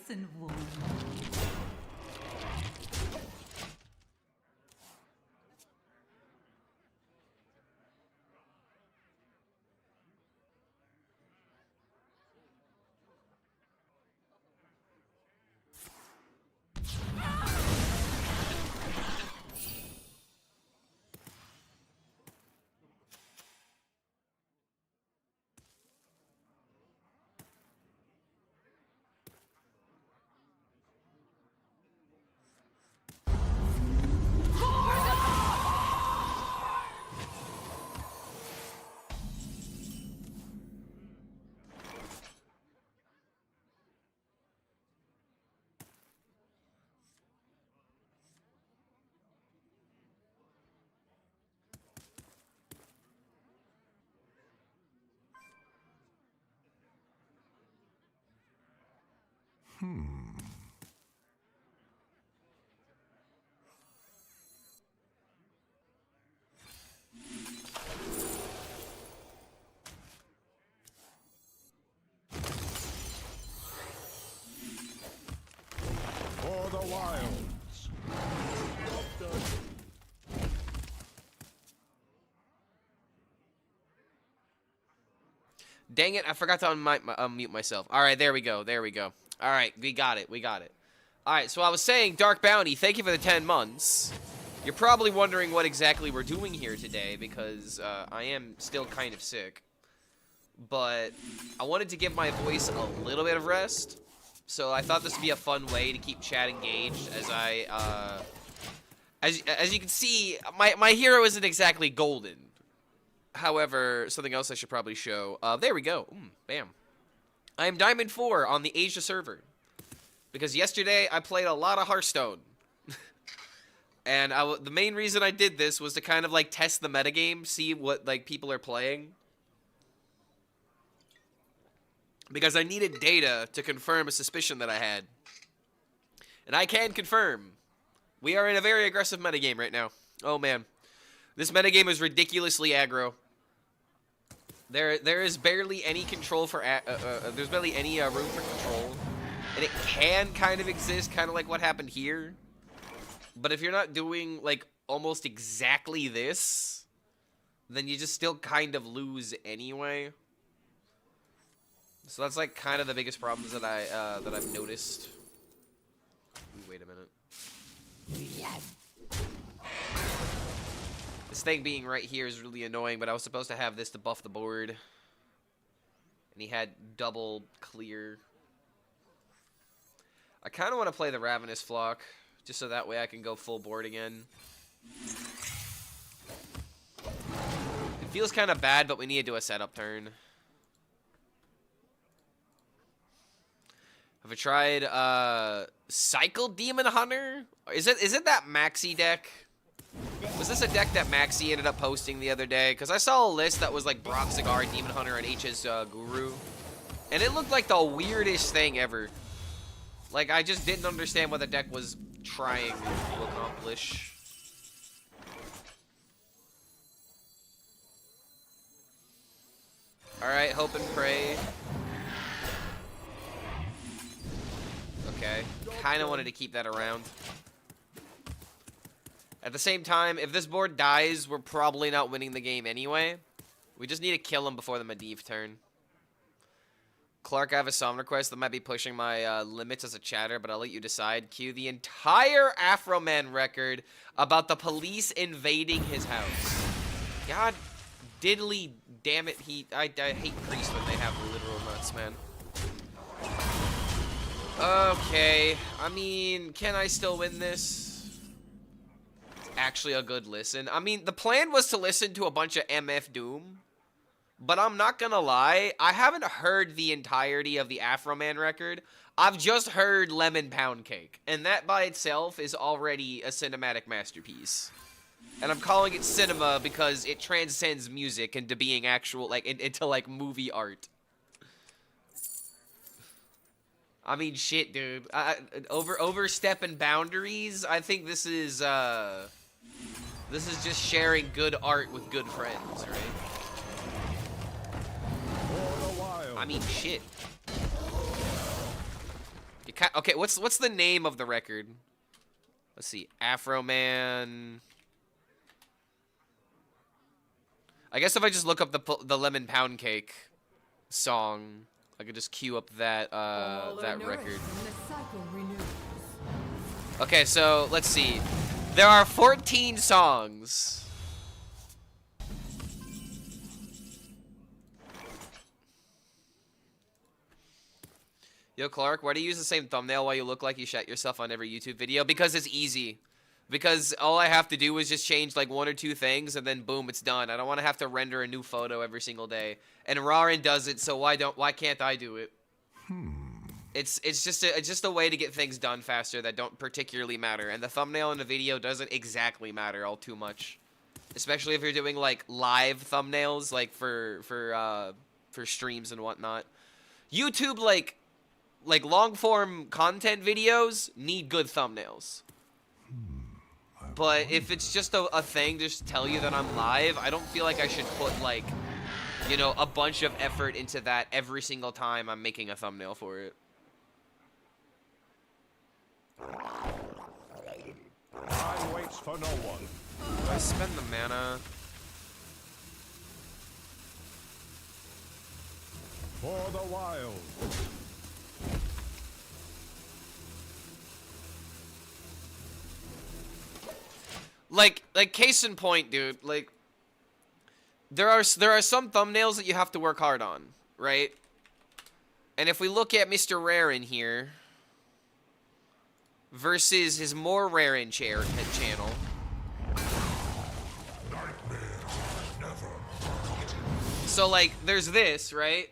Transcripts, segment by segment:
nice and warm. For the wilds. Dang it, I forgot to unmute myself. Alright, there we go, there we go. Alright, we got it, we got it. Alright, so I was saying, Dark Bounty, thank you for the 10 months. You're probably wondering what exactly we're doing here today, because I am still kind of sick. But I wanted to give my voice a little bit of rest, so I thought this would be a fun way to keep chat engaged as I, as you can see, my hero isn't exactly golden. However, something else I should probably show. There we go. Bam. I am Diamond 4 on the Asia server. Because yesterday, I played a lot of Hearthstone. And the main reason I did this was to kind of, like, test the metagame, see what, like, people are playing. Because I needed data to confirm a suspicion that I had. And I can confirm. We are in a very aggressive metagame right now. Oh, man. This metagame is ridiculously aggro. There is barely any control for there's barely any room for control, and it can kind of exist, kind of like what happened here. But if you're not doing like almost exactly this, then you just still kind of lose anyway. So that's like kind of the biggest problems that I've noticed. Ooh, wait a minute. This thing being right here is really annoying, but I was supposed to have this to buff the board. And he had double clear. I kind of want to play the Ravenous Flock, just so that way I can go full board again. It feels kind of bad, but we need to do a setup turn. Have I tried Cycle Demon Hunter? Is it that Maxi deck? Was this a deck that Maxi ended up posting the other day? Because I saw a list that was like Brock Cigar, Demon Hunter, and HS Guru. And it looked like the weirdest thing ever. Like, I just didn't understand what the deck was trying to accomplish. Alright, hope and pray. Okay. Kind of wanted to keep that around. At the same time, if this board dies, we're probably not winning the game anyway. We just need to kill him before the Medivh turn. Clark, I have a song request that might be pushing my limits as a chatter, but I'll let you decide. Cue the entire Afro Man record about the police invading his house. God diddly damn it, I hate priests when they have literal nuts, man. Okay, I mean, can I still win this? Actually a good listen. I mean, the plan was to listen to a bunch of MF Doom, but I'm not gonna lie, I haven't heard the entirety of the Afro Man record. I've just heard Lemon Pound Cake, and that by itself is already a cinematic masterpiece. And I'm calling it cinema because it transcends music into being actual, like, into like movie art. I mean, shit, dude. Overstepping boundaries. I think this is just sharing good art with good friends, right? I mean, shit. Okay, what's the name of the record? Let's see. Afro Man. I guess if I just look up the Lemon Pound Cake song, I could just queue up that that record. Okay, so let's see. There are 14 songs. Yo, Clark, why do you use the same thumbnail while you look like you shat yourself on every YouTube video? Because it's easy. Because all I have to do is just change like 1 or 2 things, and then boom, it's done. I don't want to have to render a new photo every single day. And Rarin does it, so why can't I do it? It's just a way to get things done faster that don't particularly matter. And the thumbnail in the video doesn't exactly matter all too much. Especially if you're doing like live thumbnails, like for streams and whatnot. YouTube like long form content videos need good thumbnails. But if it's just a thing just to tell you that I'm live, I don't feel like I should put like, you know, a bunch of effort into that every single time I'm making a thumbnail for it. Time waits for no one. I spend the mana. For the wild. Like case in point, dude, like there are some thumbnails that you have to work hard on, right? And if we look at Mr. Rarin here versus his more Rarin channel, so like there's this, right?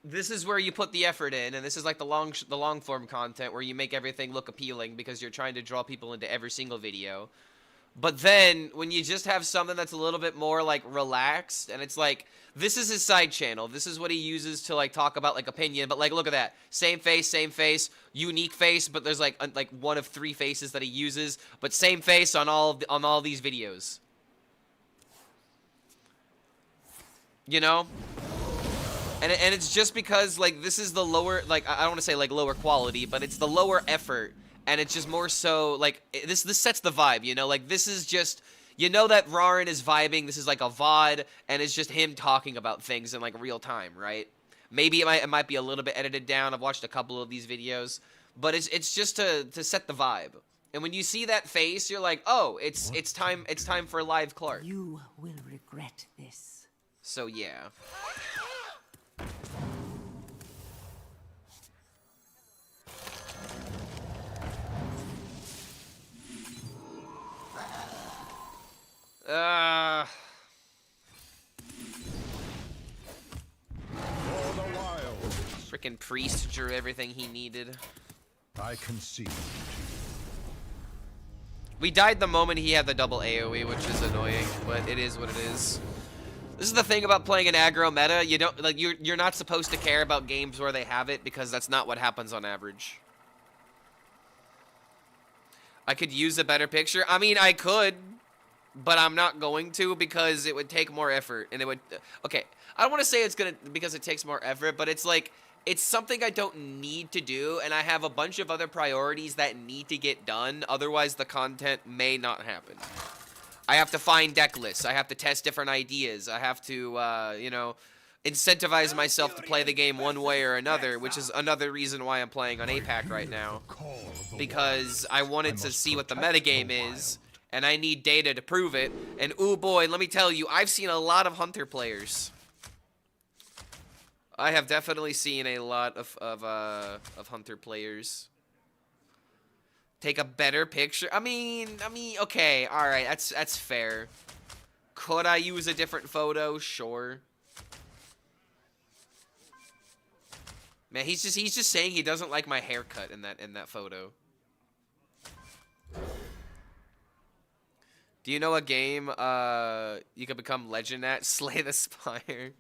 This is where you put the effort in, and this is like the long form content where you make everything look appealing because you're trying to draw people into every single video. But then, when you just have something that's a little bit more, like, relaxed, and it's like, this is his side channel. This is what he uses to, like, talk about, like, opinion. But, like, look at that. Same face, unique face, but there's, like, one of 3 faces that he uses. But same face on all these videos. You know? And it's just because, like, this is the lower, like, I don't want to say, like, lower quality, but it's the lower effort. And it's just more so, like, this sets the vibe, you know? Like, this is just, you know that Rarin is vibing, this is like a VOD, and it's just him talking about things in, like, real time, right? Maybe it might be a little bit edited down. I've watched a couple of these videos. But it's just to set the vibe. And when you see that face, you're like, oh, it's time for live Clark. You will regret this. So, yeah. For the wild. Frickin' priest drew everything he needed. I concede. We died the moment he had the double AoE, which is annoying, but it is what it is. This is the thing about playing an aggro meta. You don't like you're not supposed to care about games where they have it because that's not what happens on average. I could use a better picture. I mean, I could, but I'm not going to because it would take more effort and it would okay, I don't want to say it's going to because it takes more effort, but it's like it's something I don't need to do and I have a bunch of other priorities that need to get done, otherwise the content may not happen. I have to find deck lists. I have to test different ideas. I have to, you know, incentivize myself to play the game one way or another, which is another reason why I'm playing on APAC right now. Because I wanted to see what the metagame is, and I need data to prove it. And ooh boy, let me tell you, I've seen a lot of Hunter players. I have definitely seen a lot of Hunter players take a better picture. I mean, okay, all right, that's fair. Could I use a different photo? Sure. Man, he's just saying he doesn't like my haircut in that photo. Do you know a game you could become legend at? Slay the Spire.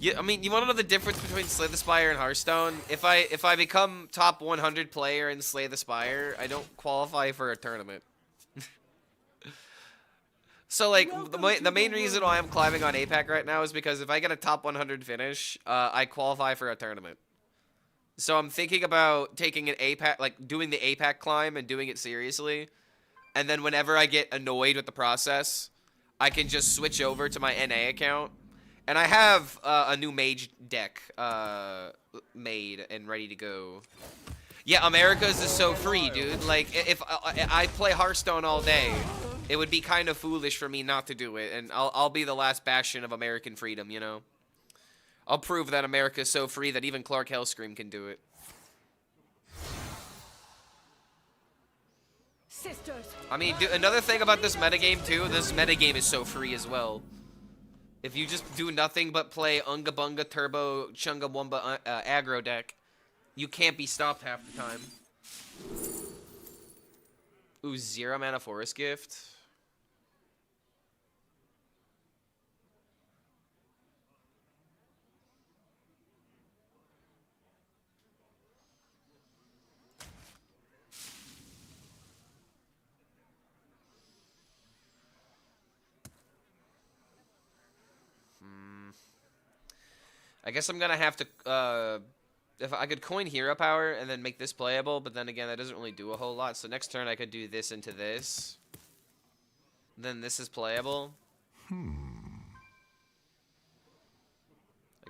Yeah, I mean, you want to know the difference between Slay the Spire and Hearthstone? If I become top 100 player in Slay the Spire, I don't qualify for a tournament. So, like, the main reason why I'm climbing on APAC right now is because if I get a top 100 finish, I qualify for a tournament. So I'm thinking about taking an APAC, like, doing the APAC climb and doing it seriously. And then whenever I get annoyed with the process, I can just switch over to my NA account. And I have a new mage deck made and ready to go. Yeah, America's is so free, dude. Like, if I play Hearthstone all day, it would be kind of foolish for me not to do it. And I'll be the last bastion of American freedom, you know? I'll prove that America's so free that even Clark HELLSCREAM can do it. Sisters. I mean, another thing about this metagame, too, this metagame is so free as well. If you just do nothing but play Unga Bunga Turbo Chunga Wumba aggro deck, you can't be stopped half the time. Ooh, 0 mana Forest Gift. I guess I'm gonna have to, if I could coin Hero Power and then make this playable, but then again, that doesn't really do a whole lot. So next turn, I could do this into this. Then this is playable. I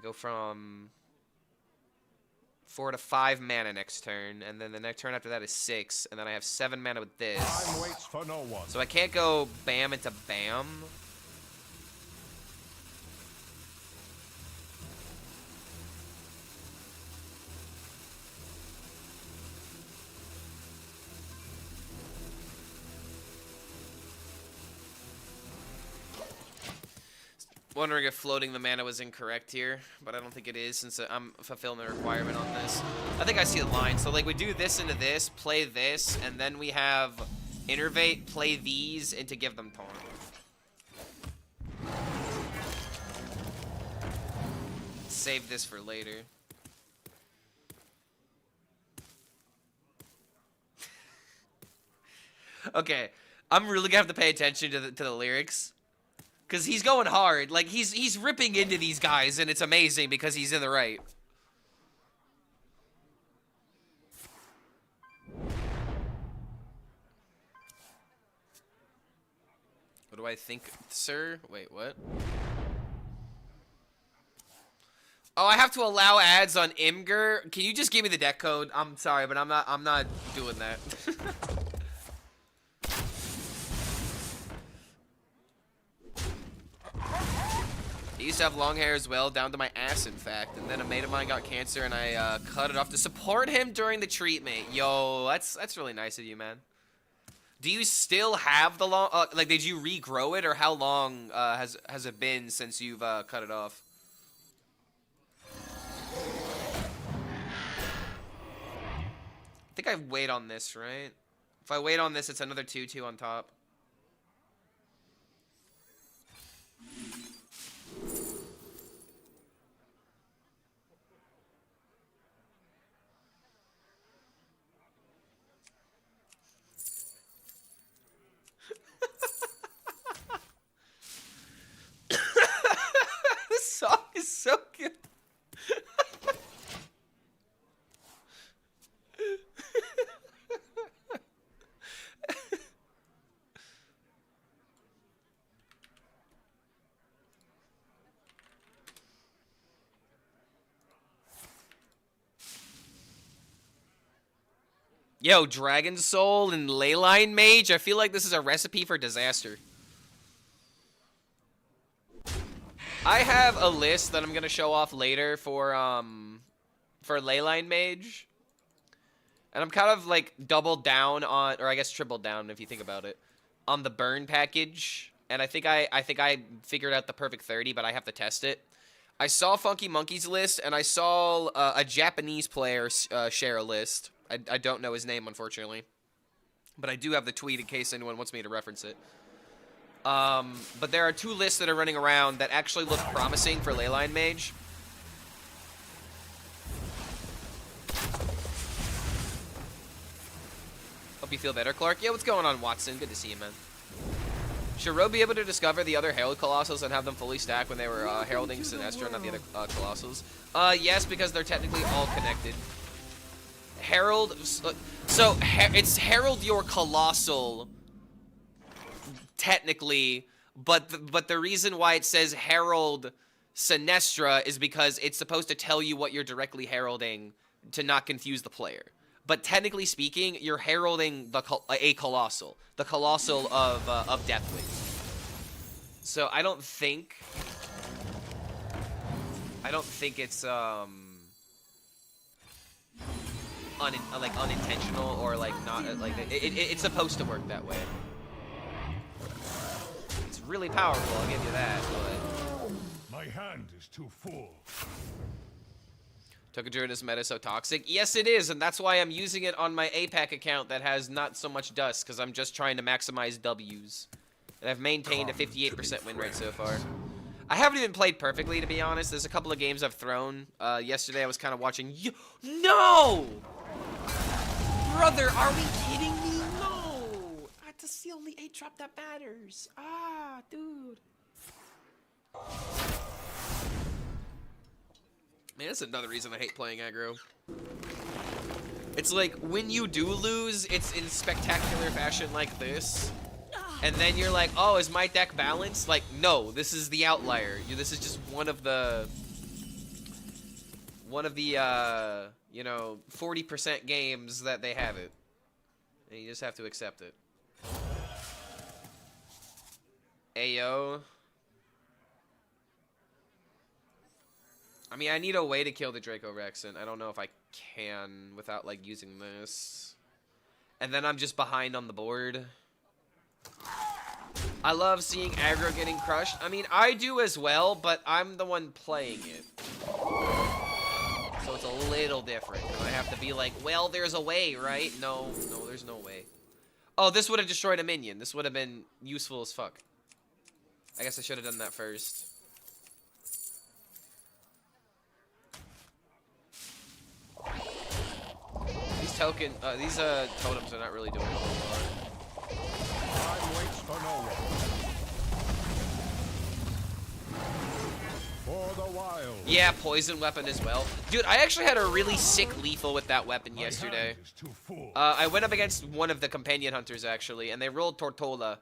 go from 4 to 5 mana next turn, and then the next turn after that is 6, and then I have 7 mana with this. Time waits for no one. So I can't go bam into bam. Wondering if floating the mana was incorrect here, but I don't think it is since I'm fulfilling the requirement on this. I think I see the line. So, like, we do this into this, play this, and then we have Innervate, play these into give them taunt. Save this for later. Okay, I'm really gonna have to pay attention to the lyrics. Because he's going hard. Like, he's ripping into these guys, and it's amazing because he's in the right. What do I think, sir? Wait, what? Oh, I have to allow ads on Imgur? Can you just give me the deck code? I'm sorry, but I'm not doing that. I used to have long hair as well, down to my ass, in fact. And then a mate of mine got cancer, and I cut it off to support him during the treatment. Yo, that's really nice of you, man. Do you still have the long... like, did you regrow it, or how long has it been since you've cut it off? I think I wait on this, right? If I wait on this, it's another 2/2 on top. This song is so good. Yo, Dragon Soul and Leyline Mage, I feel like this is a recipe for disaster. I have a list that I'm gonna show off later for Leyline Mage. And I'm kind of like doubled down on, or I guess tripled down if you think about it, on the burn package. And I think I figured out the perfect 30, but I have to test it. I saw Funky Monkey's list, and I saw a Japanese player share a list. I don't know his name, unfortunately. But I do have the tweet in case anyone wants me to reference it. But there are 2 lists that are running around that actually look promising for Leyline Mage. Hope you feel better, Clark. Yeah, what's going on, Watson? Good to see you, man. Should Ro be able to discover the other Herald Colossals and have them fully stacked when they were heralding Sinestra, not the other Colossals? Yes, because they're technically all connected. Herald, so it's Herald your Colossal, technically, but the reason why it says Herald Sinestra is because it's supposed to tell you what you're directly heralding to not confuse the player. But technically speaking, you're heralding a Colossal, the Colossal of Deathwing. So I don't think it's unintentional or like not like it's supposed to work that way. It's really powerful, I'll give you that. But My hand is too full. Tokajura's meta so toxic? Yes, it is, and that's why I'm using it on my APAC account that has not so much dust, because I'm just trying to maximize W's. And I've maintained a 58% win rate so far. I haven't even played perfectly, to be honest. There's a couple of games I've thrown. Yesterday I was kind of watching... No! Brother, are we kidding me? No! That's the only 8-drop that matters. Ah, dude. Man, that's another reason I hate playing aggro. It's like, when you do lose, it's in spectacular fashion like this. And then you're like, oh, is my deck balanced? Like, no, this is the outlier. This is just one of the, you know, 40% games that they have it. And you just have to accept it. Ayo. I mean, I need a way to kill the Draco Rex, and I don't know if I can without, like, using this. And then I'm just behind on the board. I love seeing aggro getting crushed. I mean, I do as well, but I'm the one playing it. So it's a little different. And I have to be like, well, there's a way, right? No, there's no way. Oh, this would have destroyed a minion. This would have been useful as fuck. I guess I should have done that first. These totems are not really doing a whole lot. Time waits for no one. For the wild. Yeah, poison weapon as well. Dude, I actually had a really sick lethal with that weapon yesterday. I went up against one of the companion hunters, actually, and they rolled Tortola.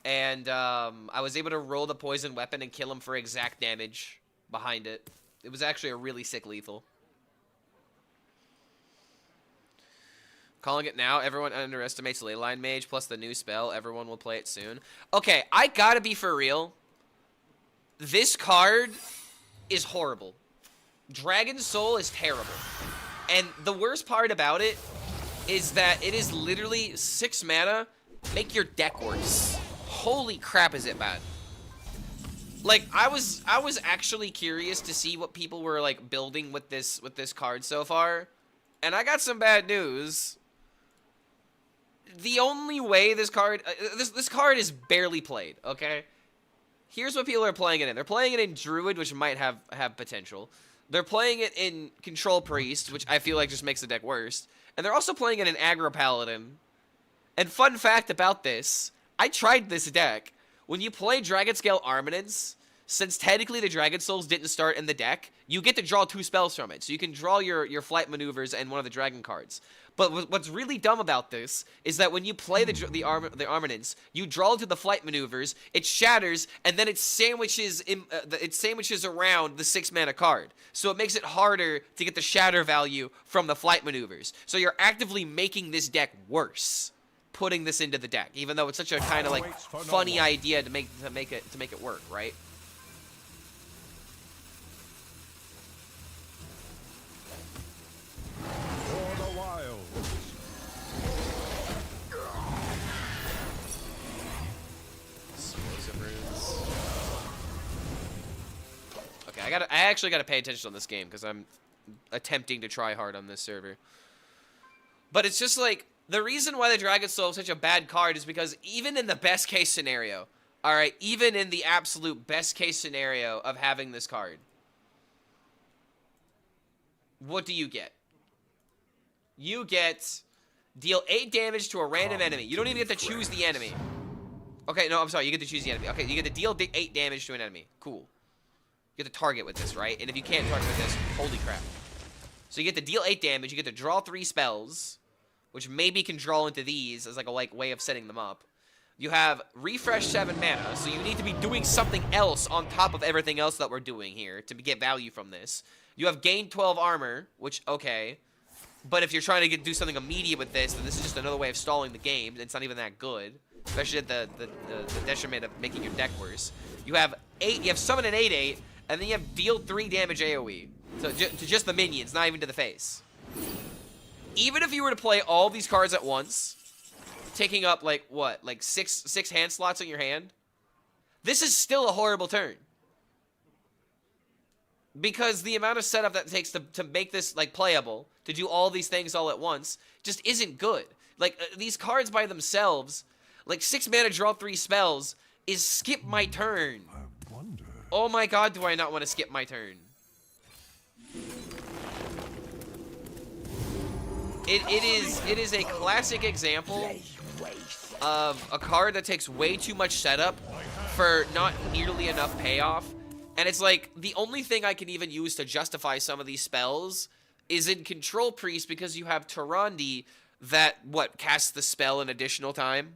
And I was able to roll the poison weapon and kill him for exact damage behind it. It was actually a really sick lethal. Calling it now. Everyone underestimates Leyline Mage plus the new spell. Everyone will play it soon. Okay, I gotta be for real. This card is horrible. Dragon Soul is terrible. And the worst part about it is that it is literally 6 mana. Make your deck worse. Holy crap, is it bad. Like, I was actually curious to see what people were like building with this card so far. And I got some bad news. The only way this card... this card is barely played, okay? Here's what people are playing it in. They're playing it in Druid, which might have potential. They're playing it in Control Priest, which I feel like just makes the deck worse. And they're also playing it in Aggro Paladin. And fun fact about this, I tried this deck. When you play Dragon Scale Armaments, since technically the Dragon Souls didn't start in the deck, you get to draw 2 spells from it. So you can draw your Flight Maneuvers and one of the Dragon cards. But what's really dumb about this is that when you play the Armaments, you draw into the Flight Maneuvers, it shatters, and then it sandwiches around the 6 mana card. So it makes it harder to get the shatter value from the Flight Maneuvers. So you're actively making this deck worse, putting this into the deck, even though it's such a kind of like funny idea to make it work, right? I actually gotta pay attention on this game because I'm attempting to try hard on this server. But it's just like, the reason why the Dragon Soul is such a bad card is because even in the best case scenario, alright, even in the absolute best case scenario of having this card, what do you get? You get deal 8 damage to a random enemy. You don't even get to choose the enemy. Okay, no, I'm sorry. You get to choose the enemy. Okay, you get to deal 8 damage to an enemy. Cool. You get to target with this, right? And if you can't target with this, holy crap. So you get to deal 8 damage. You get to draw 3 spells, which maybe can draw into these as like a way of setting them up. You have refresh 7 mana, so you need to be doing something else on top of everything else that we're doing here to get value from this. You have gain 12 armor, which, okay. But if you're trying to do something immediate with this, then this is just another way of stalling the game. It's not even that good, especially at the detriment of making your deck worse. You have 8. You have summon an 8/8, and then you have deal 3 damage AOE. So to just the minions, not even to the face. Even if you were to play all these cards at once, taking up like what, like six hand slots in your hand, this is still a horrible turn. Because the amount of setup that it takes to make this like playable, to do all these things all at once, just isn't good. Like these cards by themselves, like 6 mana draw 3 spells is skip my turn. I wonder. Oh my god, do I not want to skip my turn? It is a classic example of a card that takes way too much setup for not nearly enough payoff. And it's like, the only thing I can even use to justify some of these spells is in Control Priest, because you have Tyrande that, casts the spell an additional time?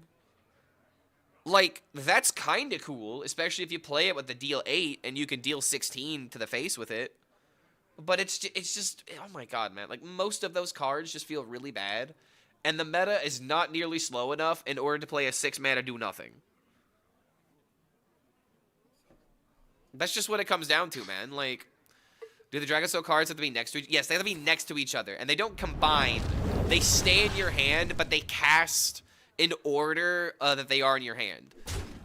Like, that's kinda cool, especially if you play it with the deal 8 and you can deal 16 to the face with it. But it's just, oh my god, man. Like, most of those cards just feel really bad. And the meta is not nearly slow enough in order to play a 6 mana do nothing. That's just what it comes down to, man. Like, do the Dragonstone cards have to be next to each other? Yes, they have to be next to each other. And they don't combine. They stay in your hand, but they cast in order that they are in your hand.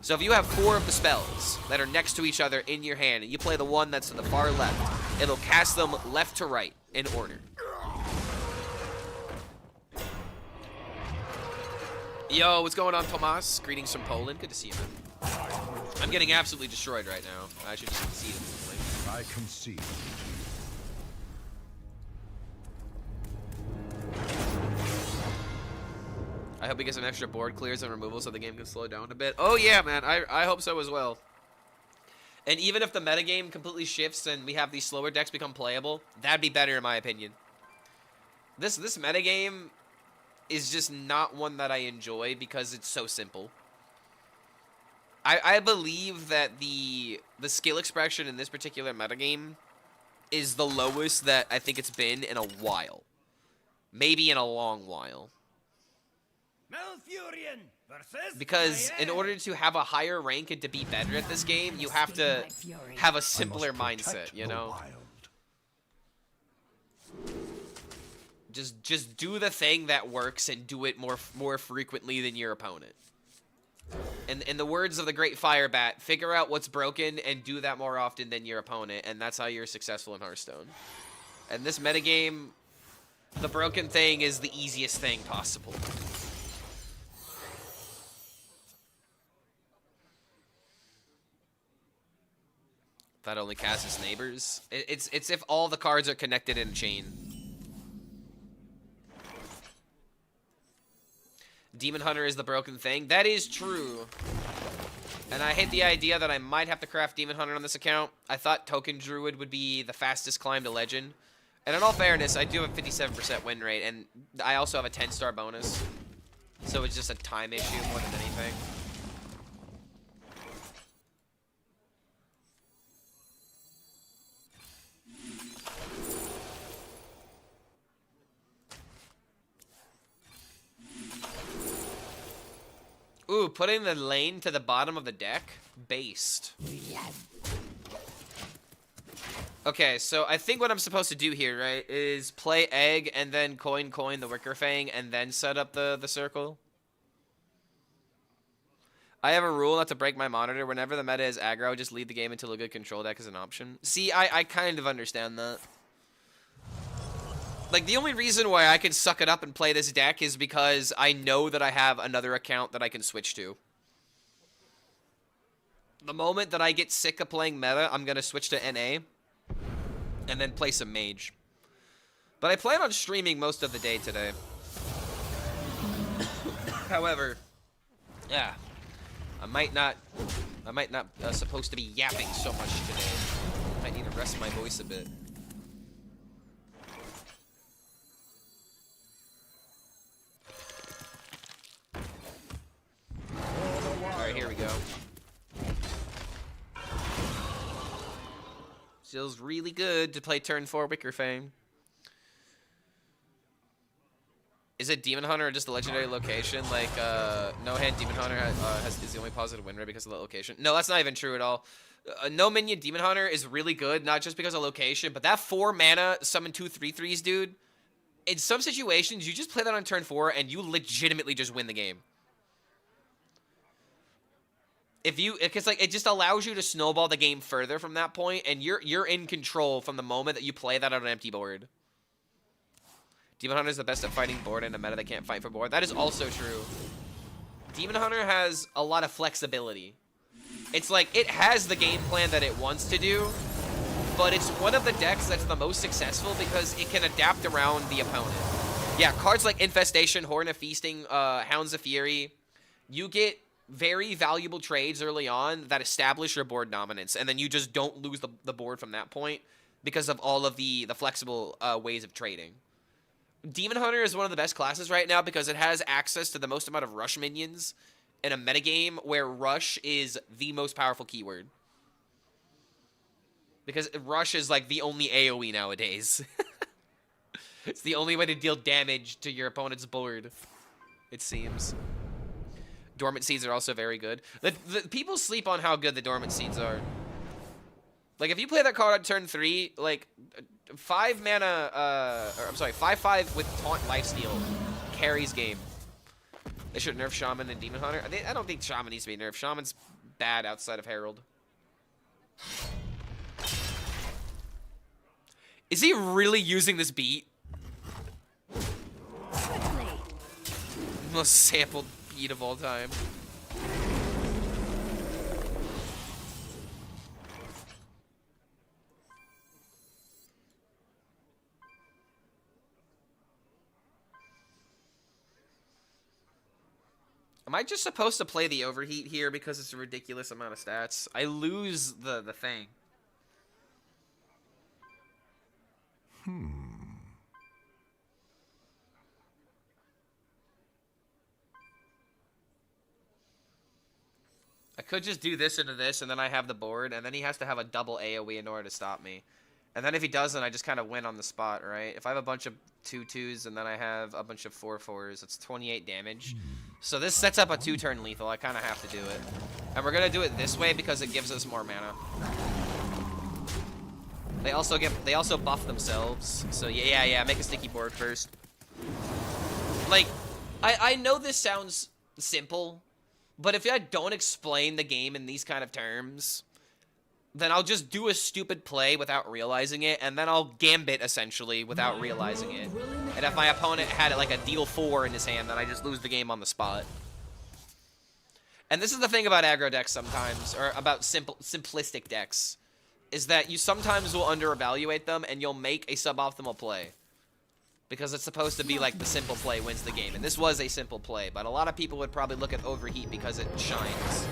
So if you have 4 of the spells that are next to each other in your hand, and you play the one that's to the far left, it'll cast them left to right in order. Yo, what's going on, Tomas? Greetings from Poland. Good to see you, man. I'm getting absolutely destroyed right now. I should just concede at this point. I concede. I hope we get some extra board clears and removal so the game can slow down a bit. Oh yeah, man. I hope so as well. And even if the metagame completely shifts and we have these slower decks become playable, that'd be better in my opinion. This metagame is just not one that I enjoy because it's so simple. I believe that the skill expression in this particular metagame is the lowest that I think it's been in a while. Maybe in a long while. Because in order to have a higher rank and to be better at this game, you have to have a simpler mindset, you know? Just do the thing that works and do it more frequently than your opponent. And in the words of the great Firebat, figure out what's broken and do that more often than your opponent, and that's how you're successful in Hearthstone. And this metagame, the broken thing is the easiest thing possible. That only casts its neighbors. It's if all the cards are connected in a chain. Demon Hunter is the broken thing. That is true. And I hate the idea that I might have to craft Demon Hunter on this account. I thought Token Druid would be the fastest climb to Legend. And in all fairness, I do have a 57% win rate, and I also have a 10-star bonus. So it's just a time issue more than anything. Ooh, putting the lane to the bottom of the deck? Based. Okay, so I think what I'm supposed to do here, right, is play egg and then coin the Wicker Fang and then set up the circle. I have a rule not to break my monitor. Whenever the meta is aggro, just lead the game until a good control deck is an option. See, I kind of understand that. Like, the only reason why I can suck it up and play this deck is because I know that I have another account that I can switch to. The moment that I get sick of playing meta, I'm going to switch to NA and then play some Mage. But I plan on streaming most of the day today. However, yeah. I might not supposed to be yapping so much today. I might need to rest my voice a bit. Alright, here we go. Feels really good to play turn 4 Wicker Fang. Is it Demon Hunter or just a legendary location? Like, no hand Demon Hunter is the only positive win rate because of the location. No, that's not even true at all. No minion Demon Hunter is really good, not just because of location, but that 4 mana summon 2 3/3s, dude. In some situations, you just play that on turn 4 and you legitimately just win the game. Because like it just allows you to snowball the game further from that point, and you're in control from the moment that you play that on an empty board. Demon Hunter is the best at fighting board in a meta that can't fight for board. That is also true. Demon Hunter has a lot of flexibility. It's like it has the game plan that it wants to do, but it's one of the decks that's the most successful because it can adapt around the opponent. Yeah, cards like Infestation, Horn of Feasting, Hounds of Fury, you get very valuable trades early on that establish your board dominance, and then you just don't lose the board from that point because of all of the flexible ways of trading. Demon Hunter is one of the best classes right now because it has access to the most amount of rush minions in a metagame where rush is the most powerful keyword. Because rush is like the only AoE nowadays. It's the only way to deal damage to your opponent's board, it seems. Dormant Seeds are also very good. The people sleep on how good the Dormant Seeds are. Like, if you play that card on turn 3, like, 5 mana, or I'm sorry, 5/5 with Taunt Lifesteal carries game. They should nerf Shaman and Demon Hunter. I don't think Shaman needs to be nerfed. Shaman's bad outside of Herald. Is he really using this beat? Most sampled beat of all time. Am I just supposed to play the overheat here because it's a ridiculous amount of stats? I lose the thing. I could just do this into this, and then I have the board, and then he has to have a double AoE in order to stop me. And then if he doesn't, I just kind of win on the spot, right? If I have a bunch of 2/2s, and then I have a bunch of 4/4s, it's 28 damage. So this sets up a 2-turn lethal. I kind of have to do it. And we're going to do it this way because it gives us more mana. They also buff themselves. So yeah, make a sticky board first. Like, I know this sounds simple, but if I don't explain the game in these kind of terms, then I'll just do a stupid play without realizing it, and then I'll gambit, essentially, without realizing it. And if my opponent had like a deal 4 in his hand, then I just lose the game on the spot. And this is the thing about aggro decks sometimes, or about simplistic decks, is that you sometimes will under-evaluate them, and you'll make a suboptimal play. Because it's supposed to be like the simple play wins the game. And this was a simple play, but a lot of people would probably look at overheat because it shines.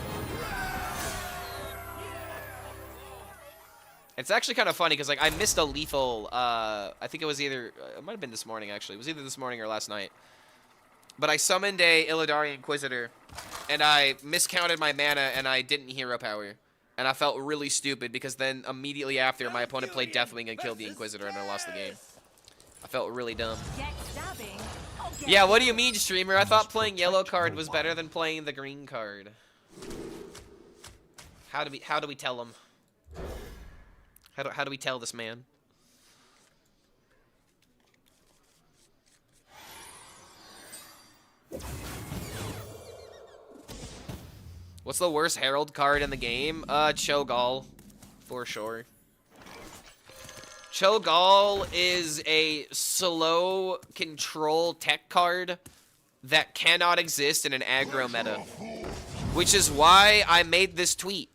It's actually kind of funny because like I missed a lethal, I think it was either, it might have been this morning actually. It was either this morning or last night. But I summoned a Illidari Inquisitor, and I miscounted my mana, and I didn't hero power. And I felt really stupid because then immediately after, my opponent played Deathwing and killed the Inquisitor, and I lost the game. I felt really dumb. Yeah, what do you mean, streamer? I thought playing yellow card was better than playing the green card. How do we tell him? How do we tell this man? What's the worst Herald card in the game? Cho'Gall, for sure. Cho'Gall is a slow control tech card that cannot exist in an aggro meta. Which is why I made this tweet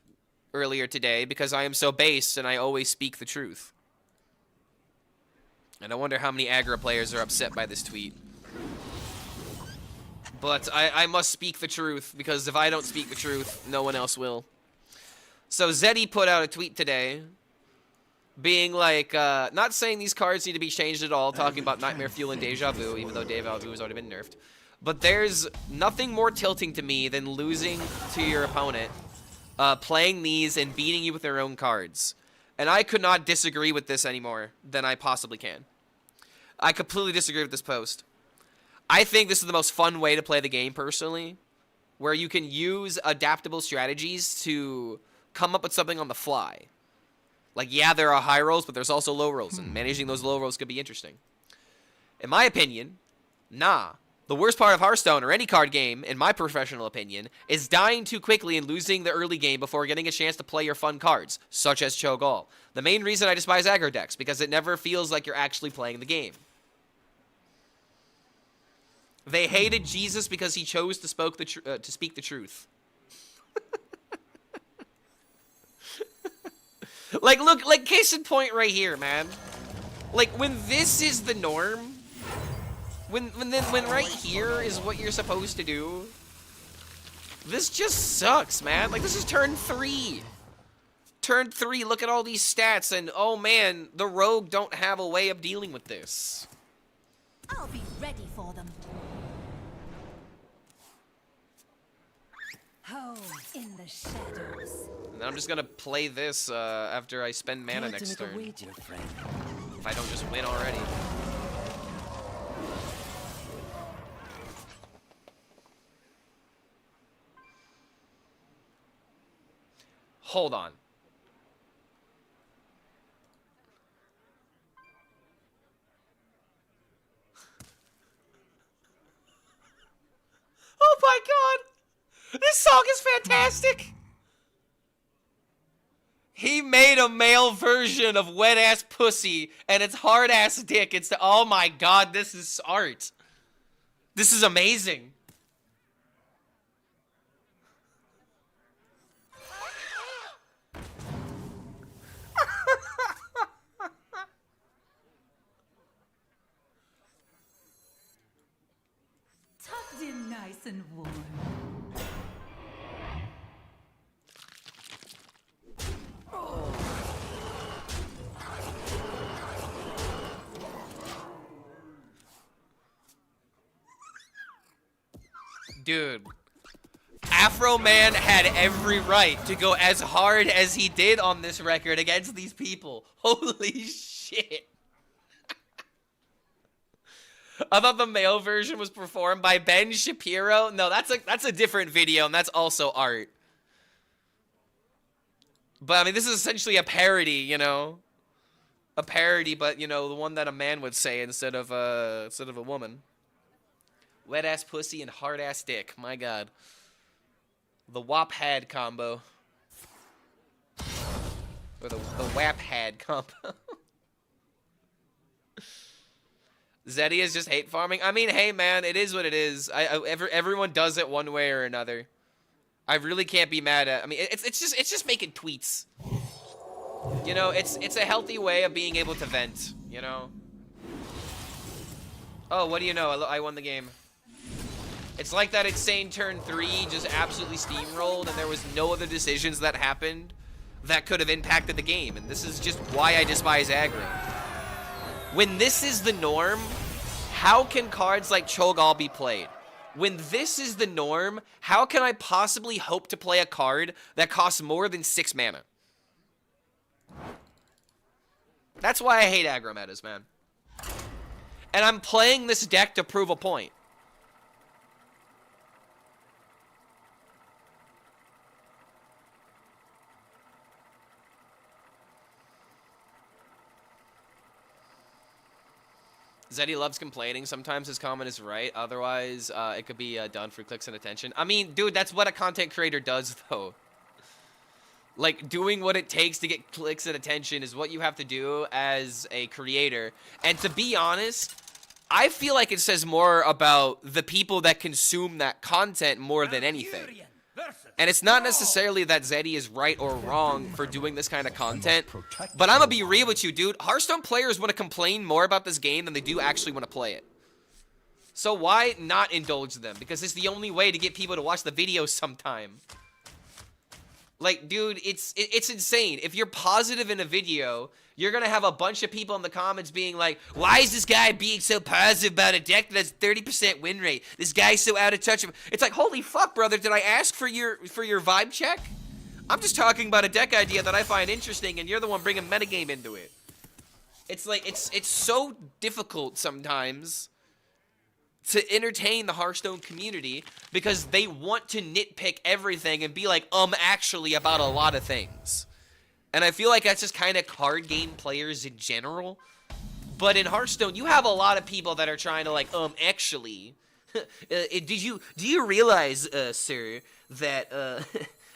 earlier today, because I am so base and I always speak the truth. And I wonder how many aggro players are upset by this tweet. But I must speak the truth, because if I don't speak the truth, no one else will. So Zeddy put out a tweet today, being like, not saying these cards need to be changed at all, talking about Nightmare Fuel and Deja Vu, even though Deja Vu has already been nerfed. But there's nothing more tilting to me than losing to your opponent, playing these and beating you with their own cards. And I could not disagree with this anymore than I possibly can. I completely disagree with this post. I think this is the most fun way to play the game, personally, where you can use adaptable strategies to come up with something on the fly. Like, yeah, there are high rolls, but there's also low rolls, and managing those low rolls could be interesting. In my opinion, nah. The worst part of Hearthstone, or any card game, in my professional opinion, is dying too quickly and losing the early game before getting a chance to play your fun cards, such as Cho'Gall. The main reason I despise aggro decks, because it never feels like you're actually playing the game. They hated Jesus because he chose to speak the truth. Like, look, like, case in point right here, man. Like, when this is the norm, when right here is what you're supposed to do, this just sucks, man. Like, this is turn 3. Turn 3, look at all these stats, and, oh, man, the rogue don't have a way of dealing with this. I'll be ready for them. Home in the shadows. And I'm just gonna play this after I spend mana next turn. If I don't just win already. Hold on. Oh my god! This song is fantastic! He made a male version of Wet Ass Pussy, and it's Hard Ass Dick. It's oh my god, this is art. This is amazing. Tucked in nice and warm. Dude, Afro Man had every right to go as hard as he did on this record against these people. Holy shit. I thought the male version was performed by Ben Shapiro. No, that's a different video, and that's also art. But I mean, this is essentially a parody, you know, a parody, but you know, the one that a man would say instead of a woman. Wet ass pussy and hard ass dick. My god. The wop had combo. Or the wap had combo. Zeddy is just hate farming. I mean, hey man, it is what it is. Everyone does it one way or another. I really can't be mad at. I mean, it's just making tweets. You know, it's a healthy way of being able to vent. You know. Oh, what do you know? I won the game. It's like that insane turn 3 just absolutely steamrolled, and there was no other decisions that happened that could have impacted the game. And this is just why I despise aggro. When this is the norm, how can cards like Cho'Gall be played? When this is the norm, how can I possibly hope to play a card that costs more than 6 mana? That's why I hate aggro metas, man. And I'm playing this deck to prove a point. Zeddy loves complaining. Sometimes his comment is right. Otherwise, it could be done for clicks and attention. I mean, dude, that's what a content creator does, though. Like, doing what it takes to get clicks and attention is what you have to do as a creator. And to be honest, I feel like it says more about the people that consume that content more than anything. And it's not necessarily that Zeddy is right or wrong for doing this kind of content, but I'm gonna be real with you, dude. Hearthstone players want to complain more about this game than they do actually want to play it. So why not indulge them? Because it's the only way to get people to watch the video sometime. Like, dude, it's insane. If you're positive in a video, you're gonna have a bunch of people in the comments being like, why is this guy being so positive about a deck that has 30% win rate? This guy's so out of touch. It's like, holy fuck, brother, did I ask for your vibe check? I'm just talking about a deck idea that I find interesting, and you're the one bringing metagame into it. It's like, it's so difficult sometimes to entertain the Hearthstone community because they want to nitpick everything and be like, actually about a lot of things. And I feel like that's just kind of card game players in general. But in Hearthstone, you have a lot of people that are trying to like, actually, do you realize, sir, that,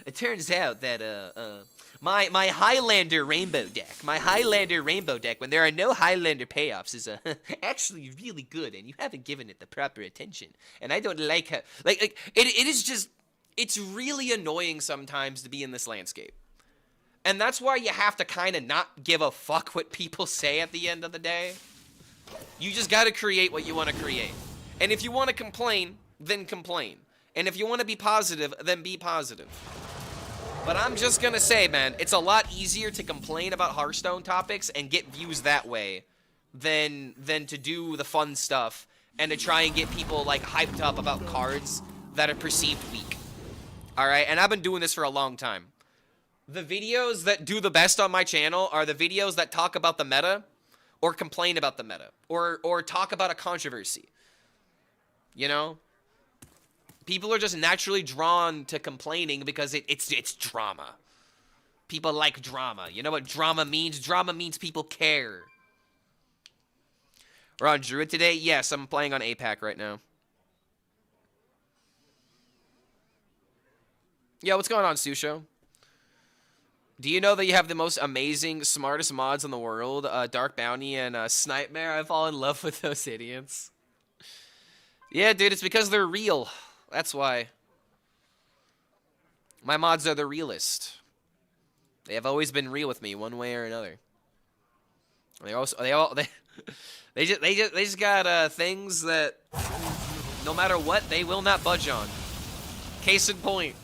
it turns out that, my Highlander Rainbow deck, when there are no Highlander payoffs, is actually really good, and you haven't given it the proper attention. And I don't like how, like it is just, it's really annoying sometimes to be in this landscape. And that's why you have to kind of not give a fuck what people say at the end of the day. You just got to create what you want to create. And if you want to complain, then complain. And if you want to be positive, then be positive. But I'm just gonna say, man, it's a lot easier to complain about Hearthstone topics and get views that way than to do the fun stuff and to try and get people, like, hyped up about cards that are perceived weak. Alright? And I've been doing this for a long time. The videos that do the best on my channel are the videos that talk about the meta or complain about the meta or talk about a controversy. You know? People are just naturally drawn to complaining because it's drama. People like drama. You know what drama means? Drama means people care. We're on Druid today? Yes, I'm playing on APAC right now. Yeah, what's going on, Susho? Do you know that you have the most amazing, smartest mods in the world? Dark Bounty and Snipemare? I fall in love with those idiots. Yeah, dude, it's because they're real. That's why. My mods are the realest. They have always been real with me, one way or another. They just got things that no matter what, they will not budge on. Case in point,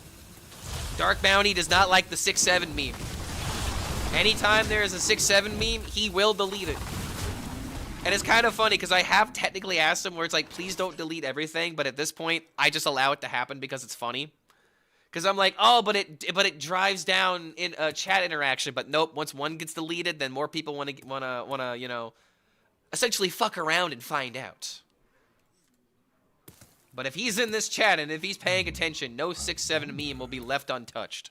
Dark Bounty does not like the 6-7 meme. Anytime there is a 6-7 meme, he will delete it. And it's kind of funny because I have technically asked him where it's like, please don't delete everything. But at this point, I just allow it to happen because it's funny. Because I'm like, oh, but it drives down in chat interaction. But nope, once one gets deleted, then more people want to you know, essentially fuck around and find out. But if he's in this chat and if he's paying attention, no 6-7 meme will be left untouched,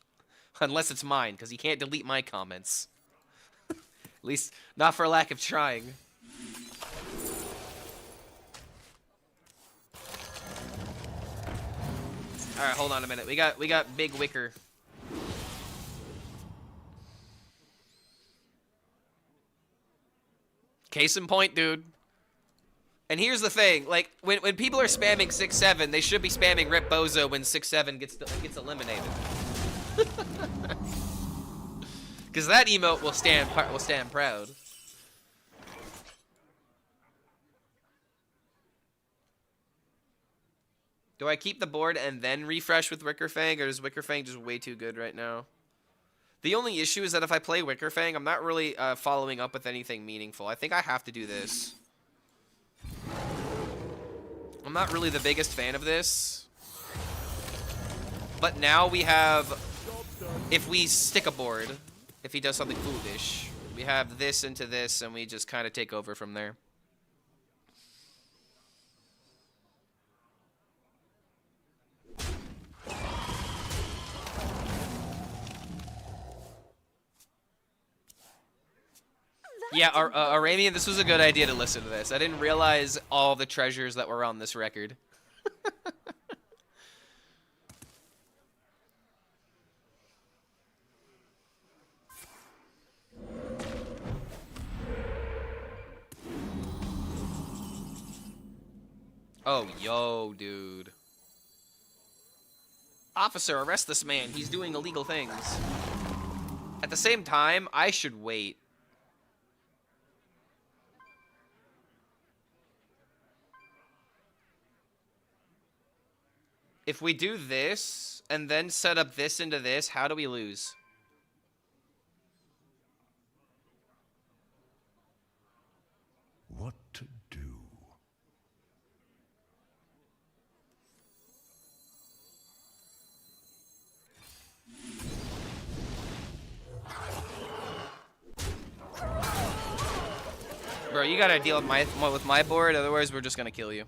unless it's mine because he can't delete my comments. At least not for lack of trying. All right, hold on a minute. We got Big Wicker. Case in point, dude. And here's the thing, like when people are spamming 6-7, they should be spamming Rip Bozo when 6-7 gets eliminated. Because that emote will stand proud. Do I keep the board and then refresh with Wickerfang, or is Wickerfang just way too good right now? The only issue is that if I play Wickerfang, I'm not really following up with anything meaningful. I think I have to do this. I'm not really the biggest fan of this. But now we have, if we stick a board, if he does something foolish, we have this into this, and we just kind of take over from there. Yeah, Arabian, this was a good idea to listen to this. I didn't realize all the treasures that were on this record. Oh, yo, dude. Officer, arrest this man. He's doing illegal things. At the same time, I should wait. If we do this and then set up this into this, how do we lose? What to do? Bro, you gotta deal with my board, otherwise we're just gonna kill you.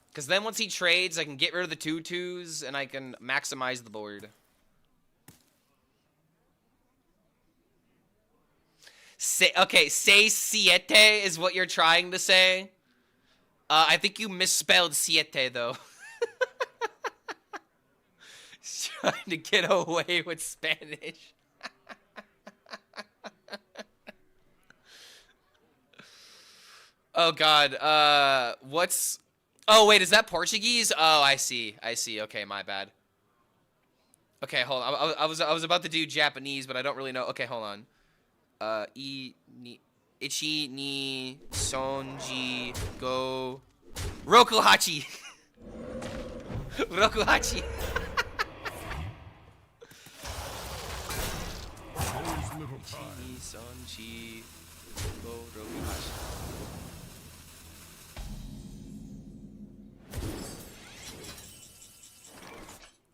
Because then once he trades, I can get rid of the 2/2s, and I can maximize the board. Okay, say siete is what you're trying to say. I think you misspelled siete, though. He's trying to get away with Spanish. Oh, God. What's... Oh, wait, is that Portuguese? Oh, I see. I see. Okay, my bad. Okay, hold on. I was about to do Japanese, but I don't really know. Okay, hold on. Ichi ni sonji go Rokuhachi. Rokuhachi. There's little time. Ichi ni sonji go Rokuhachi.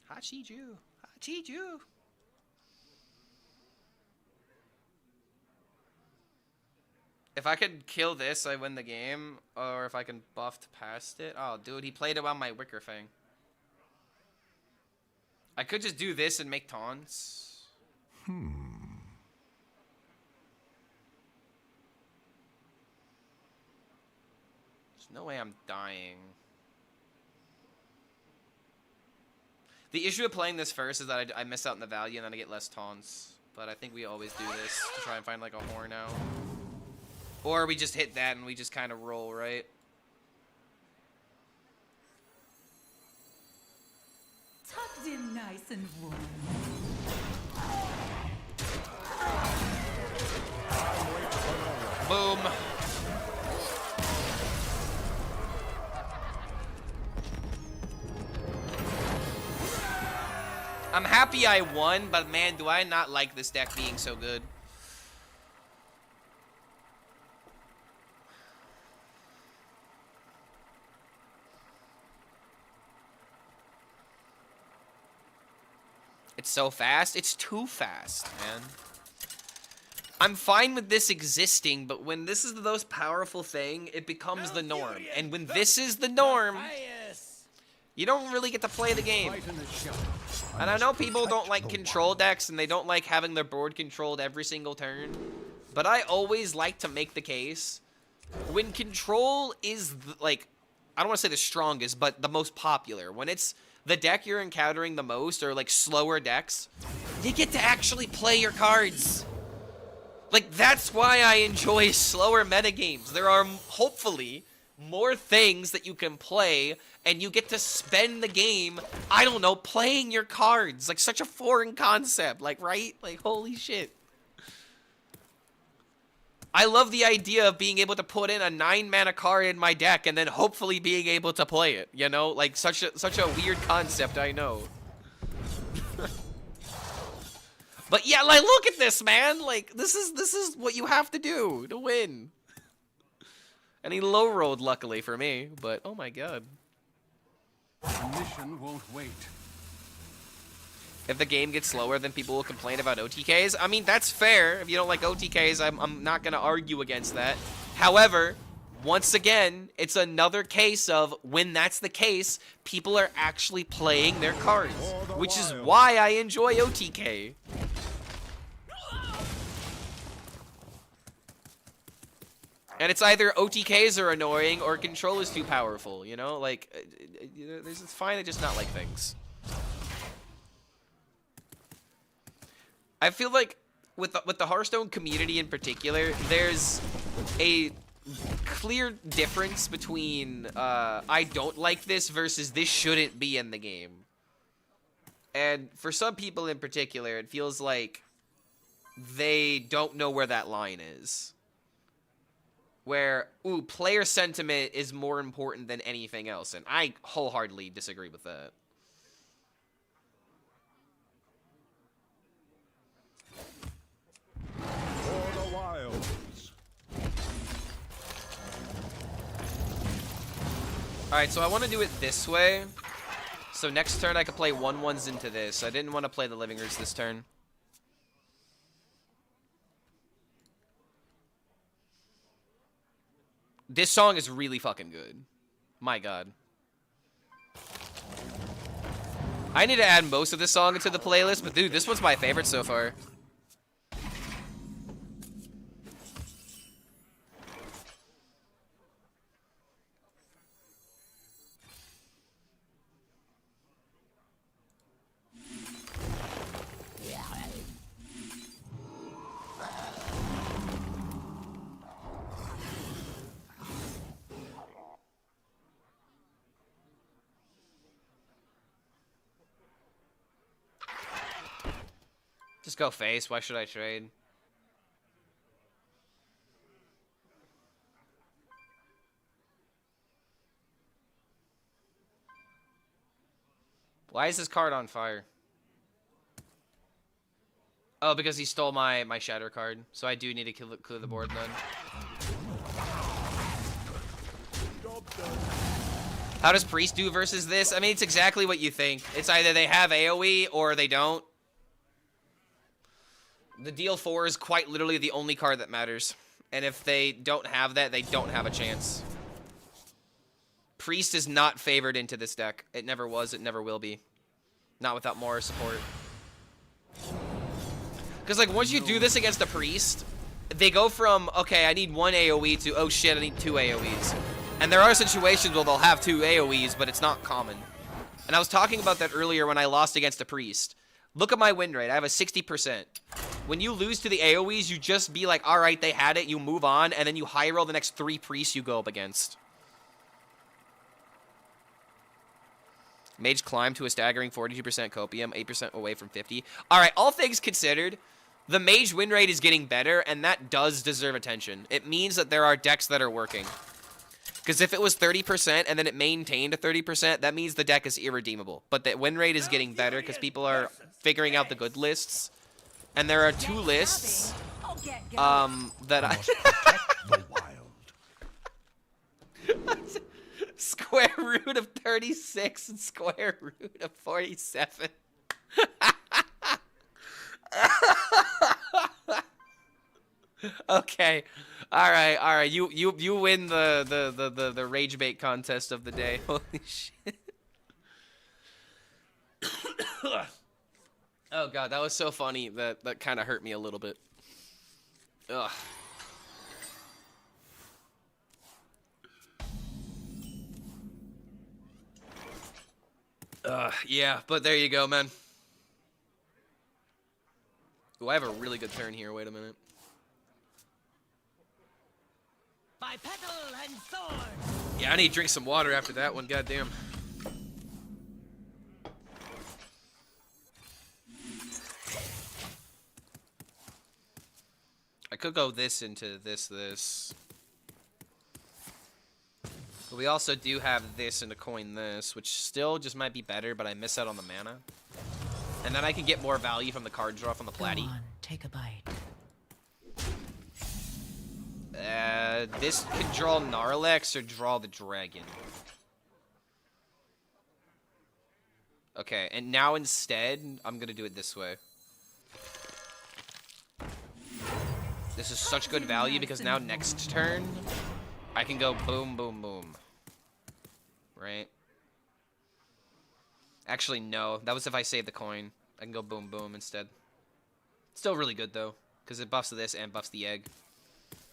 Hachiju. Hachiju. If I could kill this, I win the game. Or if I can buff past it. Oh, dude, he played it on my Wicker Fang. I could just do this and make taunts. There's no way I'm dying. The issue of playing this first is that I miss out on the value and then I get less taunts. But I think we always do this to try and find like a horn out. Or we just hit that and we just kind of roll, right? Tucked in nice and warm. Boom. I'm happy I won, but man, do I not like this deck being so good. It's so fast. It's too fast, man. I'm fine with this existing, but when this is the most powerful thing, it becomes the norm. And when this is the norm, you don't really get to play the game. And I know people don't like control decks, and they don't like having their board controlled every single turn. But I always like to make the case. When control is, like, I don't want to say the strongest, but the most popular. When it's the deck you're encountering the most, or like slower decks, you get to actually play your cards. Like, that's why I enjoy slower metagames. There are hopefully more things that you can play, and you get to spend the game, I don't know, playing your cards. Like, such a foreign concept, like, right? Like, holy shit. I love the idea of being able to put in a 9-mana card in my deck and then hopefully being able to play it, you know? Like, such a weird concept, I know. But yeah, like, look at this, man. Like, this is what you have to do to win. And he low-rolled, luckily for me, but oh my god. The mission won't wait. If the game gets slower, then people will complain about OTKs. I mean, that's fair. If you don't like OTKs, I'm not going to argue against that. However, once again, it's another case of when that's the case, people are actually playing their cards, which is why I enjoy OTK. And it's either OTKs are annoying or control is too powerful, you know? Like, it's fine to just not like things. I feel like with the Hearthstone community in particular, there's a clear difference between I don't like this versus this shouldn't be in the game. And for some people in particular, it feels like they don't know where that line is. where, ooh, player sentiment is more important than anything else, and I wholeheartedly disagree with that. For the wilds. Alright, so I want to do it this way. So next turn I could play 1/1s into this. I didn't want to play the Living Roots this turn. This song is really fucking good. My god. I need to add most of this song into the playlist, but dude, this one's my favorite so far. Just go face. Why should I trade? Why is this card on fire? Oh, because he stole my shatter card. So I do need to clear the board then. How does Priest do versus this? I mean, it's exactly what you think. It's either they have AoE or they don't. The deal 4 is quite literally the only card that matters. And if they don't have that, they don't have a chance. Priest is not favored into this deck. It never was, it never will be. Not without more support. Because, like, once you do this against a Priest, they go from, okay, I need 1 AoE to, oh shit, I need 2 AoEs. And there are situations where they'll have 2 AoEs, but it's not common. And I was talking about that earlier when I lost against a Priest. Look at my win rate. I have a 60%. When you lose to the AoEs, you just be like, alright, they had it, you move on, and then you high roll the next 3 priests you go up against. Mage climbed to a staggering 42% copium, 8% away from 50. Alright, all things considered, the mage win rate is getting better, and that does deserve attention. It means that there are decks that are working. Because if it was 30% and then it maintained a 30%, that means the deck is irredeemable. But the win rate is getting better because people are figuring out the good lists. And there are 2 lists that I... The wild. Square root of 36 and square root of 47. Okay. Alright. You win the rage bait contest of the day. Holy shit. Oh god, that was so funny that kind of hurt me a little bit. Ugh. Yeah, but there you go, man. Ooh, I have a really good turn here. Wait a minute. By petal and sword. Yeah, I need to drink some water after that one. Goddamn. I could go this into this. But we also do have this and a coin this, which still just might be better, but I miss out on the mana. And then I can get more value from the card draw from the platy. Go on, take a bite. This can draw Gnarlex or draw the dragon. Okay, and now instead, I'm gonna do it this way. This is such good value because now next turn, I can go boom, boom, boom. Right? Actually, no. That was if I saved the coin. I can go boom, boom instead. Still really good, though, because it buffs this and buffs the egg.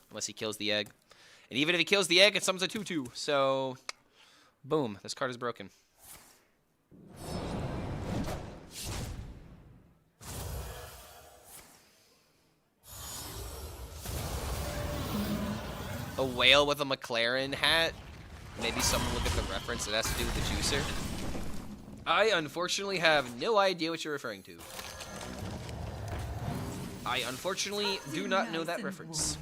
Unless he kills the egg. And even if he kills the egg, it summons a 2/2. So, boom. This card is broken. A whale with a McLaren hat. Maybe someone look at the reference. It has to do with the juicer. I unfortunately have no idea what you're referring to. I unfortunately do not know that reference.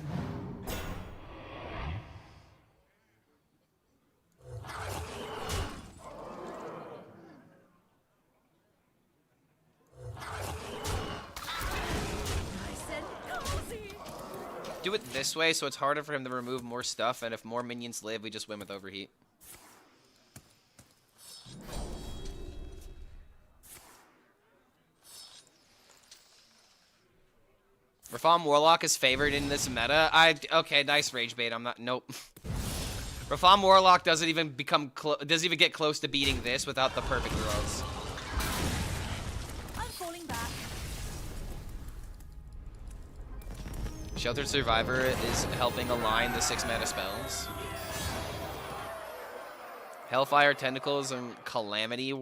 do it this way so it's harder for him to remove more stuff, and if more minions live, we just win with overheat. Rafaam Warlock is favored in this meta. Okay, nice rage bait. I'm not. Nope. Rafaam Warlock doesn't even get close to beating this without the perfect rolls. I'm falling back. Sheltered Survivor is helping align the 6 mana spells. Hellfire, Tentacles, and Calamity.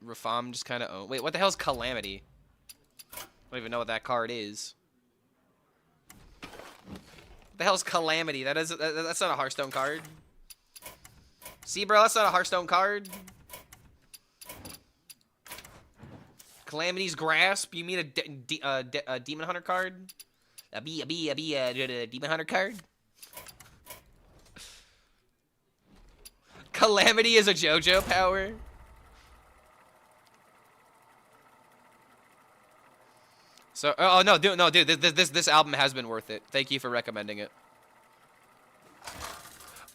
Rafaam just kind of own. Wait, what the hell is Calamity? I don't even know what that card is. What the hell is Calamity? That's not a Hearthstone card. See, bro, that's not a Hearthstone card. Calamity's Grasp. You mean a Demon Hunter card? A Demon Hunter card? Calamity is a JoJo power. So, oh no, dude, this album has been worth it. Thank you for recommending it.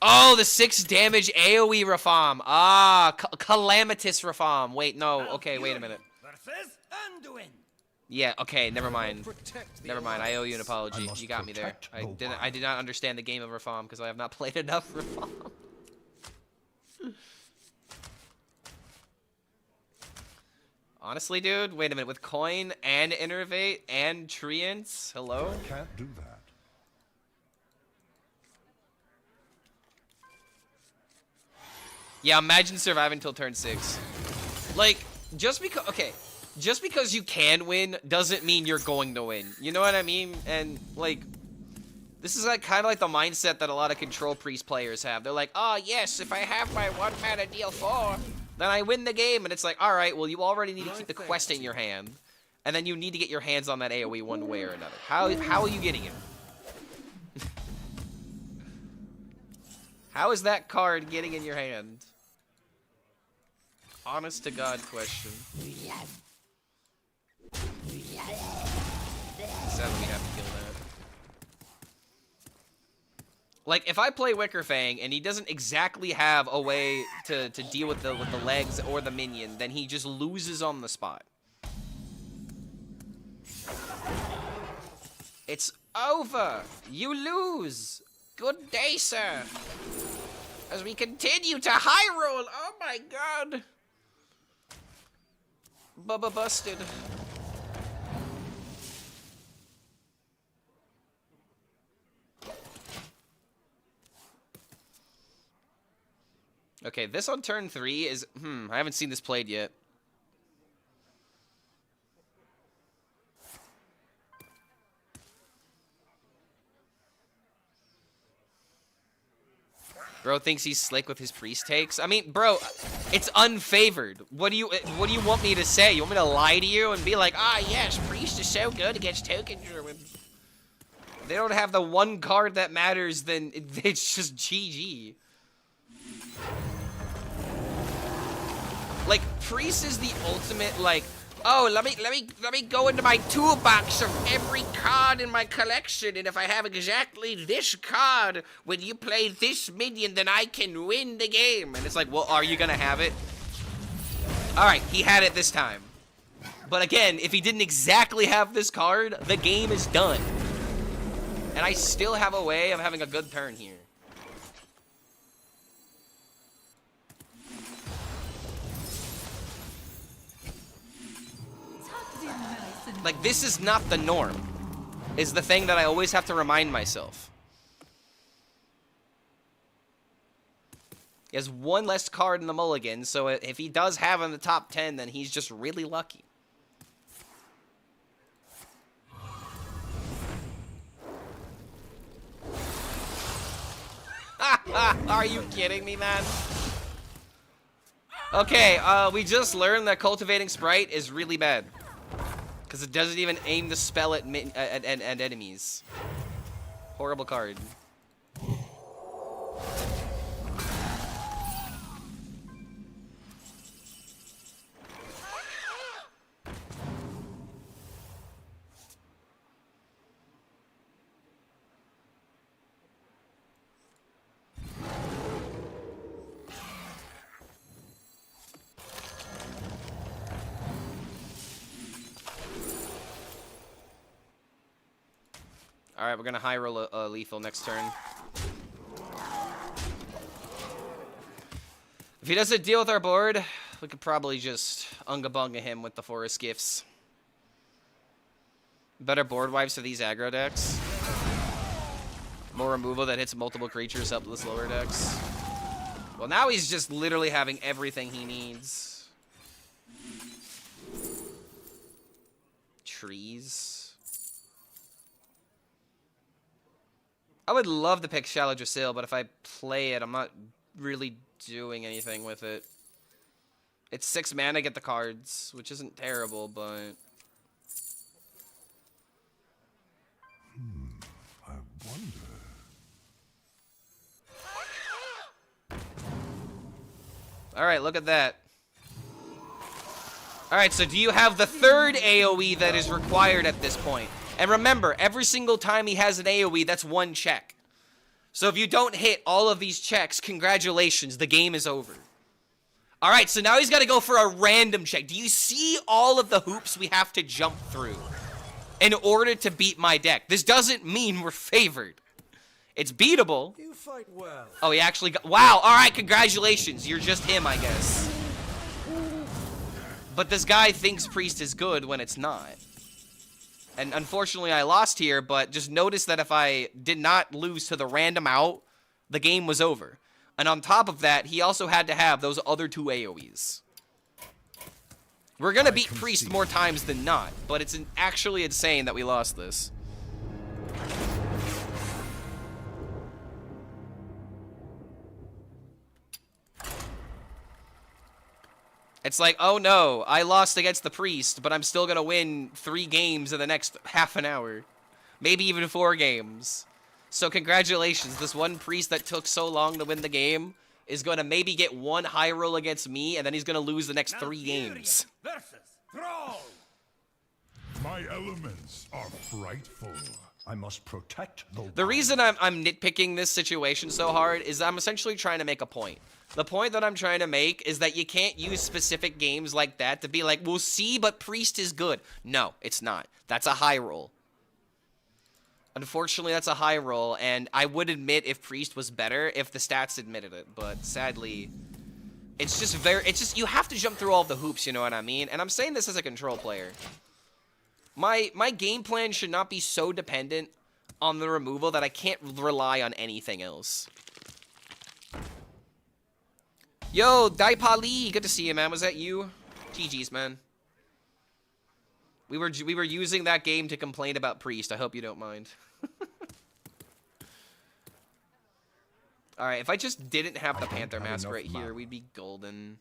Oh, the 6 damage AoE Rafaam. Ah, Calamitous Rafaam. Wait, no. Okay, wait a minute. Versus Anduin. Yeah, okay, never mind. Never mind. I owe you an apology. You got me there. I did not understand the game of Rafaam because I have not played enough Rafaam. Honestly, dude, wait a minute. With Coin and Innervate and Treants, hello? I can't do that. Yeah, imagine surviving until turn 6. Like, just because you can win doesn't mean you're going to win. You know what I mean? And, like, this is like kind of like the mindset that a lot of Control Priest players have. They're like, oh, yes, if I have my 1 mana deal 4, then I win the game. And it's like, all right, well, you already need to keep the quest in your hand. And then you need to get your hands on that AoE one way or another. How are you getting it? How is that card getting in your hand? Honest to God question. Sadly, we have to kill that. Like, if I play Wicker Fang and he doesn't exactly have a way to deal with the legs or the minion, then he just loses on the spot. It's over. You lose. Good day, sir. As we continue to high roll. Oh my God. Bubba busted. Okay, this on turn 3 is... I haven't seen this played yet. Bro thinks he's slick with his priest takes. I mean, bro, it's unfavored. What do you want me to say? You want me to lie to you and be like, ah, yes, priest is so good against token druids. They don't have the one card that matters, then it's just GG. Like, priest is the ultimate, like, oh, let me go into my toolbox of every card in my collection, and if I have exactly this card, when you play this minion, then I can win the game. And it's like, well, are you gonna have it? Alright, he had it this time. But again, if he didn't exactly have this card, the game is done. And I still have a way of having a good turn here. Like, this is not the norm, is the thing that I always have to remind myself. He has one less card in the mulligan, so if he does have in the top 10, then he's just really lucky. Are you kidding me, man? Okay, we just learned that Cultivating Sprite is really bad. Because it doesn't even aim the spell at enemies. Horrible card. Alright, we're gonna high roll a lethal next turn. If he doesn't deal with our board, we could probably just unga-bunga him with the Forest Gifts. Better board wipes for these aggro decks. More removal that hits multiple creatures up to the slower decks. Well, now he's just literally having everything he needs. Trees. I would love to pick Shallow Drasil, but if I play it, I'm not really doing anything with it. It's 6 mana, get the cards, which isn't terrible, but... I wonder. Alright, look at that. Alright, so do you have the 3rd AoE that is required at this point? And remember, every single time he has an AoE, that's 1 check. So if you don't hit all of these checks, congratulations, the game is over. Alright, so now he's got to go for a random check. Do you see all of the hoops we have to jump through in order to beat my deck? This doesn't mean we're favored. It's beatable. You fight well. Oh, he actually got... Wow, alright, congratulations. You're just him, I guess. But this guy thinks Priest is good when it's not. And unfortunately, I lost here, but just notice that if I did not lose to the random out, the game was over. And on top of that, he also had to have those other 2 AoEs. We're gonna beat Priest more times than not, but it's actually insane that we lost this. It's like, oh no, I lost against the Priest, but I'm still gonna win 3 games in the next half an hour. Maybe even 4 games. So congratulations, this one Priest that took so long to win the game is gonna maybe get 1 high roll against me, and then he's gonna lose the next 3 games. Versus Thrall. My elements are frightful. I must protect The reason I'm nitpicking this situation so hard is I'm essentially trying to make a point. The point that I'm trying to make is that you can't use specific games like that to be like, we'll see, but Priest is good. No, it's not. That's a high roll. Unfortunately, that's a high roll, and I would admit if Priest was better if the stats admitted it, but sadly, it's just you have to jump through all the hoops, you know what I mean? And I'm saying this as a control player. My game plan should not be so dependent on the removal that I can't rely on anything else. Yo, Daipali, good to see you, man. Was that you? GG's, man. We were using that game to complain about Priest. I hope you don't mind. Alright, if I just didn't have the Panther Mask right here, we'd be golden.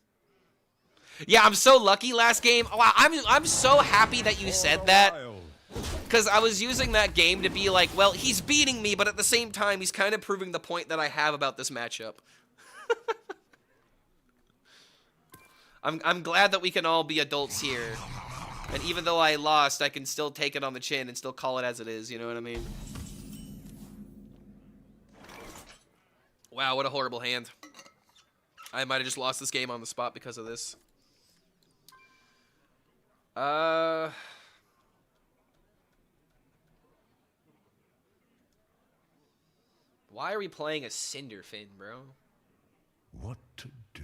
Yeah, I'm so lucky last game. Wow, I'm so happy that you said that. Because I was using that game to be like, well, he's beating me, but at the same time, he's kind of proving the point that I have about this matchup. I'm glad that we can all be adults here. And even though I lost, I can still take it on the chin and still call it as it is, you know what I mean? Wow, what a horrible hand. I might have just lost this game on the spot because of this. Why are we playing a Cinderfin, bro? What to do?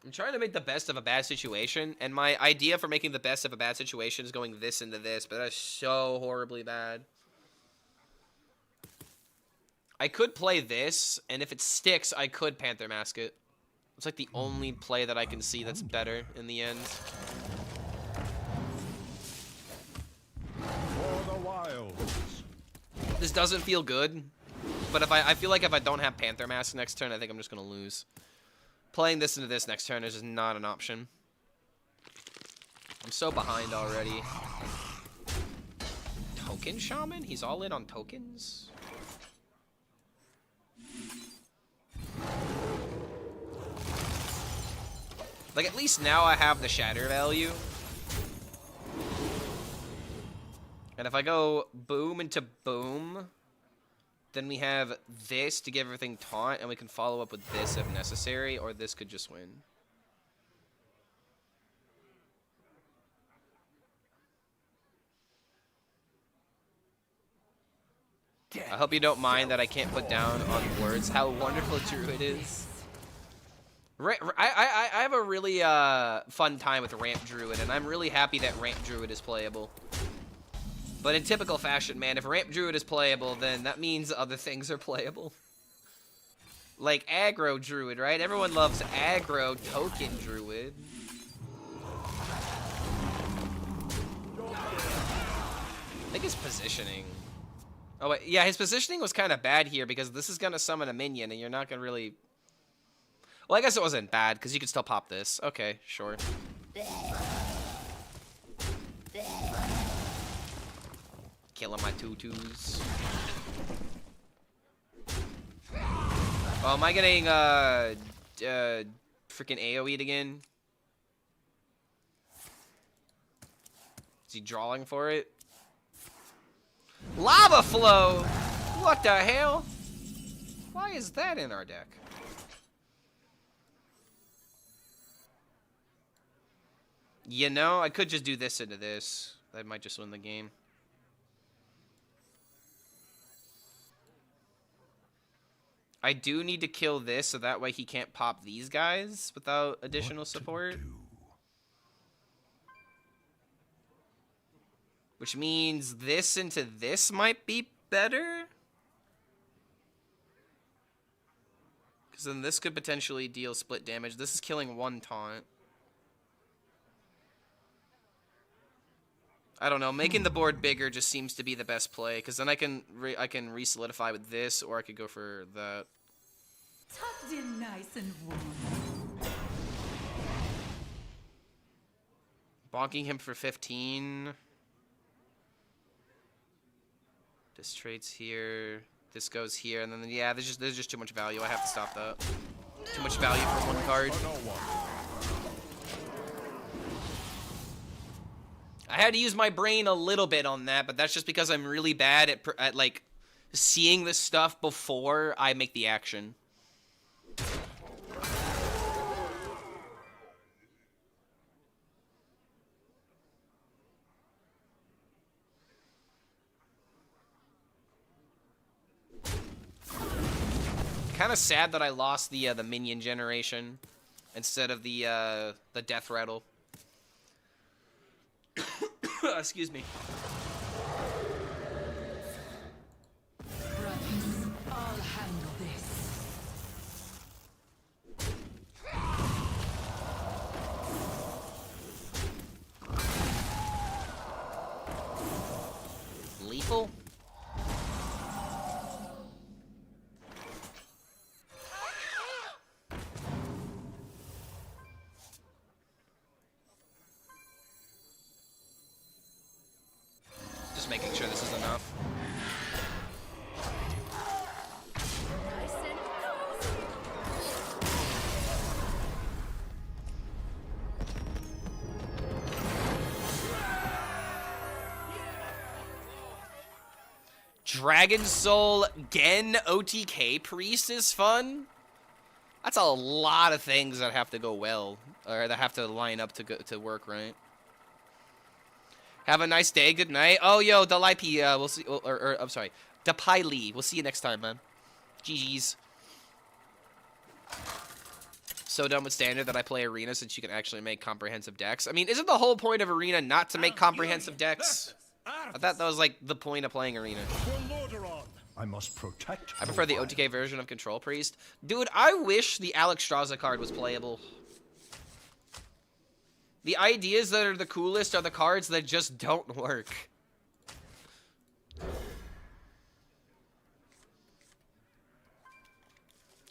I'm trying to make the best of a bad situation, and my idea for making the best of a bad situation is going this into this, but that's so horribly bad. I could play this, and if it sticks, I could Panther Mask it. It's like the only play that I can see that's better in the end. For the wilds. This doesn't feel good, but if I feel like if I don't have Panther Mask next turn, I think I'm just gonna lose. Playing this into this next turn is just not an option. I'm so behind already. Token Shaman? He's all in on tokens? Like, at least now I have the shatter value. And if I go boom into boom, then we have this to give everything taunt, and we can follow up with this if necessary, or this could just win. I hope you don't mind that I can't put down on words how wonderful Druid is. I have a really fun time with Ramp Druid, and I'm really happy that Ramp Druid is playable. But in typical fashion, man, if Ramp Druid is playable, then that means other things are playable. Like aggro Druid, right? Everyone loves aggro token Druid. I think his positioning. Oh, wait. Yeah, his positioning was kind of bad here because this is going to summon a minion and you're not going to really... Well, I guess it wasn't bad because you could still pop this. Okay, sure. Killing my tutus. Oh, am I getting, freaking AoE'd again? Is he drawing for it? Lava flow! What the hell? Why is that in our deck? You know, I could just do this into this. That might just win the game. I do need to kill this so that way he can't pop these guys without additional support. Which means this into this might be better. Because then this could potentially deal split damage. This is killing one taunt. I don't know. Making the board bigger just seems to be the best play. Because then I can re-solidify with this, or I could go for that. Tucked in nice and warm. Bonking him for 15. This trades here. This goes here, and then yeah, there's just too much value. I have to stop that. Too much value for one card. I had to use my brain a little bit on that, but that's just because I'm really bad at like seeing this stuff before I make the action. Kind of sad that I lost the minion generation instead of the death rattle. Excuse me. Brothers, I'll handle this. Lethal? Just making sure this is enough. Nice and cozy. Dragon Soul Gen OTK Priest is fun. That's a lot of things that have to go well, or that have to line up to work, right? Have a nice day. Good night. Oh, yo, Delipi, we'll see. I'm sorry, Depiley. We'll see you next time, man. GG's. So done with standard that I play arena since you can actually make comprehensive decks. I mean, isn't the whole point of arena not to make comprehensive decks? I thought that was like the point of playing arena. I must protect. I prefer the OTK version of Control Priest. Dude, I wish the Alex Straza card was playable. The ideas that are the coolest are the cards that just don't work.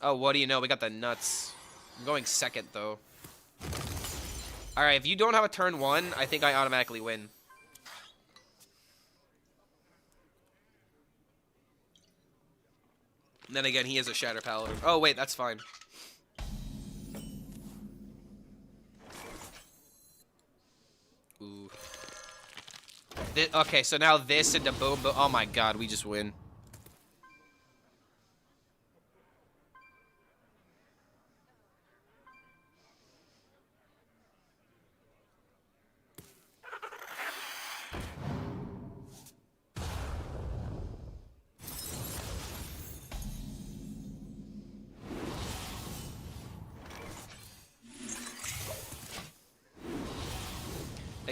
Oh, what do you know? We got the nuts. I'm going second, though. Alright, if you don't have a turn 1, I think I automatically win. And then again, he is a Shatter Paladin. Oh, wait, that's fine. Ooh. Okay, so now this into boom, boom. Oh my god, we just win.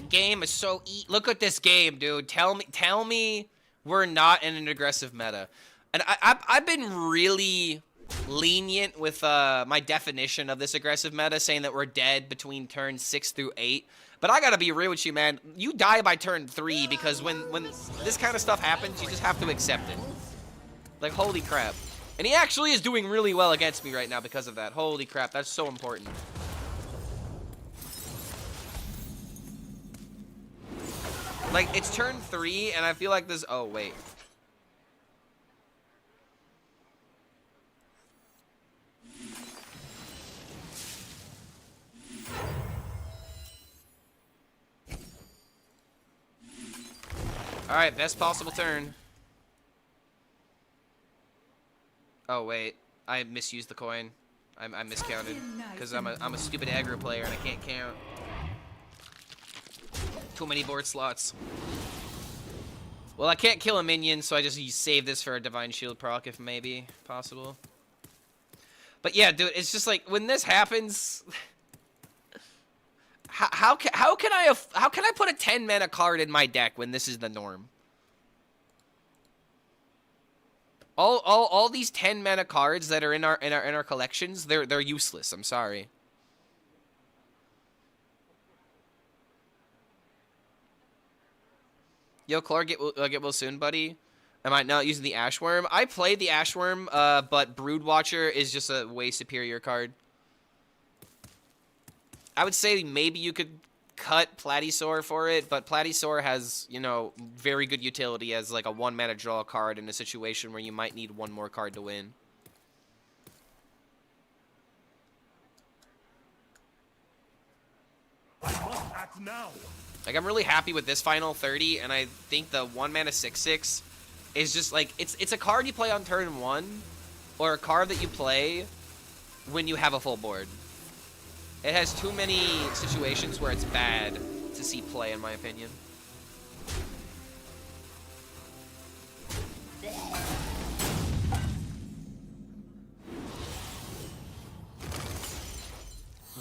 game is so look at this game, dude. Tell me we're not in an aggressive meta. And I've been really lenient with my definition of this aggressive meta, saying that we're dead between turns 6 through 8. But I gotta be real with you, man. You die by turn 3 because when this kind of stuff happens, you just have to accept it. Like, holy crap. And he actually is doing really well against me right now because of that. Holy crap, that's so important. Like, it's turn 3, and I feel like this... Oh, wait. Alright, best possible turn. Oh, wait. I misused the coin. I miscounted. Because I'm a stupid aggro player, and I can't count. Too many board slots. Well, I can't kill a minion, so I just save this for a Divine Shield proc if maybe possible. But yeah, dude, it's just like when this happens, how can I put a 10 mana card in my deck when this is the norm? All these 10 mana cards that are in our collections, they're useless. I'm sorry. Yo, Clark, get well soon, buddy. Am I not using the Ashworm? I played the Ashworm, but Broodwatcher is just a way superior card. I would say maybe you could cut Platysaur for it, but Platysaur has, you know, very good utility as like a 1-mana draw card in a situation where you might need one more card to win. I must act now. Like, I'm really happy with this final 30, and I think the 1-mana 6/6 is just, like, it's a card you play on turn 1, or a card that you play when you have a full board. It has too many situations where it's bad to see play, in my opinion.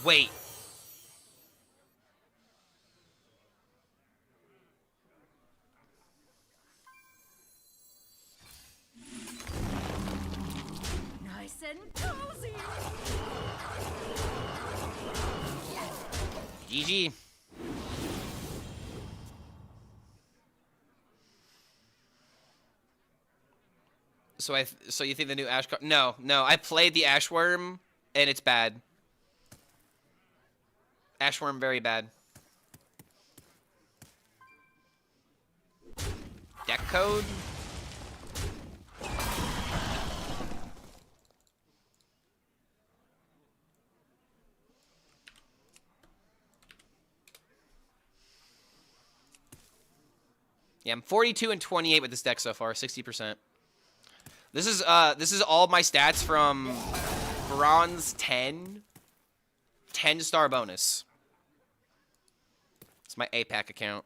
Wait. Nice and cozy. GG. So you think the new Ash card? No, I played the Ashworm and it's bad. Ashworm very bad. Deck code? Yeah, I'm 42 and 28 with this deck so far, 60%. This is all my stats from Bronze 10, 10-star bonus. It's my APAC account.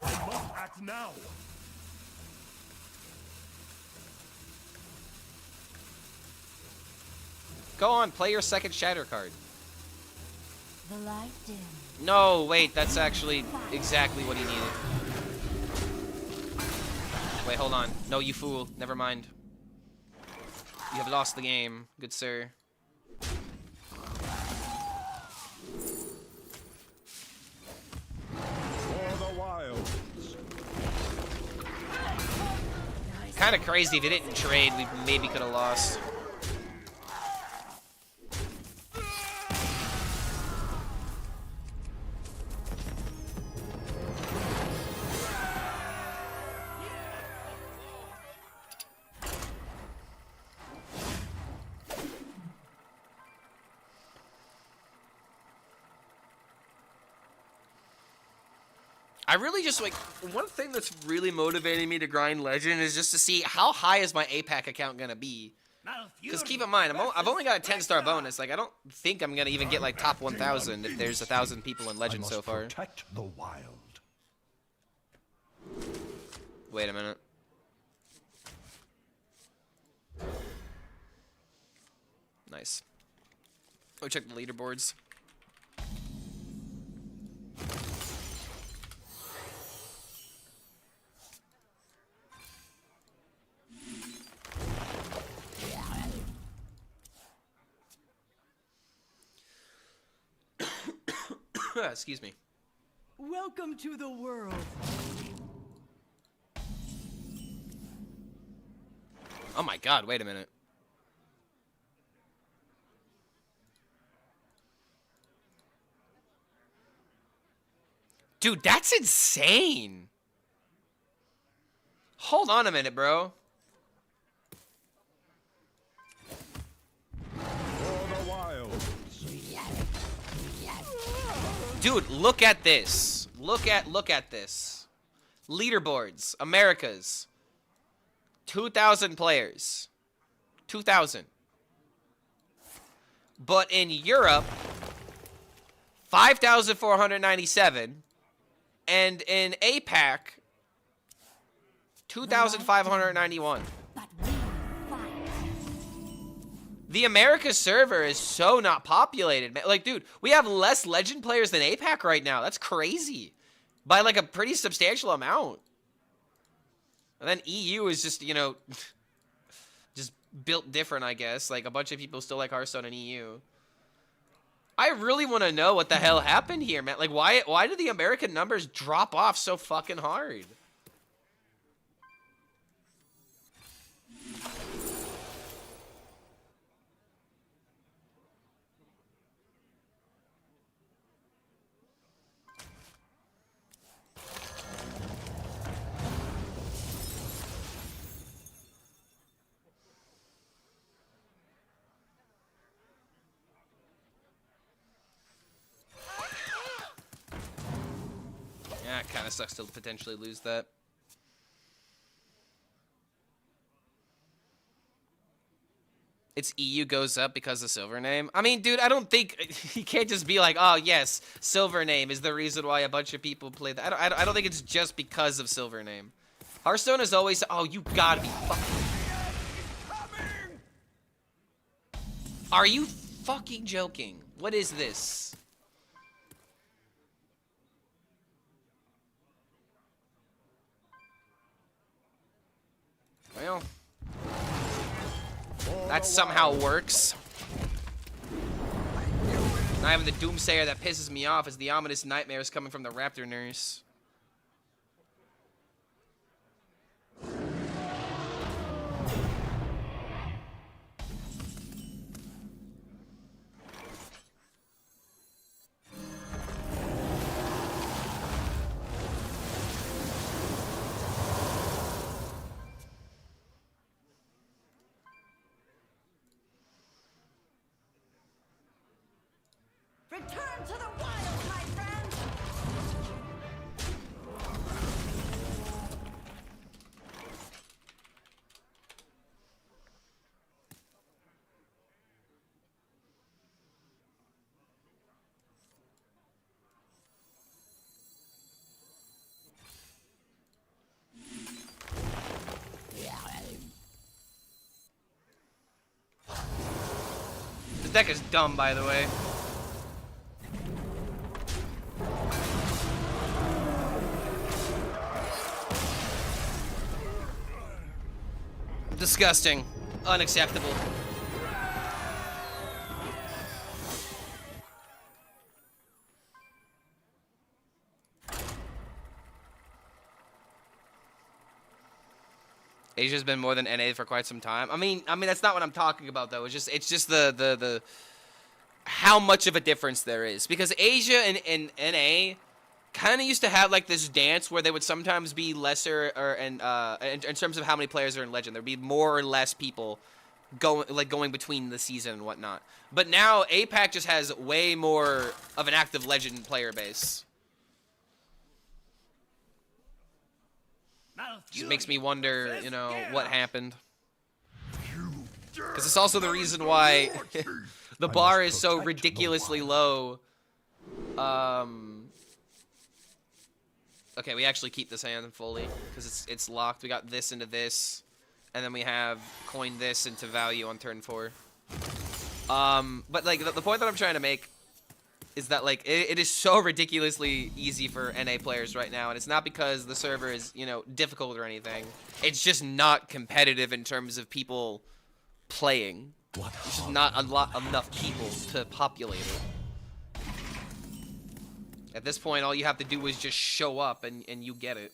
I must act now. Go on, play your second Shatter card. The light dim. No, wait, that's actually exactly what he needed. Wait, hold on. No, you fool. Never mind. You have lost the game, good sir. For the wilds. Kind of crazy. If he didn't trade, we maybe could have lost. I really just, like, one thing that's really motivating me to grind Legend is just to see how high is my APAC account gonna be. Because keep in mind, I've only got a 10-star bonus. Like, I don't think I'm gonna even get like top 1,000 if there's 1,000 people in Legend so far. Protect the wild. Wait a minute. Nice. Go check the leaderboards. Excuse me. Welcome to the world. Oh my god, wait a minute. Dude, that's insane. Hold on a minute, bro. For the wild. Dude, look at this. Look at this. Leaderboards, Americas. 2,000 players. 2,000. But in Europe, 5,497. And in APAC, 2,591. But we fight. The America server is so not populated, man. Like, dude, we have less Legend players than APAC right now. That's crazy. By, like, a pretty substantial amount. And then EU is just, you know, just built different, I guess. Like, a bunch of people still like Hearthstone and EU. I really want to know what the hell happened here, man. Like, why did the American numbers drop off so fucking hard? Yeah, it kind of sucks to potentially lose that. Its EU goes up because of silver name. I mean, dude, I don't think you can't just be like, oh yes, silver name is the reason why a bunch of people play that. I don't think it's just because of silver name. Hearthstone is always, oh, you gotta be fucking. Are you fucking joking? What is this? Well, that somehow works. Not having the Doomsayer that pisses me off is the ominous nightmares coming from the Raptor Nurse. Return to the wild, my friend! This deck is dumb, by the way. Disgusting. Unacceptable. Asia's been more than NA for quite some time. I mean that's not what I'm talking about though. It's just the how much of a difference there is, because Asia and NA kind of used to have like this dance where they would sometimes be lesser, or in terms of how many players are in Legend, there'd be more or less people going between the season and whatnot. But now APAC just has way more of an active Legend player base. Just makes me wonder, you know, what happened. You Because it's also the reason why the bar is so ridiculously low. Okay, we actually keep this hand fully because it's locked. We got this into this, and then we have coined this into value on turn 4. But like the point that I'm trying to make is that like it is so ridiculously easy for NA players right now, and it's not because the server is, you know, difficult or anything. It's just not competitive in terms of people playing. There's just not enough people to populate it. At this point, all you have to do is just show up and you get it.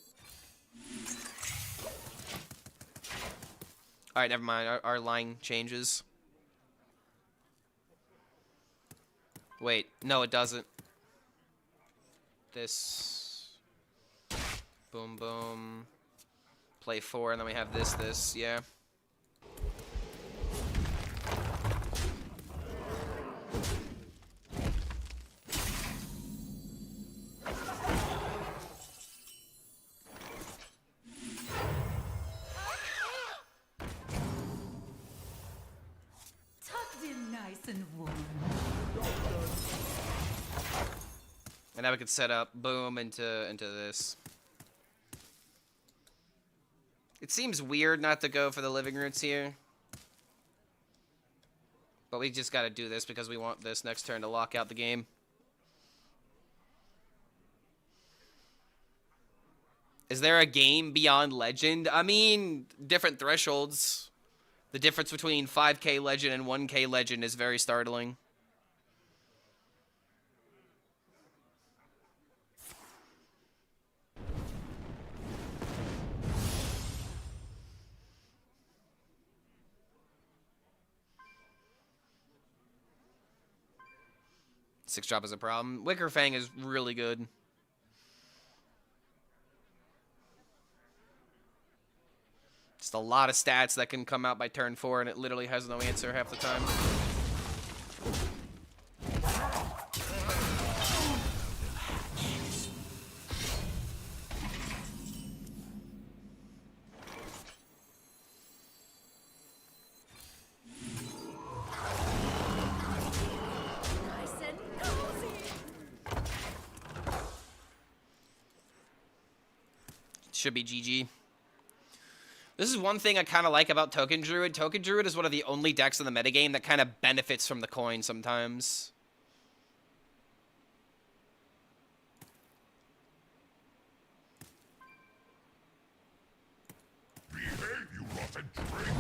Alright, never mind. Our line changes. Wait, no it doesn't. This. Boom, boom. Play 4, and then we have this, yeah. Tucked in nice and warm. And now we could set up boom into this. It seems weird not to go for the living roots here. But we just gotta do this because we want this next turn to lock out the game. Is there a game beyond Legend? I mean, different thresholds. The difference between 5K Legend and 1K Legend is very startling. Six drop is a problem. Wicker Fang is really good. Just a lot of stats that can come out by turn 4, and it literally has no answer half the time. Should be GG. This is one thing I kind of like about Token Druid. Token Druid is one of the only decks in the metagame that kind of benefits from the coin sometimes. Behave, you rotten drink!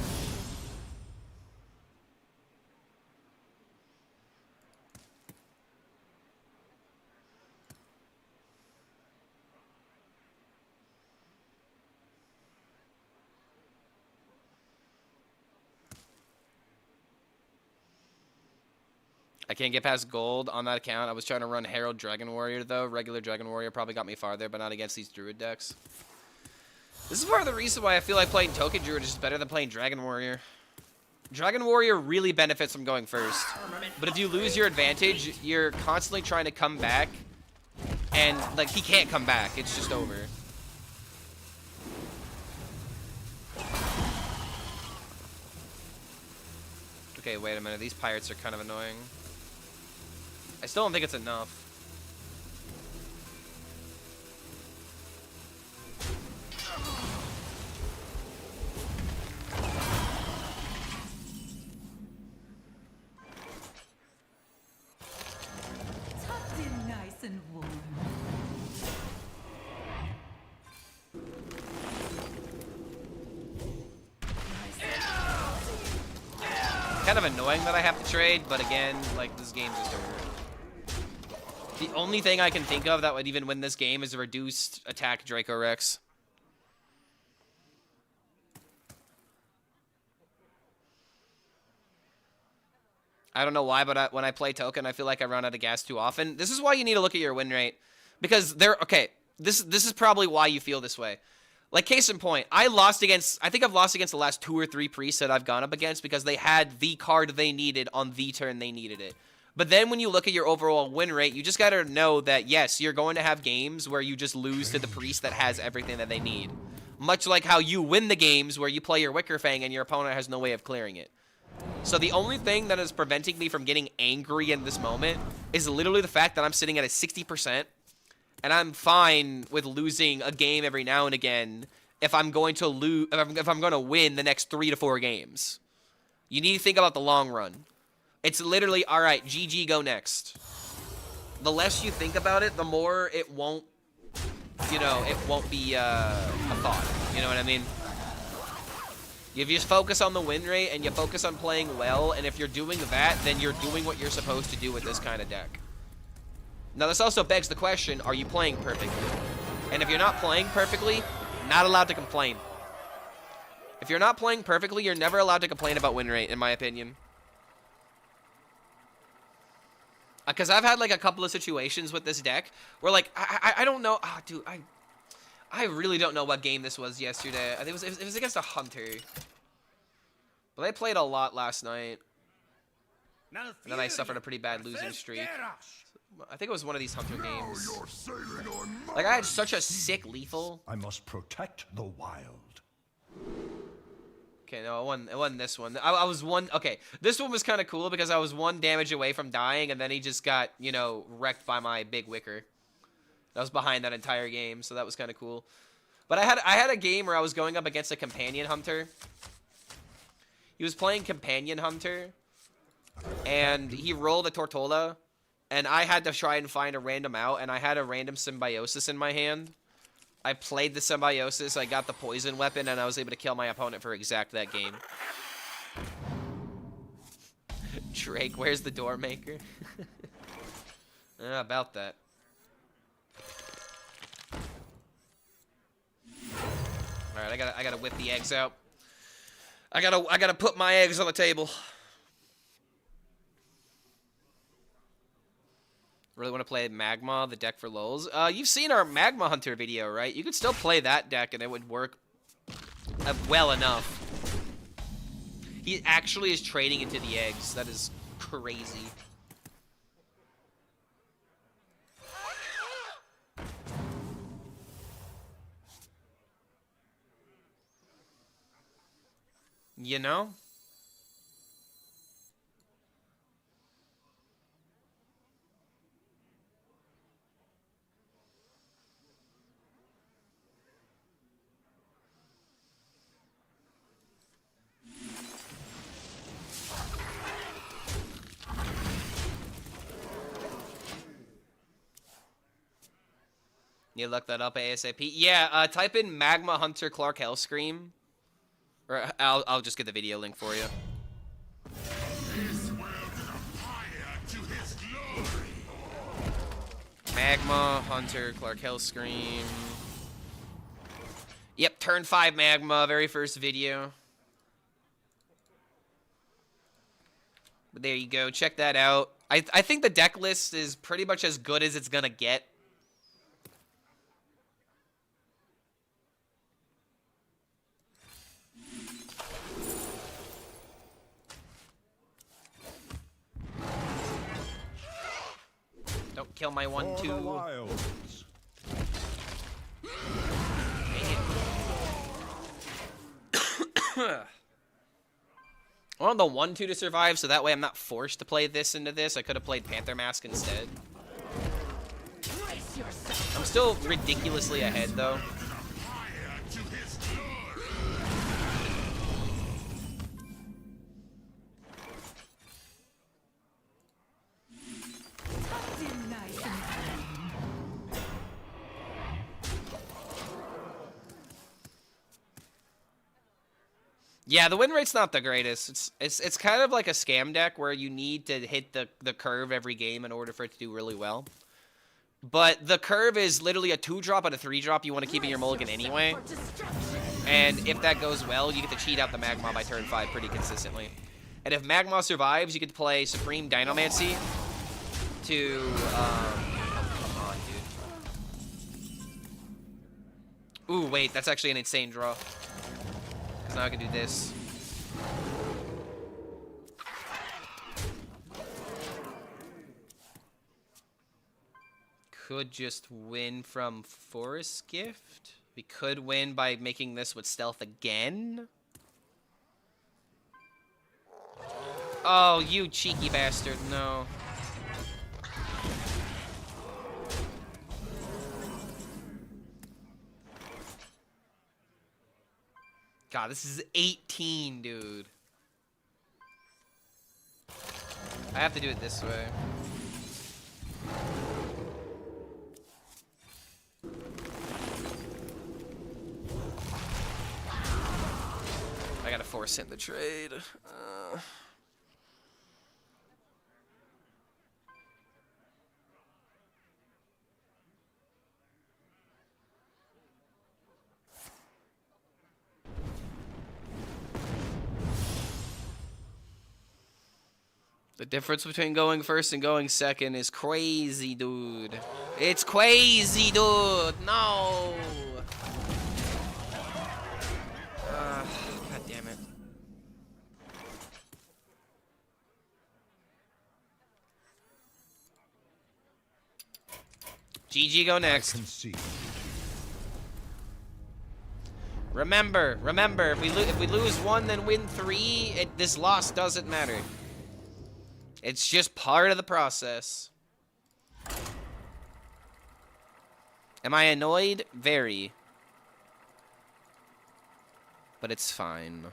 I can't get past gold on that account. I was trying to run Herald Dragon Warrior, though. Regular Dragon Warrior probably got me farther, but not against these Druid decks. This is part of the reason why I feel like playing Token Druid is just better than playing Dragon Warrior. Dragon Warrior really benefits from going first. But if you lose your advantage, you're constantly trying to come back. And, like, he can't come back. It's just over. Okay, wait a minute. These pirates are kind of annoying. I still don't think it's enough. Tucked in nice and warm. Kind of annoying that I have to trade, but again, like, this game's just over. The only thing I can think of that would even win this game is a reduced attack Draco Rex. I don't know why, but when I play Token, I feel like I run out of gas too often. This is why you need to look at your win rate. Because okay, this is probably why you feel this way. Like, case in point, I think I've lost against the last 2 or 3 priests that I've gone up against because they had the card they needed on the turn they needed it. But then when you look at your overall win rate, you just gotta know that, yes, you're going to have games where you just lose to the priest that has everything that they need. Much like how you win the games where you play your Wicker Fang and your opponent has no way of clearing it. So the only thing that is preventing me from getting angry in this moment is literally the fact that I'm sitting at a 60%, and I'm fine with losing a game every now and again if I'm going to lose, if I'm going to win the next 3 to 4 games. You need to think about the long run. It's literally, all right, GG, go next. The less you think about it, the more it won't, you know, it won't be a thought. You know what I mean? You just focus on the win rate, and you focus on playing well, and if you're doing that, then you're doing what you're supposed to do with this kind of deck. Now, this also begs the question, are you playing perfectly? And if you're not playing perfectly, not allowed to complain. If you're not playing perfectly, you're never allowed to complain about win rate, in my opinion. Because I've had, like, a couple of situations with this deck where, like, I don't know. Oh, dude, I really don't know what game this was yesterday. I think it was against a Hunter. But they played a lot last night. And then I suffered a pretty bad losing streak. I think it was one of these Hunter games. Like, I had such a sick lethal. I must protect the wild. Okay, no, it wasn't this one. I was one. Okay, this one was kind of cool because I was 1 damage away from dying, and then he just got, you know, wrecked by my big wicker. I was behind that entire game, so that was kind of cool. But I had a game where I was going up against a companion hunter. He was playing companion hunter, and he rolled a Tortola, and I had to try and find a random out, and I had a random symbiosis in my hand. I played the symbiosis, I got the poison weapon, and I was able to kill my opponent for exact that game. Drake, where's the door maker? About that. Alright, I gotta whip the eggs out. I gotta put my eggs on the table. Really want to play Magma, the deck for lulz? You've seen our Magma Hunter video, right? You could still play that deck and it would work well enough. He actually is trading into the eggs. That is crazy. You know? You look that up ASAP. Yeah, type in Magma Hunter Clark HELLSCREAM. Or I'll just get the video link for you. This world is a fire to his glory. Magma Hunter Clark HELLSCREAM. Yep, turn 5 Magma, very first video. But there you go, check that out. I think the deck list is pretty much as good as it's gonna get. Don't kill my 1-2. I want the 1-2 to survive, so that way I'm not forced to play this into this. I could have played Panther Mask instead. I'm still ridiculously ahead, though. Yeah, the win rate's not the greatest. It's kind of like a scam deck where you need to hit the curve every game in order for it to do really well. But the curve is literally a 2-drop and a 3-drop you want to keep in your mulligan anyway. And if that goes well, you get to cheat out the Magma by turn 5 pretty consistently. And if Magma survives, you get to play Supreme Dynamancy to, come on, dude. Ooh, wait, that's actually an insane draw. Because now I can do this. Could just win from Forest Gift. We could win by making this with stealth again. Oh, you cheeky bastard. No. God, this is 18, dude. I have to do it this way. I gotta force in the trade. The difference between going first and going second is crazy, dude. It's crazy, dude. No. God damn it. GG, go next. Remember, if we lose one, then win three. This loss doesn't matter. It's just part of the process. Am I annoyed? Very. But it's fine.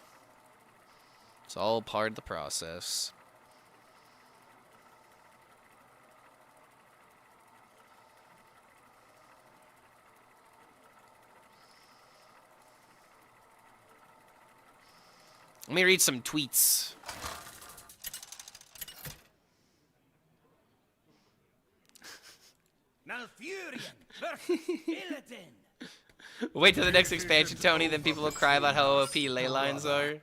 It's all part of the process. Let me read some tweets. Wait till the next expansion, Tony, then people will cry about how OP ley lines are.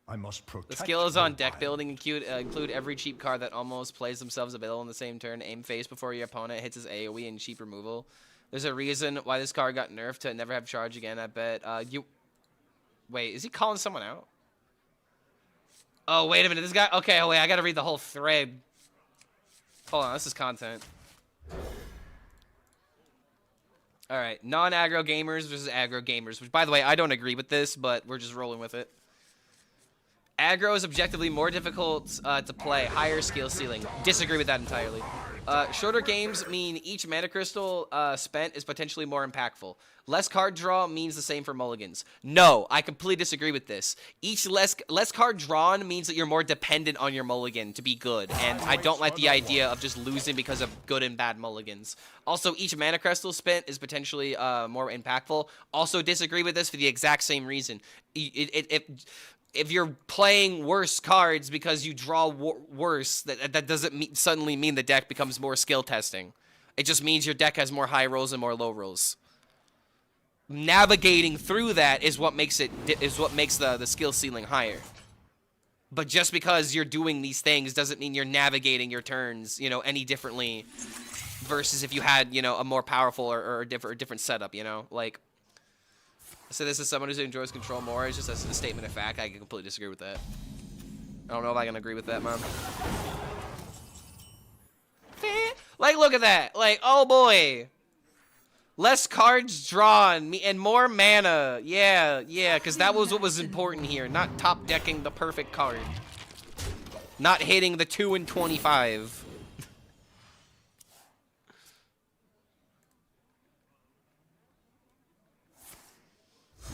I must protect The skills on the deck wild. building include every cheap card that almost plays themselves a bill in the same turn. Aim face before your opponent hits his AoE and cheap removal. There's a reason why this card got nerfed to never have charge again, I bet. Wait, is he calling someone out? Oh, wait a minute. This guy... Okay, wait, I gotta read the whole thread. Hold on, this is content. Alright, non-aggro gamers versus aggro gamers. Which, by the way, I don't agree with this, but we're just rolling with it. Aggro is objectively more difficult to play. Higher skill ceiling. Disagree with that entirely. Shorter games mean each mana crystal spent is potentially more impactful. Less card draw means the same for mulligans. No, I completely disagree with this. Each less card drawn means that you're more dependent on your mulligan to be good, and I don't like the idea of just losing because of good and bad mulligans. Also, each mana crystal spent is potentially more impactful. Also disagree with this for the exact same reason. If you're playing worse cards because you draw worse, that doesn't suddenly mean the deck becomes more skill testing. It just means your deck has more high rolls and more low rolls. Navigating through that is what makes the skill ceiling higher. But just because you're doing these things doesn't mean you're navigating your turns, any differently versus if you had, a more powerful or a different setup, like. So this is someone who enjoys control more. It's just a statement of fact. I completely disagree with that. I don't know if I can agree with that, man. Like, look at that. Like, oh boy. Less cards drawn and more mana. Yeah, because that was what was important here. Not top decking the perfect card. Not hitting the 2 and 25.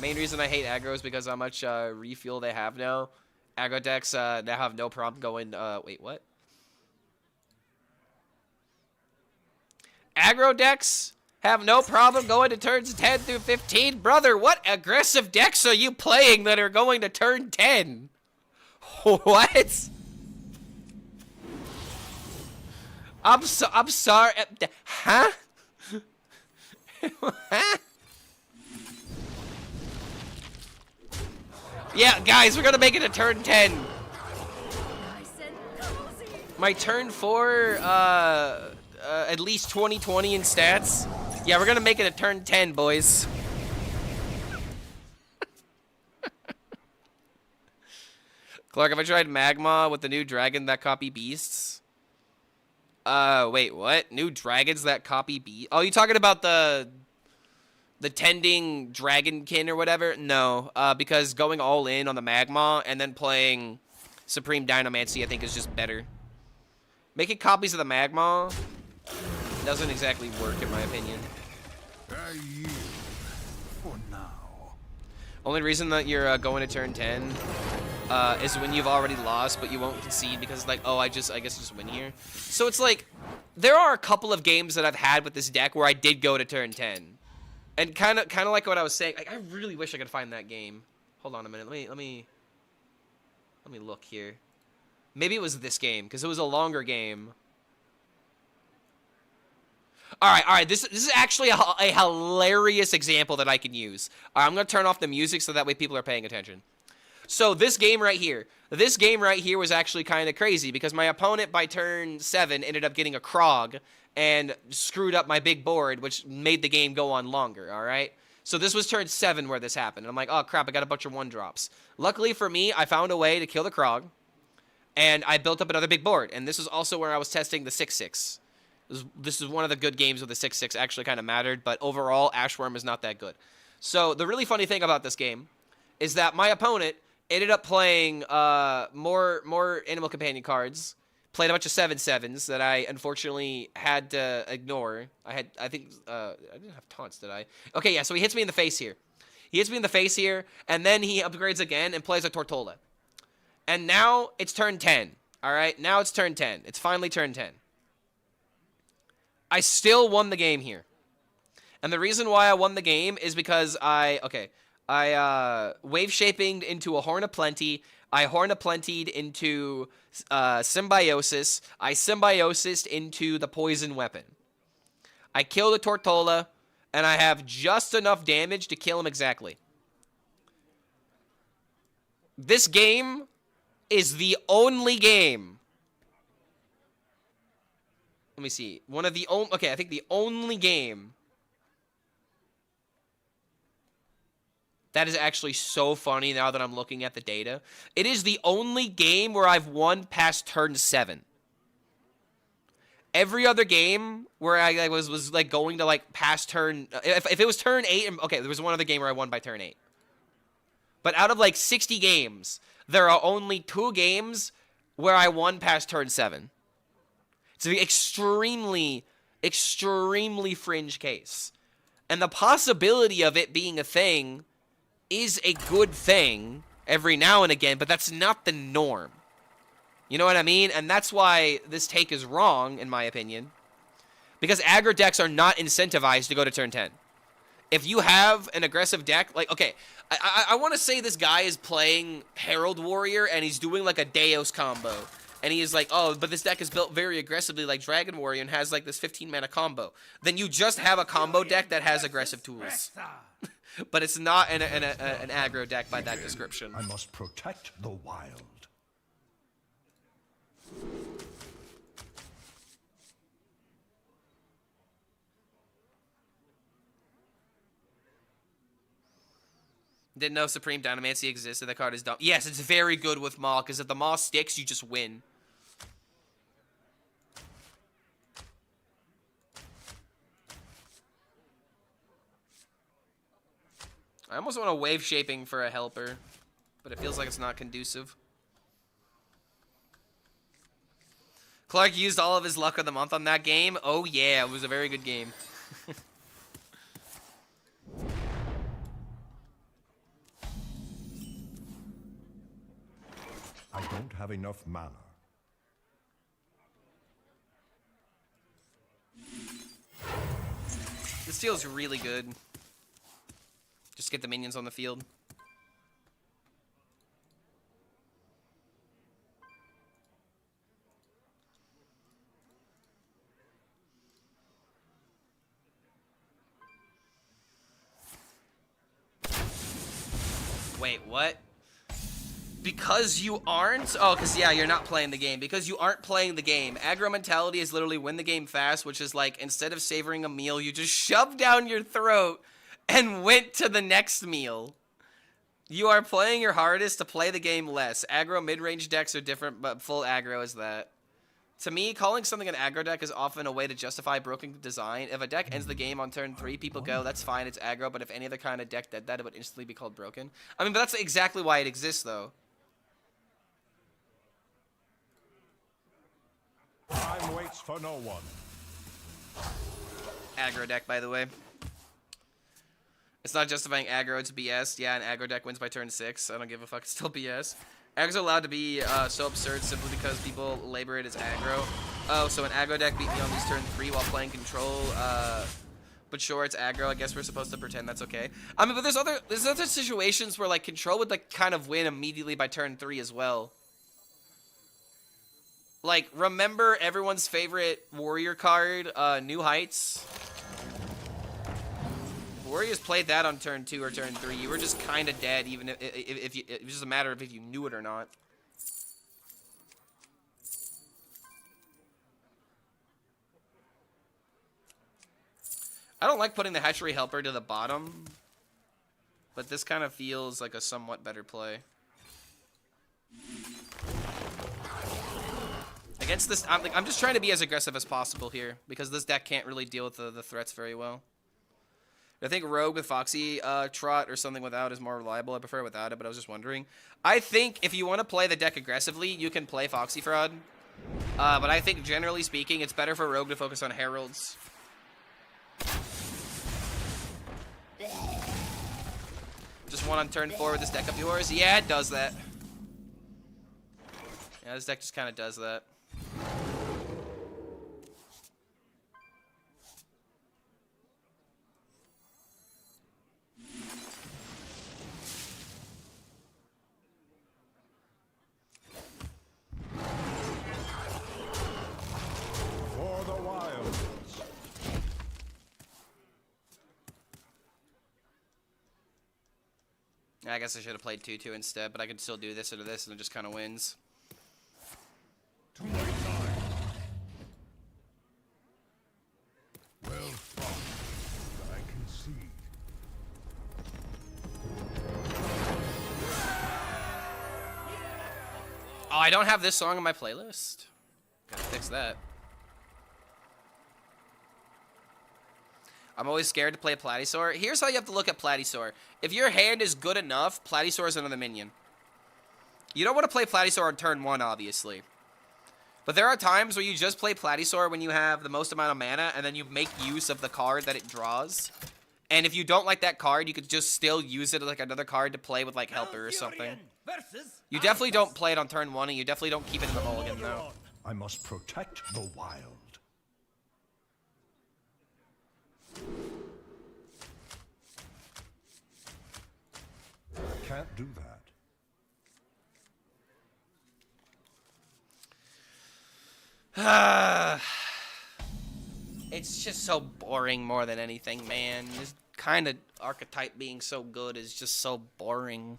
Main reason I hate aggro is because how much refuel they have now. Aggro decks now have no problem going... wait, what? Aggro decks have no problem going to turns 10 through 15? Brother, what aggressive decks are you playing that are going to turn 10? What? I'm sorry. Huh? Huh? Yeah, guys, we're gonna make it a turn 10. Nice and cozy. My turn 4, at least 20/20 in stats. Yeah, we're gonna make it a turn 10, boys. Clark, have I tried Magma with the new dragon that copy beasts? Wait, what? New dragons that copy beasts? Oh, you talking about the tending dragonkin or whatever? No, because going all in on the Magma and then playing Supreme Dynamancy, I think, is just better. Making copies of the Magma doesn't exactly work, in my opinion. I yield for now. Only reason that you're going to turn 10 is when you've already lost, but you won't concede because it's like, oh, I guess just win here. So it's like, there are a couple of games that I've had with this deck where I did go to turn 10. And kind of like what I was saying, I really wish I could find that game. Hold on a minute. Let me look here. Maybe it was this game because it was a longer game. All right. This is actually a hilarious example that I can use. All right, I'm gonna turn off the music so that way people are paying attention. So this game right here was actually kind of crazy because my opponent by turn 7 ended up getting a Krog and screwed up my big board, which made the game go on longer, all right? So this was turn 7 where this happened. And I'm like, oh, crap, I got a bunch of 1-drops. Luckily for me, I found a way to kill the Krog, and I built up another big board. And this is also where I was testing the 6-6. This is one of the good games where the 6-6 actually kind of mattered, but overall, Ashworm is not that good. So the really funny thing about this game is that my opponent ended up playing more Animal Companion cards, played a bunch of 7/7s that I unfortunately had to ignore. I didn't have taunts, did I? Okay, yeah, so he hits me in the face here. And then he upgrades again and plays a Tortola. And now it's turn 10, all right? Now it's turn 10. It's finally turn 10. I still won the game here. And the reason why I won the game is because I wave shaping into a Horn of Plenty. I Horn of Plentied into Symbiosis. I Symbiosised into the Poison Weapon. I kill the Tortola, and I have just enough damage to kill him exactly. This game is the only game. Let me see. One of the only... Okay, I think the only game... That is actually so funny now that I'm looking at the data. It is the only game where I've won past turn 7. Every other game where I was like going to like past turn... If it was turn 8... Okay, there was one other game where I won by turn 8. But out of like 60 games, there are only 2 games where I won past turn 7. It's an extremely, extremely fringe case. And the possibility of it being a thing is a good thing every now and again, but that's not the norm. You know what I mean? And that's why this take is wrong, in my opinion. Because aggro decks are not incentivized to go to turn 10. If you have an aggressive deck, like, okay, I want to say this guy is playing Herald Warrior, and he's doing, like, a Deos combo. And he is like, oh, but this deck is built very aggressively like Dragon Warrior and has, like, this 15-mana combo. Then you just have a combo deck that has aggressive tools. But it's not an aggro deck by that description. I must protect the wild. Didn't know Supreme Dynamancy existed. That card is dumb. Yes, it's very good with Maw, because if the Maw sticks, you just win. I almost want a wave shaping for a helper, but it feels like it's not conducive. Clark used all of his luck of the month on that game. Oh yeah, it was a very good game. I don't have enough mana. This feels really good. Just get the minions on the field. Wait, what? Because you aren't? Oh, because, yeah, you're not playing the game. Because you aren't playing the game. Aggro mentality is literally win the game fast, which is like, instead of savoring a meal, you just shove down your throat and went to the next meal. You are playing your hardest to play the game less. Aggro mid-range decks are different, but full aggro is that. To me, calling something an aggro deck is often a way to justify broken design. If a deck ends the game on turn 3, people go, that's fine, it's aggro, but if any other kind of deck did that, it would instantly be called broken. I mean, but that's exactly why it exists, though. Time waits for no one. Aggro deck, by the way. It's not justifying aggro, it's BS. Yeah, an aggro deck wins by turn 6. I don't give a fuck, it's still BS. Aggro's allowed to be so absurd simply because people label it as aggro. Oh, so an aggro deck beat me on these turn 3 while playing control. But sure, it's aggro. I guess we're supposed to pretend that's okay. I mean, but there's other situations where like control would like kind of win immediately by turn 3 as well. Like, remember everyone's favorite warrior card, New Heights? Warriors played that on turn 2 or turn 3. You were just kind of dead, even if you, it was just a matter of if you knew it or not. I don't like putting the hatchery helper to the bottom, but this kind of feels like a somewhat better play. Against this, I'm just trying to be as aggressive as possible here because this deck can't really deal with the threats very well. I think Rogue with Foxy Trot or something without is more reliable. I prefer it without it, but I was just wondering. I think if you want to play the deck aggressively, you can play Foxy Fraud. But I think generally speaking, it's better for Rogue to focus on Heralds. Just one on turn 4 with this deck of yours? Yeah, it does that. Yeah, this deck just kind of does that. For the wilds. I guess I should have played 2-2 instead, but I could still do this or this, and it just kind of wins. To my side. Well fought. I concede. Oh, I don't have this song on my playlist. Gotta fix that. I'm always scared to play Platysaur. Here's how you have to look at Platysaur. If your hand is good enough, Platysaur is another minion. You don't want to play Platysaur on turn 1, obviously. But there are times where you just play Platysaur when you have the most amount of mana, and then you make use of the card that it draws. And if you don't like that card, you could just still use it as like another card to play with like Helper or something. You definitely don't play it on turn 1, and you definitely don't keep it in the mulligan, though. I must protect the wild. I can't do that. It's just so boring more than anything, man. This kind of archetype being so good is just so boring.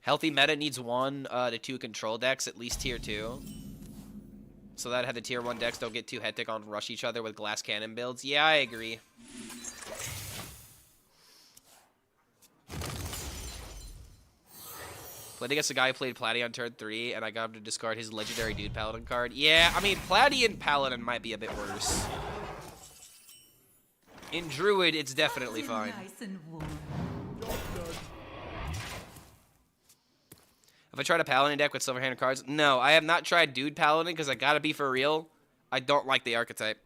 Healthy meta needs 1 to 2 control decks, at least tier 2. So that had the tier 1 decks don't get too hectic on rush each other with glass cannon builds. Yeah, I agree. Played against a guy who played Platy on turn 3, and I got him to discard his legendary Dude Paladin card. Yeah, I mean, Platy and Paladin might be a bit worse. In Druid, it's definitely fine. Nice and warm. Have I tried a Paladin deck with Silver-Handed cards? No, I have not tried Dude Paladin because I gotta be for real. I don't like the archetype.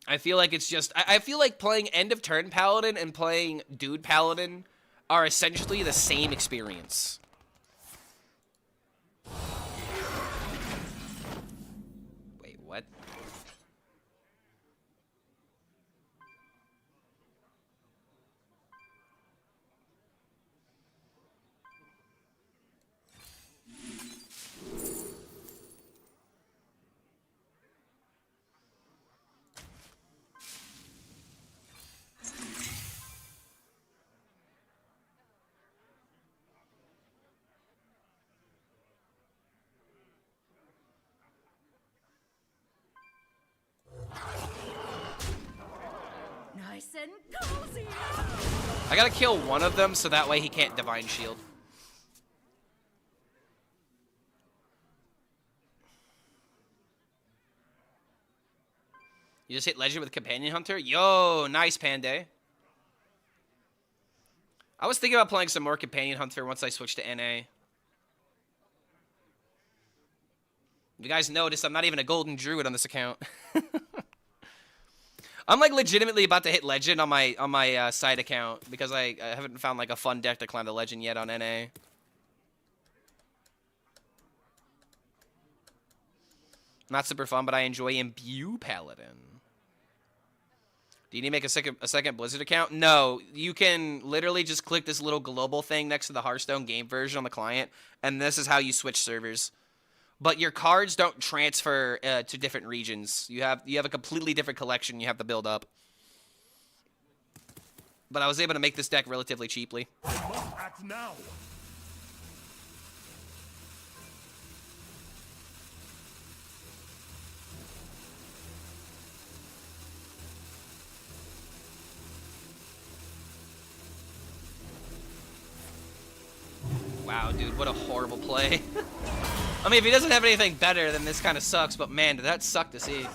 I feel like it's just... I feel like playing End of Turn Paladin and playing Dude Paladin are essentially the same experience. Wait, what? Nice and cozy. I gotta kill one of them so that way he can't Divine Shield. You just hit Legend with Companion Hunter? Yo, nice, Panday. I was thinking about playing some more Companion Hunter once I switch to NA. You guys notice I'm not even a Golden Druid on this account. I'm like legitimately about to hit Legend on my side account because I haven't found like a fun deck to climb the Legend yet on NA. Not super fun, but I enjoy Imbue Paladin. Do you need to make a second Blizzard account? No, you can literally just click this little global thing next to the Hearthstone game version on the client, and this is how you switch servers. But your cards don't transfer to different regions. You have a completely different collection you have to build up. But I was able to make this deck relatively cheaply. I must act now. Wow, dude, what a horrible play. I mean, if he doesn't have anything better, then this kind of sucks, but man, did that suck to see.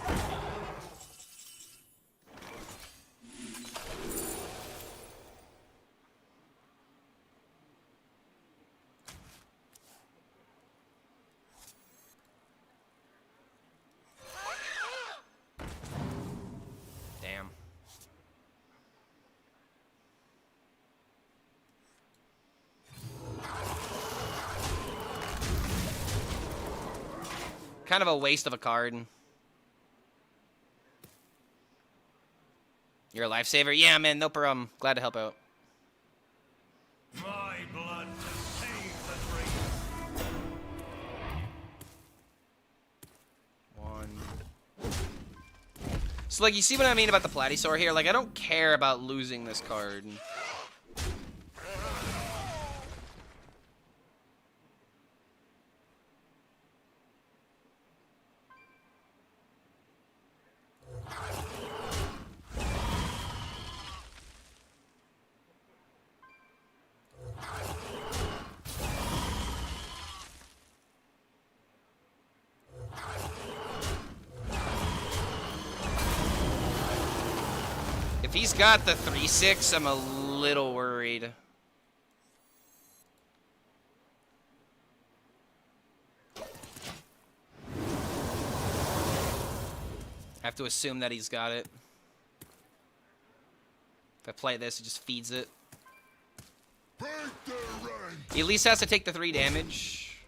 Damn. Kind of a waste of a card. You're a lifesaver? Yeah, man, no problem. Glad to help out. My blood to save the dream. One. So, like, you see what I mean about the Platysaur here? Like, I don't care about losing this card. If he's got the 3/6, I'm a little worried. I have to assume that he's got it. If I play this, it just feeds it. He at least has to take the 3 damage.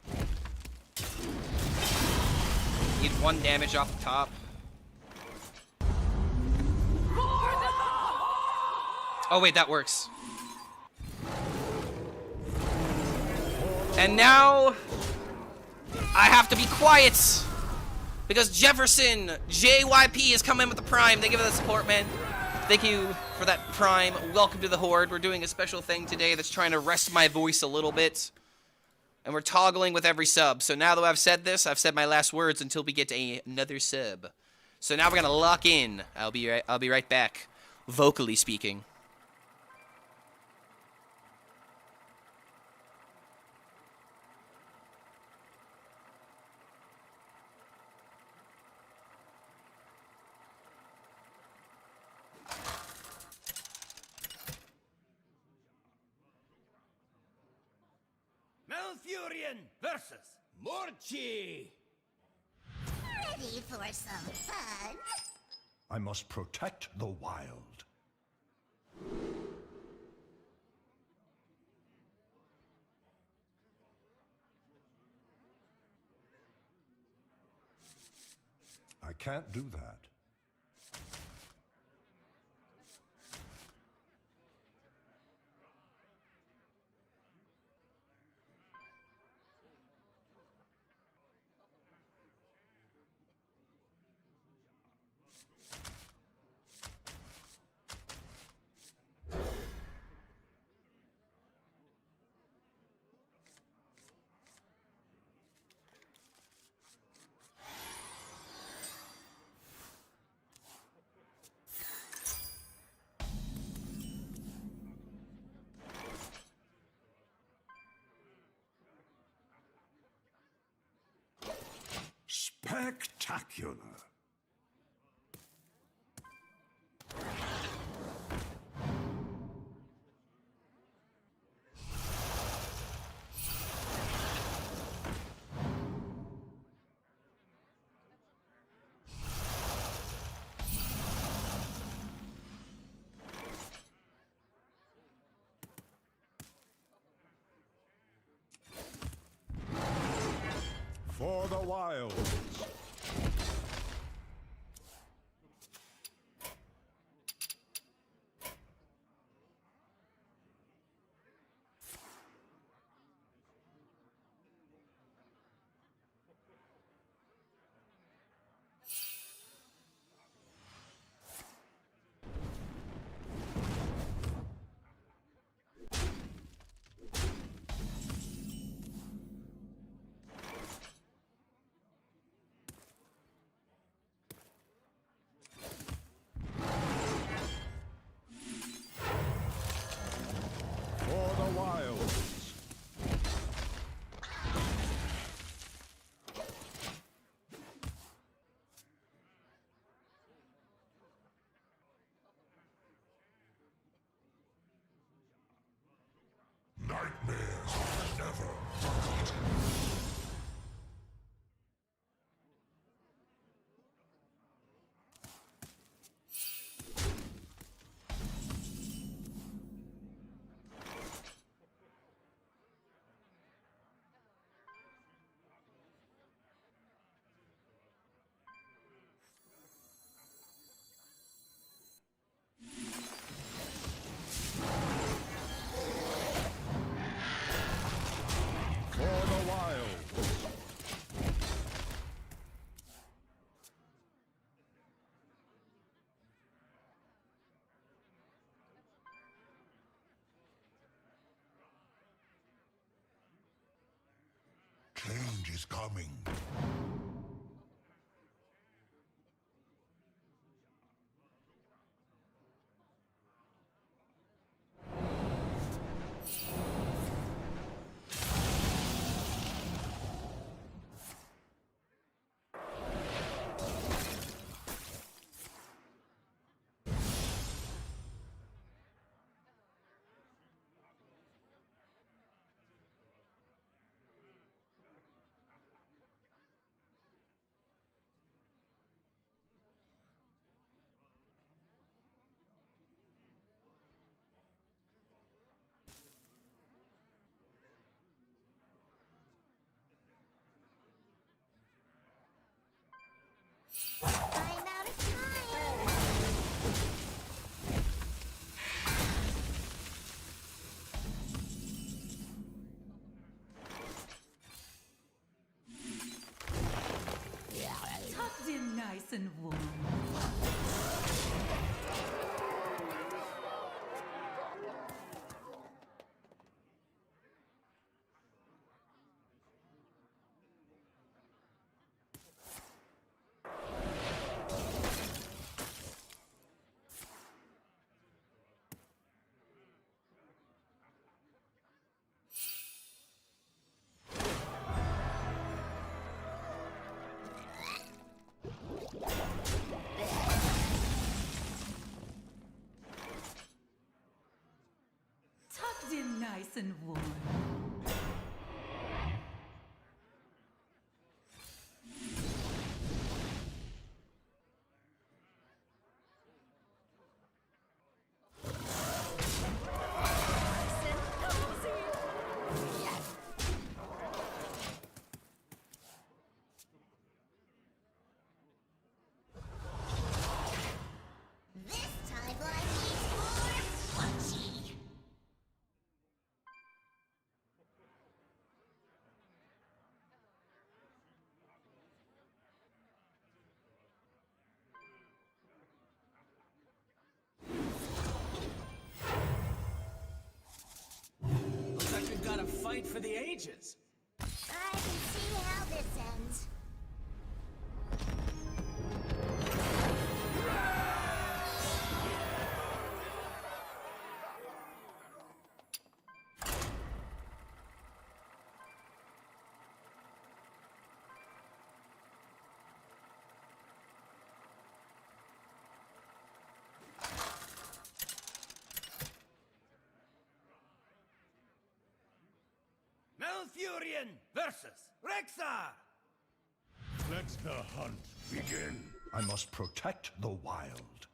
Need 1 damage off the top. Oh wait, that works. And now I have to be quiet because Jefferson JYP is coming with the Prime. Thank you for the support, man. Thank you for that Prime. Welcome to the Horde. We're doing a special thing today that's trying to rest my voice a little bit. And we're toggling with every sub. So now that I've said this, I've said my last words until we get to another sub. So now we're gonna lock in. I'll be right back. Vocally speaking. Malfurion versus Morchi. Ready for some fun? I must protect the wild. I can't do that. Spectacular. wilds. For the wilds. Nightmares are never forgotten. For the wilds. Change is coming. I'm out of time. Tucked in nice and warm. Tucked in nice and warm. This timeline needs more punchy. Looks like we've got a fight for the ages. I can see how this ends. Malfurion versus Rexar! Let the hunt begin. I must protect the wild.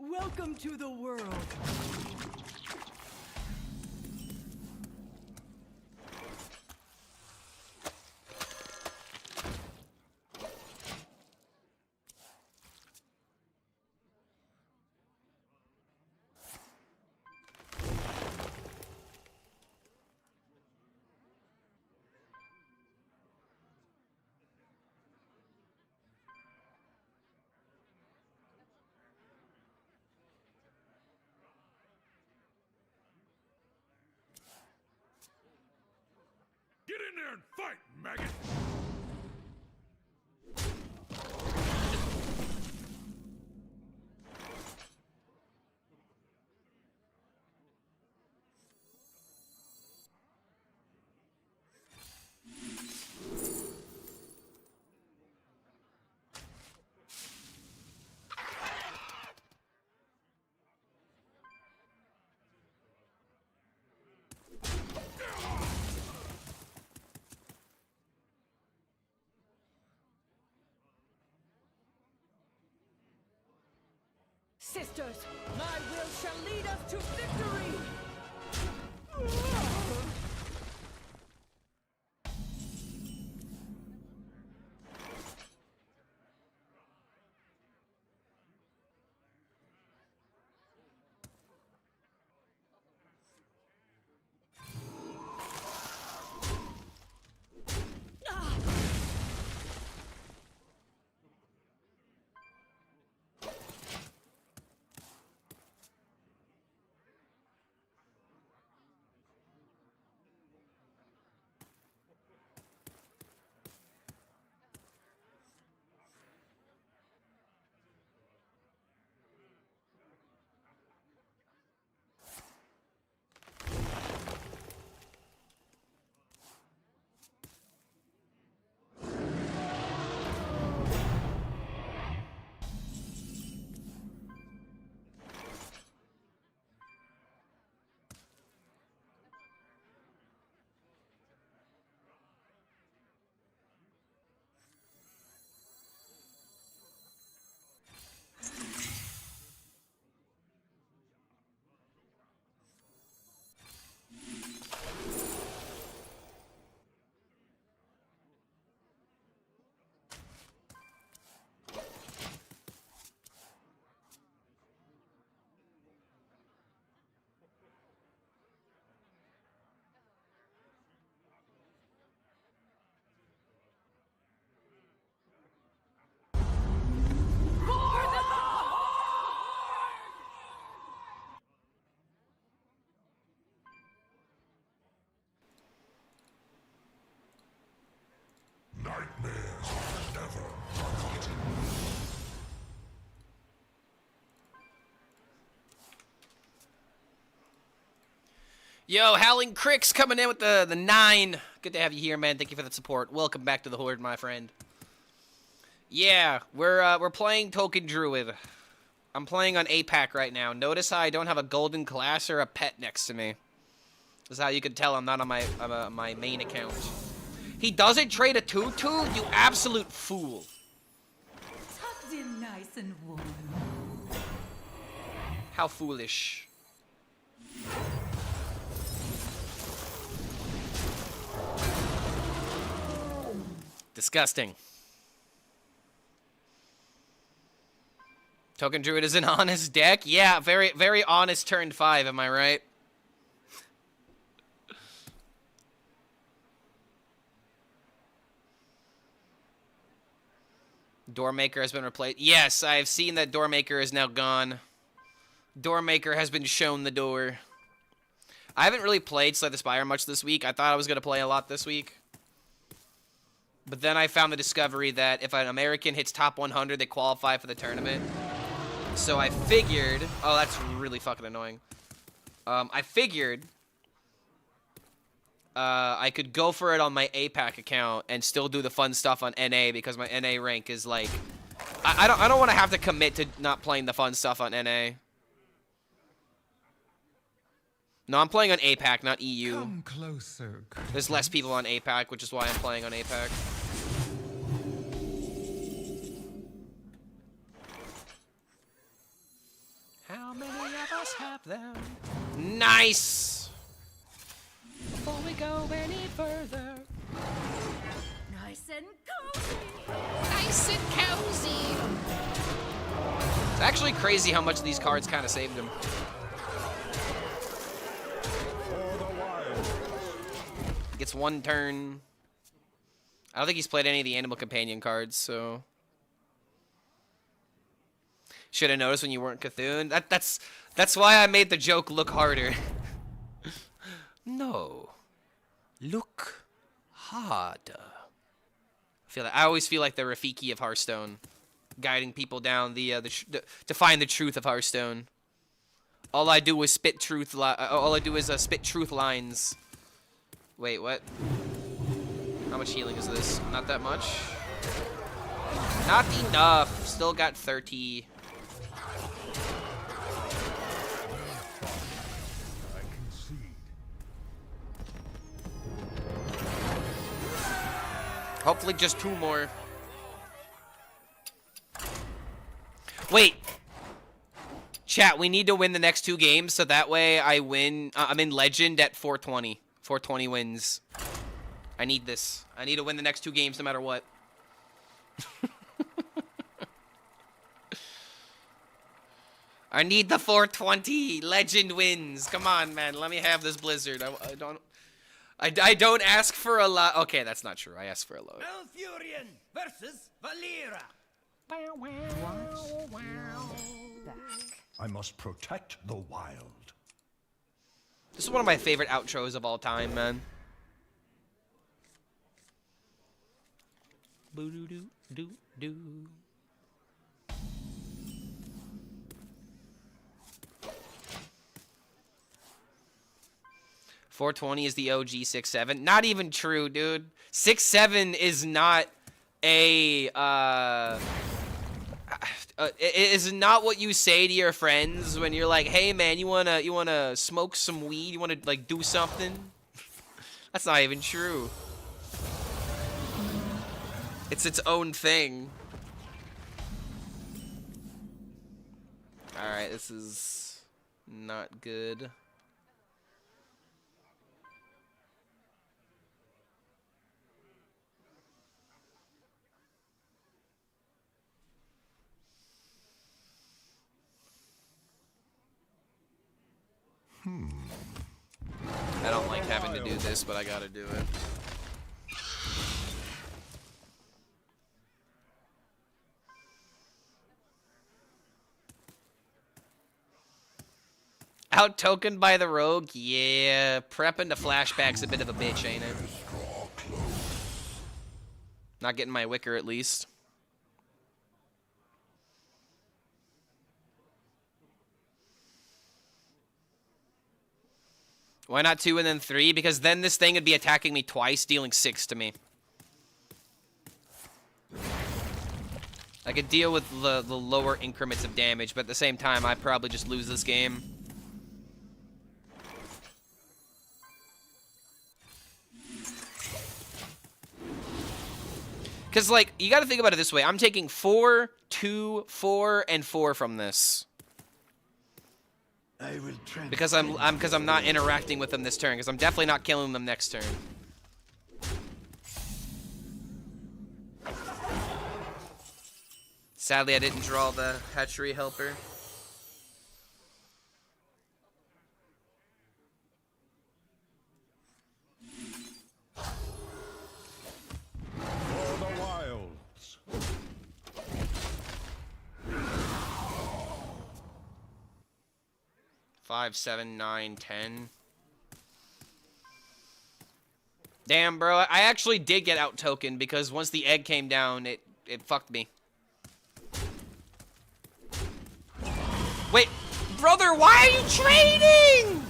Welcome to the world. Get in there and fight, maggot! Sisters, my will shall lead us to victory! Nightmares are never forgotten. Yo, Howling Cricks coming in with the 9. Good to have you here, man. Thank you for the support. Welcome back to the Horde, my friend. Yeah, we're playing Token Druid. I'm playing on APAC right now. Notice how I don't have a golden class or a pet next to me. This is how you can tell I'm not on my main account. He doesn't trade a 2/2? You absolute fool. Tucked in nice and warm. How foolish. Disgusting. Token Druid is an honest deck? Yeah, very, very honest turn 5, am I right? Doormaker has been replaced. Yes, I've seen that Doormaker is now gone. Doormaker has been shown the door. I haven't really played Slay the Spire much this week. I thought I was going to play a lot this week. But then I found the discovery that if an American hits top 100, they qualify for the tournament. So I figured... Oh, that's really fucking annoying. I figured... I could go for it on my APAC account and still do the fun stuff on NA because my NA rank is like... I don't want to have to commit to not playing the fun stuff on NA. No, I'm playing on APAC, not EU. Come closer. There's less people on APAC, which is why I'm playing on APAC. How many of us have them? Nice! Before we go any further. Nice and cozy. Nice and cozy. It's actually crazy how much these cards kind of saved him. Gets one turn. I don't think he's played any of the Animal Companion cards, so... Should have noticed when you weren't Cthulhu. That's why I made the joke look harder. No. Look harder. I always feel like the Rafiki of Hearthstone, guiding people down to find the truth of Hearthstone. All I do is spit truth. All I do is spit truth lines. Wait, what? How much healing is this? Not that much. Not enough. Still got 30. Hopefully just 2 more. Wait. Chat, we need to win the next 2 games so that way I win. I'm in Legend at 420. 420 wins. I need this. I need to win the next 2 games no matter what. I need the 420. Legend wins. Come on, man. Let me have this Blizzard. I don't ask for a lot. Okay, that's not true. I asked for a lot. Malfurion versus Valera. I must protect the wild. This is one of my favorite outros of all time, man. Boo-doo-doo-doo-doo. 420 is the OG 6-7. Not even true, dude. 6-7 is not a it is not what you say to your friends when you're like, "Hey man, you wanna smoke some weed? You wanna like do something?" That's not even true. It's its own thing. All right, this is not good. I don't like having to do this, but I gotta do it. Out tokened by the rogue? Yeah, prepping to flashback's a bit of a bitch, ain't it? Not getting my wicker at least. Why not 2 and then 3? Because then this thing would be attacking me twice, dealing 6 to me. I could deal with the lower increments of damage, but at the same time, I'd probably just lose this game. Because, like, you gotta think about it this way. I'm taking 4, 2, 4, and 4 from this. Because I'm not interacting with them this turn. Because I'm definitely not killing them next turn. Sadly, I didn't draw the hatchery helper. For the wilds. 5, 7, 9, 10. Damn, bro. I actually did get out token because once the egg came down, it fucked me. Wait, brother, why are you trading?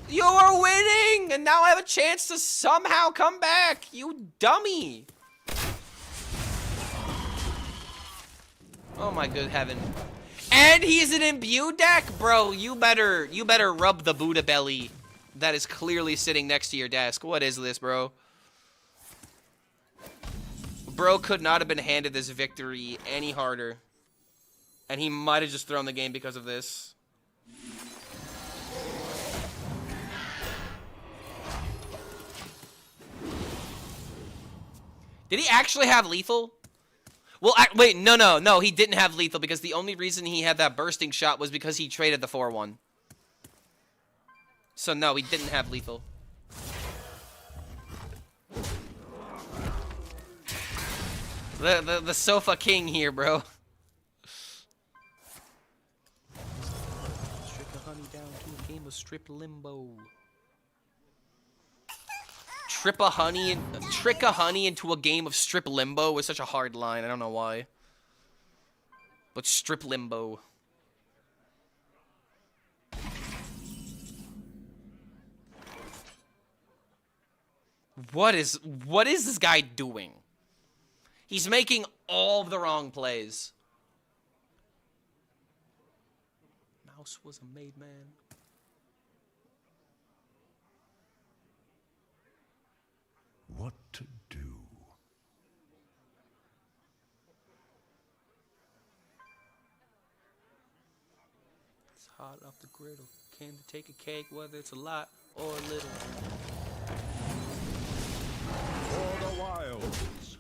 You're winning, and now I have a chance to somehow come back. You dummy. Oh my good heaven. And he's an imbue deck? Bro, you better rub the Buddha belly that is clearly sitting next to your desk. What is this, bro? Bro could not have been handed this victory any harder. And he might have just thrown the game because of this. Did he actually have lethal? Well, wait, no, he didn't have lethal because the only reason he had that bursting shot was because he traded the 4-1. So no, he didn't have lethal. The sofa king here, bro. Strip a honey down to a game of strip limbo. Trick a honey into a game of strip limbo was such a hard line. I don't know why. But strip limbo. What is this guy doing? He's making all of the wrong plays. Mouse was a made man. What to do? It's hot off the griddle. Came to take a cake, whether it's a lot or a little. For the wilds.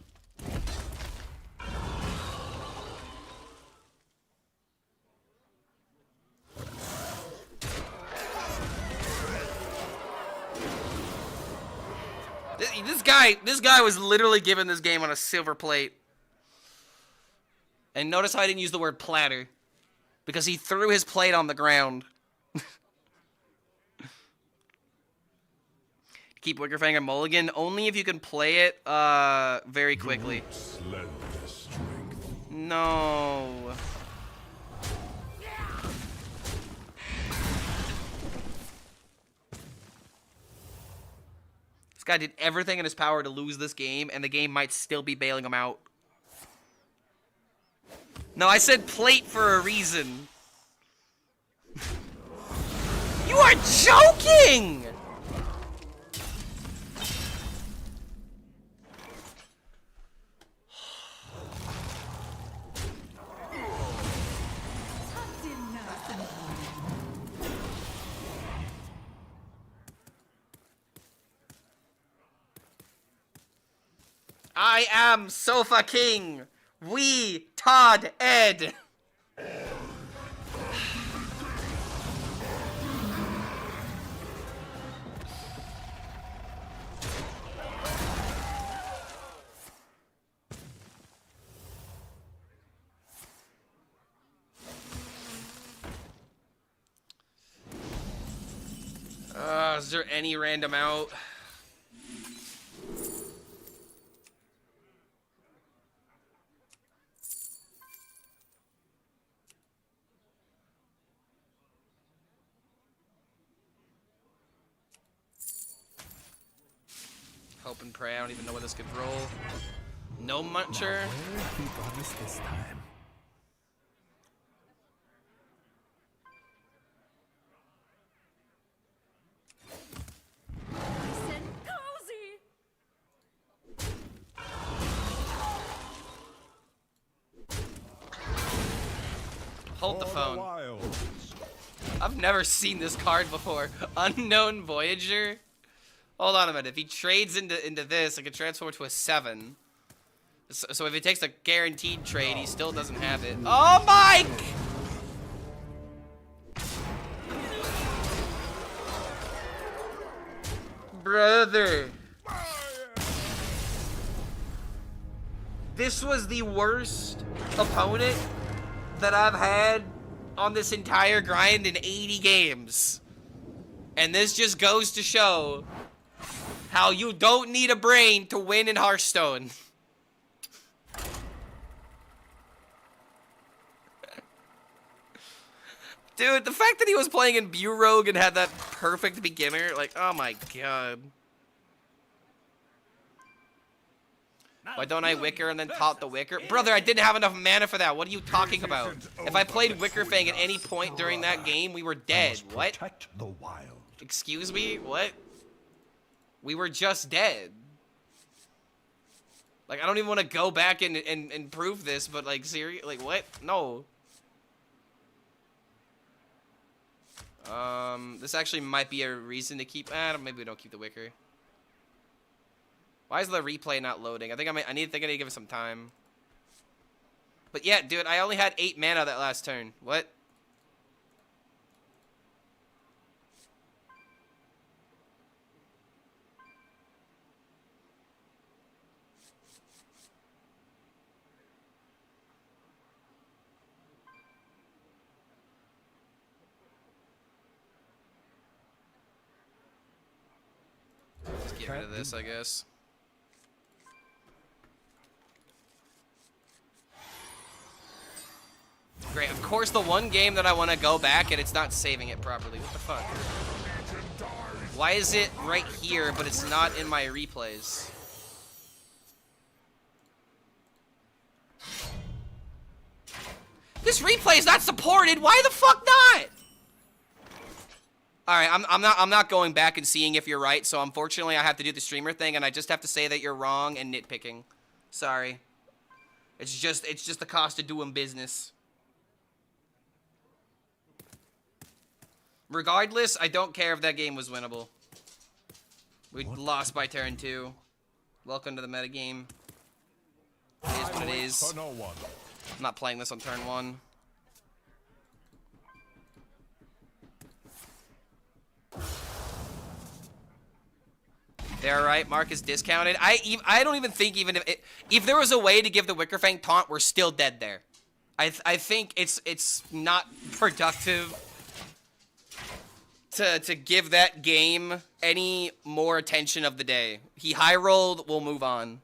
This guy was literally given this game on a silver plate. And notice how I didn't use the word platter. Because he threw his plate on the ground. Keep Wickerfang and Mulligan only if you can play it very quickly. No. This guy did everything in his power to lose this game, and the game might still be bailing him out. No, I said plate for a reason. You are joking! I am Sofa King. We Todd Ed. Is there any random out? Hope and pray. I don't even know what this could roll. No muncher. He got us this time. Nice and cozy. Hold the For phone. wilds. I've never seen this card before. Unknown Voyager. Hold on a minute. If he trades into this, I can transform it to a 7. So if he takes a guaranteed trade, he still doesn't have it. Oh, Mike! Brother. This was the worst opponent that I've had on this entire grind in 80 games. And this just goes to show how you don't need a brain to win in Hearthstone. Dude, the fact that he was playing in Burogue and had that perfect beginner, like, oh my god. Why don't I Wicker and then taunt the Wicker? Brother, I didn't have enough mana for that. What are you talking about? If I played Wickerfang at any point during that game, we were dead. What? Protect the wild. Excuse me? What? We were just dead. Like, I don't even want to go back and prove this, but, like, seriously? Like, what? No. This actually might be a reason to keep. Maybe we don't keep the Wicker. Why is the replay not loading? I think I need to give it some time. But yeah, dude, I only had 8 mana that last turn. What? Just get rid of this, I guess. Great, of course the one game that I want to go back and it's not saving it properly. What the fuck? Why is it right here, but it's not in my replays? This replay is not supported. Why the fuck not? All right, I'm not going back and seeing if you're right. So unfortunately, I have to do the streamer thing, and I just have to say that you're wrong and nitpicking. Sorry. It's just the cost of doing business. Regardless, I don't care if that game was winnable. We lost by turn 2. Welcome to the metagame. It is what it is. I'm not playing this on turn 1. They're right. Mark is discounted. I don't even think even if there was a way to give the Wicker Fang taunt, we're still dead there. I think it's not productive to give that game any more attention of the day. He high rolled. We'll move on.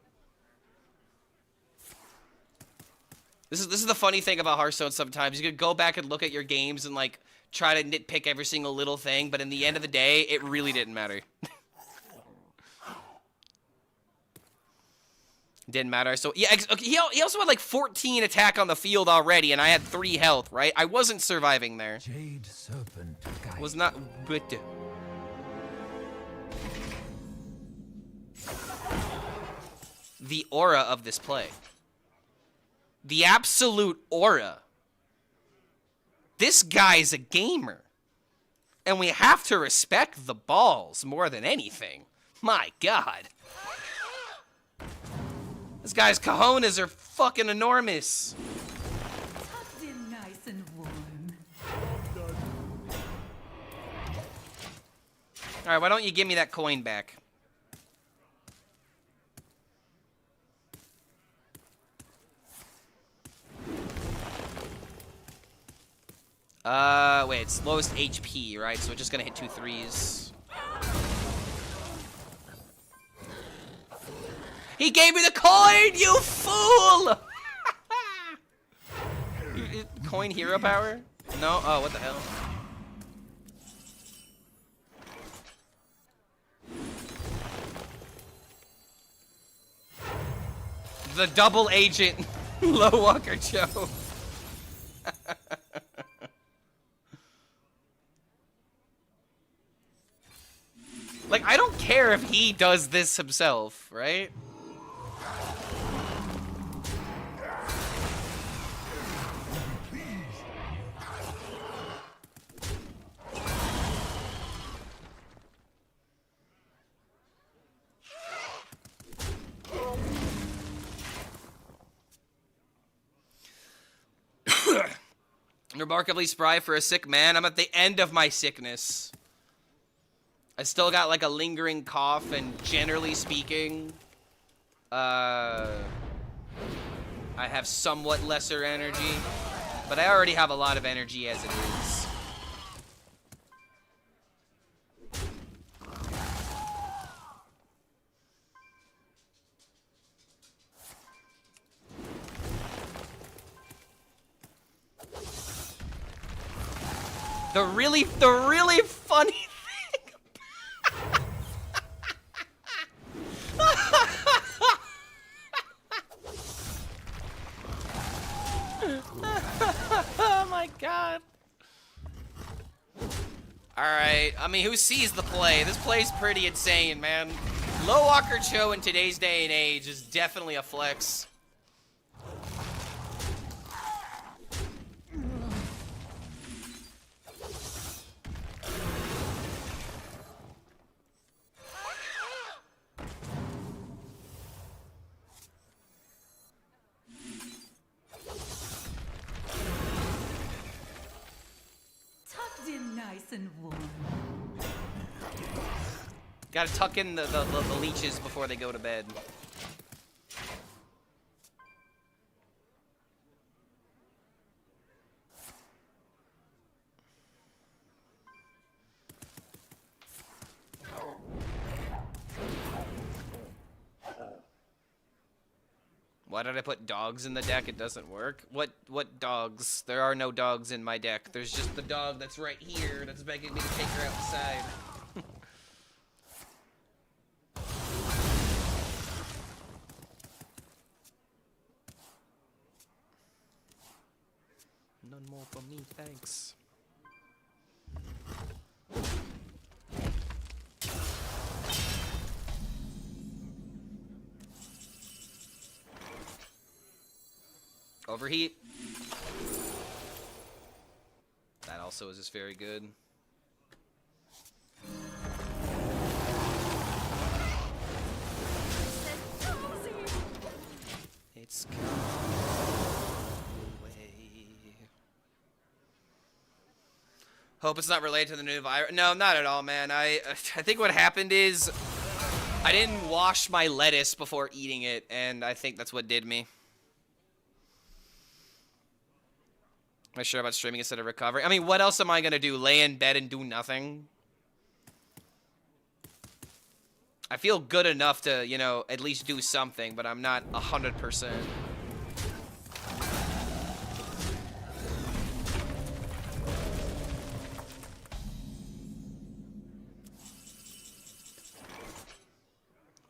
This is the funny thing about Hearthstone. Sometimes you could go back and look at your games and like try to nitpick every single little thing, but in the end of the day, it really didn't matter. Didn't matter. So yeah, okay, he also had like 14 attack on the field already, and I had 3 health. Right? I wasn't surviving there. Jade serpent guide. Was not. But the aura of this play. The absolute aura. This guy's a gamer. And we have to respect the balls more than anything. My God. This guy's cojones are fucking enormous. Tucked in nice and warm. Alright, why don't you give me that coin back? Wait, it's lowest HP, right? So it's just gonna hit 2 3s. He gave me the coin, you fool! Coin hero power? No? Oh, what the hell? The double agent, Low Walker Joe. Like, I don't care if he does this himself, right? Remarkably spry for a sick man. I'm at the end of my sickness. I still got like a lingering cough, and generally speaking, I have somewhat lesser energy, but I already have a lot of energy as it is. The really funny thing. Oh my God. Alright, I mean, who sees the play? This play's pretty insane, man. Low Walker Cho in today's day and age is definitely a flex. nice and warm. Gotta tuck in the leeches before they go to bed. Why did I put dogs in the deck? It doesn't work. What dogs? There are no dogs in my deck. There's just the dog that's right here that's begging me to take her outside. None more for me, thanks. Overheat. That also is just very good. It's gone away. Hope it's not related to the new virus. No, not at all, man. I think what happened is I didn't wash my lettuce before eating it, and I think that's what did me. Am I sure about streaming instead of recovering? I mean, what else am I gonna do? Lay in bed and do nothing? I feel good enough to, you know, at least do something, but I'm not 100%.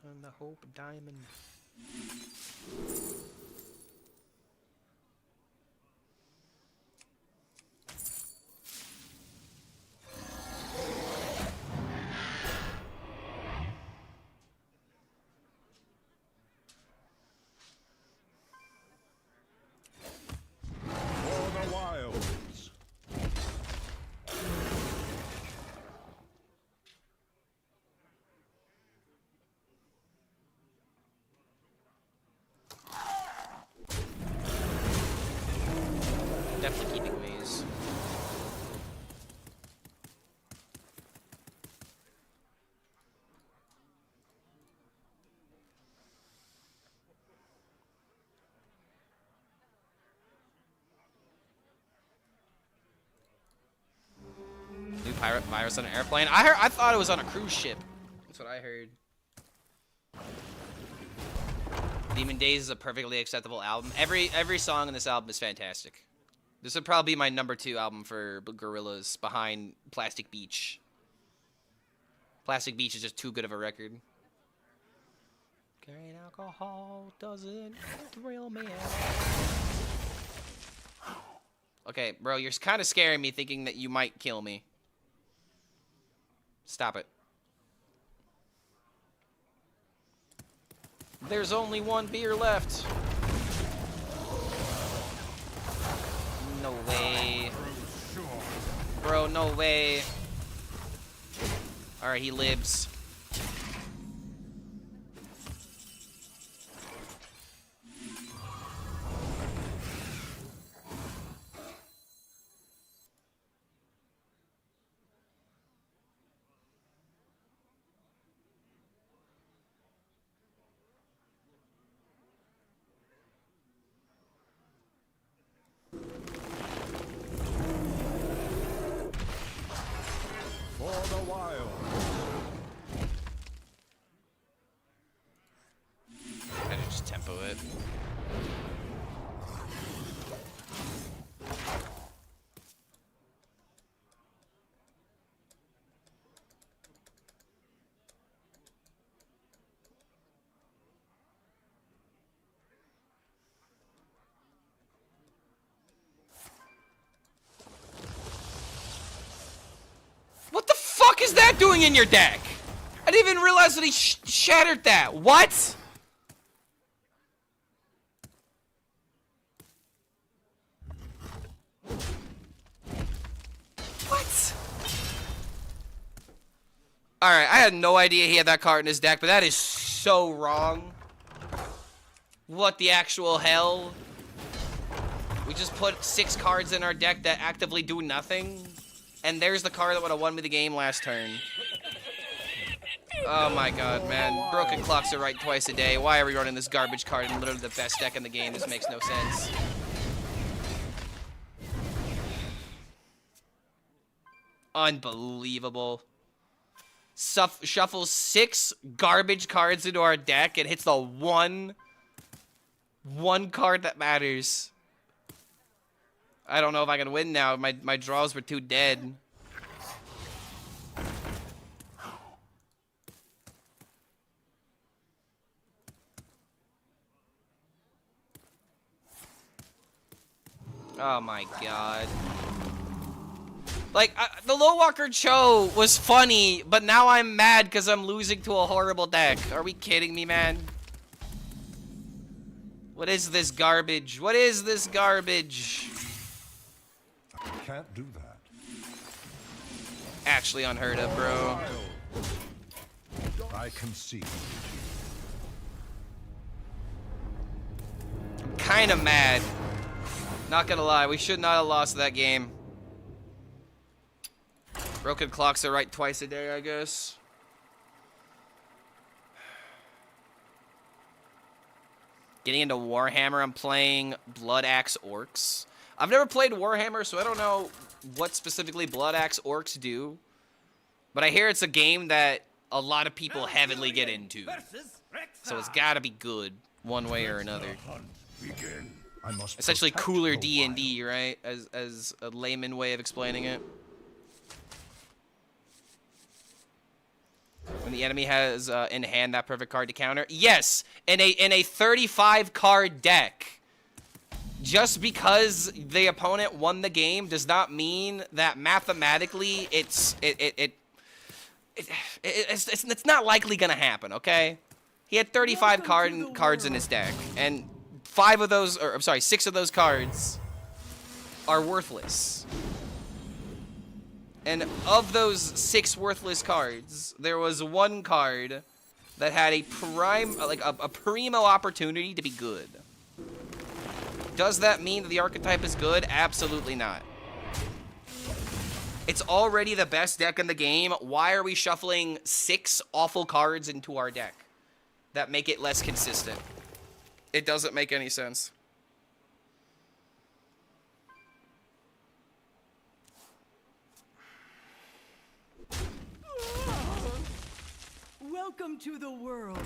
And the hope diamond. For the wilds. Definitely keeping maze. New pirate virus on an airplane. I thought it was on a cruise ship. That's what I heard. Demon Days is a perfectly acceptable album. Every song in this album is fantastic. This would probably be my #2 album for Gorillaz, behind Plastic Beach. Plastic Beach is just too good of a record. Carrying alcohol doesn't thrill me. Okay, bro, you're kind of scaring me, thinking that you might kill me. Stop it. There's only one beer left. No way. Bro, no way. Alright, he lives. For the wild. I should just tempo it. What the fuck is that doing in your deck? I didn't even realize that he shattered that. What? What? Alright, I had no idea he had that card in his deck, but that is so wrong. What the actual hell? We just put 6 cards in our deck that actively do nothing? And there's the card that would have won me the game last turn. Oh my god, man. Broken clocks are right twice a day. Why are we running this garbage card in literally the best deck in the game? This makes no sense. Unbelievable. Shuffles 6 garbage cards into our deck and hits the one card that matters. I don't know if I can win now. My draws were too dead. Oh my god. Like, the Low Walker Cho was funny, but now I'm mad because I'm losing to a horrible deck. Are we kidding me, man? What is this garbage? What is this garbage? I can't do that. Actually unheard of, bro. I concede. I'm kind of mad. Not gonna lie, we should not have lost that game. Broken clocks are right twice a day, I guess. Getting into Warhammer, I'm playing Blood Axe Orcs. I've never played Warhammer, so I don't know what specifically Blood Axe Orcs do. But I hear it's a game that a lot of people heavily get into. So it's gotta be good, one way or another. Essentially cooler D&D, right? As a layman way of explaining it. When the enemy has in hand that perfect card to counter. Yes, in a 35 card deck. Just because the opponent won the game does not mean that mathematically it's not likely gonna happen. Okay, he had 35 cards in his deck, and 6 of those cards are worthless. And of those 6 worthless cards, there was 1 card that had a primo opportunity to be good. Does that mean that the archetype is good? Absolutely not. It's already the best deck in the game. Why are we shuffling 6 awful cards into our deck that make it less consistent? It doesn't make any sense. Welcome to the world.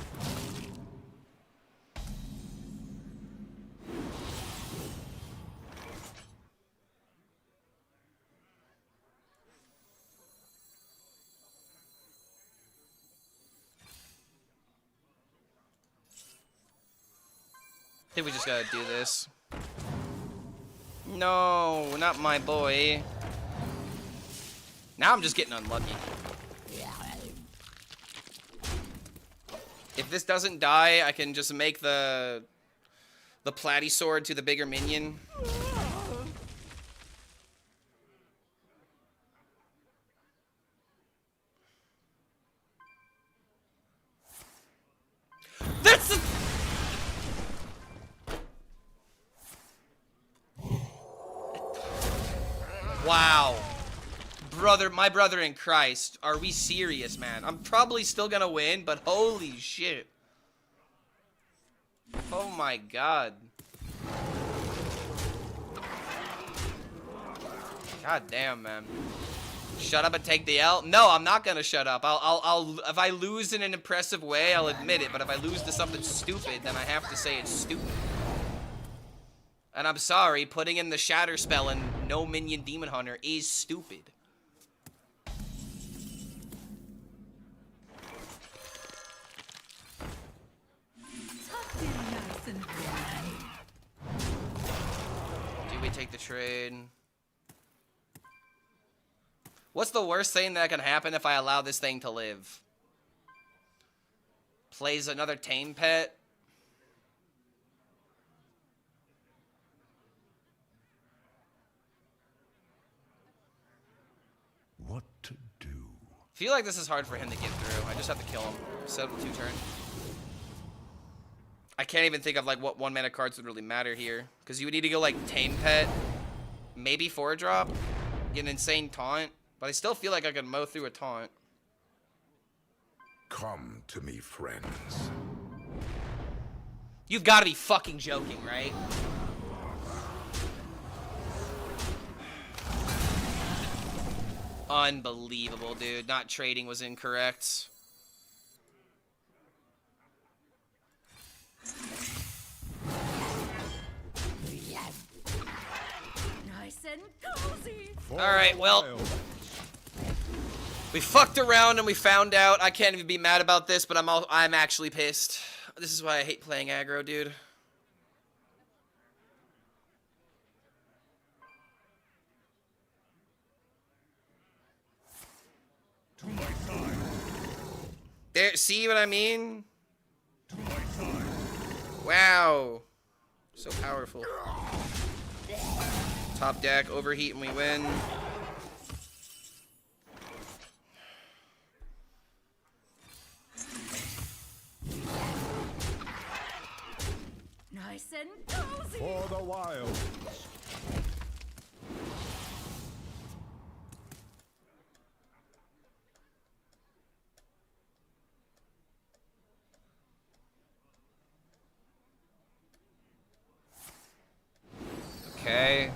I think we just gotta do this. No, not my boy. Now I'm just getting unlucky. If this doesn't die, I can just make the platy sword to the bigger minion. That's wow. Brother, my brother in Christ, are we serious, man? I'm probably still gonna win, but holy shit. Oh my god. God damn, man. Shut up and take the L? No, I'm not gonna shut up. I'll if I lose in an impressive way, I'll admit it, but if I lose to something stupid, then I have to say it's stupid. And I'm sorry, putting in the Shatter spell and no minion Demon Hunter is stupid. Do we take the trade? What's the worst thing that can happen if I allow this thing to live? Plays another tame pet? What to do? I feel like this is hard for him to get through. I just have to kill him. Settle 2 turn. I can't even think of like what 1-mana cards would really matter here. Because you would need to go like Tame Pet. Maybe 4-drop. Get an insane taunt. But I still feel like I could mow through a taunt. Come to me, friends. You've got to be fucking joking, right? Unbelievable, dude. Not trading was incorrect. Nice and cozy. Alright, well, we fucked around and we found out. I can't even be mad about this, but I'm actually pissed. This is why I hate playing aggro, dude. To my side. There, see what I mean? To my side. Wow. So powerful. Top deck, overheat, and we win. Nice and cozy. For the wild. Okay.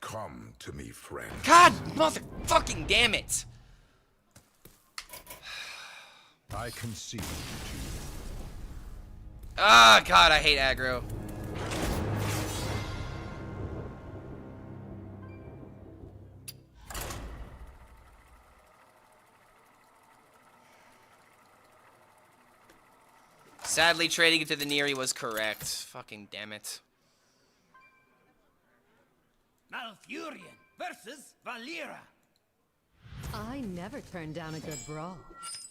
Come to me, friend. God, motherfucking damn it. I concede to you. Ah, God, I hate aggro. Sadly, trading it to the Neri was correct. Fucking damn it. Malfurion versus Valera. I never turn down a good brawl.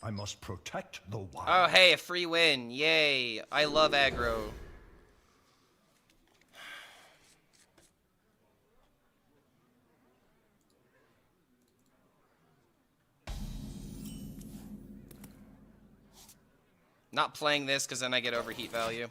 I must protect the wild. Oh, hey, a free win. Yay. I love aggro. Not playing this because then I get overheat value.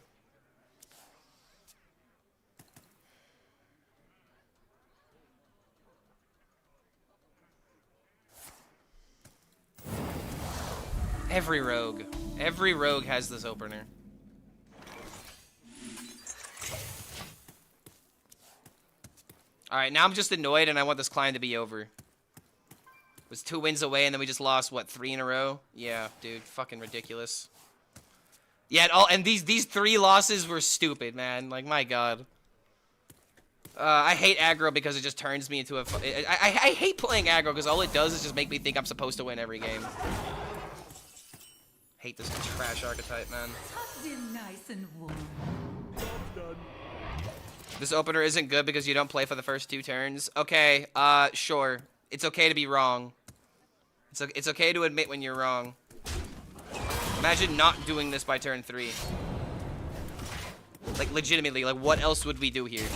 Every rogue has this opener. Alright, now I'm just annoyed and I want this climb to be over. It was 2 wins away and then we just lost, what, 3 in a row? Yeah, dude, fucking ridiculous. Yeah, and these 3 losses were stupid, man. Like, my god. I hate aggro because it just turns me into a... I hate playing aggro because all it does is just make me think I'm supposed to win every game. Hate this trash archetype, man. Tucked in nice and warm. This opener isn't good because you don't play for the first 2 turns. Okay, sure. It's okay to be wrong. It's okay to admit when you're wrong. Imagine not doing this by turn 3. Like, legitimately, like, what else would we do here?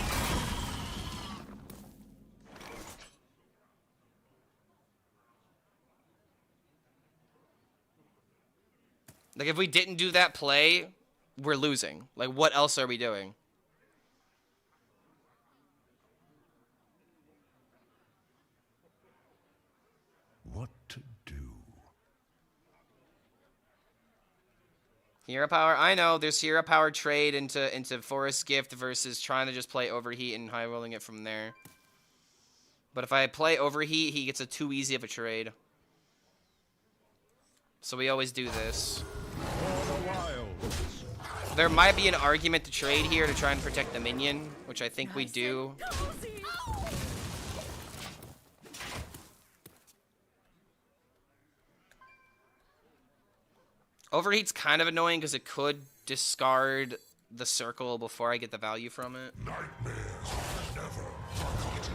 Like, if we didn't do that play, we're losing. Like, what else are we doing? What to do? Hero power? I know, there's hero power trade into Forest Gift versus trying to just play Overheat and high rolling it from there. But if I play Overheat, he gets a too easy of a trade. So we always do this. For the wilds. There might be an argument to trade here to try and protect the minion, which I think we do. Cozy. Overheat's kind of annoying because it could discard the circle before I get the value from it. Nightmares never forgotten.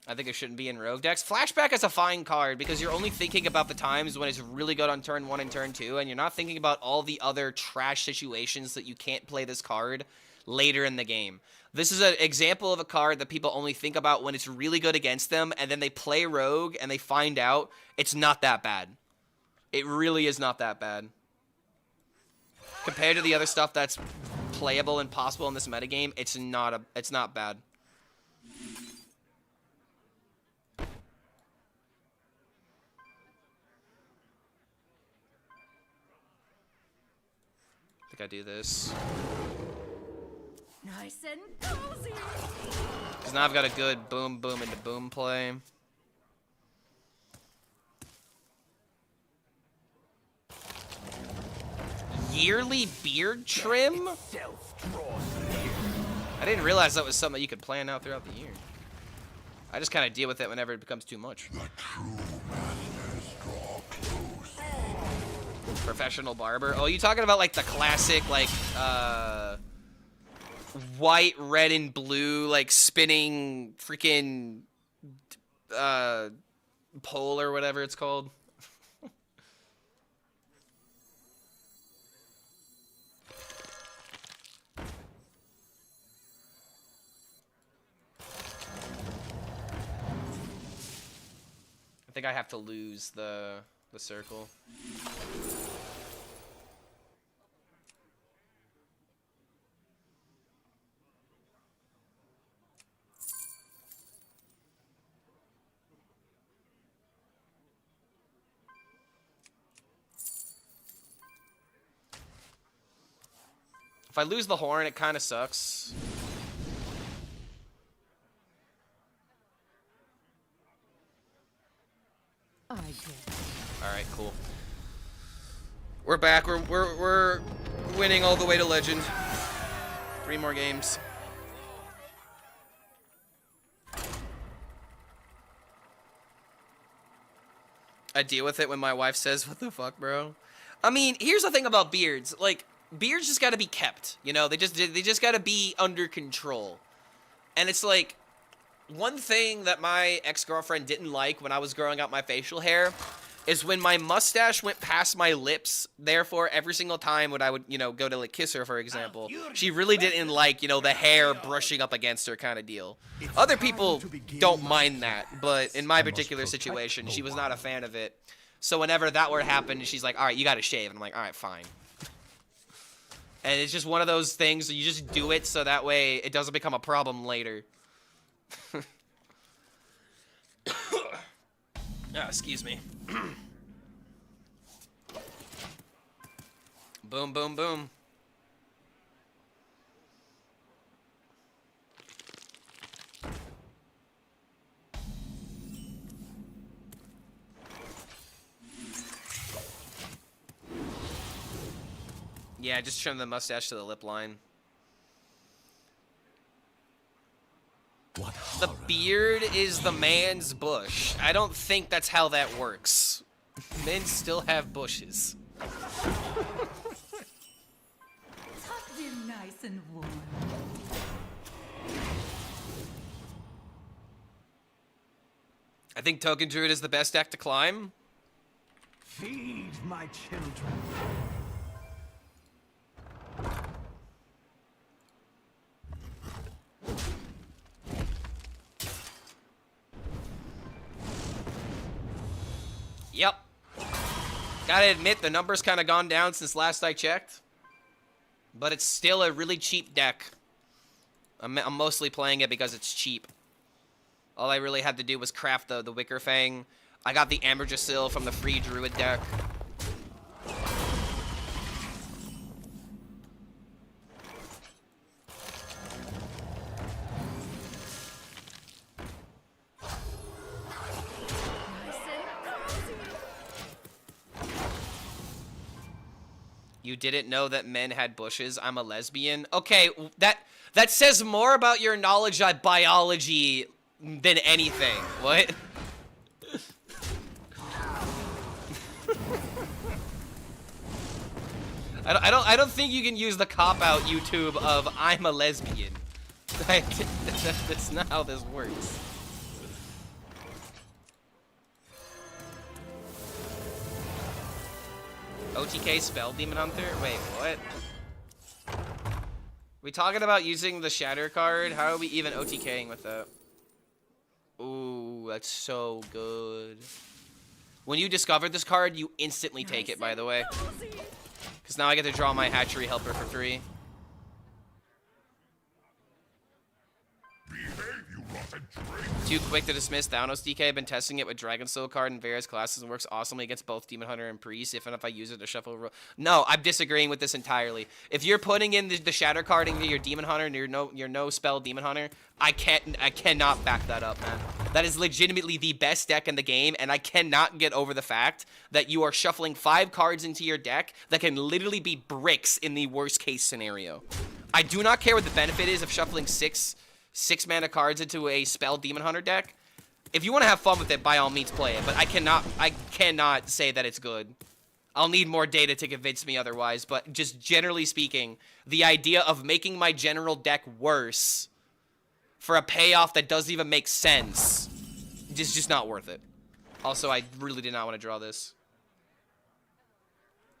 I think it shouldn't be in rogue decks. Flashback is a fine card because you're only thinking about the times when it's really good on turn 1 and turn 2, and you're not thinking about all the other trash situations that you can't play this card later in the game. This is an example of a card that people only think about when it's really good against them, and then they play rogue and they find out it's not that bad. It really is not that bad. Compared to the other stuff that's playable and possible in this metagame, it's not bad. I think I do this. Nice and cozy. Because now I've got a good boom, boom into boom play. Yearly beard trim? I didn't realize that was something you could plan out throughout the year. I just kind of deal with it whenever it becomes too much. The true masters draw close. Professional barber. Oh, you talking about like the classic, like, white, red, and blue, like spinning freaking pole or whatever it's called? I think I have to lose the circle. If I lose the horn, it kind of sucks. I did. All right, cool. We're back. We're winning all the way to legend. 3 more games. I deal with it when my wife says, "What the fuck, bro?" I mean, here's the thing about beards. Like, beards just got to be kept. You know, they just got to be under control. And it's like, one thing that my ex-girlfriend didn't like when I was growing out my facial hair is when my mustache went past my lips. Therefore, every single time when I would, you know, go to like kiss her, for example, she really didn't like, you know, the hair brushing up against her kind of deal. Other people don't mind that, but in my particular situation, she was not a fan of it. So whenever that were to happen, she's like, "All right, you got to shave." And I'm like, "All right, fine." And it's just one of those things, you just do it so that way it doesn't become a problem later. Excuse me. Boom, boom, boom. Yeah, just trim the mustache to the lip line. The beard is the man's bush. I don't think that's how that works. Men still have bushes. Tucked in nice and warm. I think Token Druid is the best deck to climb. Feed my children. Yep. Gotta admit, the number's kind of gone down since last I checked. But it's still a really cheap deck. I'm mostly playing it because it's cheap. All I really had to do was craft the Wicker Fang. I got the Amberjasil from the free Druid deck. You didn't know that men had bushes? I'm a lesbian. Okay, that says more about your knowledge of biology than anything. What? I don't think you can use the cop-out YouTube of "I'm a lesbian." That's not how this works. OTK spell Demon Hunter? Wait, what? We talking about using the Shatter card? How are we even OTKing with that? Ooh, that's so good. When you discover this card, you instantly take it, by the way. Because now I get to draw my Hatchery Helper for 3. Too quick to dismiss Thanos DK. I've been testing it with Dragon Soul card in various classes and works awesomely against both Demon Hunter and Priest. If I use it to shuffle... No, I'm disagreeing with this entirely. If you're putting in the Shatter card into your Demon Hunter and your no spell Demon Hunter, I cannot back that up, man. That is legitimately the best deck in the game, and I cannot get over the fact that you are shuffling 5 cards into your deck that can literally be bricks in the worst case scenario. I do not care what the benefit is of shuffling 6 mana cards into a spell Demon Hunter deck. If you want to have fun with it, by all means play it, but I cannot say that it's good. I'll need more data to convince me otherwise, but just generally speaking, the idea of making my general deck worse for a payoff that doesn't even make sense is just not worth it. Also, I really did not want to draw this.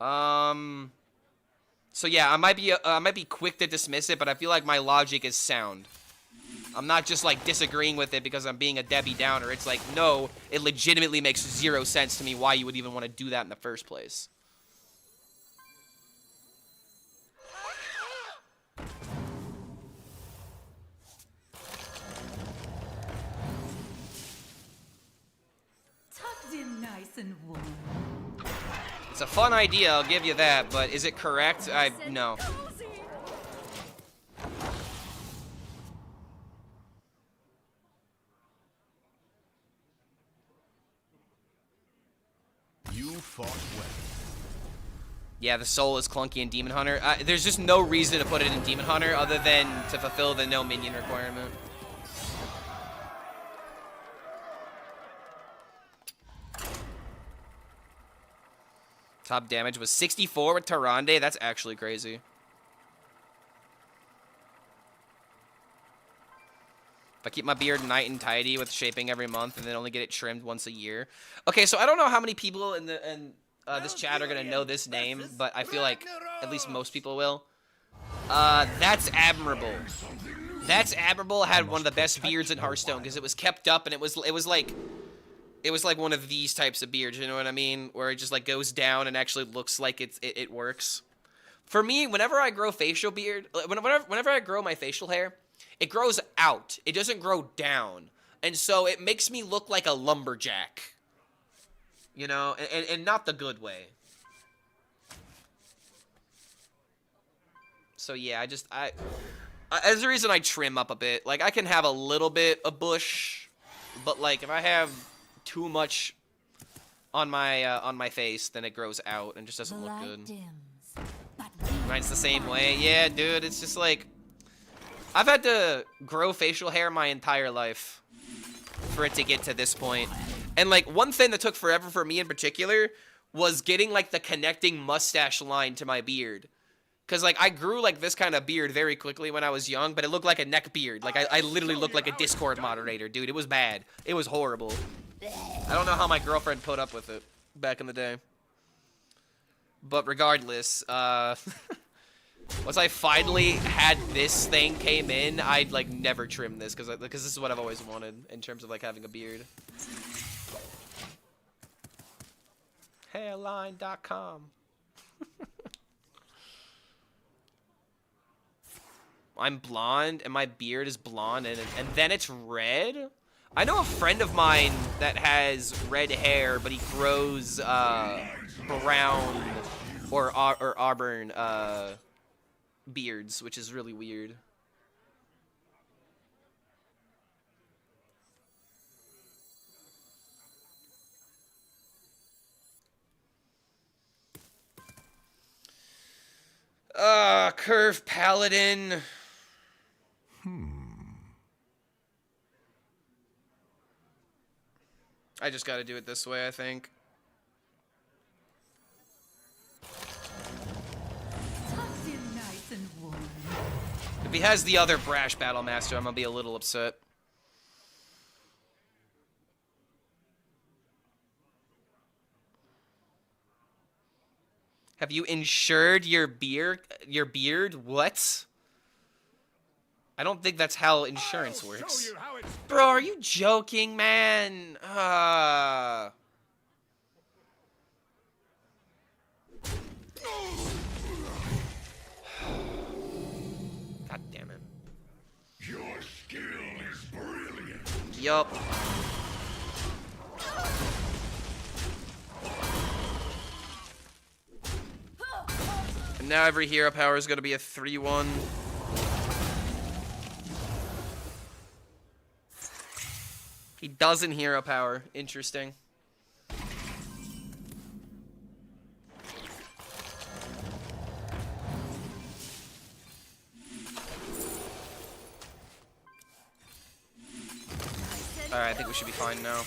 So yeah, I might be quick to dismiss it, but I feel like my logic is sound. I'm not just like disagreeing with it because I'm being a Debbie Downer. It's like, no, it legitimately makes 0 sense to me why you would even want to do that in the first place. Tucked in nice and warm. It's a fun idea, I'll give you that, but is it correct? No. You fought well. Yeah, the soul is clunky in Demon Hunter. There's just no reason to put it in Demon Hunter other than to fulfill the no minion requirement. Top damage was 64 with Tyrande. That's actually crazy. If I keep my beard nice and tidy with shaping every month and then only get it trimmed once a year. Okay, so I don't know how many people in this chat are going to know this name, but I feel like at least most people will. That's Admirable. That's Admirable had one of the best beards in Hearthstone because it was kept up and it was like one of these types of beards, you know what I mean? Where it just like goes down and actually looks like it works. For me, whenever I grow facial beard, whenever I grow my facial hair, it grows out. It doesn't grow down. And so it makes me look like a lumberjack. You know, and not the good way. So yeah, as a reason I trim up a bit. Like I can have a little bit of bush, but like if I have too much on my face, then it grows out and just doesn't look good. Mine's the same way. Yeah, dude, it's just like I've had to grow facial hair my entire life for it to get to this point. And like one thing that took forever for me in particular was getting like the connecting mustache line to my beard. Cause like I grew like this kind of beard very quickly when I was young, but it looked like a neck beard. Like I literally looked like a Discord moderator, dude. It was bad. It was horrible. I don't know how my girlfriend put up with it back in the day. But regardless, once I finally had this thing came in, I'd like never trim this because this is what I've always wanted in terms of like having a beard. Hairline.com. I'm blonde and my beard is blonde and then it's red. I know a friend of mine that has red hair, but he grows brown or auburn beards, which is really weird. Curve Paladin. I just gotta do it this way, I think. Tucked in nice and warm. If he has the other Brash Battle Master, I'm gonna be a little upset. Have you insured your beard? Your beard? What? I don't think that's how insurance works. Bro, are you joking, man? God damn it. Your skill is brilliant. Yup. And now every hero power is going to be a 3-1. He doesn't hero power. Interesting. Alright, I think we should be fine now.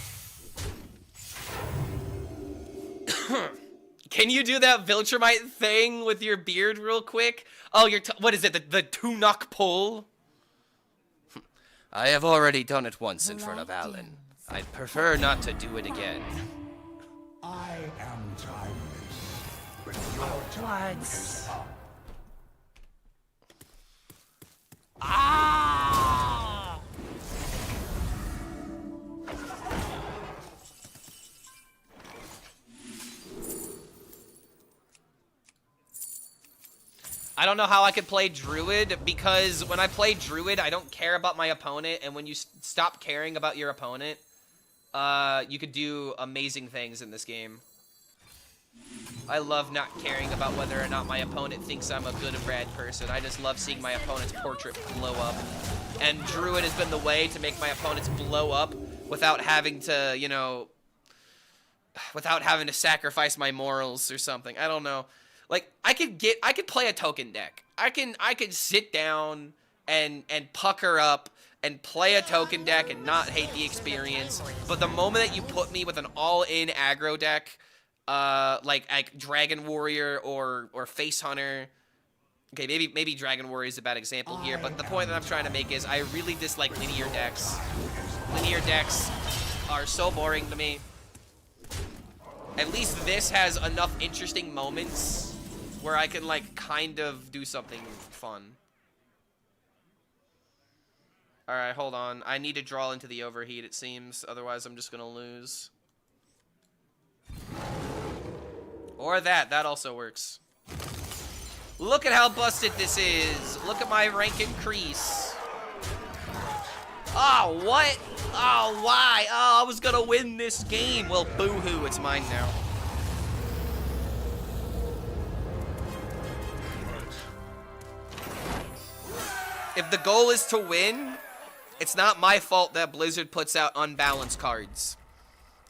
Can you do that Viltrumite thing with your beard real quick? Oh, what is it? The two-knock pull? I have already done it once in front of Alan. I'd prefer not to do it again. I am timeless, but your time is up. Ah! I don't know how I could play Druid, because when I play Druid, I don't care about my opponent, and when you stop caring about your opponent, you could do amazing things in this game. I love not caring about whether or not my opponent thinks I'm a good or bad person. I just love seeing my opponent's portrait blow up. And Druid has been the way to make my opponents blow up without having to, you know, without having to sacrifice my morals or something. I don't know. Like, I could play a token deck. I could sit down and pucker up and play a token deck and not hate the experience. But the moment that you put me with an all-in aggro deck, like Dragon Warrior or Face Hunter. Okay, maybe Dragon Warrior is a bad example here, but the point that I'm trying to make is I really dislike linear decks. Linear decks are so boring to me. At least this has enough interesting moments where I can, like, kind of do something fun. Alright, hold on. I need to draw into the overheat, it seems. Otherwise, I'm just gonna lose. Or that also works. Look at how busted this is. Look at my rank increase. Oh, what? Oh, why? Oh, I was gonna win this game. Well, boo-hoo, it's mine now. If the goal is to win, it's not my fault that Blizzard puts out unbalanced cards.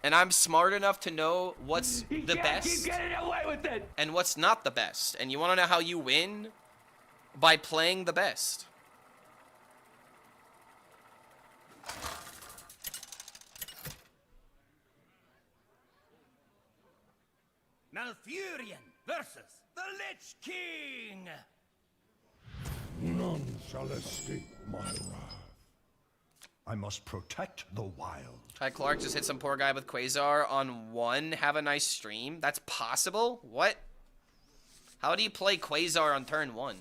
And I'm smart enough to know what's the best Keep getting away with it. and what's not the best. And you want to know how you win? By playing the best. Malfurion versus the Lich King. None shall escape my wrath. I must protect the wild. Hi, Clark. Just hit some poor guy with Quasar on 1. Have a nice stream. That's possible? What? How do you play Quasar on turn 1?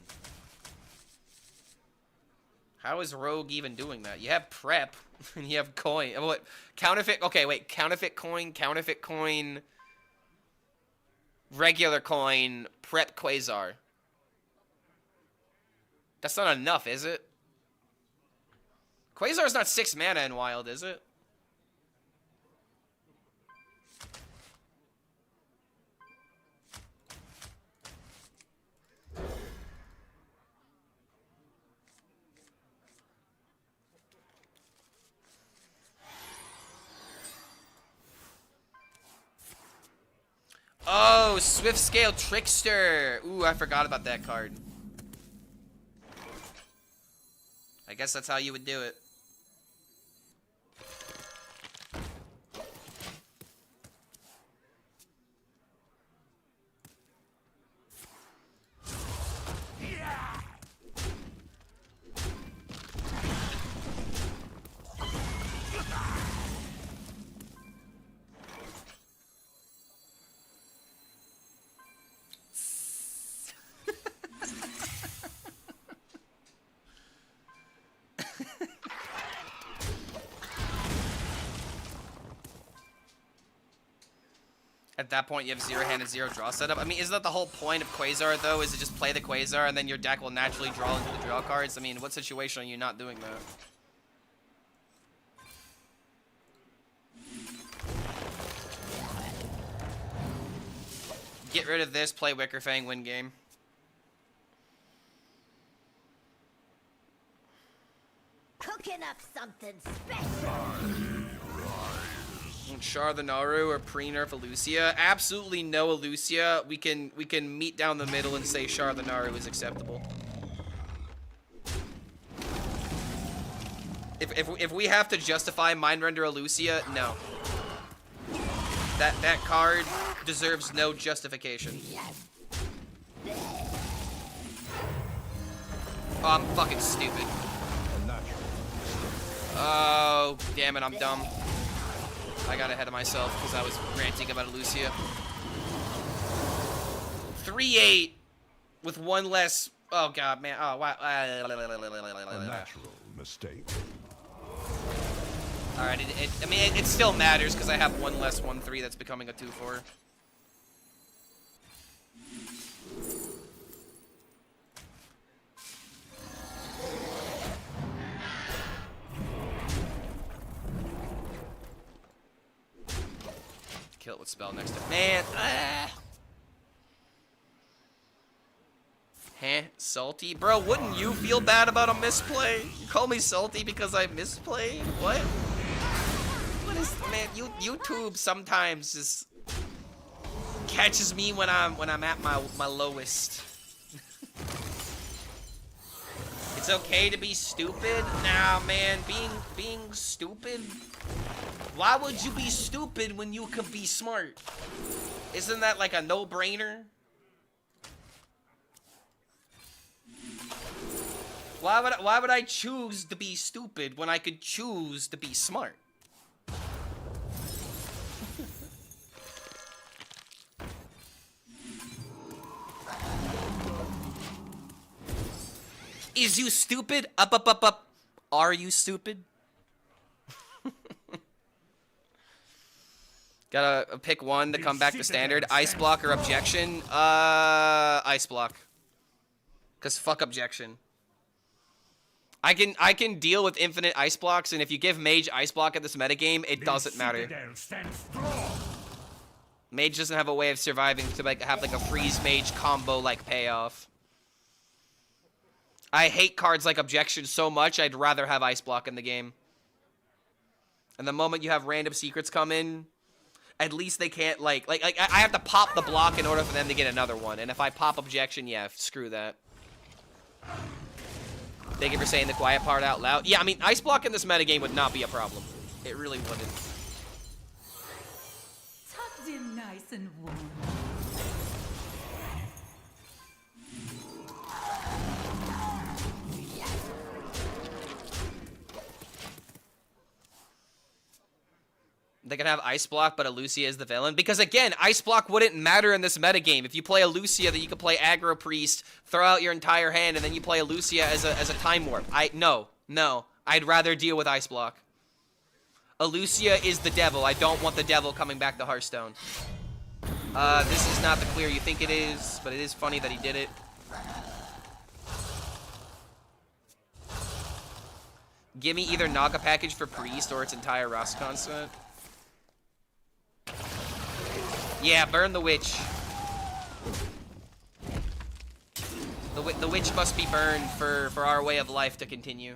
How is Rogue even doing that? You have prep, and you have coin. What? Counterfeit? Okay, wait. Counterfeit coin, regular coin, prep Quasar. That's not enough, is it? Quasar's not 6 mana in Wild, is it? Oh, Swift Scale Trickster. Ooh, I forgot about that card. I guess that's how you would do it. At that point, you have 0 hand and 0 draw setup. I mean, isn't that the whole point of Quasar, though? Is to just play the Quasar, and then your deck will naturally draw into the draw cards? I mean, what situation are you not doing that? Get rid of this, play Wickerfang, win game. Cooking up something special. Char the Naru or pre-nerf Elucia? Absolutely no Elucia. We can meet down the middle and say Char the Naru is acceptable. If we have to justify Mind Render Elucia, no. That card deserves no justification. Oh, I'm fucking stupid. Oh, damn it, I'm dumb. I got ahead of myself because I was ranting about Elucia. 3-8 with one less. Oh god, man. Oh wow. A natural mistake. All right. I mean, it still matters because I have one less 1-3 that's becoming a 2-4. Kill it with spell next to man. Salty? Bro, wouldn't you feel bad about a misplay? You call me salty because I misplay? What? What is, man, YouTube sometimes just catches me when I'm at my lowest. It's okay to be stupid? Nah, man, being stupid? Why would you be stupid when you could be smart? Isn't that like a no-brainer? Why would I choose to be stupid when I could choose to be smart? Is you stupid? Up. Are you stupid? Gotta pick one to come back to standard. Ice block or objection? Ice block. Cause fuck objection. I can deal with infinite ice blocks, and if you give Mage ice block at this metagame, it doesn't matter. Mage doesn't have a way of surviving to like have like a freeze Mage combo like payoff. I hate cards like objection so much, I'd rather have ice block in the game. And the moment you have random secrets come in, at least they can't like I have to pop the block in order for them to get another one. And if I pop objection, yeah, screw that. Thank you for saying the quiet part out loud. Yeah, I mean, ice block in this metagame would not be a problem. It really wouldn't. Tucked in nice and warm. They can have Ice Block, but Elucia is the villain. Because, again, Ice Block wouldn't matter in this metagame. If you play Elucia, then you can play Aggro Priest, throw out your entire hand, and then you play Elucia as a Time Warp. No. I'd rather deal with Ice Block. Elucia is the devil. I don't want the devil coming back to Hearthstone. This is not the clear you think it is, but it is funny that he did it. Give me either Naga package for Priest or its entire Rascon set. Yeah, burn the witch. The witch must be burned for our way of life to continue.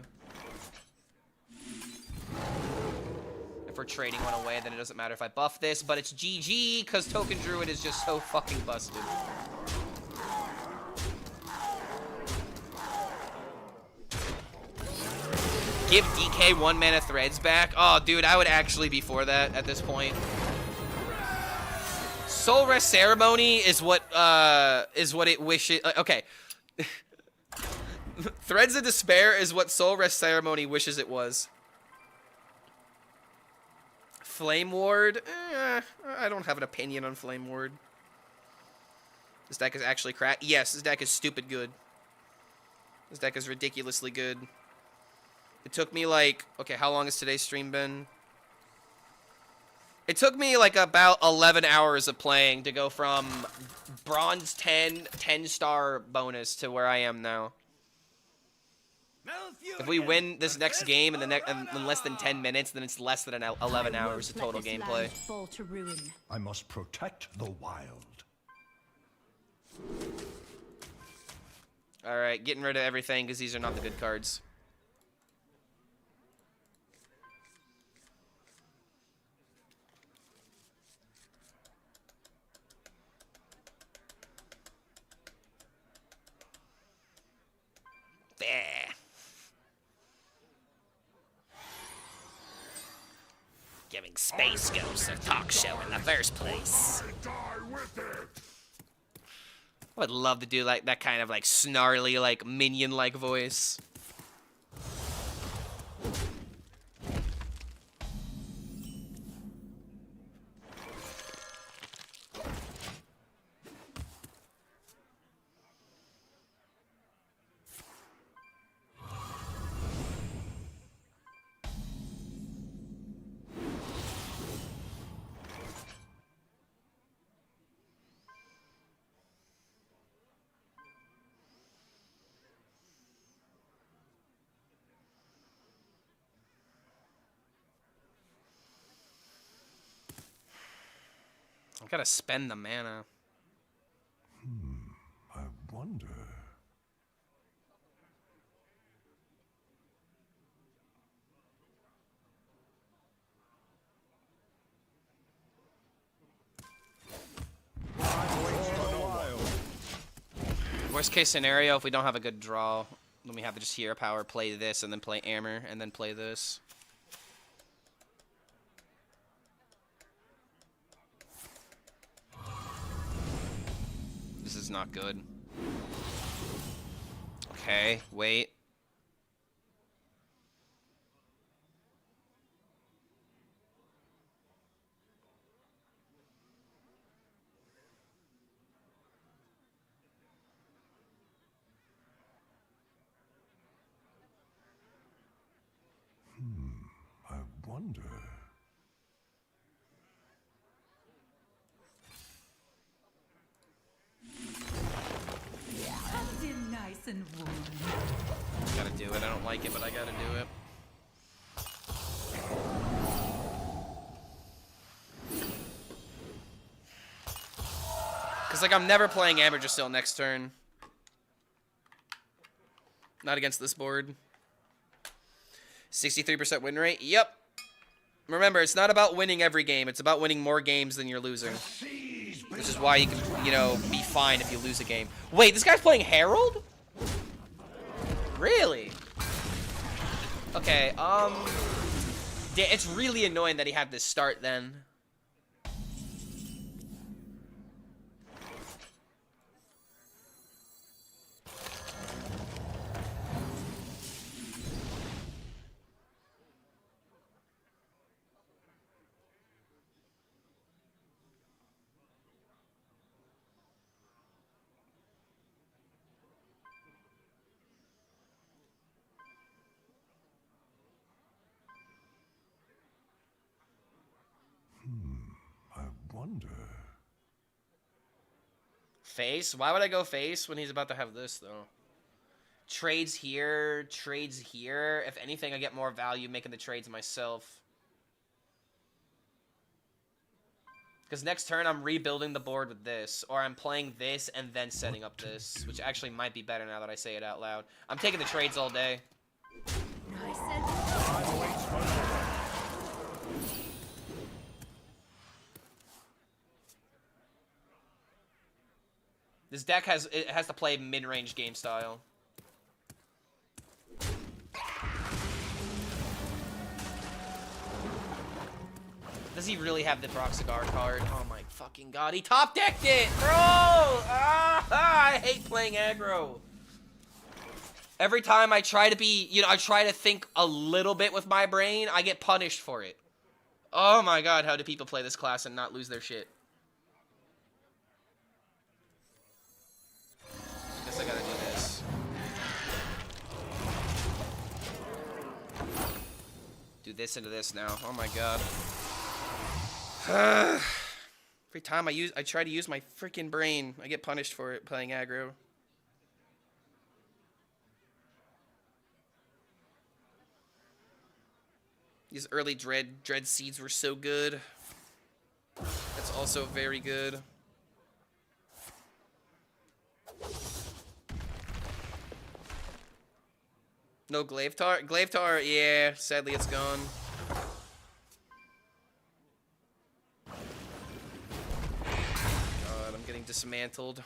If we're trading one away, then it doesn't matter if I buff this, but it's GG, because Token Druid is just so fucking busted. Give DK 1 mana threads back? Oh, dude, I would actually be for that at this point. Soul Rest Ceremony is what it wishes. Okay. Threads of Despair is what Soul Rest Ceremony wishes it was. Flame Ward? I don't have an opinion on Flame Ward. This deck is actually crap. Yes, this deck is stupid good. This deck is ridiculously good. It took me like, okay, how long has today's stream been? It took me like about 11 hours of playing to go from bronze 10, 10-star bonus to where I am now. If we win this next game in less than 10 minutes, then it's less than 11 hours of total gameplay. Fall to ruin. I must protect the wild. Alright, getting rid of everything because these are not the good cards. There. Giving Space Ghost a talk show in the first place. I would love to do like that kind of like snarly, like minion-like voice. I gotta spend the mana. I wonder. Worst case scenario, if we don't have a good draw, then we have to just hero power, play this, and then play Amber, and then play this. This is not good. Okay, wait. I wonder. Tucked in nice and warm. Gotta do it. I don't like it, but I gotta do it. Because, like, I'm never playing Aberjasil next turn. Not against this board. 63% win rate? Yep. Remember, it's not about winning every game. It's about winning more games than you're losing. Which is why you can, you know, be fine if you lose a game. Wait, this guy's playing Herald? Really? Okay, it's really annoying that he had this start then. I wonder. Face? Why would I go face when he's about to have this, though? Trades here, trades here. If anything, I get more value making the trades myself. Because next turn, I'm rebuilding the board with this. Or I'm playing this and then setting up this. Which actually might be better now that I say it out loud. I'm taking the trades all day. Nice and This deck has to play mid-range game style. Does he really have the Broxigar card? Oh my fucking god, he top decked it, bro! I hate playing aggro. Every time I try to be, you know, I try to think a little bit with my brain, I get punished for it. Oh my god, how do people play this class and not lose their shit? Guess I gotta do this. do this into this now. Oh my god. Every time I try to use my freaking brain, I get punished for it playing aggro. These early dread seeds were so good. That's also very good. No glaive tar? Glaive tar, yeah, sadly it's gone. God, I'm getting dismantled.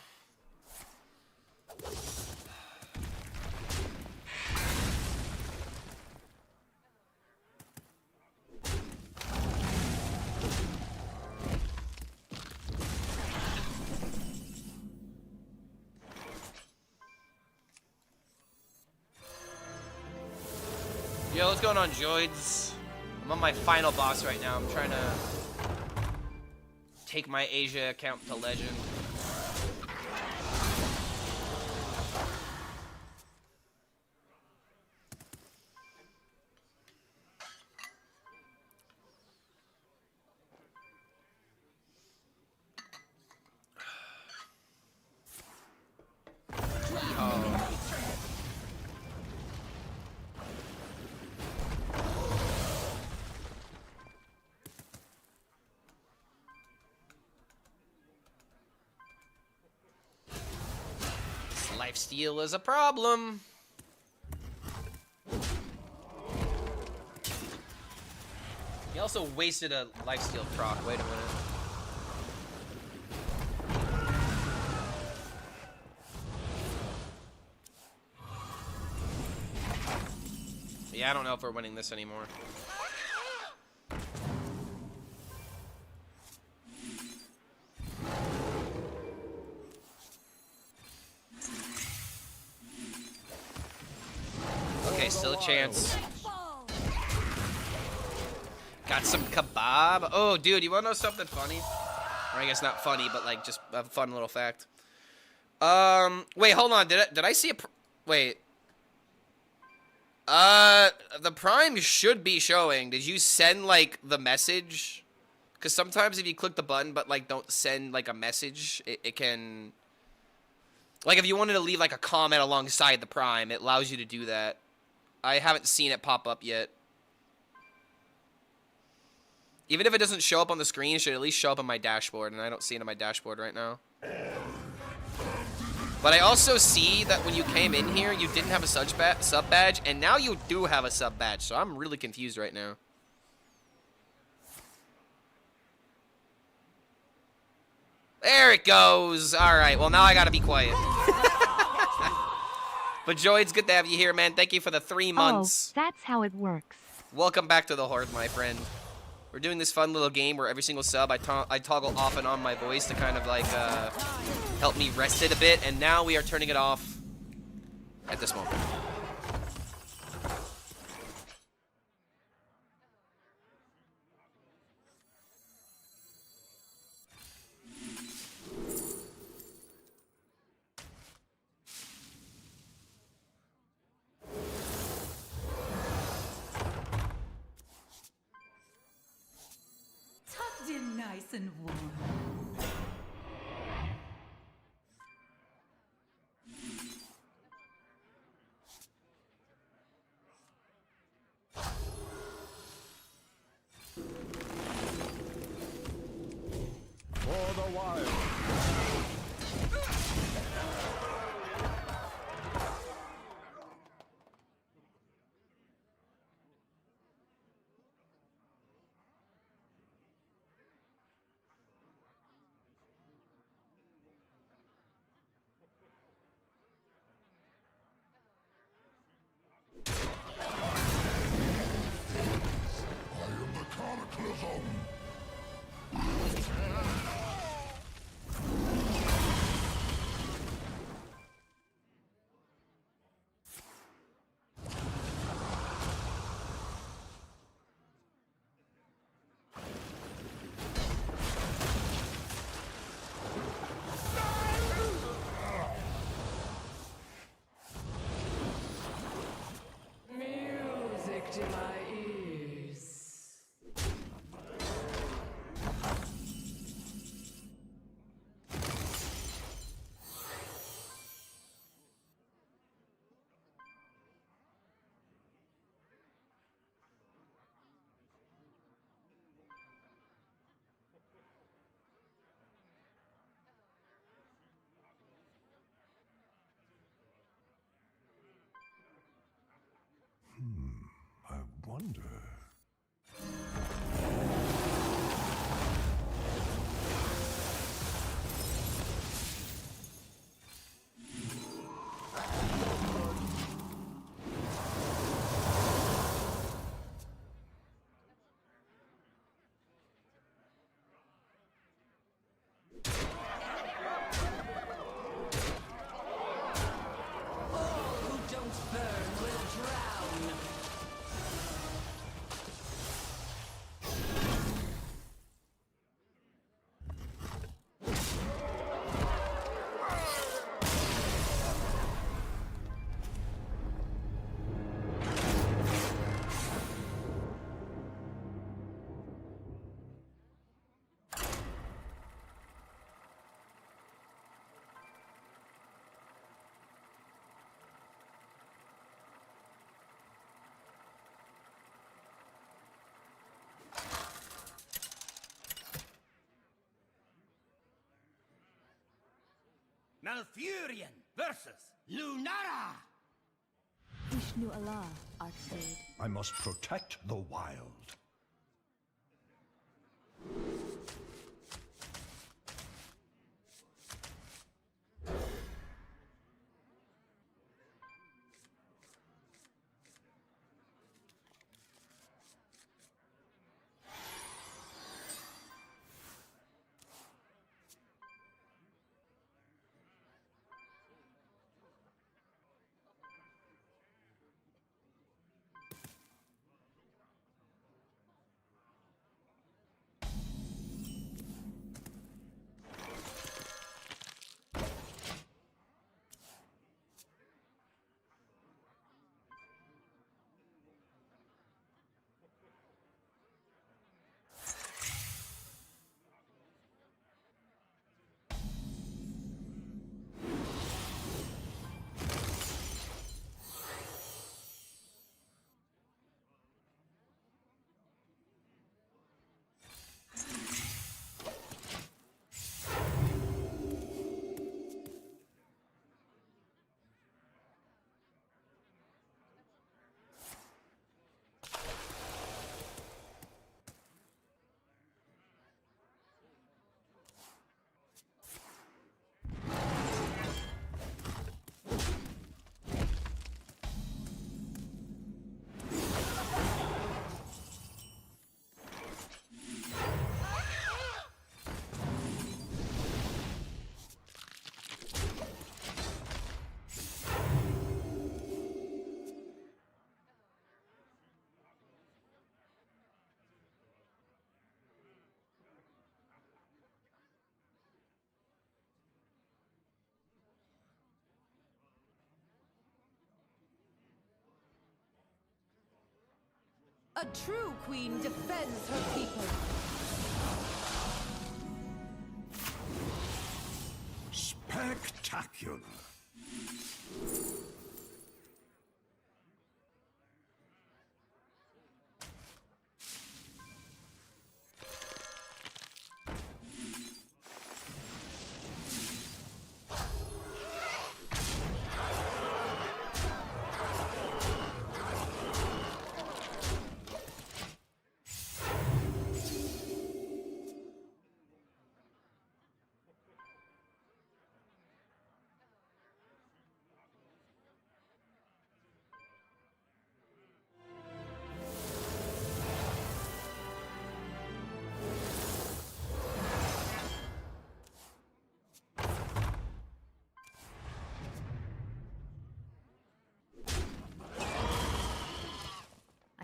Yo, what's going on, Joids? I'm on my final boss right now. I'm trying to take my Asia account to legend. Lifesteal is a problem. He also wasted a lifesteal proc. Wait a minute. Yeah, I don't know if we're winning this anymore. Okay, still a chance. Got some kebab. Oh, dude, you wanna know something funny? Or I guess not funny, but like just a fun little fact. Wait, hold on. Did I see a? Wait. The Prime should be showing. Did you send like the message? Because sometimes if you click the button but like don't send like a message, it can. Like if you wanted to leave like a comment alongside the Prime, it allows you to do that. I haven't seen it pop up yet. Even if it doesn't show up on the screen, it should at least show up on my dashboard, and I don't see it on my dashboard right now. But I also see that when you came in here, you didn't have a sub badge, and now you do have a sub badge, so I'm really confused right now. There it goes. All right, well, now I gotta be quiet. But Joy, it's good to have you here, man. Thank you for the 3 months. Oh, that's how it works. Welcome back to the Horde, my friend. We're doing this fun little game where every single sub I toggle off and on my voice to kind of like help me rest it a bit, and now we are turning it off at this moment. Tucked in nice and warm. For the wild. Music to my ears. wonder. Who don't burn will drown. Malfurion versus Lunara! Vishnu Allah, Archfade. I must protect the wild. A true queen defends her people. Spectacular.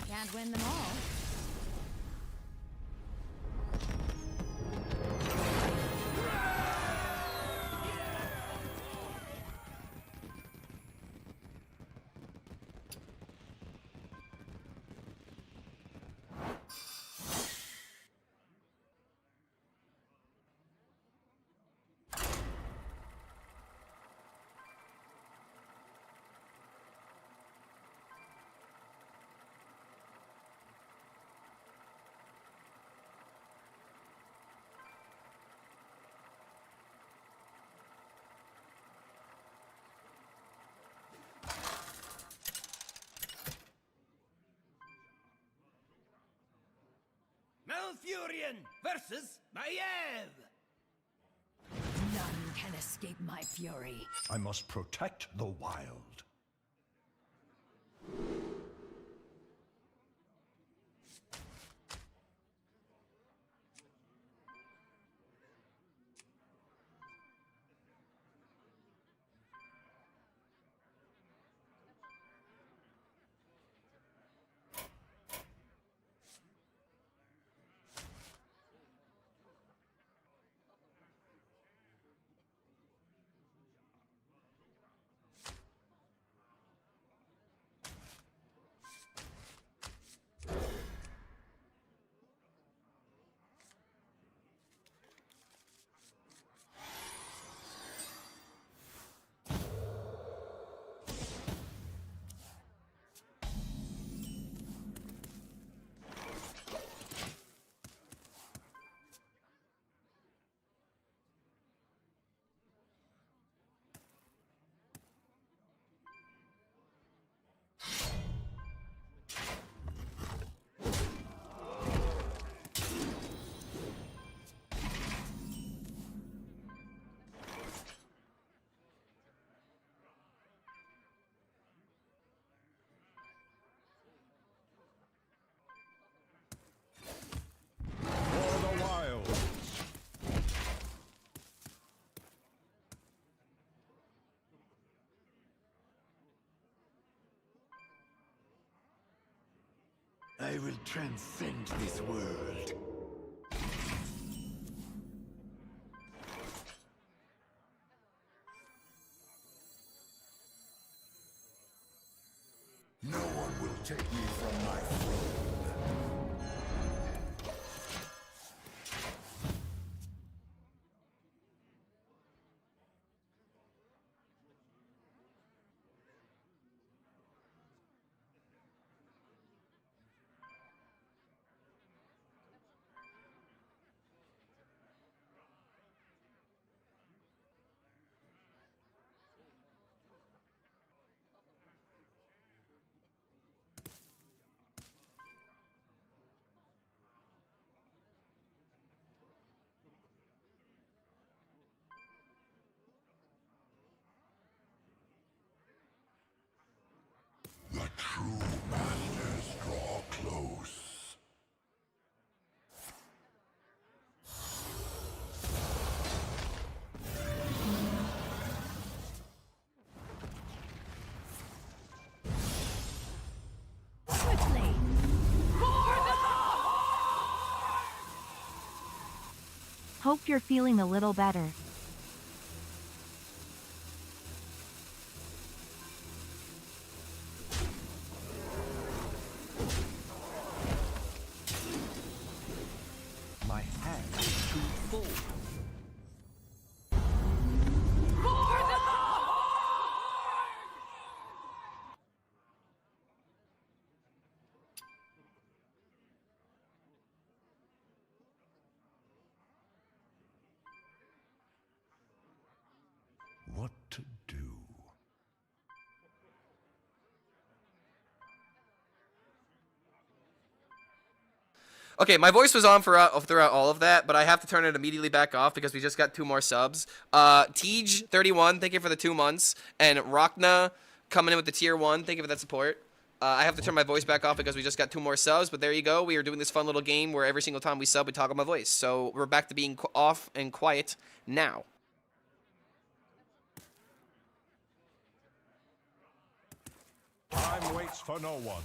I can't win them all. Malfurion versus Maiev. None can escape my fury. I must protect the wild. For the wild. I will transcend this world. No one will take me from my throne. The true masters draw close. Quickly! Hope you're feeling a little better. My hand is too full. What to do? Okay, my voice was on throughout all of that, but I have to turn it immediately back off because we just got 2 more subs. Tej31, thank you for the 2 months. And Rachna coming in with the tier 1, thank you for that support. I have to turn my voice back off because we just got 2 more subs, but there you go. We are doing this fun little game where every single time we sub, we toggle my voice. So we're back to being off and quiet now. Time waits for no one.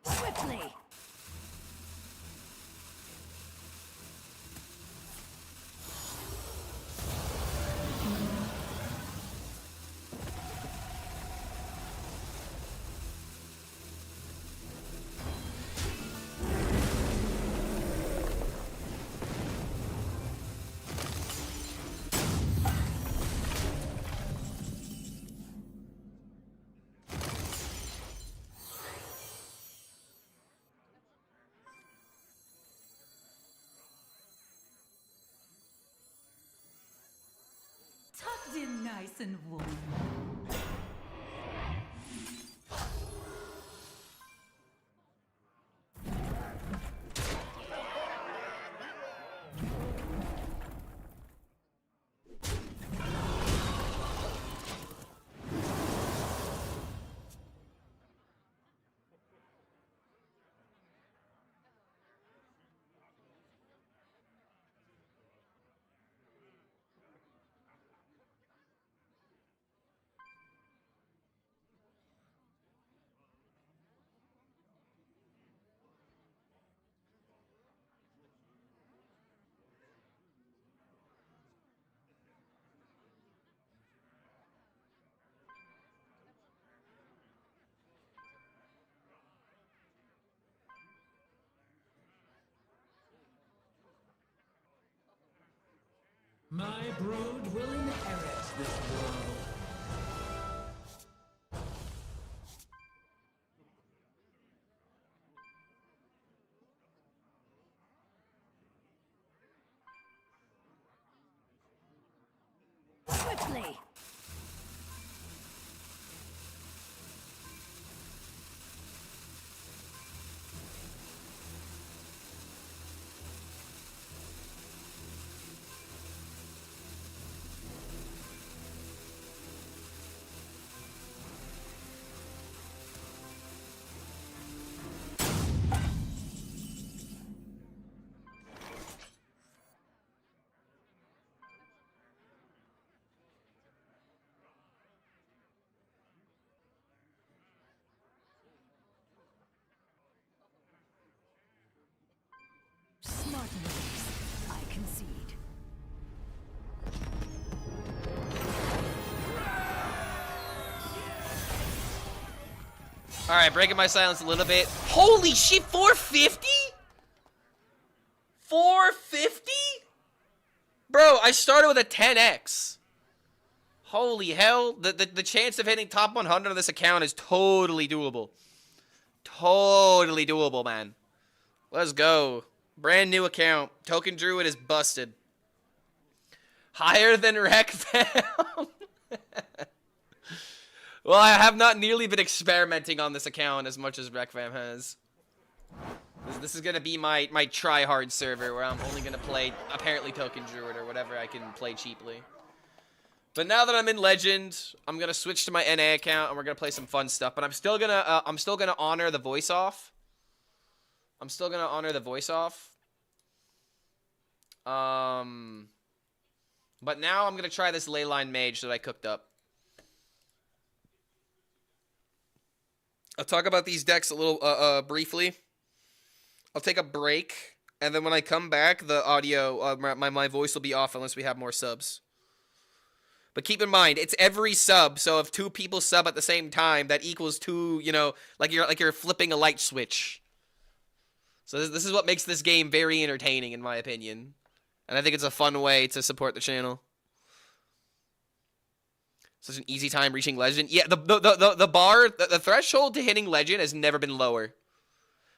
Swiftly. Tucked in nice and warm. My brood will inherit this world. Swiftly. Smart moves. I concede. All right, breaking my silence a little bit. Holy shit, 450? 450? Bro, I started with a 10x. Holy hell. The chance of hitting top 100 on this account is totally doable. Totally doable, man. Let's go. Brand new account. Token Druid is busted. Higher than RecFam. Well, I have not nearly been experimenting on this account as much as RecFam has. This is going to be my try-hard server where I'm only going to play, apparently, Token Druid or whatever I can play cheaply. But now that I'm in Legend, I'm going to switch to my NA account and we're going to play some fun stuff. But I'm still going to honor the voice off. I'm still going to honor the voice off. But now I'm going to try this Leyline Mage that I cooked up. I'll talk about these decks a little briefly. I'll take a break, and then when I come back, the audio, my voice will be off unless we have more subs. But keep in mind, it's every sub, so if 2 people sub at the same time, that equals 2, you know, like you're flipping a light switch. So this is what makes this game very entertaining, in my opinion. And I think it's a fun way to support the channel. Such an easy time reaching Legend. Yeah, the bar, the threshold to hitting Legend has never been lower.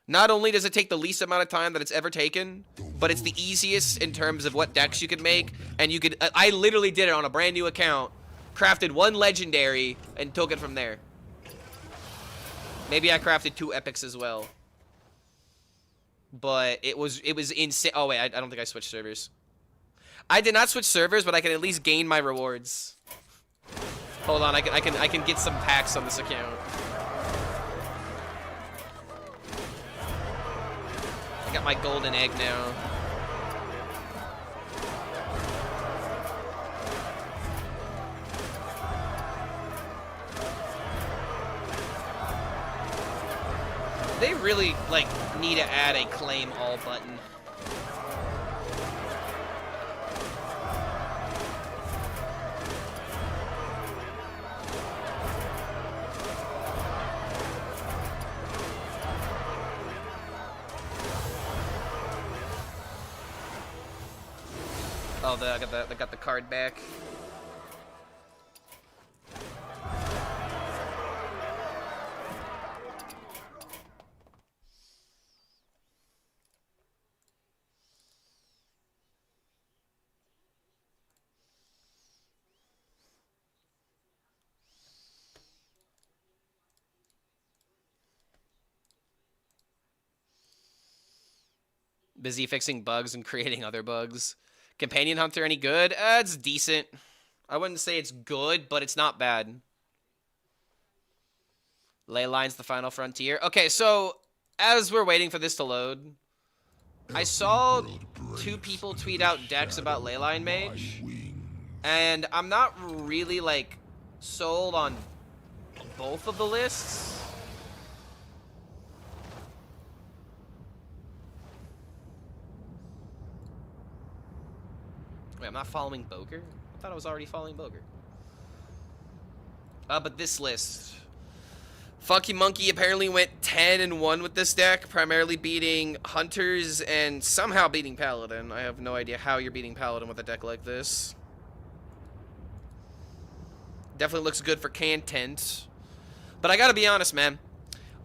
Not only does it take the least amount of time that it's ever taken, but it's the easiest in terms of what decks you could make. And you could, I literally did it on a brand new account, crafted 1 legendary, and took it from there. Maybe I crafted 2 epics as well. But it was insane. Oh wait, I don't think I switched servers. I did not switch servers, but I can at least gain my rewards. Hold on, I can get some packs on this account. I got my golden egg now. They really, like, need to add a claim all button. Oh, I got the card back. Busy fixing bugs and creating other bugs. Companion Hunter any good? It's decent. I wouldn't say it's good, but it's not bad. Ley Line's the final frontier. Okay, so as we're waiting for this to load, I saw 2 people tweet out decks about Ley Line Mage, and I'm not really, like, sold on both of the lists. Wait, I'm not following Boger? I thought I was already following Boger. But this list. Funky Monkey apparently went 10-1 with this deck, primarily beating Hunters and somehow beating Paladin. I have no idea how you're beating Paladin with a deck like this. Definitely looks good for content. But I gotta be honest, man.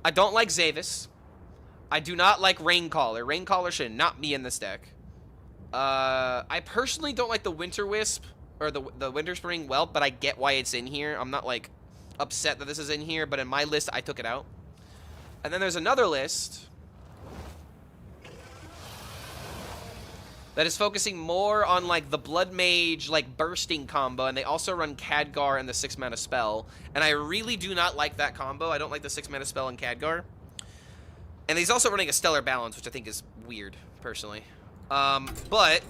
I don't like Zavis. I do not like Raincaller. Raincaller should not be in this deck. I personally don't like the Winter Wisp or the Winter Spring Whelp, but I get why it's in here. I'm not like upset that this is in here, but in my list I took it out. And then there's another list that is focusing more on like the Blood Mage like bursting combo, and they also run Khadgar and the 6-mana spell. And I really do not like that combo. I don't like the 6-mana spell and Khadgar. And he's also running a Stellar Balance, which I think is weird, personally. But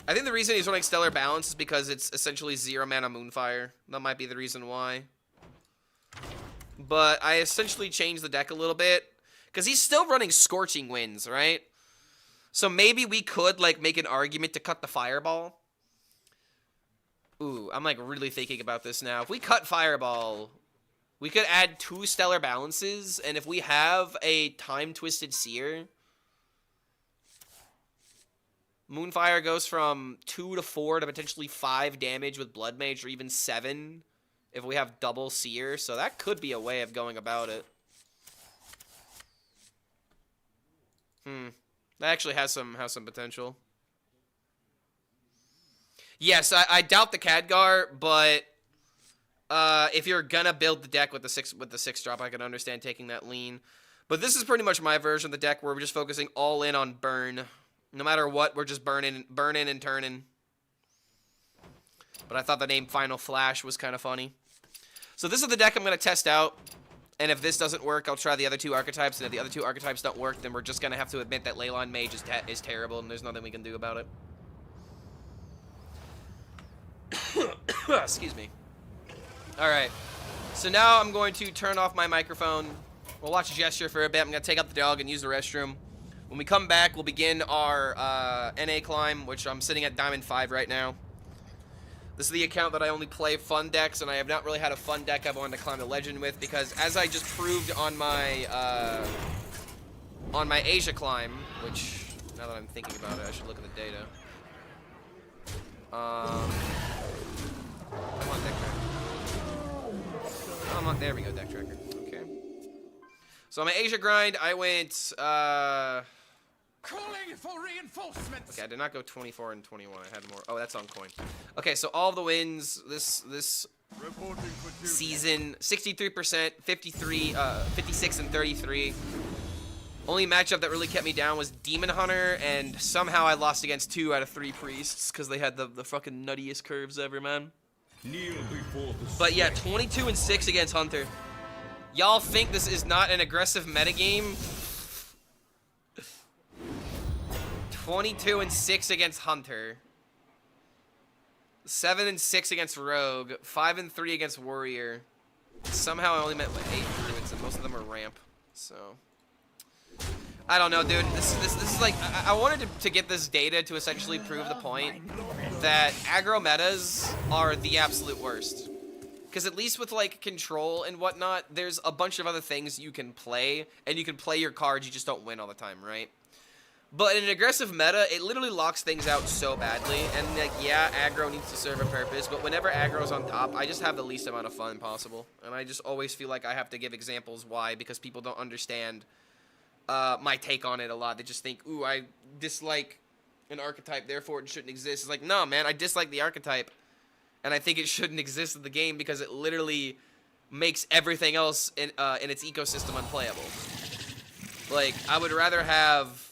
I think the reason he's running Stellar Balance is because it's essentially 0-mana Moonfire. That might be the reason why. But I essentially changed the deck a little bit because he's still running Scorching Winds, right? So maybe we could like make an argument to cut the Fireball. Ooh, I'm like really thinking about this now. If we cut Fireball, we could add 2 Stellar Balances, and if we have a Time-Twisted Seer, Moonfire goes from 2 to 4 to potentially 5 damage with Blood Mage, or even 7 if we have double Seer. So that could be a way of going about it. That actually has some potential. Yes, I doubt the Khadgar, but if you're gonna build the deck with the 6 drop, I can understand taking that lean. But this is pretty much my version of the deck where we're just focusing all in on burn. No matter what, we're just burning and turning. But I thought the name Final Flash was kind of funny. So this is the deck I'm going to test out. And if this doesn't work, I'll try the other 2 archetypes. And if the other 2 archetypes don't work, then we're just going to have to admit that Ley Line Mage is terrible, and there's nothing we can do about it. Excuse me. Alright. So now I'm going to turn off my microphone. We'll watch Gesture for a bit. I'm going to take out the dog and use the restroom. When we come back, we'll begin our NA climb, which I'm sitting at Diamond 5 right now. This is the account that I only play fun decks, and I have not really had a fun deck I've wanted to climb the legend with, because as I just proved on my Asia climb, which, now that I'm thinking about it, I should look at the data. Come on, deck tracker. Come on, there we go, deck tracker. Okay. So on my Asia grind, I went, Calling for reinforcements. Okay, I did not go 24 and 21. I had more. Oh, that's on coin. Okay, so all of the wins this season: 63%, 53, 56, and 33. Only matchup that really kept me down was Demon Hunter, and somehow I lost against 2 out of 3 priests because they had the fucking nuttiest curves ever, man. Kneel before the But yeah, 22 and 6 against Hunter. Y'all think this is not an aggressive metagame? 22 and 6 against Hunter. 7 and 6 against Rogue. 5 and 3 against Warrior. Somehow I only met 8 Druids cards, and most of them are ramp. So I don't know, dude. This is like I wanted to get this data to essentially prove the point that aggro metas are the absolute worst. Because at least with like control and whatnot, there's a bunch of other things you can play, and you can play your cards. You just don't win all the time, right? But in an aggressive meta, it literally locks things out so badly. And like, yeah, aggro needs to serve a purpose, but whenever aggro's on top, I just have the least amount of fun possible. And I just always feel like I have to give examples why, because people don't understand my take on it a lot. They just think, ooh, I dislike an archetype, therefore it shouldn't exist. It's like, no, man, I dislike the archetype, and I think it shouldn't exist in the game because it literally makes everything else in its ecosystem unplayable. Like, I would rather have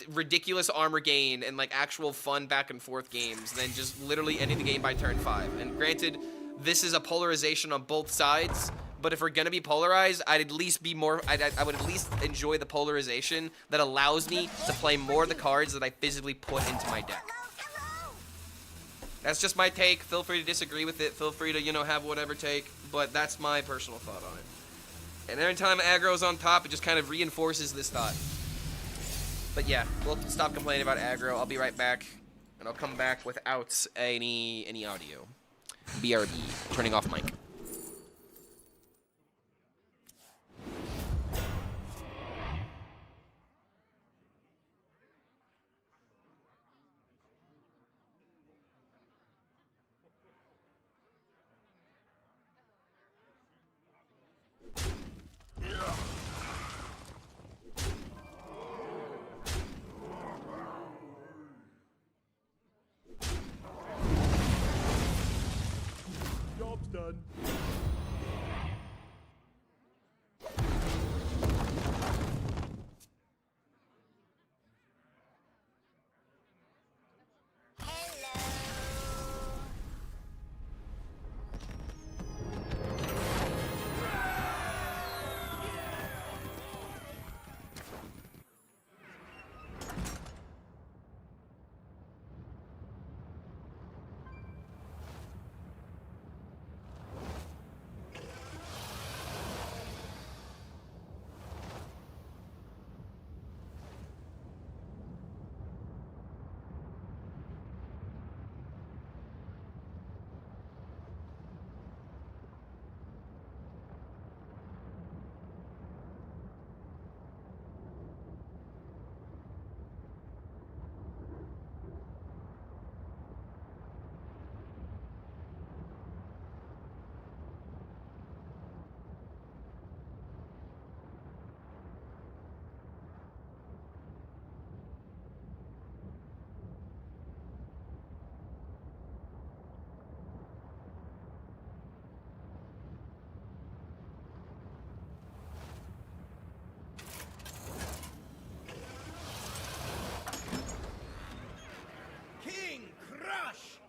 ridiculous armor gain and like actual fun back and forth games than just literally ending the game by turn 5. And granted, this is a polarization on both sides, but if we're gonna be polarized, I'd at least be more. I would at least enjoy the polarization that allows me to play more of the cards that I physically put into my deck. That's just my take. Feel free to disagree with it. Feel free to, you know, have whatever take, but that's my personal thought on it. And every time aggro's on top, it just kind of reinforces this thought. But yeah, we'll stop complaining about aggro. I'll be right back, and I'll come back without any audio. BRB, turning off mic. Job's done.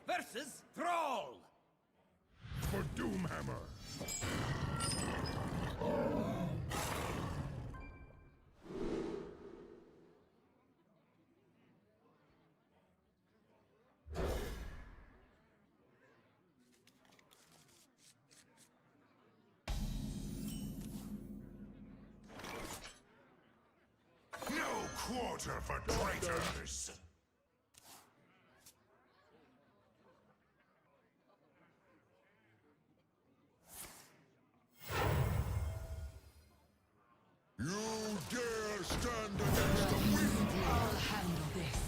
Versus Thrall! For Doomhammer. No quarter for traitors. You dare stand against the wind? I'll handle this.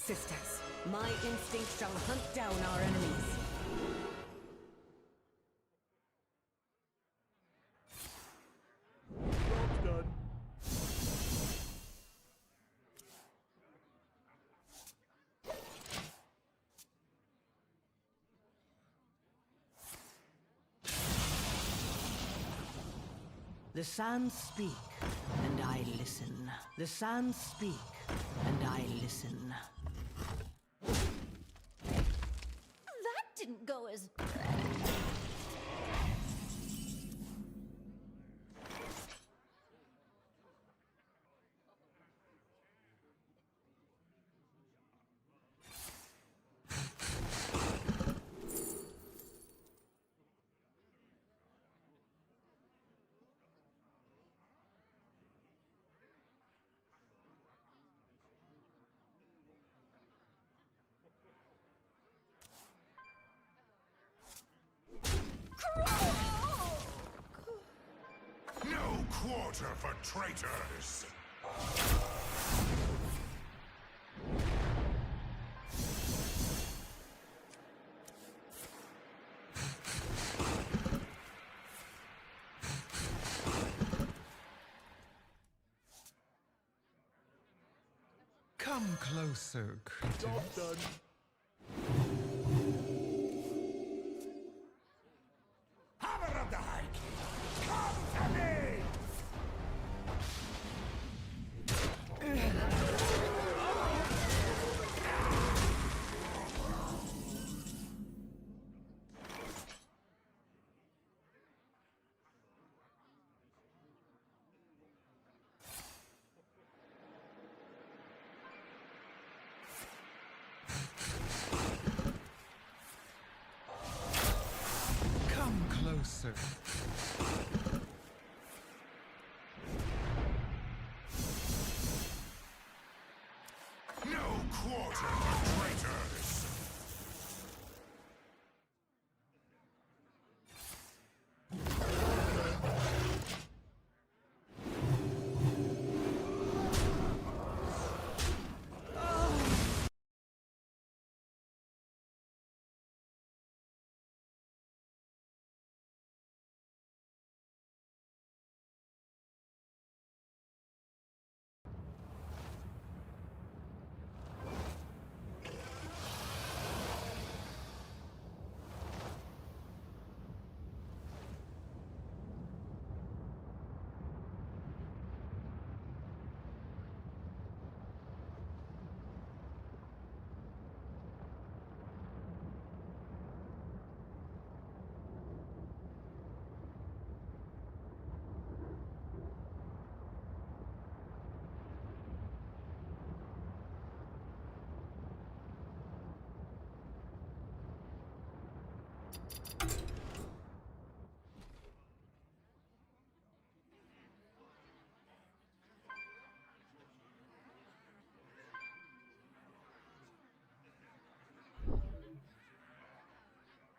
sisters. My instinct shall hunt down our enemies. The sands speak, and I listen. The sands speak, and I listen. That didn't go as... No quarter for traitors! Come closer, creatures. Hammer of the High King! Come to me! Come closer. No quarter for traitors!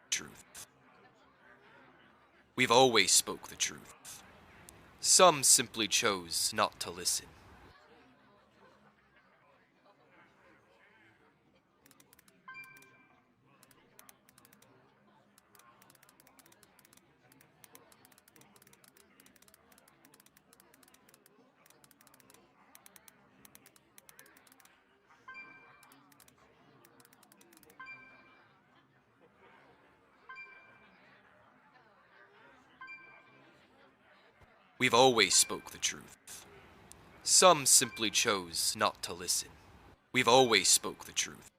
Truth. We've always spoke the truth. Some simply chose not to listen. We've always spoke the truth. Some simply chose not to listen. We've always spoke the truth.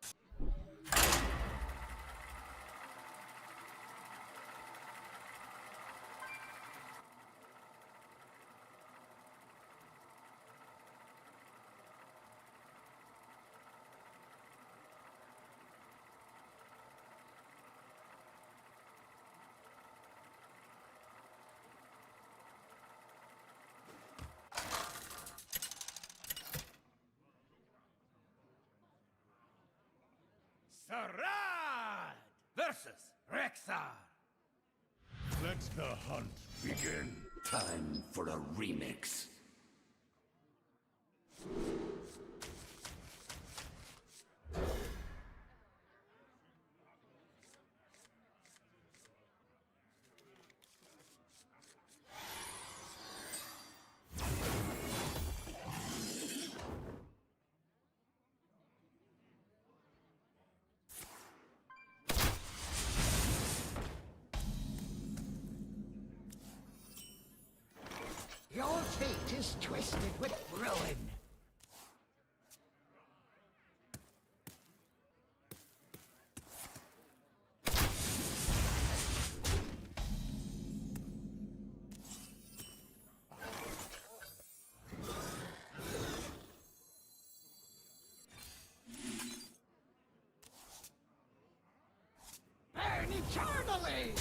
Sarad versus Rexar. Let the hunt begin. Time for a remix. face twisted with ruin. Burn eternally!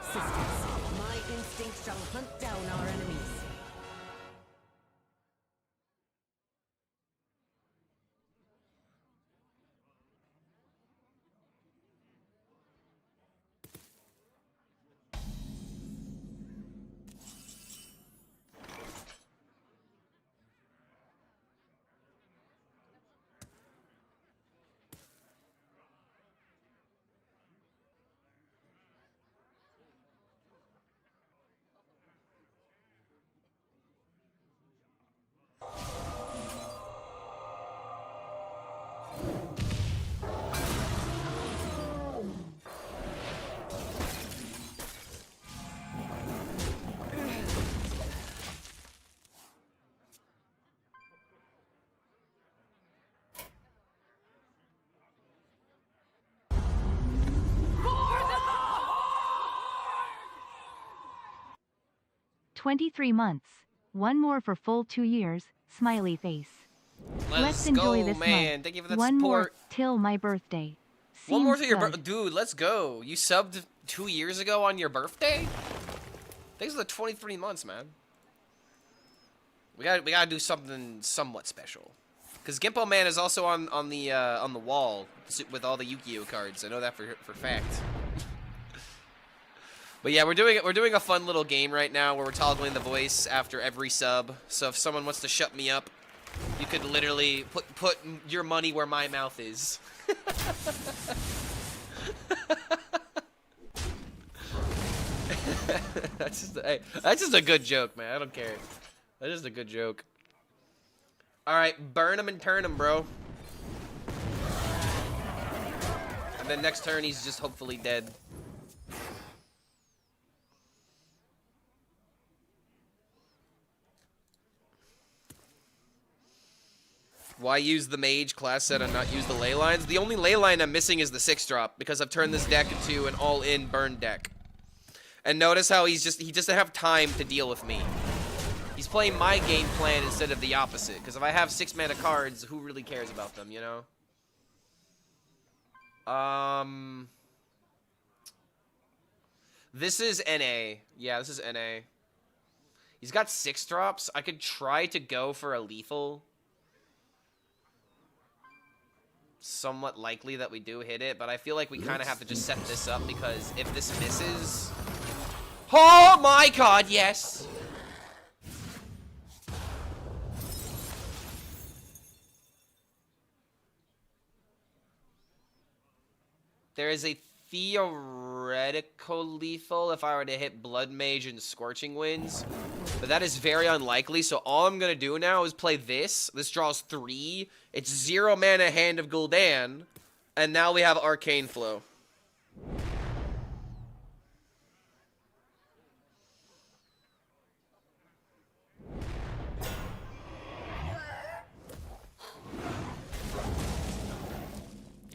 Sisters, my instinct shall hunt down our enemies. For the 23 months. One more for full 2 years, smiley face. Let's enjoy go, this man. month. Thank you for that One more support. till my birthday. One more Seems to your good. birthday. Dude, let's go. You subbed 2 years ago on your birthday? Thanks for the 23 months, man. We gotta do something somewhat special. Cause Gimpo Man is also on the wall with all the Yu-Gi-Oh cards. I know that for fact. But yeah, we're doing a fun little game right now where we're toggling the voice after every sub. So if someone wants to shut me up, you could literally put your money where my mouth is. that's just a good joke, man. I don't care. That's just a good joke. All right, burn him and turn him, bro. And then next turn, he's just hopefully dead. Why use the mage class set and not use the ley lines? The only ley line I'm missing is the 6-drop because I've turned this deck into an all-in burn deck. And notice how he doesn't have time to deal with me. He's playing my game plan instead of the opposite. Because if I have 6 mana cards, who really cares about them, you know? This is NA. Yeah, this is NA. He's got 6-drops. I could try to go for a lethal. Somewhat likely that we do hit it, but I feel like we kind of have to just set this up because if this misses... Oh my god, yes! There is a theoretical lethal if I were to hit Blood Mage and Scorching Winds, but that is very unlikely, so all I'm going to do now is play this. This draws 3. It's 0 mana Hand of Gul'dan, and now we have Arcane Flow.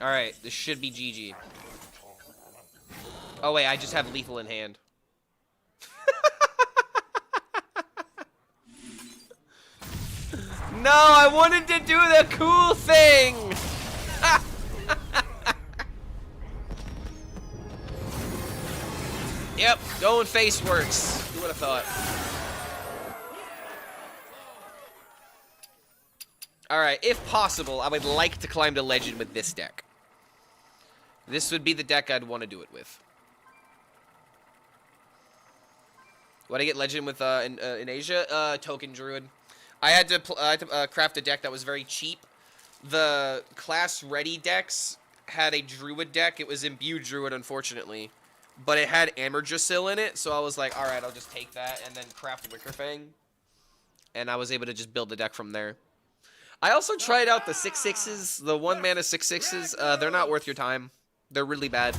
Alright, this should be GG. Oh wait, I just have lethal in hand. No, I wanted to do the cool thing! Yep, going face works. Who would have thought? Alright, if possible, I would like to climb to Legend with this deck. This would be the deck I'd want to do it with. What I get Legend with in Asia? Token Druid. I had to craft a deck that was very cheap. The class-ready decks had a Druid deck. It was Imbued Druid, unfortunately. But it had Amerdrasil in it, so I was like, alright, I'll just take that and then craft Wickerfang. And I was able to just build the deck from there. I also tried out the 6/6s, the 1-mana 6/6s. They're not worth your time. They're really bad.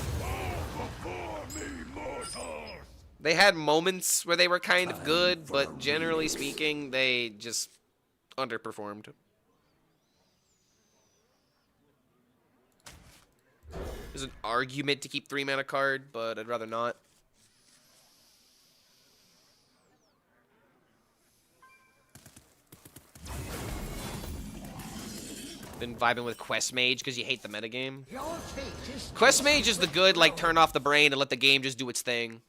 They had moments where they were kind of good, but generally speaking, they just underperformed. There's an argument to keep 3-mana card, but I'd rather not. Been vibing with Quest Mage because you hate the metagame. Quest Mage is the good, like, turn off the brain and let the game just do its thing.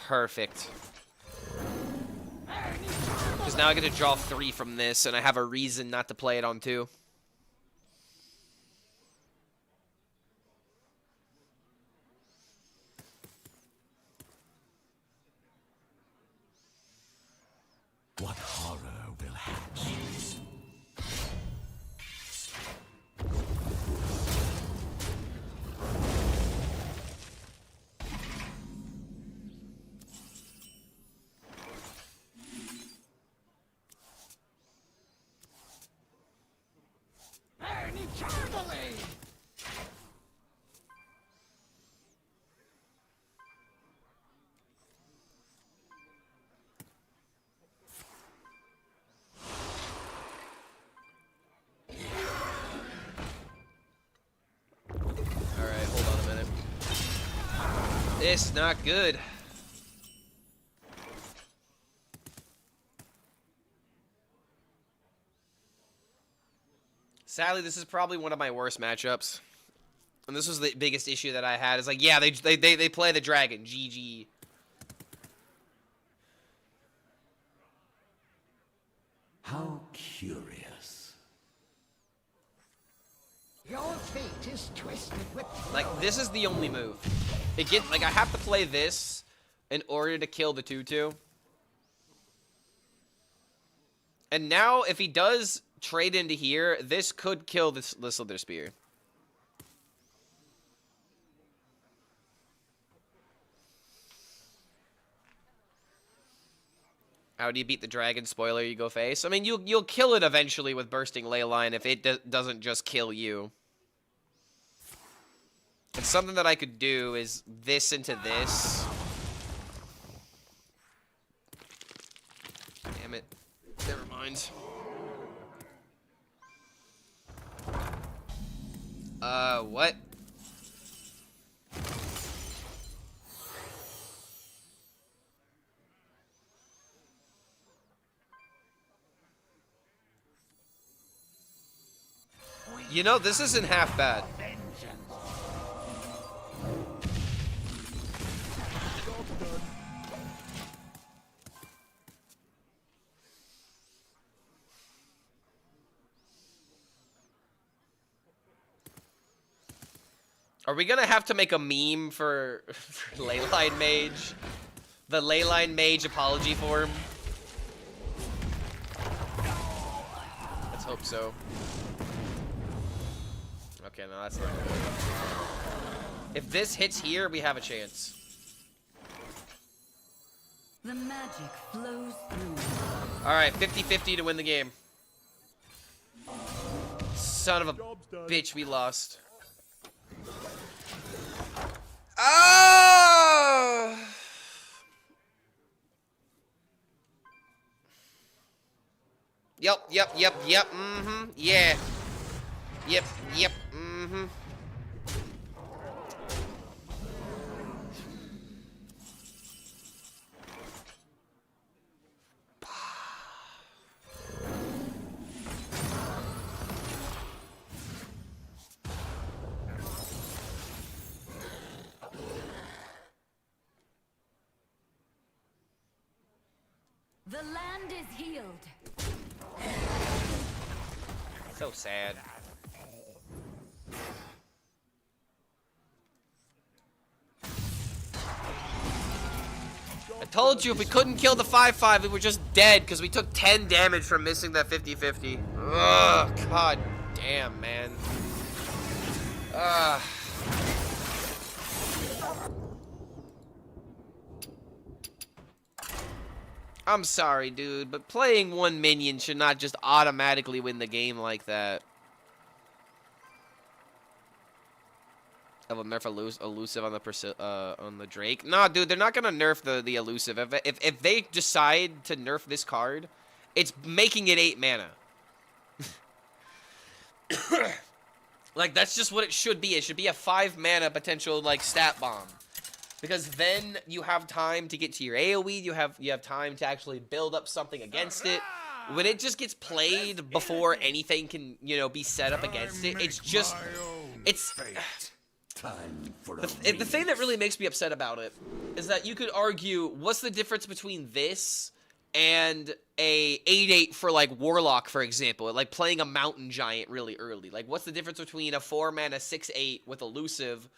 Perfect. Because now I get to draw 3 from this, and I have a reason not to play it on 2. What horror will hatch? This is not good. Sadly, this is probably one of my worst matchups. And this was the biggest issue that I had. Is like, yeah, they play the dragon. GG. How curious. Your fate is twisted with... Like, this is the only move. It gets, like, I have to play this in order to kill the 2/2. And now, if he does trade into here, this could kill this Slither Spear. How do you beat the dragon? Spoiler, you go face. I mean, you'll kill it eventually with Bursting Leyline if it doesn't just kill you. And something that I could do is this into this. Damn it. Never mind. What? You know, this isn't half bad. Are we gonna have to make a meme for Leyline Mage? The Leyline Mage apology form? Let's hope so. Okay, no, that's not good. If this hits here, we have a chance. The magic flows through. Alright, 50-50 to win the game. Son of a bitch, we lost. Oh! Yep. Mm-hmm. Yeah. Yep. Mm-hmm. The land is healed. So sad. I told you if we couldn't kill the 5/5, we were just dead because we took 10 damage from missing that 50-50. Ugh, god damn, man. Ugh. I'm sorry, dude, but playing one minion should not just automatically win the game like that. I will nerf elusive on the Drake. Nah, dude, they're not gonna nerf the elusive. If they decide to nerf this card, it's making it 8 mana. Like, that's just what it should be. It should be a 5 mana potential, like, stat bomb. Because then you have time to get to your AoE, you have time to actually build up something against it. When it just gets played before anything can, you know, be set up against it, it's just... It's... The thing that really makes me upset about it is that you could argue, what's the difference between this and a 8/8 for, like, Warlock, for example? Like, playing a Mountain Giant really early. Like, what's the difference between a 4 mana 6/8 with elusive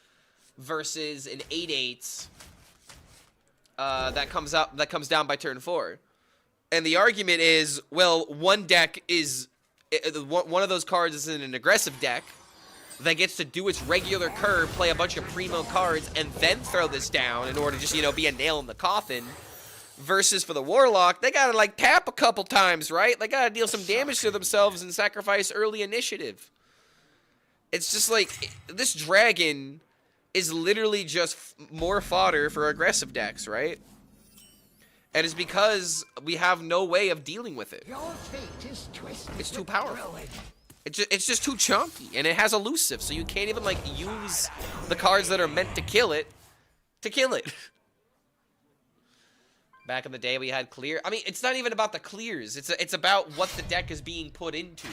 versus an 8/8 that comes down by turn 4? And the argument is, well, one deck is one of those cards is in an aggressive deck that gets to do its regular curve, play a bunch of primo cards, and then throw this down in order to just, you know, be a nail in the coffin. Versus for the Warlock, they gotta, like, tap a couple times, right? They gotta deal some damage to themselves and sacrifice early initiative. It's just like, this dragon is literally just more fodder for aggressive decks, right? And it's because we have no way of dealing with it. It's too powerful. It's just too chunky, and it has elusive, so you can't even, like, use the cards that are meant to kill it. Back in the day, we had clear. I mean, it's not even about the clears. It's about what the deck is being put into.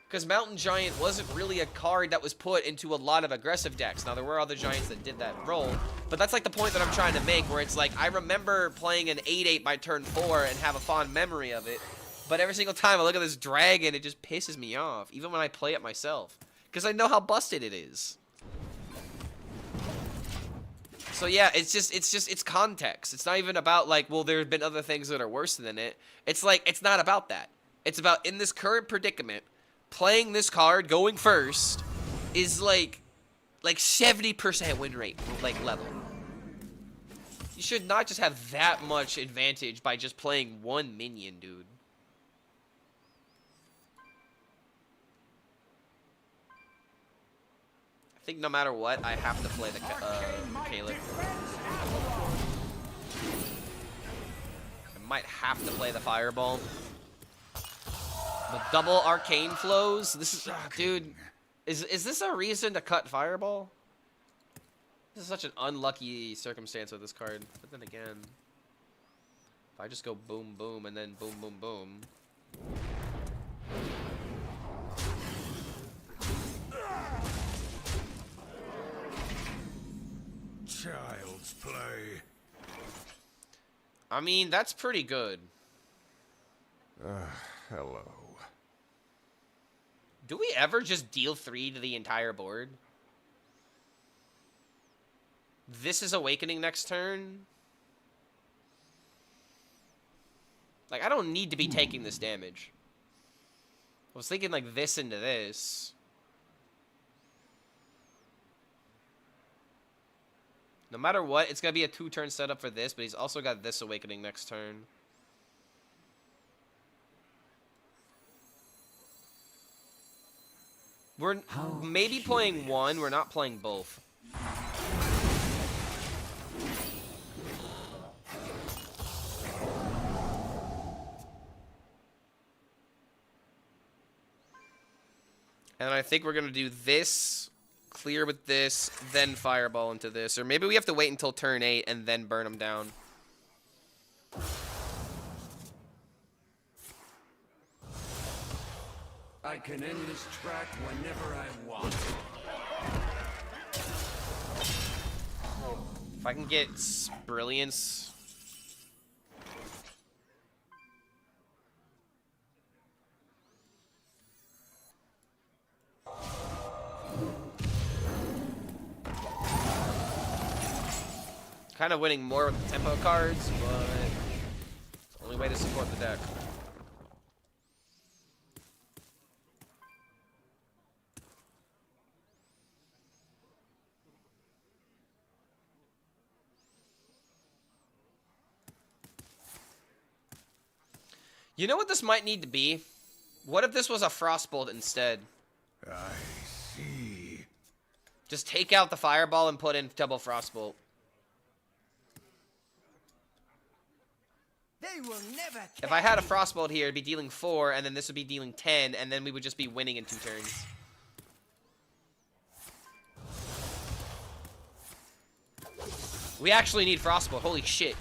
Because Mountain Giant wasn't really a card that was put into a lot of aggressive decks. Now, there were other Giants that did that role, but that's like the point that I'm trying to make, where it's like, I remember playing an 8/8 by turn 4 and have a fond memory of it, but every single time I look at this dragon, it just pisses me off, even when I play it myself, because I know how busted it is. So yeah, it's context. It's not even about, like, well, there have been other things that are worse than it. It's like, it's not about that. It's about, in this current predicament, playing this card, going first, is like 70% win rate, like, level. You should not just have that much advantage by just playing one minion, dude. I think no matter what, I have to play the Caleb. I might have to play the Fireball. The double arcane flows. This is, dude. Is this a reason to cut Fireball? This is such an unlucky circumstance with this card. But then again, if I just go boom boom and then boom boom boom. Child's play. I mean, that's pretty good. Hello. Do we ever just deal 3 to the entire board? This is Awakening next turn. Like, I don't need to be taking this damage. I was thinking, like, this into this. No matter what, it's going to be a 2-turn setup for this, but he's also got this Awakening next turn. We're maybe playing one, we're not playing both. And I think we're going to do this, clear with this, then fireball into this. Or maybe we have to wait until turn 8 and then burn them down. I can end this track whenever I want. If I can get Brilliance... Kind of winning more with the tempo cards, but it's the only way to support the deck. You know what this might need to be? What if this was a Frostbolt instead? I see. Just take out the Fireball and put in double Frostbolt. They will never If I had a Frostbolt here, it'd be dealing 4, and then this would be dealing 10, and then we would just be winning in 2 turns. We actually need Frostbolt. Holy shit.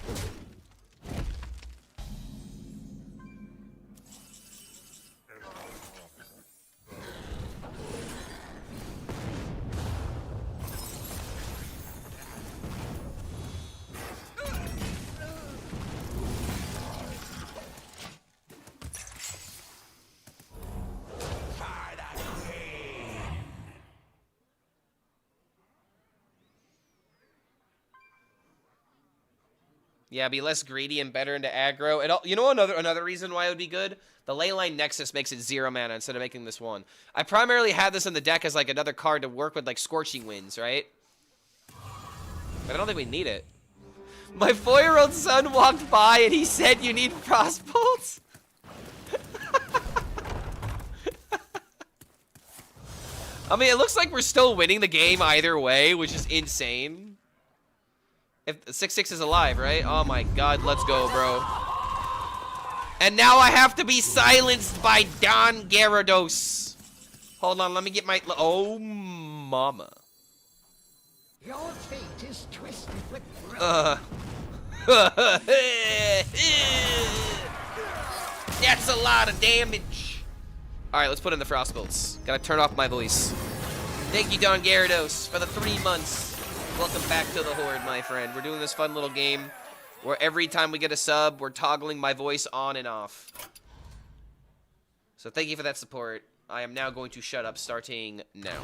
Yeah, be less greedy and better into aggro. You know another reason why it would be good? The Leyline Nexus makes it 0 mana instead of making this 1. I primarily had this in the deck as like another card to work with like Scorching Winds, right? But I don't think we need it. My 4-year-old son walked by and he said you need Frostbolts. I mean, it looks like we're still winning the game either way, which is insane. If 6-6 is alive, right? Oh my god, let's go, bro. And now I have to be silenced by Don Gyarados. Hold on, let me get my... Oh, mama. Your fate is twisted with That's a lot of damage. Alright, let's put in the Frostbolts. Gotta turn off my voice. Thank you, Don Gyarados, for the 3 months. Welcome back to the Horde, my friend. We're doing this fun little game where every time we get a sub, we're toggling my voice on and off. So thank you for that support. I am now going to shut up starting now.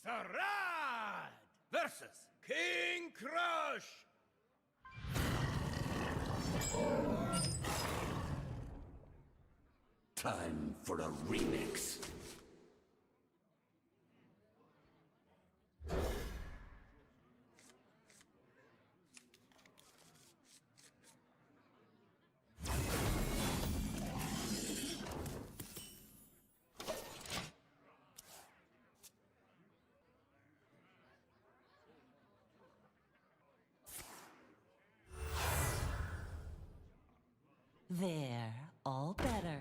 Sarad versus King Crush. Time for a remix. There, all better.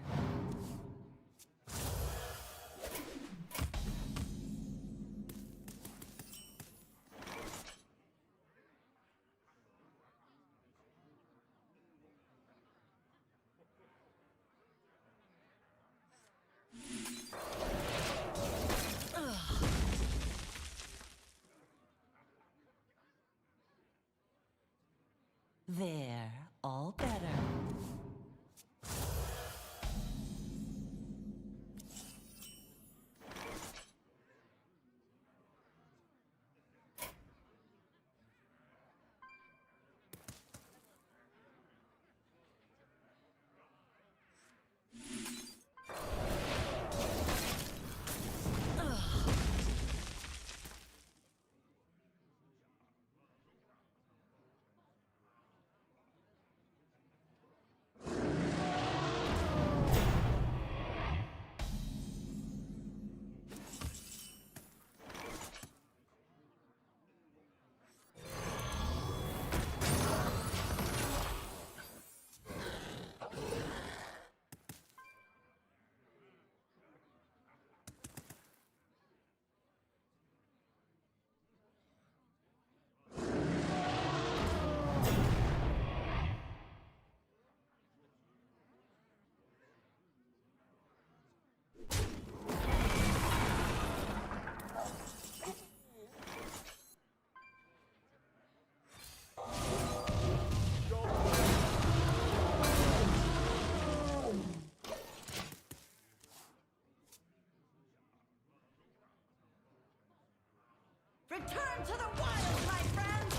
Return to the wild, my friend!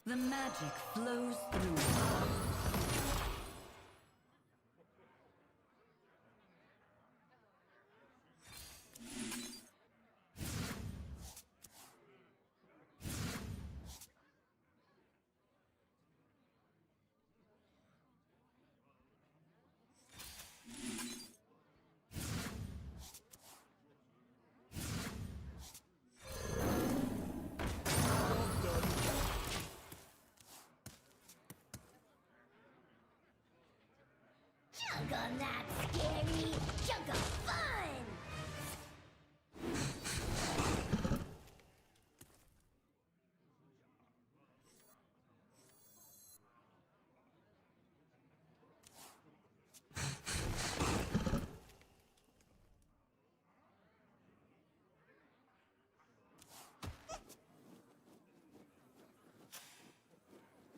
The magic flows through you. Jungle not scary, jungle fun!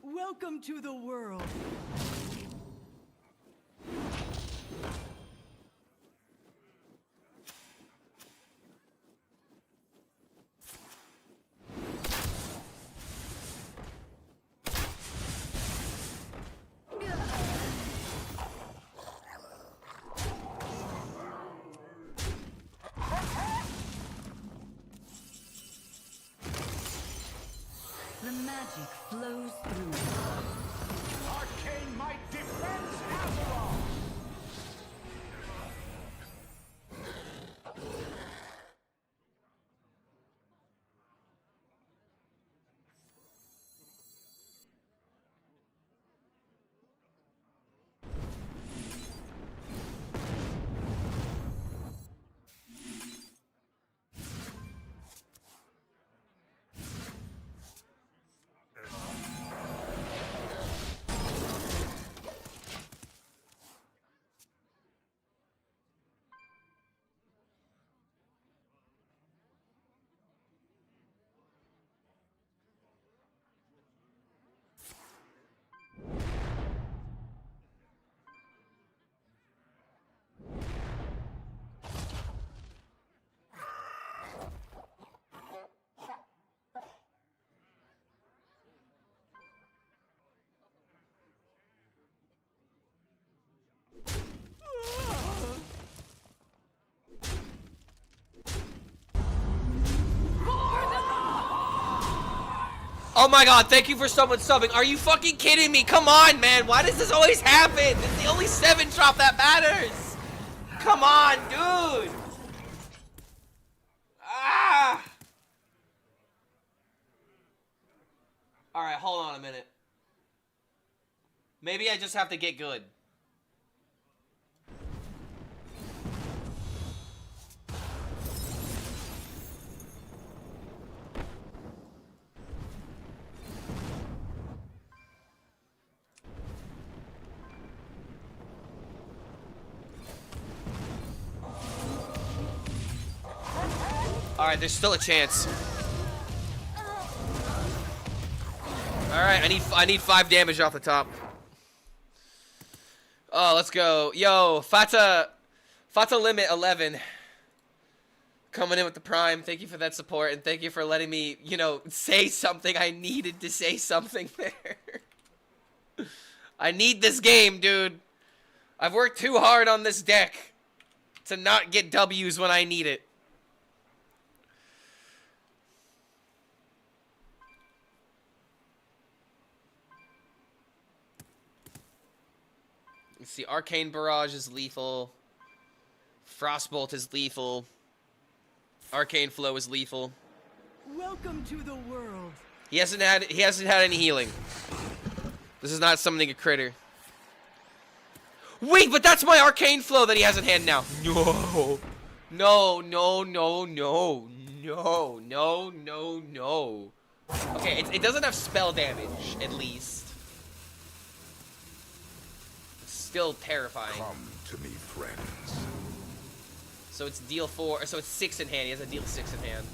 Welcome to the world. The magic flows through. Arcane might defends Azeroth! Oh my god, thank you for someone subbing. Are you fucking kidding me? Come on, man. Why does this always happen? It's the only 7 drop that matters. Come on, dude. Ah. Alright, hold on a minute. Maybe I just have to get good. Alright, there's still a chance. Alright, I need 5 damage off the top. Oh, let's go. Yo, Fata Limit 11. Coming in with the prime. Thank you for that support, and thank you for letting me, you know, say something. I needed to say something there. I need this game, dude. I've worked too hard on this deck to not get W's when I need it. Let's see, Arcane Barrage is lethal. Frostbolt is lethal. Arcane Flow is lethal. Welcome to the world. He hasn't had any healing. This is not summoning a critter. Wait, but that's my Arcane Flow that he has in hand now. No. No, no, no, no. No, no, no, no. Okay, it doesn't have spell damage, at least. Still terrifying. Come to me, friends. So it's deal 4, so it's 6 in hand. He has a deal 6 in hand.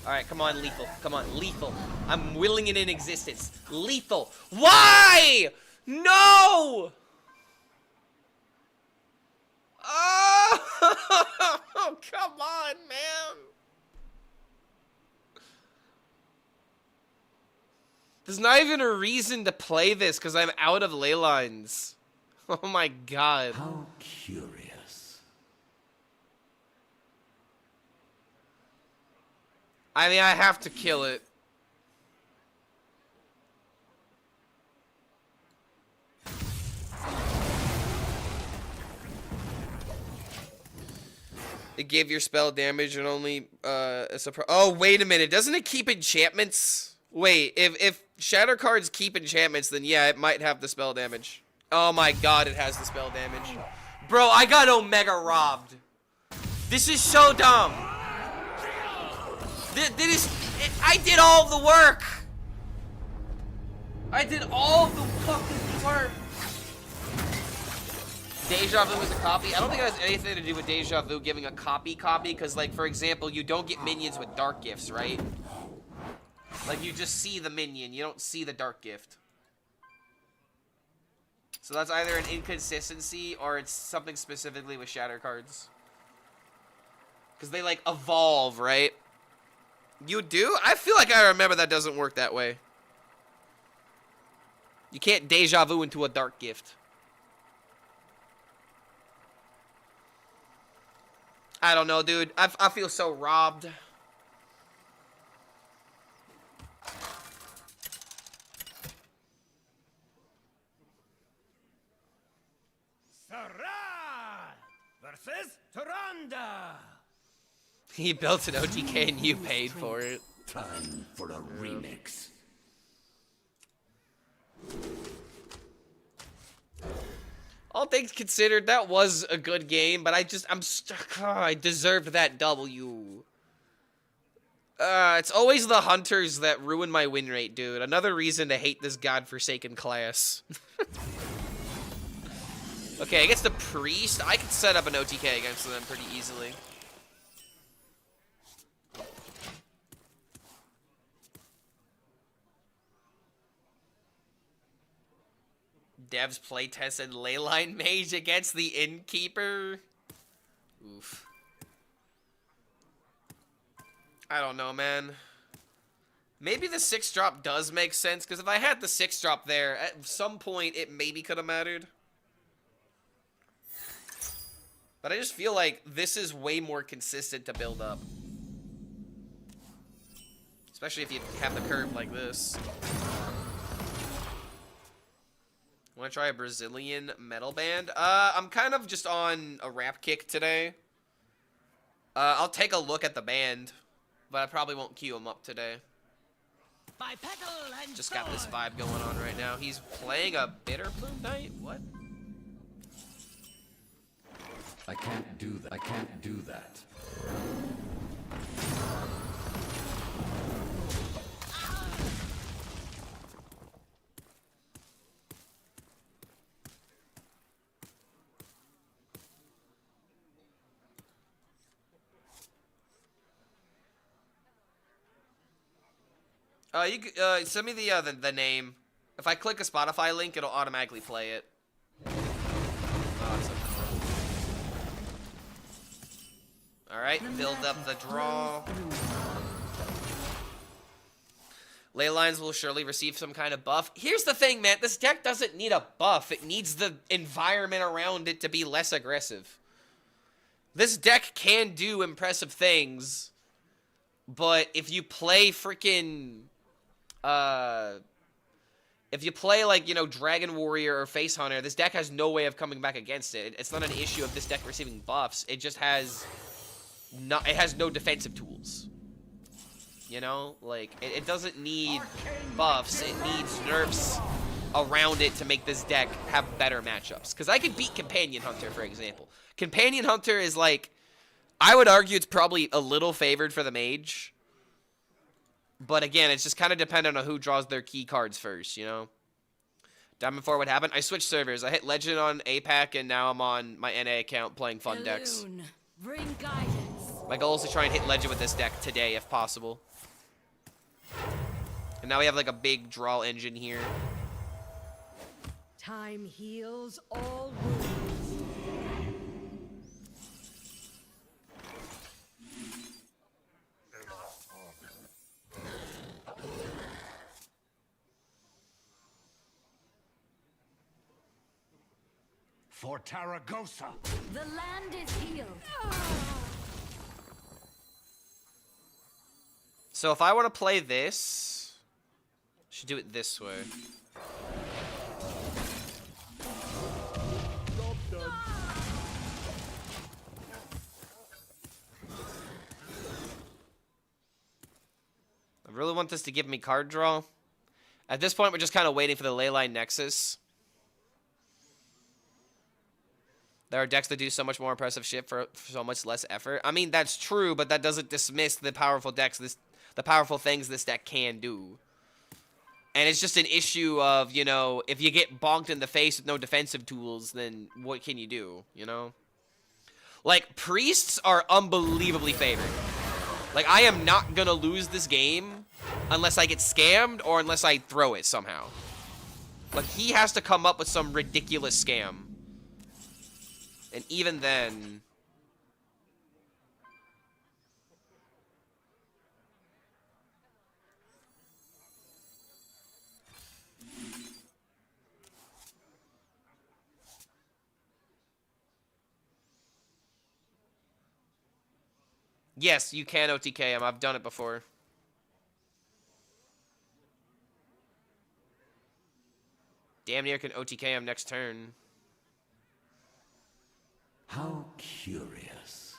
Alright, come on, lethal. Come on, lethal. I'm willing it in existence. Lethal. Why? No! Oh, come on, man. There's not even a reason to play this because I'm out of ley lines. Oh my god. How curious. I mean, I have to kill it. It gave your spell damage and only a surprise. Oh, wait a minute. Doesn't it keep enchantments? Wait, if shatter cards keep enchantments, then yeah, it might have the spell damage. Oh my god, it has the spell damage. Bro, I got Omega robbed. This is so dumb. I did all the work. I did all the fucking work. Deja Vu is a copy. I don't think it has anything to do with Deja Vu giving a copy, because, like, for example, you don't get minions with dark gifts, right? Like, you just see the minion. You don't see the dark gift. So that's either an inconsistency or it's something specifically with shatter cards. Because they, like, evolve, right? You do? I feel like I remember that doesn't work that way. You can't Deja Vu into a dark gift. I don't know, dude. I feel so robbed. Sarah versus Taranda. He built an OTK and you paid for it. Time for a remix. All things considered, that was a good game, but I'm stuck. Oh, I deserved that W. It's always the hunters that ruin my win rate, dude. Another reason to hate this godforsaken class. Okay, against the priest, I could set up an OTK against them pretty easily. Devs playtested Leyline Mage against the Innkeeper. Oof. I don't know, man. Maybe the 6-drop does make sense, because if I had the 6-drop there, at some point it maybe could have mattered. But I just feel like this is way more consistent to build up. Especially if you have the curve like this. Want to try a Brazilian metal band? I'm kind of just on a rap kick today. I'll take a look at the band, but I probably won't queue him up today. Just got this vibe going on right now. He's playing a Bitter Plume Knight? What? I can't do that. I can't do that. You send me the name. If I click a Spotify link, it'll automatically play it. Awesome. Alright, build up the draw. Ley lines will surely receive some kind of buff. Here's the thing, man. This deck doesn't need a buff. It needs the environment around it to be less aggressive. This deck can do impressive things, but if you play freaking... if you play, like, you know, Dragon Warrior or Face Hunter, this deck has no way of coming back against it. It's not an issue of this deck receiving buffs. It just has... it has no defensive tools. You know? Like, it doesn't need buffs. It needs nerfs around it to make this deck have better matchups. Because I could beat Companion Hunter, for example. Companion Hunter is, like... I would argue it's probably a little favored for the mage. But again, it's just kind of dependent on who draws their key cards first, you know? Diamond 4, what happened? I switched servers. I hit Legend on APAC, and now I'm on my NA account playing fun decks. Bring guidance. My goal is to try and hit Legend with this deck today, if possible. And now we have, like, a big draw engine here. Time heals all wounds. For Taragosa. The land is healed. So if I want to play this, I should do it this way. I really want this to give me card draw. At this point, we're just kind of waiting for the Leyline Nexus. There are decks that do so much more impressive shit for so much less effort. I mean, that's true, but that doesn't dismiss the powerful decks the powerful things this deck can do. And it's just an issue of, you know, if you get bonked in the face with no defensive tools, then what can you do, you know? Like, priests are unbelievably favored. Like, I am not gonna lose this game unless I get scammed or unless I throw it somehow. Like, he has to come up with some ridiculous scam. And even then... Yes, you can OTK him. I've done it before. Damn near can OTK him next turn. How curious.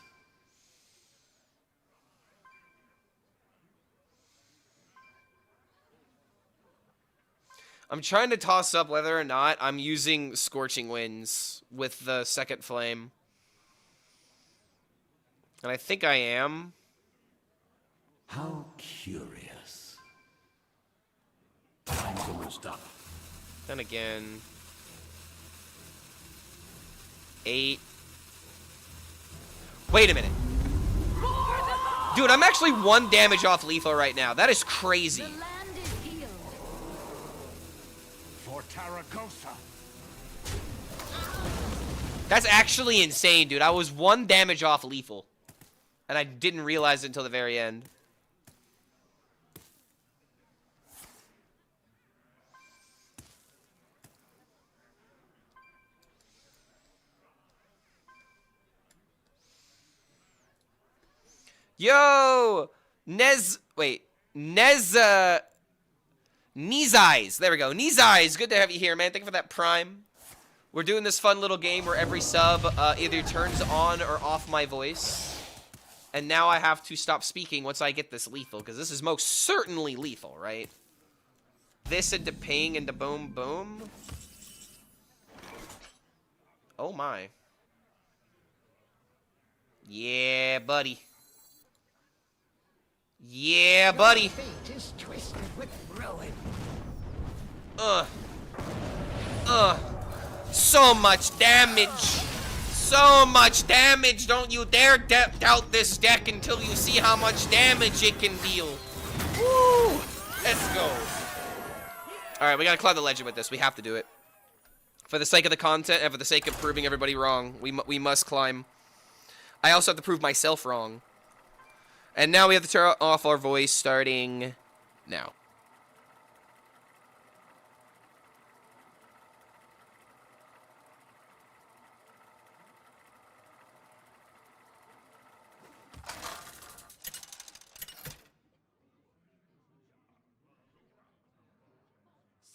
I'm trying to toss up whether or not I'm using Scorching Winds with the second flame. And I think I am. How curious. Time to roost up. Then again. 8. Wait a minute. Dude, I'm actually 1 damage off lethal right now. That is crazy. The land is healed. For Taragosa. That's actually insane, dude. I was 1 damage off lethal. And I didn't realize it until the very end. Yo! Knees-Eyes. There we go. Knees-Eyes. Good to have you here, man. Thank you for that prime. We're doing this fun little game where every sub either turns on or off my voice. And now I have to stop speaking once I get this lethal, because this is most certainly lethal, right? This into ping into boom boom. Oh my. Yeah, buddy. Yeah, buddy. Fate is twisted with ruin. So much damage. So much damage. Don't you dare doubt this deck until you see how much damage it can deal. Woo! Let's go. Alright, we gotta climb the legend with this. We have to do it. For the sake of the content and for the sake of proving everybody wrong, we must climb. I also have to prove myself wrong. And now we have to turn off our voice starting now.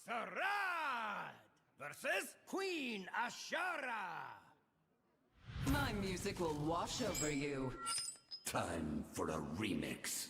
Sarad versus Queen Ashara. My music will wash over you. Time for a remix.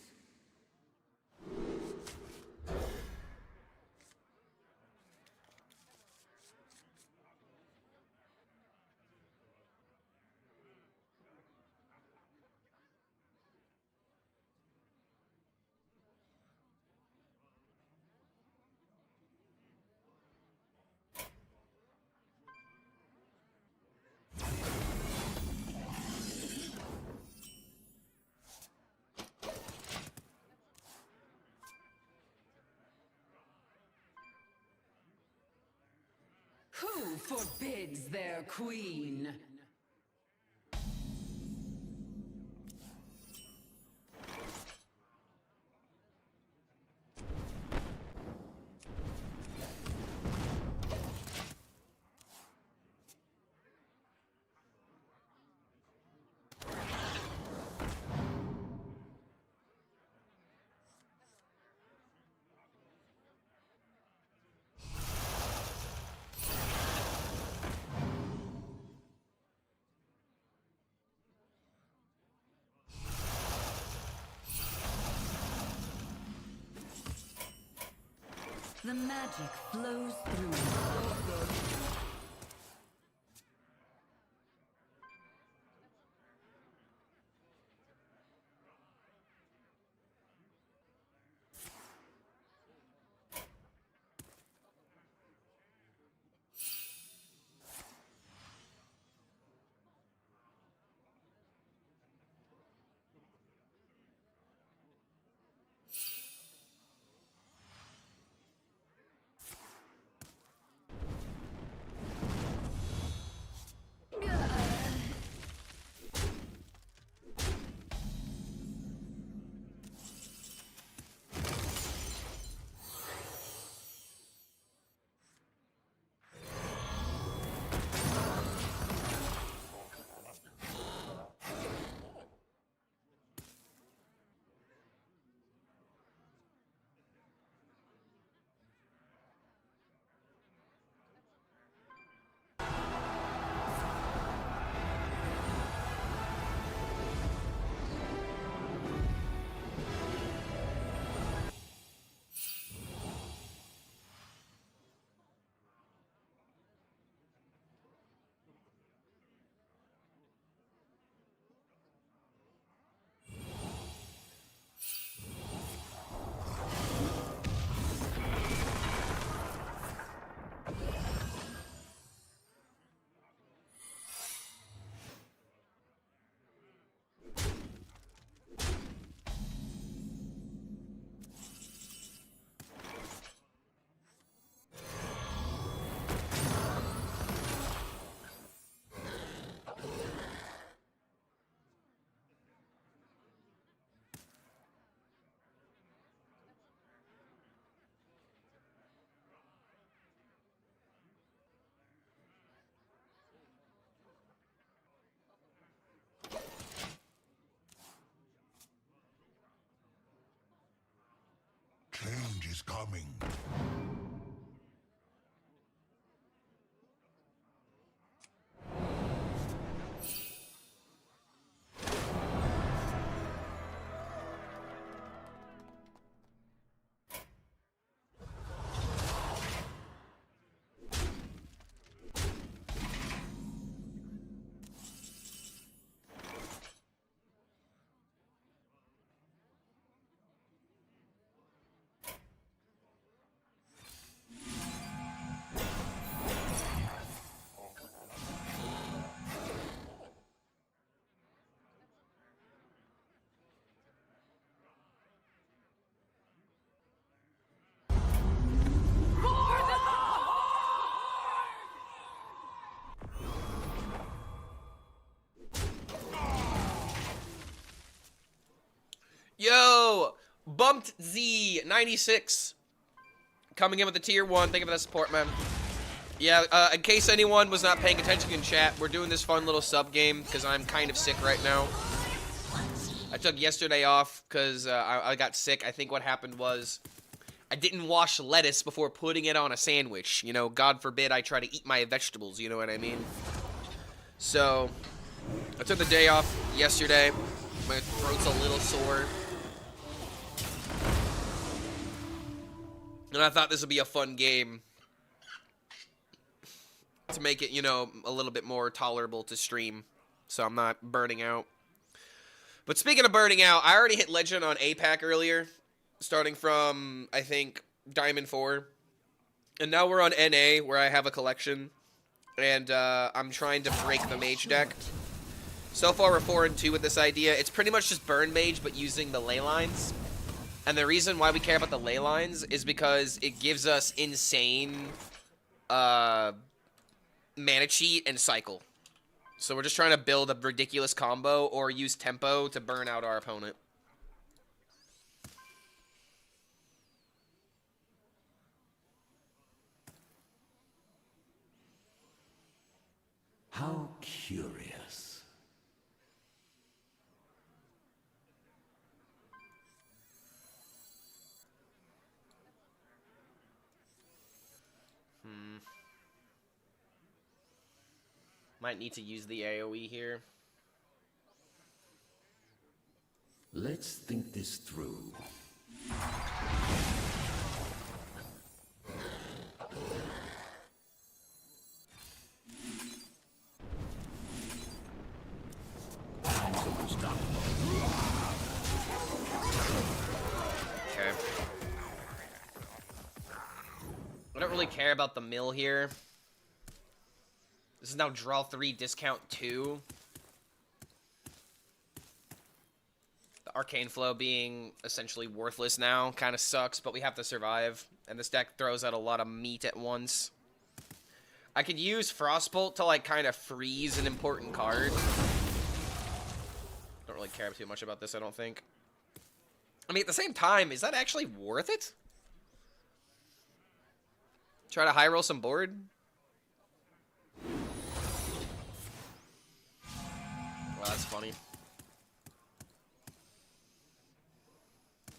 Who forbids their queen? The magic flows through. Change is coming. Yo, Bumped Z 96 coming in with the tier 1. Thank you for that support, man. Yeah, in case anyone was not paying attention in chat, we're doing this fun little sub game because I'm kind of sick right now. I took yesterday off because I got sick. I think what happened was I didn't wash lettuce before putting it on a sandwich. You know, God forbid I try to eat my vegetables, you know what I mean? So, I took the day off yesterday. My throat's a little sore. And I thought this would be a fun game to make it, you know, a little bit more tolerable to stream, so I'm not burning out. But speaking of burning out, I already hit Legend on APAC earlier, starting from, I think, Diamond 4. And now we're on NA, where I have a collection, and I'm trying to break the mage deck. So far, we're 4-2 with this idea. It's pretty much just burn mage, but using the ley lines. And the reason why we care about the ley lines is because it gives us insane mana cheat and cycle. So we're just trying to build a ridiculous combo or use tempo to burn out our opponent. How curious. Might need to use the AoE here. Let's think this through. I don't really care about the mill here. This is now draw 3, discount 2. The Arcane Flow being essentially worthless now kind of sucks, but we have to survive. And this deck throws out a lot of meat at once. I could use Frostbolt to, like, kind of freeze an important card. Don't really care too much about this, I don't think. I mean, at the same time, is that actually worth it? Try to high roll some board? Well, that's funny.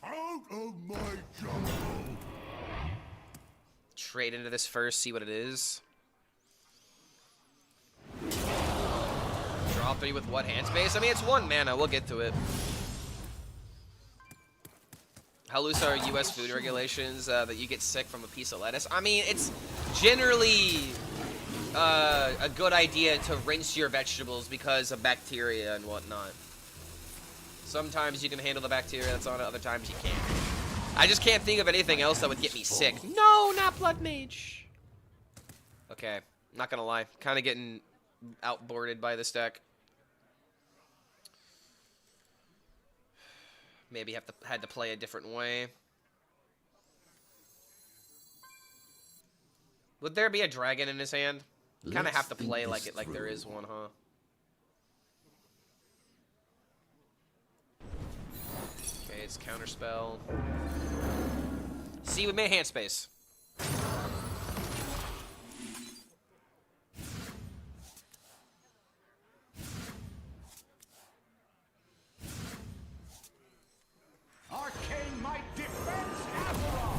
Out of my jungle! Trade into this first, see what it is. Draw 3 with what hand space? I mean, it's 1 mana. We'll get to it. How loose are U.S. food regulations that you get sick from a piece of lettuce? I mean, it's generally a good idea to rinse your vegetables because of bacteria and whatnot. Sometimes you can handle the bacteria that's on it, other times you can't. I just can't think of anything else that would get me sick. No, not Blood Mage. Okay, not gonna lie. Kind of getting outboarded by this deck. Maybe had to play a different way. Would there be a dragon in his hand? Kind of have to play like it, like there is one, huh? Okay, it's counterspell. See, we made hand space. Arcane might defense aggro!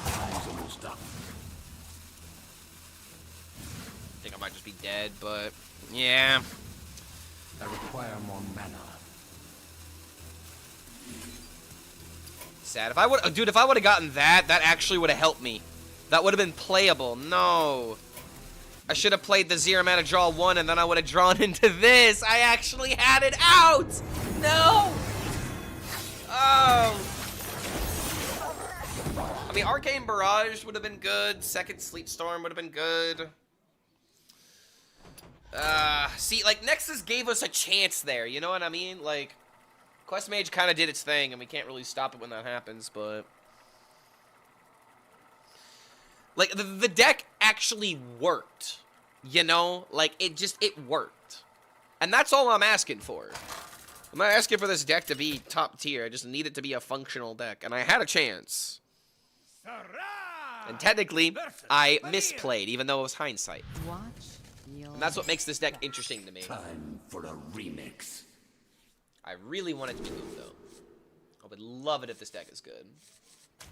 Time's almost up. I think I might just be dead, but yeah. I require more mana. Sad. If I would, dude, if I would have gotten that, that actually would have helped me. That would have been playable. No. I should have played the 0 mana draw 1 and then I would have drawn into this. I actually had it out. No. Oh. I mean, Arcane Barrage would have been good. Second Sleep Storm would have been good. See, like, Nexus gave us a chance there. You know what I mean? Like, Quest Mage kind of did its thing, and we can't really stop it when that happens, but... Like, the deck actually worked, you know? Like, it worked. And that's all I'm asking for. I'm not asking for this deck to be top tier, I just need it to be a functional deck, and I had a chance. And technically, I misplayed, even though it was hindsight. And that's what makes this deck interesting to me. Time for a remix. I really want it to be good, though. I would love it if this deck is good. I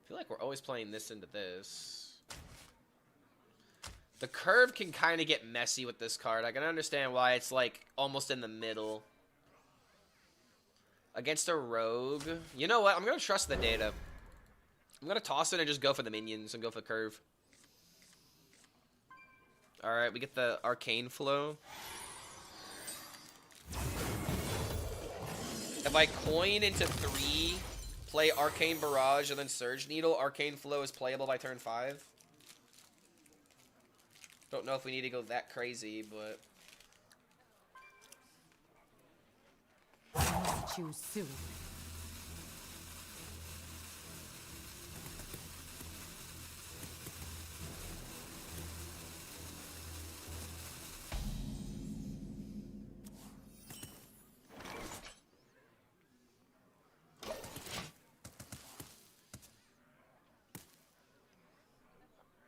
feel like we're always playing this into this. The curve can kind of get messy with this card. I can understand why it's, like, almost in the middle. Against a rogue. You know what? I'm going to trust the data. I'm going to toss it and just go for the minions and go for the curve. Alright, we get the Arcane Flow. If I coin into 3, play Arcane Barrage, and then Surge Needle, Arcane Flow is playable by turn 5. Don't know if we need to go that crazy, but... I must choose soon.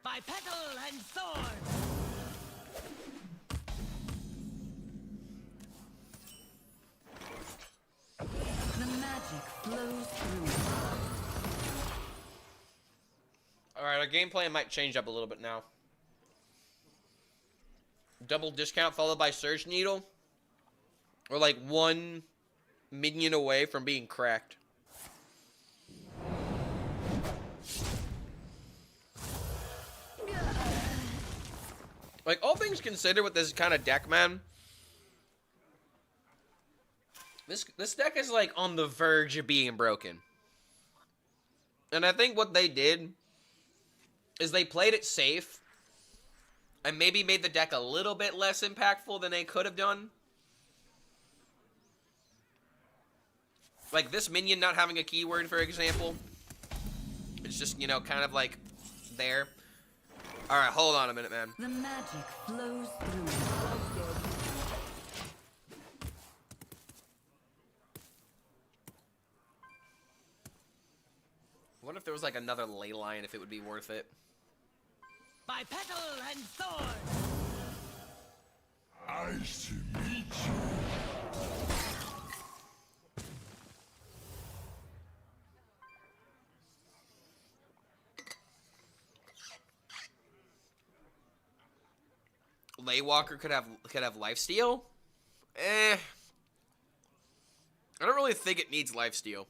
By petal and sword! The magic flows through. Alright, our game plan might change up a little bit now. Double discount followed by Surge Needle. Or like 1 minion away from being cracked. Like, all things considered with this kind of deck, man, this deck is, like, on the verge of being broken. And I think what they did is they played it safe and maybe made the deck a little bit less impactful than they could have done. Like, this minion not having a keyword, for example. It's just, you know, kind of, like, there. Alright, hold on a minute, man. The magic flows through. What if there was, like, another ley line, if it would be worth it? By petal and sword. Nice to meet you. Laywalker could have lifesteal? I don't really think it needs lifesteal.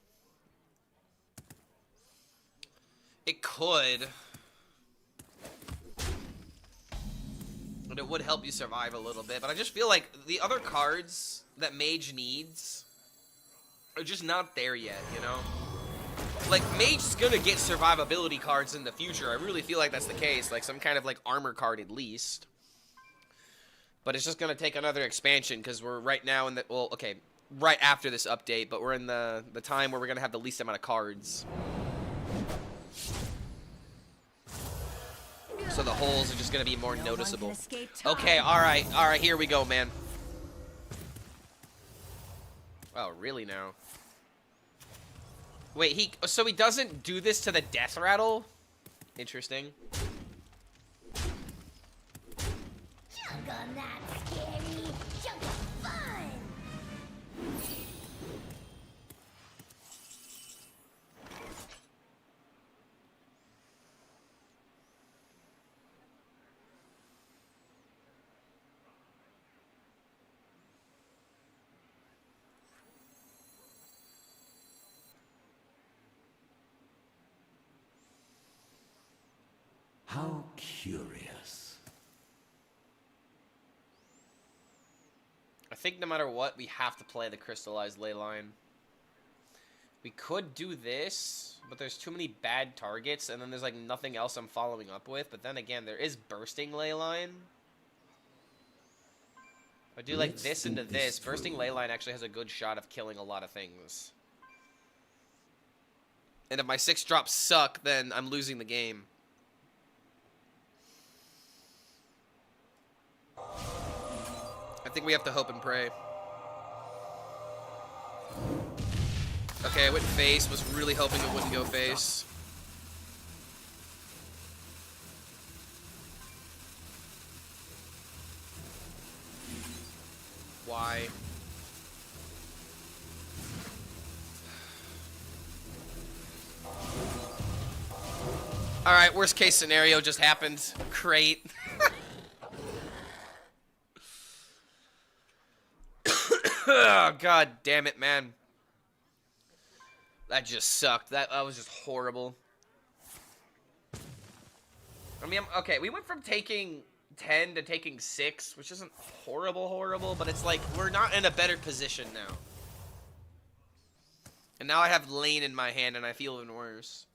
It could. But it would help you survive a little bit. But I just feel like the other cards that Mage needs are just not there yet, you know? Like, Mage's gonna get survivability cards in the future. I really feel like that's the case. Like, some kind of, like, armor card at least. But it's just gonna take another expansion, because we're right now in the... Well, okay, right after this update, but we're in the time where we're gonna have the least amount of cards. So the holes are just gonna be more noticeable. Okay, alright, here we go, man. Oh, really now? Wait, so he doesn't do this to the death rattle? Interesting. Junk on that scary, junk of fun! How curious. I think no matter what, we have to play the crystallized ley line. We could do this, but there's too many bad targets, and then there's like nothing else I'm following up with. But then again, there is bursting ley line. If I do like this into this, bursting ley line actually has a good shot of killing a lot of things. And if my 6 drops suck, then I'm losing the game. I think we have to hope and pray. Okay, I went face. Was really hoping it wouldn't go face. Why? Alright, worst case scenario just happened. Great. Oh, God damn it, man. That just sucked. That was just horrible. I mean, okay, we went from taking 10 to taking 6, which isn't horrible, but it's like, we're not in a better position now. And now I have Lane in my hand, and I feel even worse.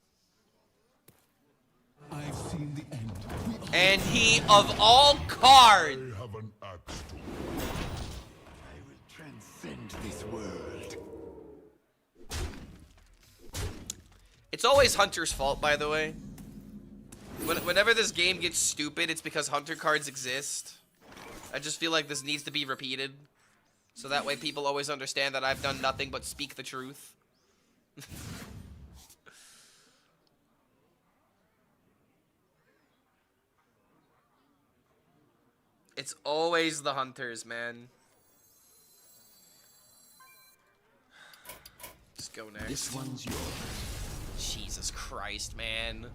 I've seen the end. And he, of all cards... I have an axe to I will transcend this world. It's always Hunter's fault, by the way. Whenever this game gets stupid, it's because Hunter cards exist. I just feel like this needs to be repeated. So that way people always understand that I've done nothing but speak the truth. It's always the Hunters, man. Let's go next. This one's yours. Jesus Christ, man.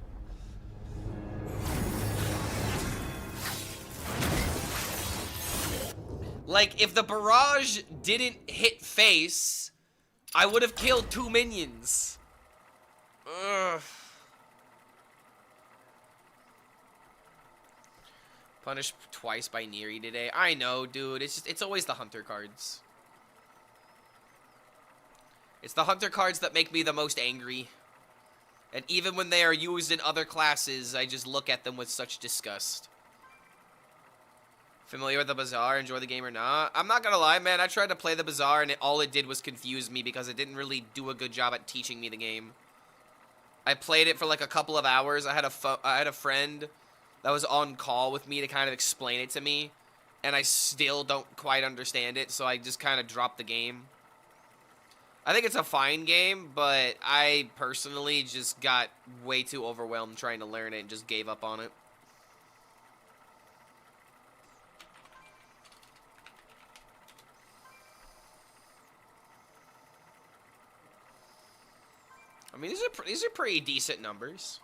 Like, if the barrage didn't hit face, I would have killed 2 minions. Ugh. Punished twice by Neri today. I know, dude. It's always the hunter cards. It's the hunter cards that make me the most angry. And even when they are used in other classes, I just look at them with such disgust. Familiar with the Bazaar? Enjoy the game or not? I'm not gonna lie, man. I tried to play the Bazaar, and all it did was confuse me because it didn't really do a good job at teaching me the game. I played it for like a couple of hours. I had a friend that was on call with me to kind of explain it to me, and I still don't quite understand it, so I just kind of dropped the game. I think it's a fine game, but I personally just got way too overwhelmed trying to learn it and just gave up on it. I mean, these are pretty decent numbers.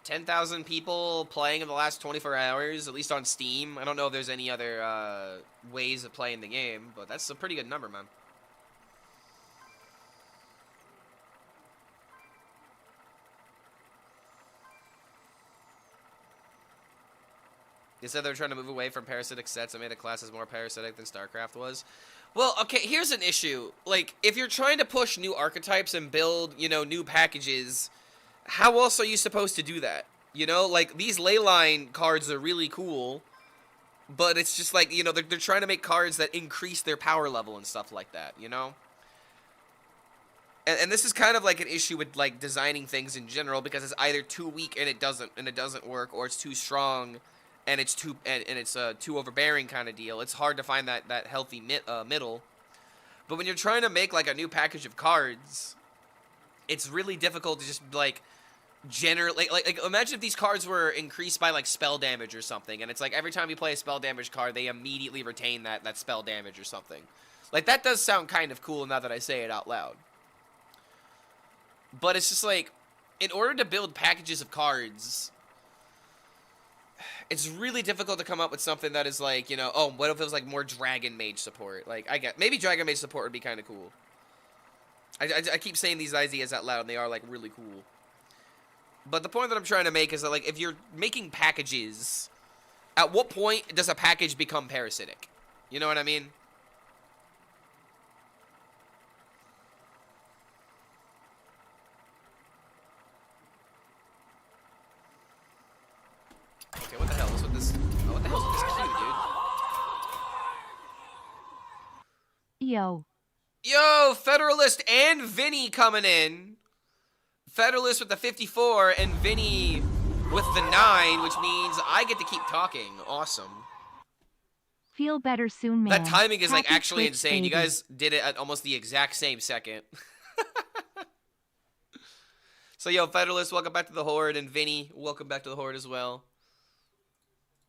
10,000 people playing in the last 24 hours, at least on Steam. I don't know if there's any other ways of playing the game, but that's a pretty good number, man. They said they were trying to move away from parasitic sets and made the classes more parasitic than StarCraft was. Well, okay, here's an issue. Like, if you're trying to push new archetypes and build, you know, new packages, how else are you supposed to do that? You know, like, these leyline cards are really cool, but it's just like, you know, they're trying to make cards that increase their power level and stuff like that, you know? And this is kind of like an issue with, like, designing things in general, because it's either too weak and it doesn't work, or it's too strong and it's too overbearing kind of deal. It's hard to find that healthy middle. But when you're trying to make like a new package of cards, it's really difficult to just like like imagine if these cards were increased by like spell damage or something, and it's like every time you play a spell damage card, they immediately retain that spell damage or something. Like, that does sound kind of cool now that I say it out loud. But it's just like, in order to build packages of cards, it's really difficult to come up with something that is like, you know, oh, what if it was like more Dragon Mage support? Like, maybe Dragon Mage support would be kind of cool. I keep saying these ideas out loud, and they are like really cool. But the point that I'm trying to make is that, like, if you're making packages, at what point does a package become parasitic? You know what I mean? Okay, what the hell is with this? Oh, what the hell is with this queue, dude? Yo, Federalist and Vinny coming in. Federalist with the 54 and Vinny with the 9, which means I get to keep talking. Awesome. Feel better soon, man. That timing is like Happy actually Twitch, insane. baby. You guys did it at almost the exact same second. So, yo, Federalist, welcome back to the Horde, and Vinny, welcome back to the Horde as well.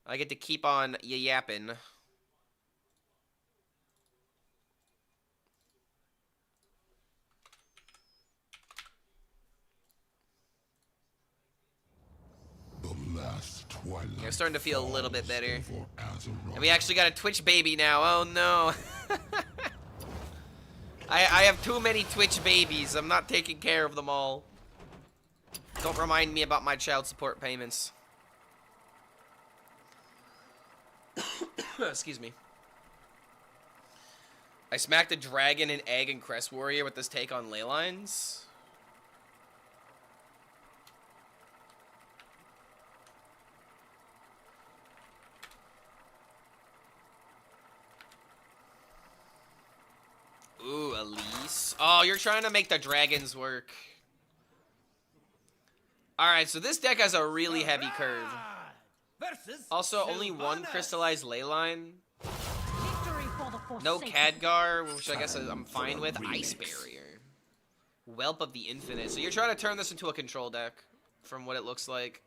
I get to keep on yapping. Yeah, I'm starting to feel a little bit better. And we actually got a Twitch baby now. Oh no. I have too many Twitch babies. I'm not taking care of them all. Don't remind me about my child support payments. Excuse me. I smacked a dragon, an egg, and Crest Warrior with this take on ley lines. Ooh, Elise. Oh, you're trying to make the dragons work. Alright, so this deck has a really heavy curve. Also, only one crystallized ley line. No Khadgar, which I guess I'm fine with. Ice Barrier. Whelp of the Infinite. So you're trying to turn this into a control deck, from what it looks like.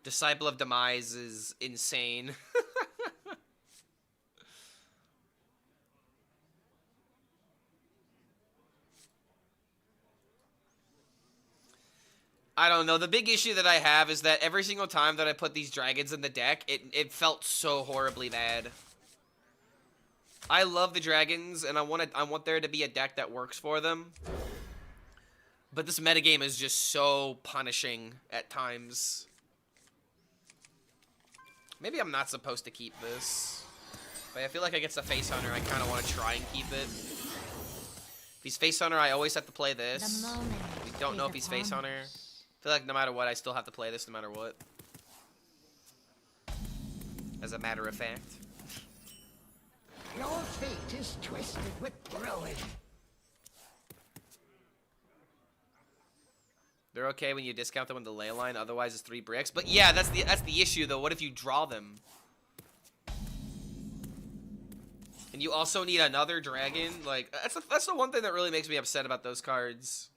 Disciple of Demise is insane. I don't know. The big issue that I have is that every single time that I put these dragons in the deck, it felt so horribly bad. I love the dragons, and I want there to be a deck that works for them. But this metagame is just so punishing at times. Maybe I'm not supposed to keep this. But I feel like against a Face Hunter, I kind of want to try and keep it. If he's Face Hunter, I always have to play this. We don't know if he's Face Hunter. I feel like no matter what, I still have to play this no matter what. As a matter of fact. Your fate is twisted with ruin. They're okay when you discount them with the ley line, otherwise it's 3 bricks. But yeah, that's the issue though. What if you draw them? And you also need another dragon. Like that's the one thing that really makes me upset about those cards.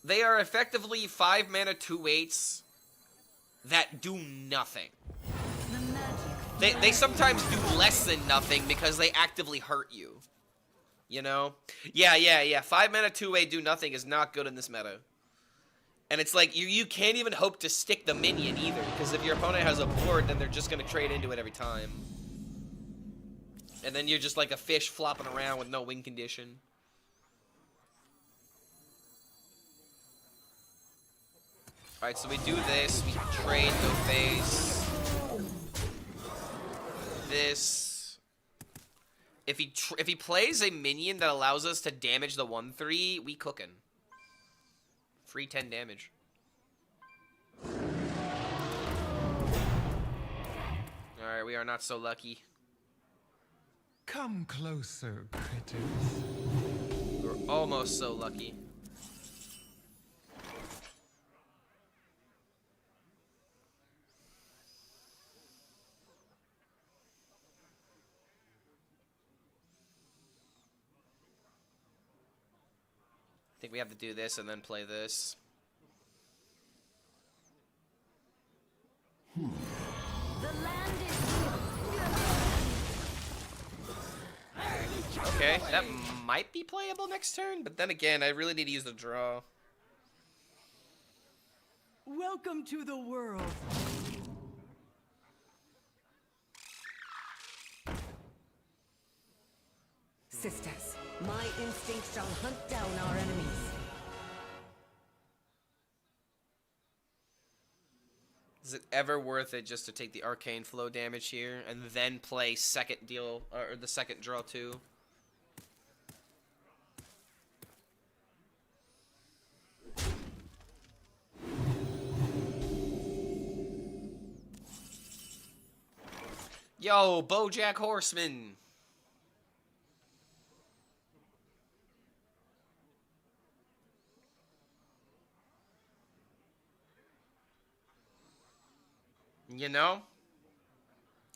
They are effectively 5 mana 2/8s that do nothing. They sometimes do less than nothing because they actively hurt you. You know? Yeah. 5 mana 2/8 do nothing is not good in this meta. And it's like, you can't even hope to stick the minion either, because if your opponent has a board, then they're just going to trade into it every time. And then you're just like a fish flopping around with no win condition. Alright, so we do this, we trade no face. This. If he plays a minion that allows us to damage the 1/3, we cookin'. Free 10 damage. Alright, we are not so lucky. Come closer, critters. We're almost so lucky. I think we have to do this and then play this. The land is Okay, that might be playable next turn, but then again, I really need to use the draw. Welcome to the world. Sisters, my instinct shall hunt down our enemies. Is it ever worth it just to take the arcane flow damage here and then play second deal or the second draw too? Yo, BoJack Horseman. You know?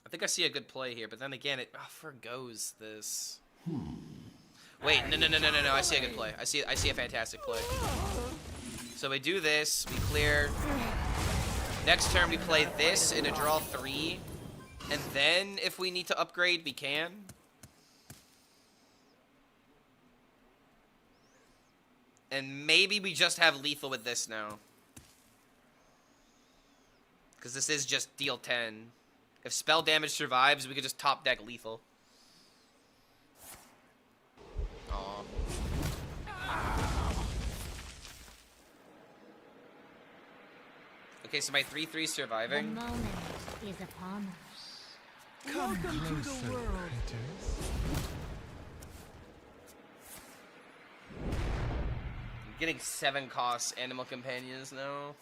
I think I see a good play here, but then again, it forgoes this. Wait, no. I see a good play. I see a fantastic play. So we do this, we clear. Next turn we play this in a draw 3. And then if we need to upgrade, we can. And maybe we just have lethal with this now. Because this is just deal 10. If spell damage survives, we could just top deck lethal. Aw. Okay, so my 3/3 surviving. The moment is upon us. Come closer, critters. I'm getting 7 cost animal companions now.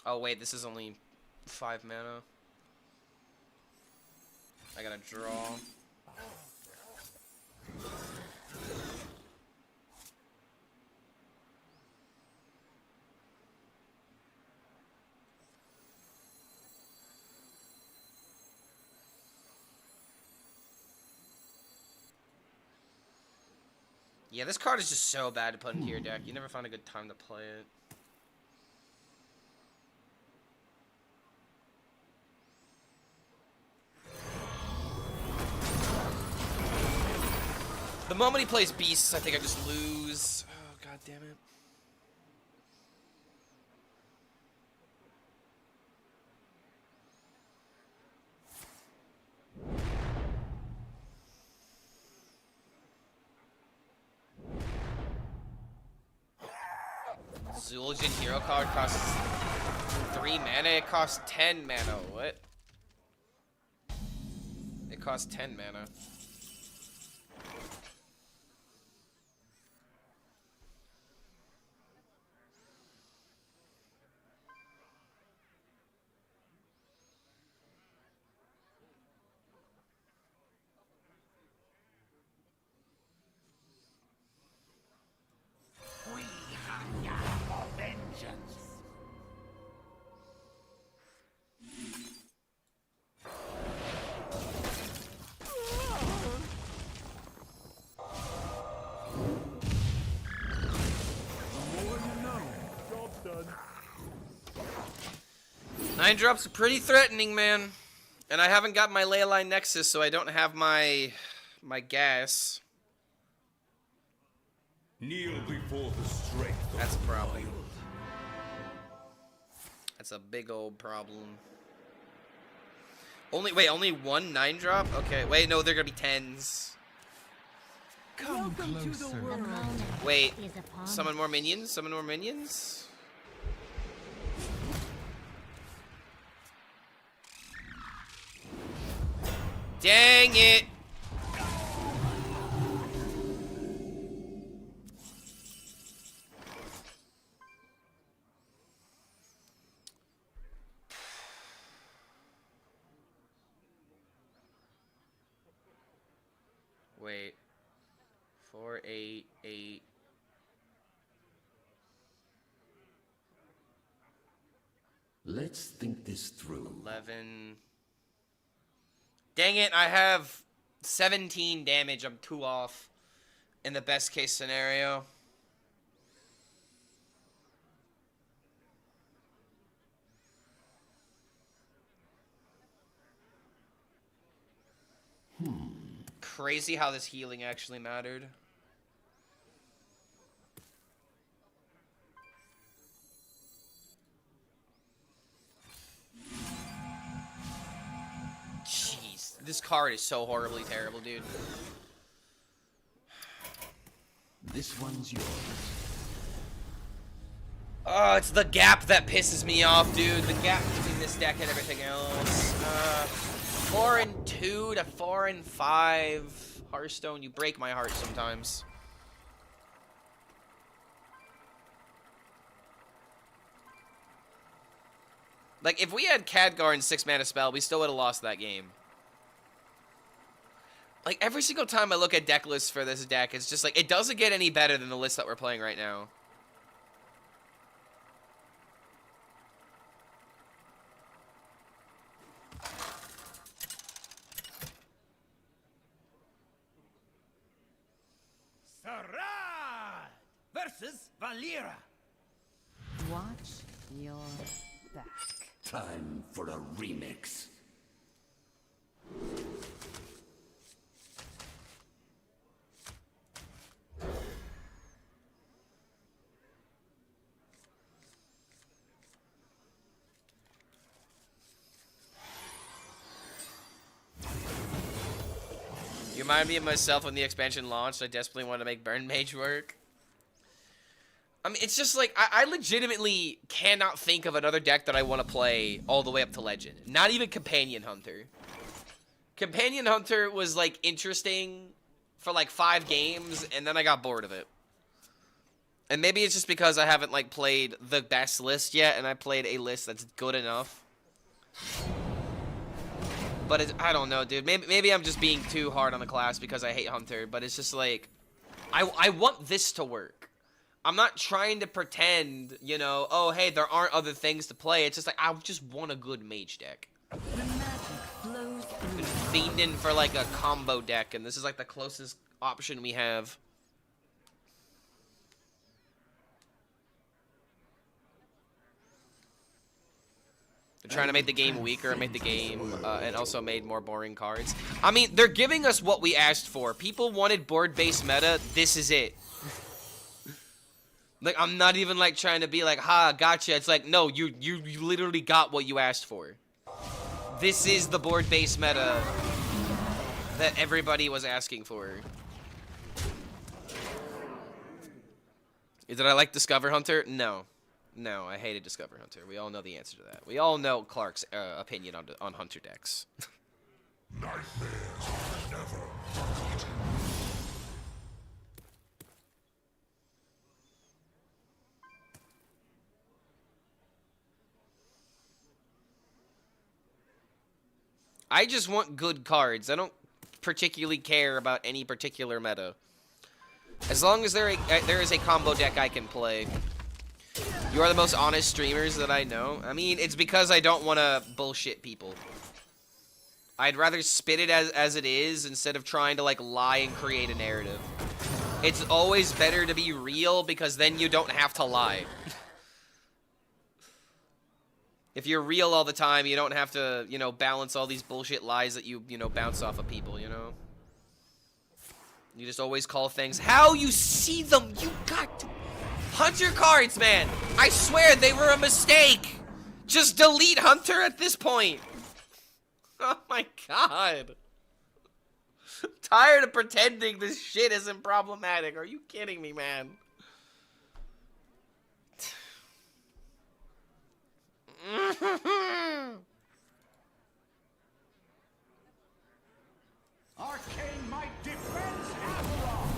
Oh wait, this is only 5 mana. I gotta draw. Yeah, this card is just so bad to put into your deck. You never find a good time to play it. The moment he plays Beasts, I think I just lose. Oh, god damn it. Zul'jin hero card costs 3 mana. It costs 10 mana. What? It costs 10 mana. We hunger for vengeance. The more you know. Job's done. 9-drops are pretty threatening, man. And I haven't got my Leyline Nexus, so I don't have my gas. Kneel before the strength. That's a problem. That's a big old problem. Only one 9-drop? Okay, wait, no, they're gonna be 10s. Come closer. Wait, summon more minions? Summon more minions? Dang it! Wait. 4, 8, 8. Let's think this through. 11. Dang it, I have 17 damage. I'm 2 off in the best case scenario. Crazy how this healing actually mattered. Jeez, this card is so horribly terrible, dude. This one's yours. Oh, it's the gap that pisses me off, dude. The gap between this deck and everything else. 4 and 2 to 4 and 5. Hearthstone, you break my heart sometimes. Like, if we had Khadgar and 6-mana spell, we still would have lost that game. Like, every single time I look at deck lists for this deck, it's just like, it doesn't get any better than the list that we're playing right now. Sarad versus Valera. Watch your back. Time for a remix. You remind me of myself when the expansion launched. I desperately wanted to make Burn Mage work. I mean, it's just like, I legitimately cannot think of another deck that I want to play all the way up to Legend. Not even Companion Hunter. Companion Hunter was, like, interesting for, like, 5 games, and then I got bored of it. And maybe it's just because I haven't, like, played the best list yet, and I played a list that's good enough. But I don't know, dude. Maybe I'm just being too hard on the class because I hate Hunter, but it's just like, I want this to work. I'm not trying to pretend, you know, oh, hey, there aren't other things to play. It's just like, I just want a good mage deck. The magic flows through. Been fiending for, like, a combo deck, and this is, like, the closest option we have. They're trying to make the game weaker, make the game, and also made more boring cards. I mean, they're giving us what we asked for. People wanted board-based meta. This is it. Like, I'm not even, like, trying to be like, ha, gotcha. It's like, no, you literally got what you asked for. This is the board-based meta that everybody was asking for. Did I like Discover Hunter? No. No, I hated Discover Hunter. We all know the answer to that. We all know Clark's opinion on Hunter decks. Nightmares are never forgotten. I just want good cards. I don't particularly care about any particular meta. As long as there is a combo deck I can play. You are the most honest streamers that I know. I mean, it's because I don't want to bullshit people. I'd rather spit it as it is instead of trying to, like, lie and create a narrative. It's always better to be real because then you don't have to lie. If you're real all the time, you don't have to, you know, balance all these bullshit lies that you know, bounce off of people, you know? You just always call things how you see them. You got to Hunter cards, man. I swear they were a mistake. Just delete Hunter at this point. Oh my god. I'm tired of pretending this shit isn't problematic. Are you kidding me, man? Arcane might defense Avalon.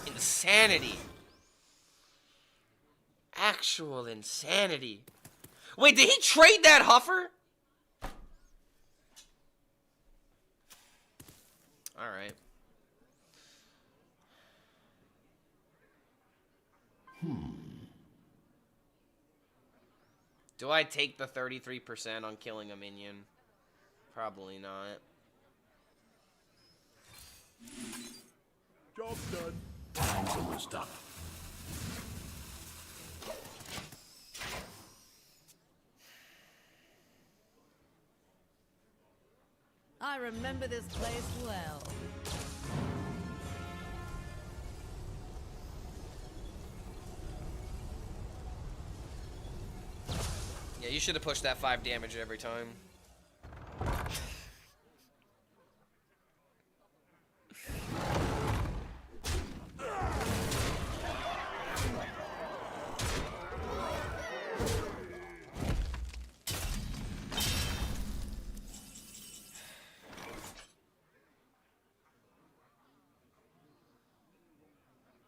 Insanity. Actual insanity. Wait, did he trade that Huffer? Alright. Do I take the 33% on killing a minion? Probably not. Job done. Time's almost up. I remember this place well. Yeah, you should have pushed that 5 damage every time.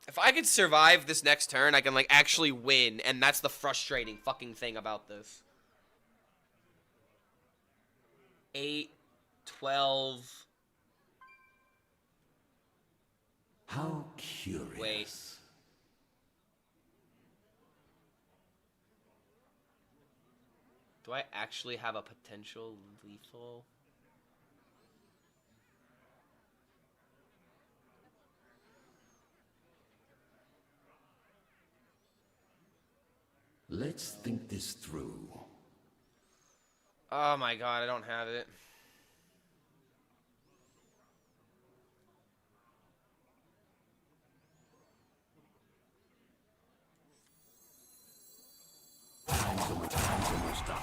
If I could survive this next turn, I can, like, actually win, and that's the frustrating fucking thing about this. 8, 12... How curious. Wait. Do I actually have a potential lethal? Let's think this through. Oh my god, I don't have it. Time's almost up.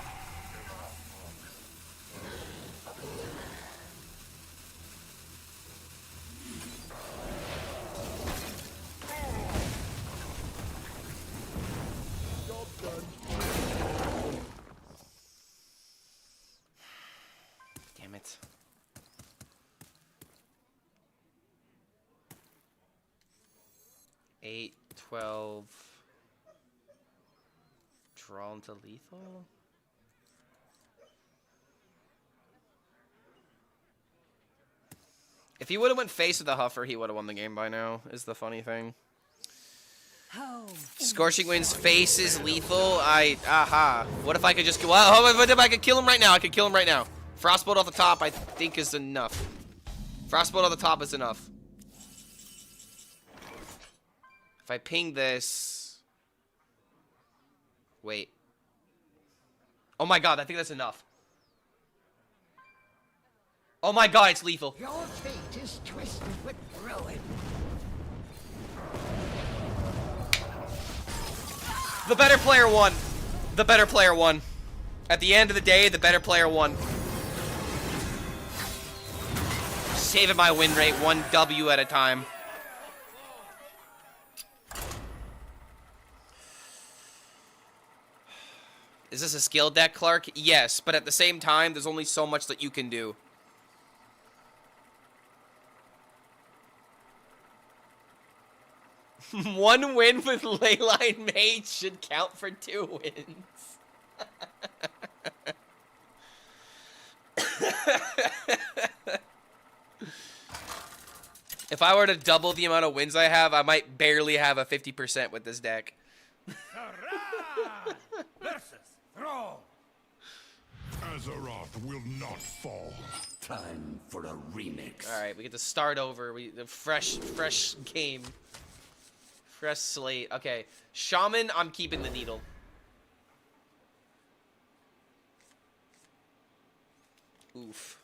Damn it. Eight, 12. Draw into lethal? If he would have went face with the Huffer, he would have won the game by now, is the funny thing. Scorching Wind's face is lethal. Aha. What if I could just, what if I could kill him right now? I could kill him right now. Frostbolt off the top, I think, is enough. Frostbolt off the top is enough. If I ping this... Wait. Oh my god, I think that's enough. Oh my god, it's lethal. Your fate is twisted with ruin. The better player won. The better player won. At the end of the day, the better player won. Saving my win rate 1 W at a time. Is this a skill deck, Clark? Yes, but at the same time, there's only so much that you can do. One win with Leyline Mage should count for 2 wins. If I were to double the amount of wins I have, I might barely have a 50% with this deck. Versus throw. Azeroth will not fall. Time for a remix. All right, we get to start over. The fresh game, fresh slate. Okay, Shaman. I'm keeping the needle. Oof.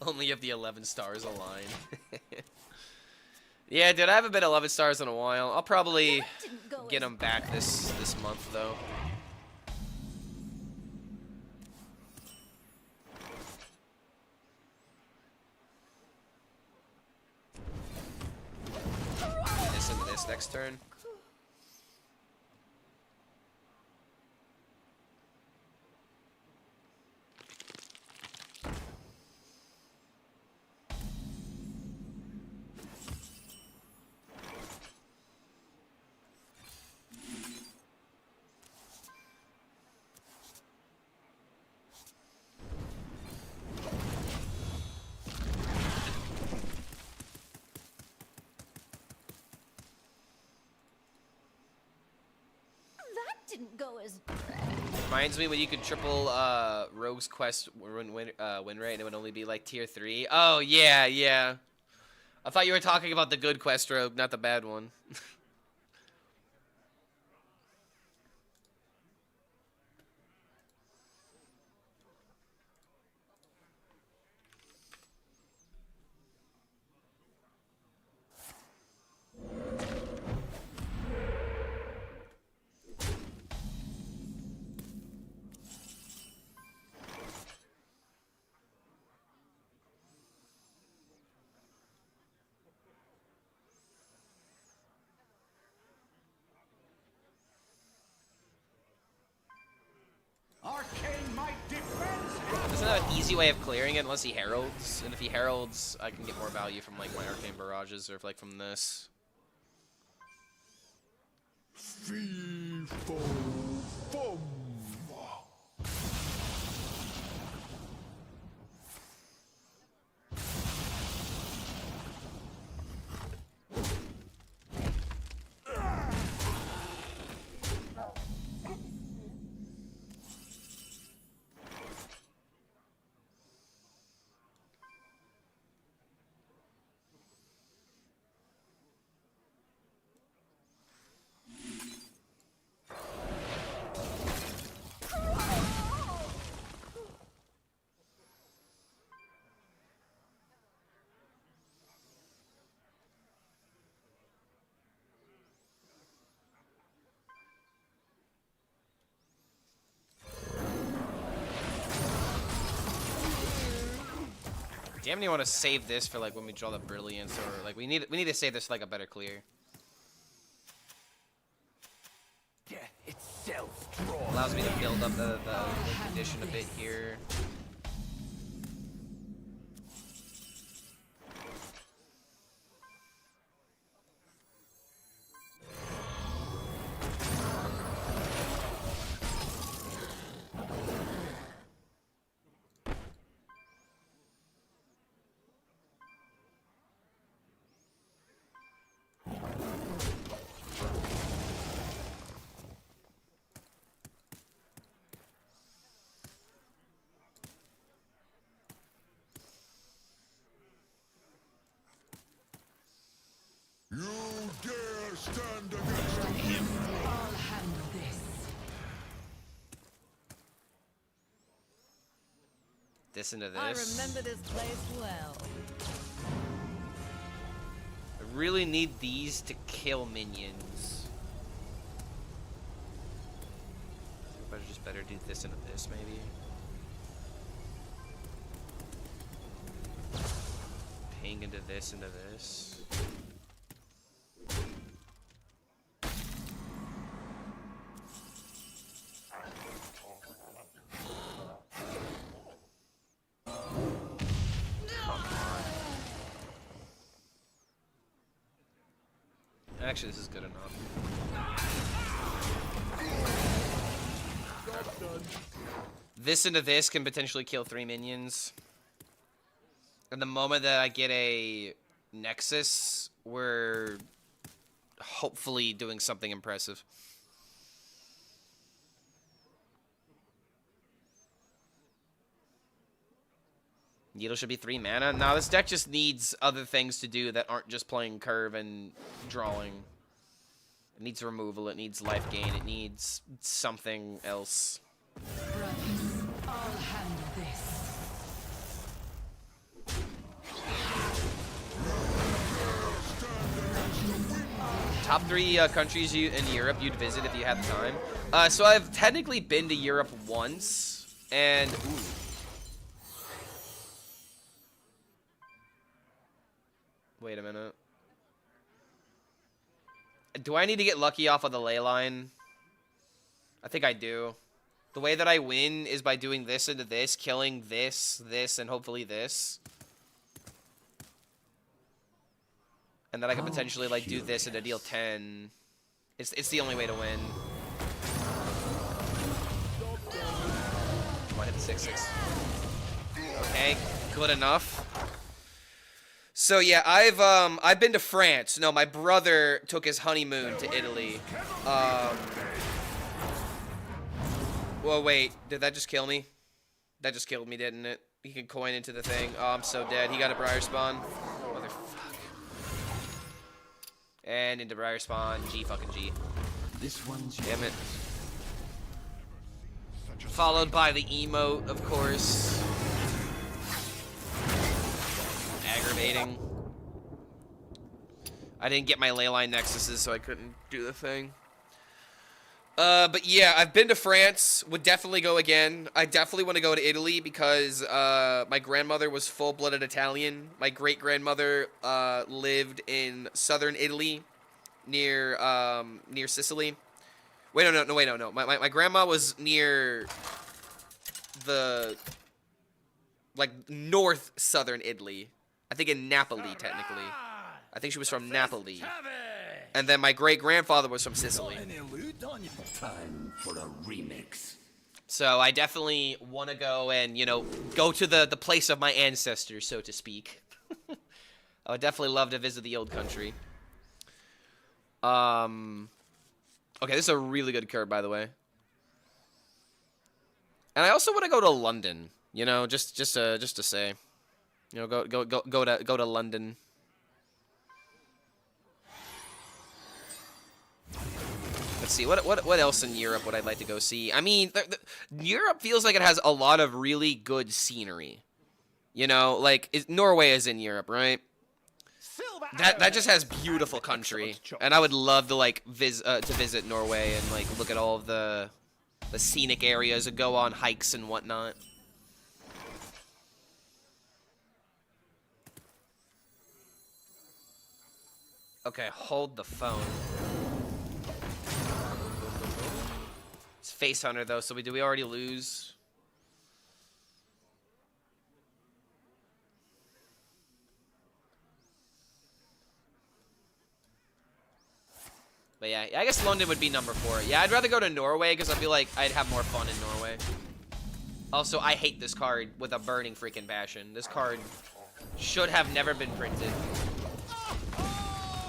Only if the 11 stars align. Yeah, dude, I haven't been 11 stars in a while. I'll probably get them back this month, though. This and this next turn. Didn't go as Reminds me when you could triple Rogue's Quest win rate and it would only be like tier 3. Oh, yeah, yeah. I thought you were talking about the good Quest Rogue, not the bad one. Arcane might defense. Doesn't have an easy way of clearing it unless he heralds. And if he heralds, I can get more value from like my arcane barrages or like from this. Fee, fo, fum. Damn, you want to save this for like when we draw the brilliance, or like we need to save this for like a better clear. Death itself Allows me to build up the condition a bit here. You dare stand against him? I'll handle this. This into this. I remember this place well. I really need these to kill minions. I just better do this into this, maybe. Ping into this, into this. Actually, this is good enough. This into this can potentially kill 3 minions. And the moment that I get a Nexus, we're hopefully doing something impressive. Needle should be 3 mana. Now this deck just needs other things to do that aren't just playing curve and drawing. It needs removal, it needs life gain, it needs something else. I'll handle this. Top 3 countries in Europe you'd visit if you had the time. So I've technically been to Europe once, and ooh. Wait a minute. Do I need to get lucky off of the ley line? I think I do. The way that I win is by doing this into this, killing this, this, and hopefully this. And then I can potentially like do this into deal 10. It's the only way to win. Come on, hit the 6/6. Okay, good enough. So yeah, I've been to France. No, my brother took his honeymoon to Italy. Well, wait, did that just kill me? That just killed me, didn't it? He can coin into the thing. Oh, I'm so dead. He got a Briar Spawn. Motherfuck. And into Briar Spawn. G fucking G. This one's damn it. Followed by the emote, of course. Aggravating. I didn't get my leyline nexuses, so I couldn't do the thing. But yeah, I've been to France. Would definitely go again. I definitely want to go to Italy because my grandmother was full-blooded Italian. My great-grandmother lived in southern Italy, near Sicily. Wait, no. My grandma was near the north southern Italy. I think in Napoli, technically. I think she was from Napoli. And then my great-grandfather was from Sicily. time for a remix. So I definitely want to go and, you know, go to the place of my ancestors, so to speak. I would definitely love to visit the old country. Okay, this is a really good card, by the way. And I also want to go to London, you know, just to say. You know, go to London. Let's see, what else in Europe would I like to go see? I mean, Europe feels like it has a lot of really good scenery. You know, like Norway is in Europe, right? That just has beautiful country, and I would love to like visit Norway and like look at all of the scenic areas and go on hikes and whatnot. Okay, hold the phone. It's Face Hunter though, so do we already lose? But yeah, I guess London would be number 4. Yeah, I'd rather go to Norway because I feel like I'd have more fun in Norway. Also, I hate this card with a burning freaking passion. This card should have never been printed.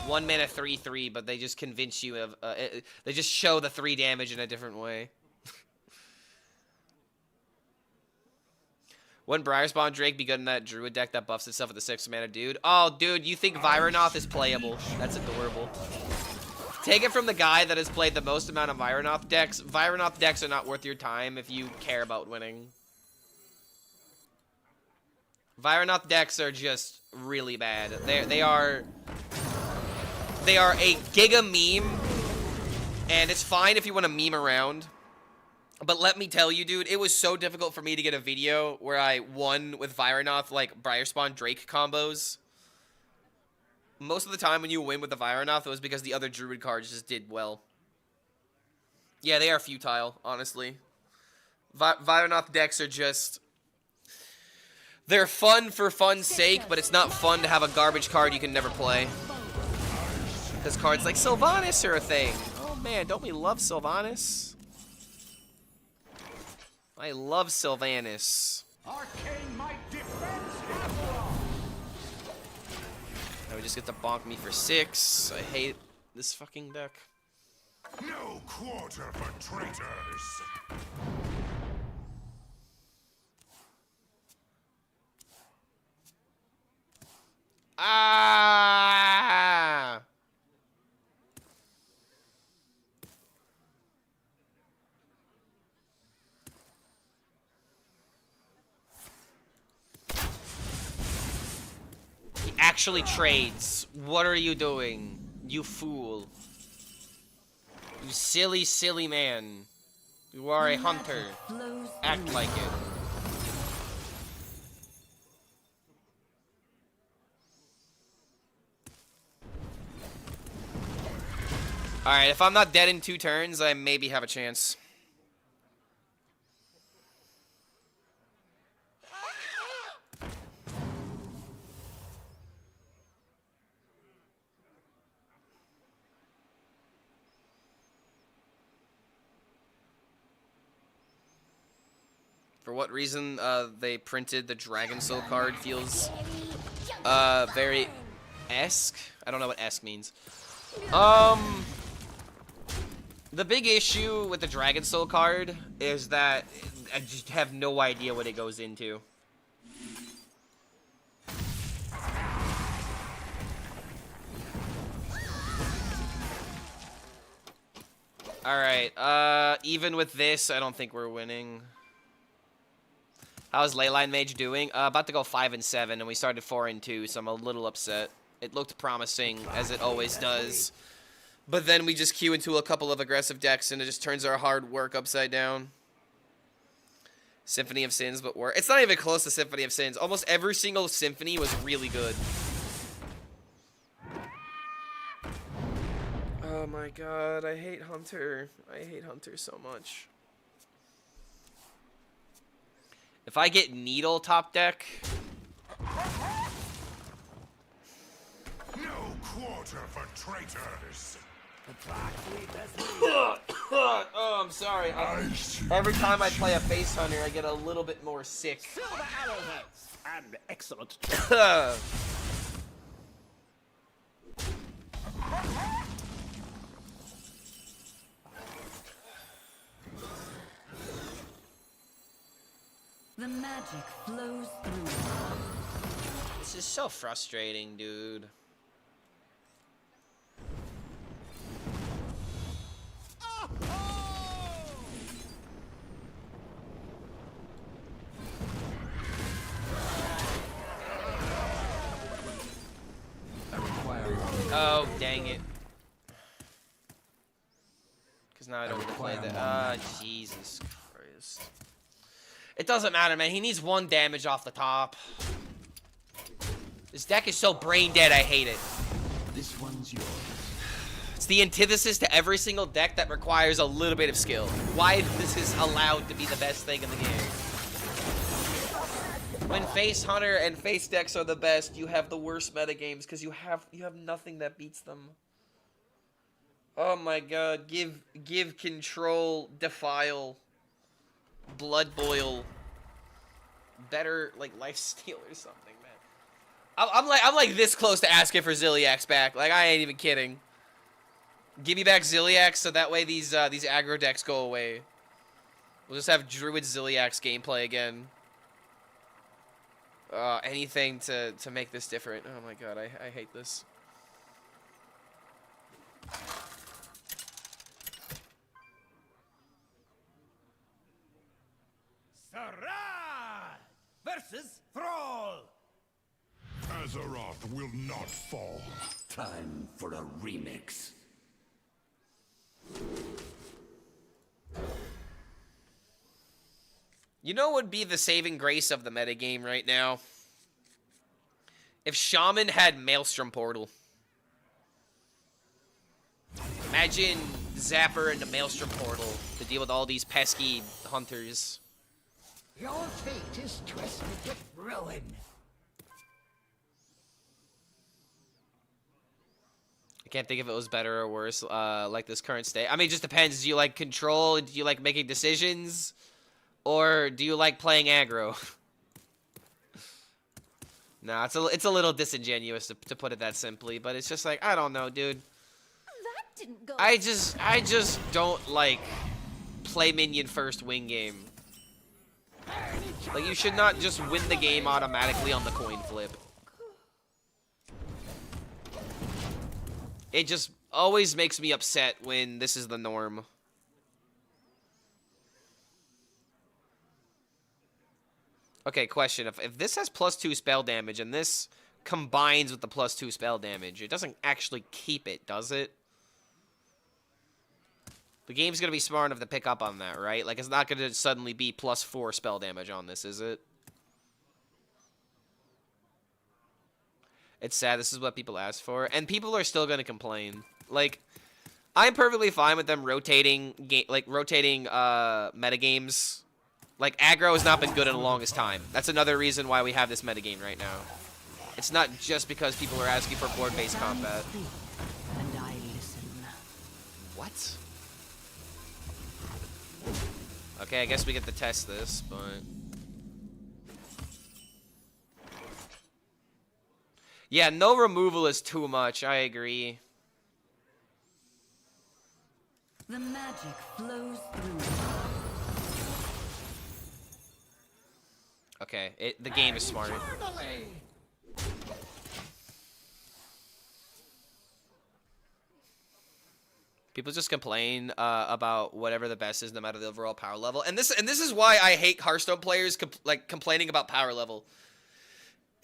1 mana 3/3, but they just convince you of they just show the 3 damage in a different way. Wouldn't Briarspawn Drake be good in that Druid deck that buffs itself with the 6 mana dude? Oh, dude, you think Vironoth is playable? That's adorable. Take it from the guy that has played the most amount of Vironoth decks. Vironoth decks are not worth your time if you care about winning. Vironoth decks are just really bad. They are a giga meme, and it's fine if you want to meme around. But let me tell you, dude, it was so difficult for me to get a video where I won with Vironoth, like, Briarspawn Drake combos. Most of the time when you win with the Vironoth, it was because the other Druid cards just did well. Yeah, they are futile, honestly. Vironoth decks are just... They're fun for fun's sake, but it's not fun to have a garbage card you can never play. Because cards like Sylvanas are a thing. Oh man, don't we love Sylvanas? I love Sylvanas. Arcane might defense Avalon. Now we just get to bonk me for 6. I hate this fucking deck. No quarter for traitors. Ah! He actually trades. What are you doing? You fool. You silly, silly man. You are a hunter. Act like it. Alright, if I'm not dead in 2 turns, I maybe have a chance. For what reason they printed the Dragon Soul card feels very esque. I don't know what esque means. The big issue with the Dragon Soul card is that I just have no idea what it goes into. Alright, even with this, I don't think we're winning. How's Leyline Mage doing? About to go 5 and 7, and we started 4 and 2, so I'm a little upset. It looked promising, as it always does. But then we just queue into a couple of aggressive decks, and it just turns our hard work upside down. Symphony of Sins, but worse. It's not even close to Symphony of Sins. Almost every single Symphony was really good. Oh my god, I hate Hunter. I hate Hunter so much. If I get Needle top deck... No quarter for traitors. Oh, I'm sorry. Every time I play a Face Hunter, I get a little bit more sick. Silver arrowheads and excellent. The magic flows through. This is so frustrating, dude. Oh, dang it. Because now I don't play that. Ah, Jesus Christ. It doesn't matter, man. He needs 1 damage off the top. This deck is so brain dead, I hate it. This one's yours. It's the antithesis to every single deck that requires a little bit of skill. Why this is allowed to be the best thing in the game. When Face Hunter and Face decks are the best, you have the worst metagames because you have nothing that beats them. Oh my god, give control, defile, blood boil, better like lifesteal or something, man. I'm like this close to asking for Ziliax back. Like I ain't even kidding. Give me back Ziliax so that way these aggro decks go away. We'll just have Druid Ziliax gameplay again. Anything to make this different. Oh my god, I hate this. Sarai versus Thrall. Azeroth will not fall. Time for a remix. You know what would be the saving grace of the metagame right now? If Shaman had Maelstrom Portal. Imagine Zapper and the Maelstrom Portal to deal with all these pesky hunters. Your fate is twisted with ruin. I can't think if it was better or worse, like this current state. I mean, it just depends. Do you like control? Do you like making decisions? Or do you like playing aggro? No, it's a little disingenuous to put it that simply, but it's just like, I don't know, dude. That didn't go. I just don't like play minion first win game. Like, you should not just win the game automatically on the coin flip. It just always makes me upset when this is the norm. Okay, question. If this has +2 spell damage and this combines with the +2 spell damage, it doesn't actually keep it, does it? The game's going to be smart enough to pick up on that, right? Like, it's not going to suddenly be +4 spell damage on this, is it? It's sad. This is what people ask for. And people are still going to complain. Like, I'm perfectly fine with them rotating metagames. Like, aggro has not been good in the longest time. That's another reason why we have this metagame right now. It's not just because people are asking for board-based combat. And I listen. What? Okay, I guess we get to test this, but... Yeah, no removal is too much, I agree. The magic flows through. Okay, the game is smart. People just complain about whatever the best is, no matter the overall power level. And this is why I hate Hearthstone players complaining about power level.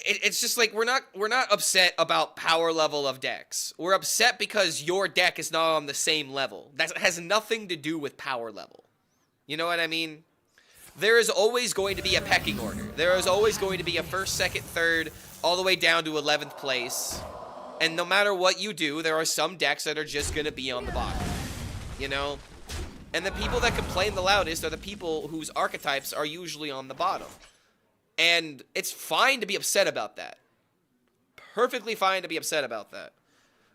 It's just like we're not upset about power level of decks. We're upset because your deck is not on the same level. That has nothing to do with power level. You know what I mean? There is always going to be a pecking order. There is always going to be a first, second, third, all the way down to 11th place. And no matter what you do, there are some decks that are just going to be on the bottom. You know? And the people that complain the loudest are the people whose archetypes are usually on the bottom. And it's fine to be upset about that. Perfectly fine to be upset about that.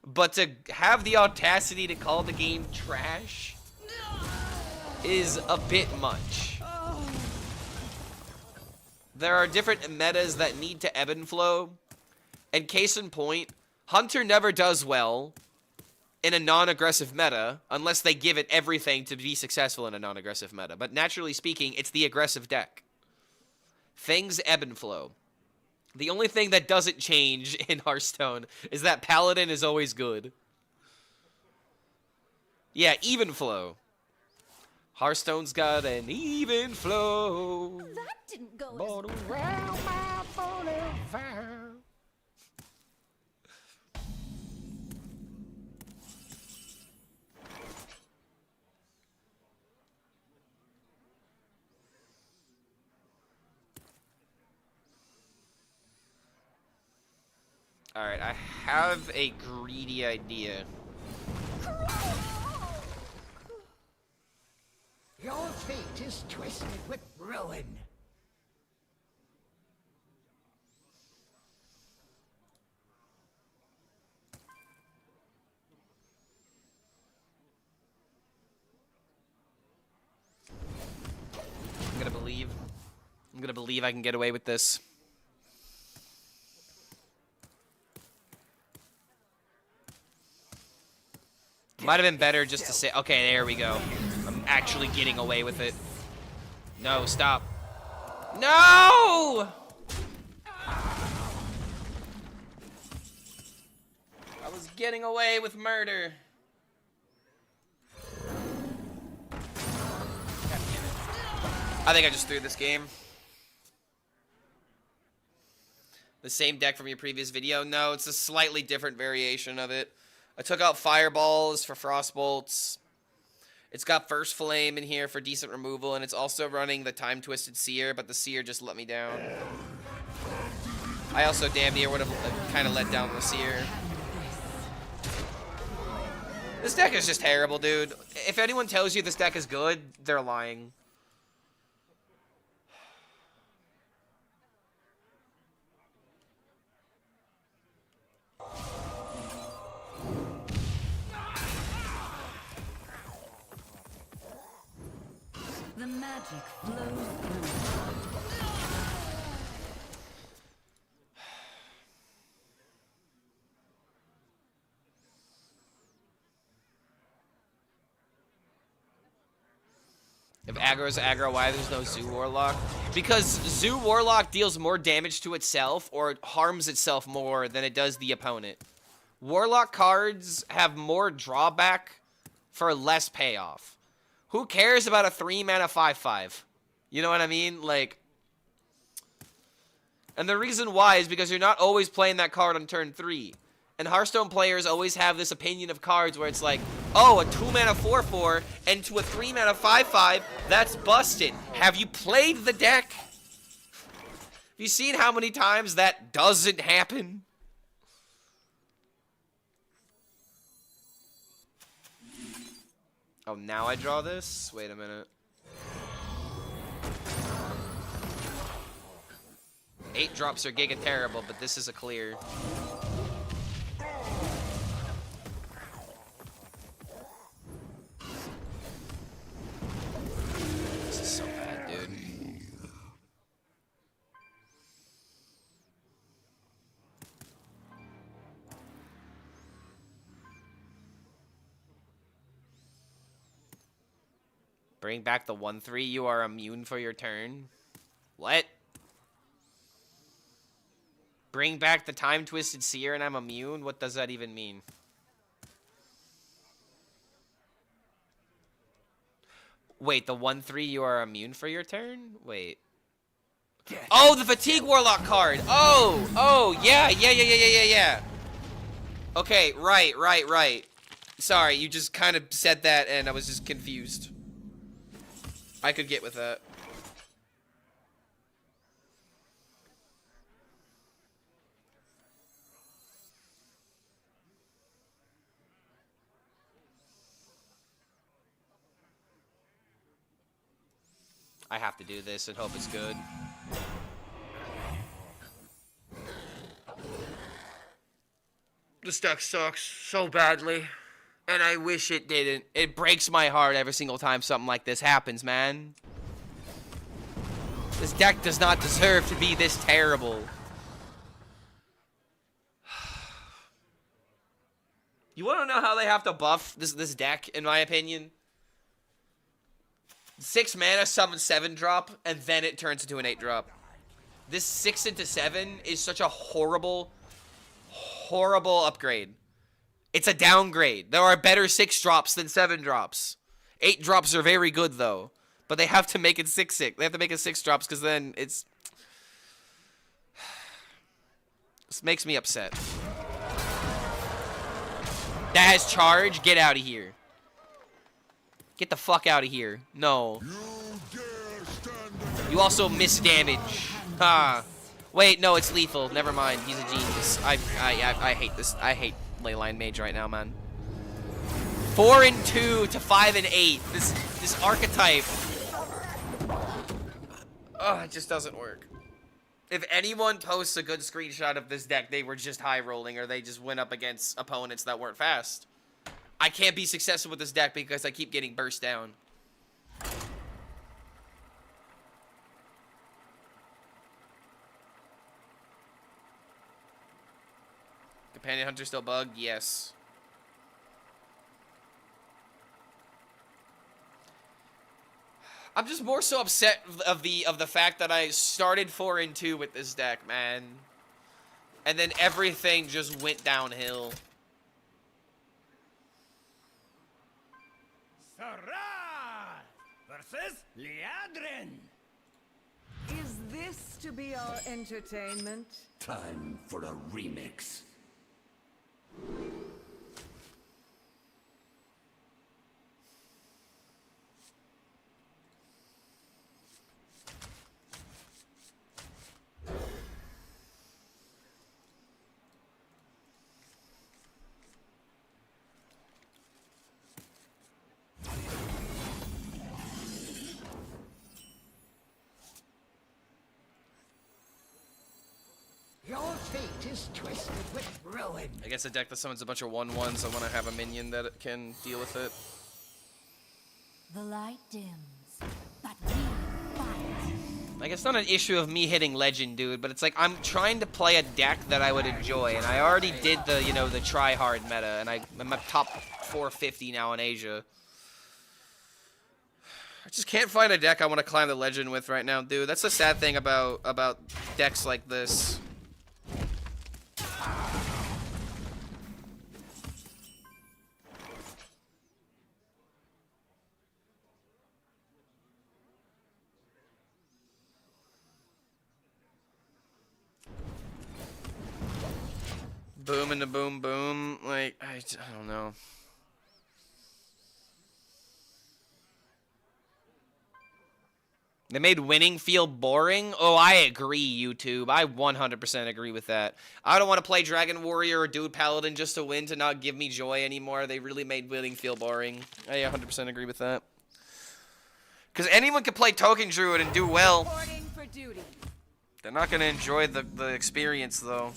But to have the audacity to call the game trash is a bit much. There are different metas that need to ebb and flow. And case in point, Hunter never does well in a non-aggressive meta unless they give it everything to be successful in a non-aggressive meta. But naturally speaking, it's the aggressive deck. Things ebb and flow. The only thing that doesn't change in Hearthstone is that Paladin is always good. Yeah, even flow. Hearthstone's got an even flow. That didn't go. Alright, I have a greedy idea. Your fate is twisted with ruin. I'm gonna believe I can get away with this. Might have been better just to say, okay, there we go. I'm actually getting away with it. No, stop. No! I was getting away with murder. God damn it. I think I just threw this game. The same deck from your previous video? No, it's a slightly different variation of it. I took out fireballs for frostbolts. It's got first flame in here for decent removal, and it's also running the time twisted seer, but the seer just let me down. I also damn near would have kind of let down the seer. This deck is just terrible, dude. If anyone tells you this deck is good, they're lying. Magic flows through. If aggro's aggro, why there's no Zoo Warlock? Because Zoo Warlock deals more damage to itself or it harms itself more than it does the opponent. Warlock cards have more drawback for less payoff. Who cares about a 3-mana 5/5? You know what I mean? Like, and the reason why is because you're not always playing that card on turn 3. And Hearthstone players always have this opinion of cards where it's like, oh, a 2-mana 4/4 and to a 3-mana 5/5, that's busted. Have you played the deck? Have you seen how many times that doesn't happen? Oh, now I draw this? Wait a minute. 8 drops are giga terrible, but this is a clear. This is so bad, dude. Bring back the 1/3. You are immune for your turn. What? Bring back the time-twisted seer and I'm immune? What does that even mean? Wait, the 1/3 you are immune for your turn? Wait. Oh, the fatigue warlock card. Oh, yeah. Okay, right. Sorry, you just kind of said that and I was just confused. I could get with that. I have to do this and hope it's good. This deck sucks so badly. And I wish it didn't. It breaks my heart every single time something like this happens, man. This deck does not deserve to be this terrible. You want to know how they have to buff this deck, in my opinion? 6 mana, summon 7 drop, and then it turns into an 8 drop. This 6 into 7 is such a horrible upgrade. It's a downgrade. There are better 6 drops than 7 drops. 8 drops are very good, though. But they have to make it 6/6. They have to make it 6 drops, because then it's... This makes me upset. That has charge? Get out of here. Get the fuck out of here. No. You also miss damage. Ha. Wait, no, it's lethal. Never mind. He's a genius. I hate this. I hate Leyline Mage right now, man. 4 and 2 to 5 and 8. This archetype. Oh, it just doesn't work. If anyone posts a good screenshot of this deck, they were just high rolling or they just went up against opponents that weren't fast. I can't be successful with this deck because I keep getting burst down. Companion Hunter still bugged? Yes. I'm just more so upset of the fact that I started 4 and 2 with this deck, man. And then everything just went downhill. Sarah versus Liadrin. Is this to be our entertainment? Time for a remix. Your fate is twisted with ruin. I guess a deck that summons a bunch of 1/1s, I want to have a minion that can deal with it. The light dims, but we Like, it's not an issue of me hitting legend, dude, but it's like I'm trying to play a deck that I would enjoy, and I already did the, you know, the try-hard meta, and I'm at top 450 now in Asia. I just can't find a deck I want to climb the legend with right now, dude. That's the sad thing about decks like this. Boom and a boom boom. Like, I don't know. They made winning feel boring? Oh, I agree, YouTube. I 100% agree with that. I don't want to play Dragon Warrior or Dude Paladin just to win, to not give me joy anymore. They really made winning feel boring. I 100% agree with that. Because anyone can play Token Druid and do well. For duty. They're not going to enjoy the experience, though.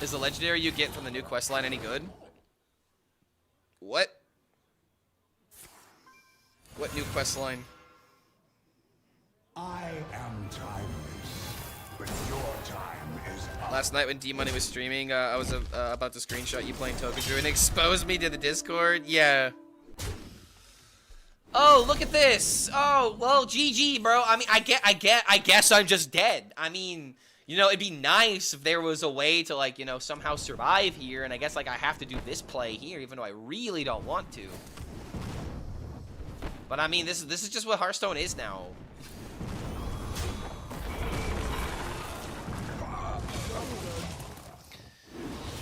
Is the legendary you get from the new questline any good? What? What new questline? I am timeless, but your time is up. Last night when D-Money was streaming, I was about to screenshot you playing Token Druid and expose me to the Discord. Yeah. Oh, look at this. Oh, well, GG, bro. I mean, I guess I'm just dead. I mean, you know, it'd be nice if there was a way to, like, you know, somehow survive here, and I guess, like, I have to do this play here, even though I really don't want to. But, I mean, this is just what Hearthstone is now.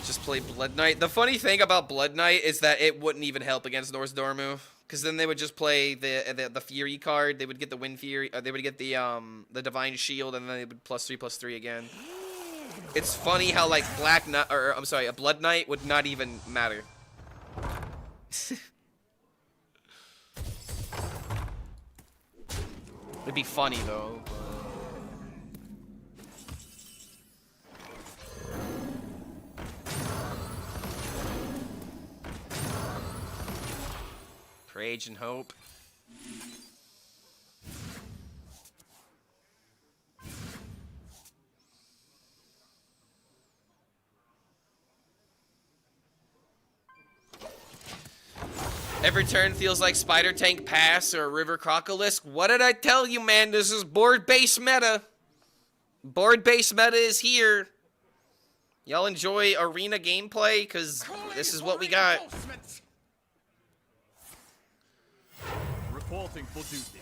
Just play Blood Knight. The funny thing about Blood Knight is that it wouldn't even help against Norse Dormu. Because then they would just play the Fury card. They would get the Wind Fury. They would get the Divine Shield, and then they would +3/+3 again. It's funny how, like, a Blood Knight would not even matter. It'd be funny though. Rage and hope. Every turn feels like Spider Tank Pass or River Crocolisk. What did I tell you, man? This is board-based meta. Board-based meta is here. Y'all enjoy arena gameplay? Because this is what we got. Reporting for duty.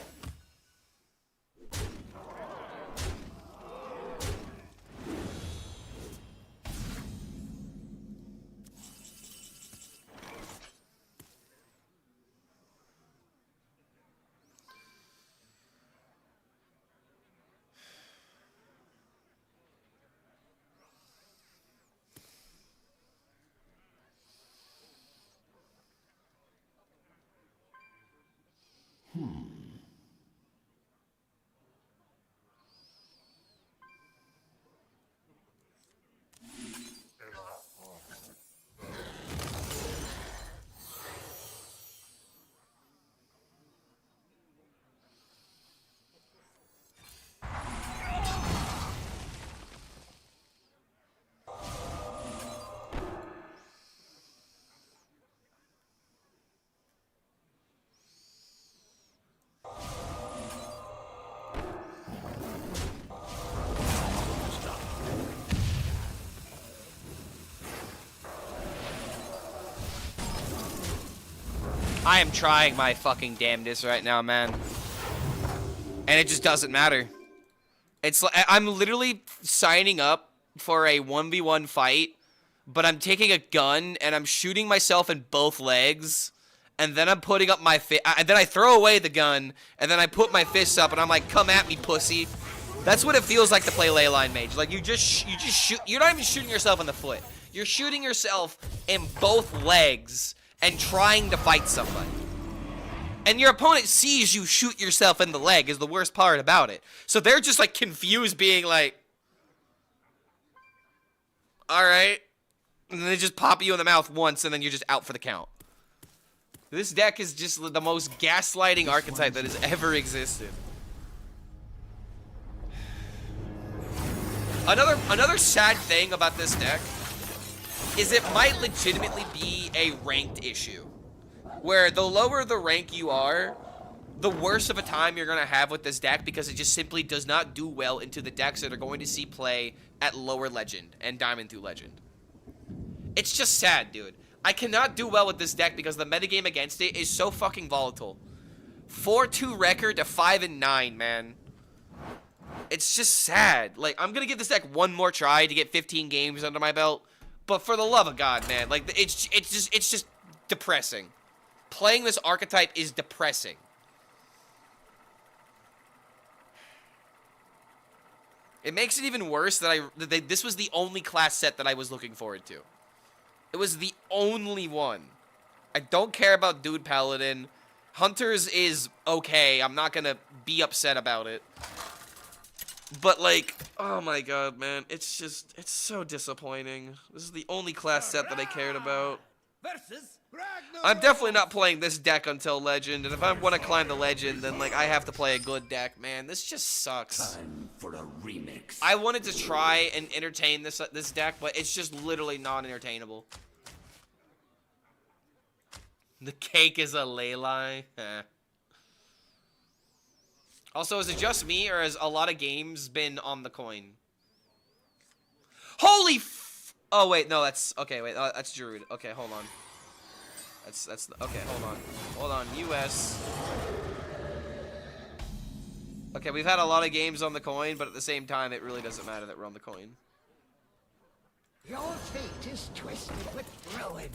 I am trying my fucking damnedest right now, man. And it just doesn't matter. It's like I'm literally signing up for a 1v1 fight, but I'm taking a gun and I'm shooting myself in both legs, and then I'm putting up my fist, and then I throw away the gun, and then I put my fists up, and I'm like, "Come at me, pussy." That's what it feels like to play Leyline Mage. Like you just shoot. You're not even shooting yourself in the foot. You're shooting yourself in both legs and trying to fight somebody. And your opponent sees you shoot yourself in the leg is the worst part about it. So they're just like confused, being like, all right. And then they just pop you in the mouth once and then you're just out for the count. This deck is just the most gaslighting archetype that has ever existed. Another sad thing about this deck is it might legitimately be a ranked issue. Where the lower the rank you are, the worse of a time you're going to have with this deck because it just simply does not do well into the decks that are going to see play at lower legend and diamond through legend. It's just sad, dude. I cannot do well with this deck because the metagame against it is so fucking volatile. 4-2 record to 5-9, man. It's just sad. Like, I'm gonna give this deck one more try to get 15 games under my belt, but for the love of God, man, like, it's just depressing. Playing this archetype is depressing. It makes it even worse that this was the only class set that I was looking forward to. It was the only one. I don't care about Dude Paladin. Hunters is okay. I'm not gonna be upset about it. But, like, oh my god, man. It's so disappointing. This is the only class set that I cared about. I'm definitely not playing this deck until Legend, and if I want to climb the Legend, then, like, I have to play a good deck, man. This just sucks. Time for a remix. I wanted to try and entertain this deck, but it's just literally not entertainable. The cake is a ley. Also, is it just me, or has a lot of games been on the coin? Holy f... Oh, wait, no, that's... Okay, wait, that's Druid. Okay, hold on. That's... Okay, hold on. Hold on, US. Okay, we've had a lot of games on the coin, but at the same time, it really doesn't matter that we're on the coin. Your fate is twisted with ruin.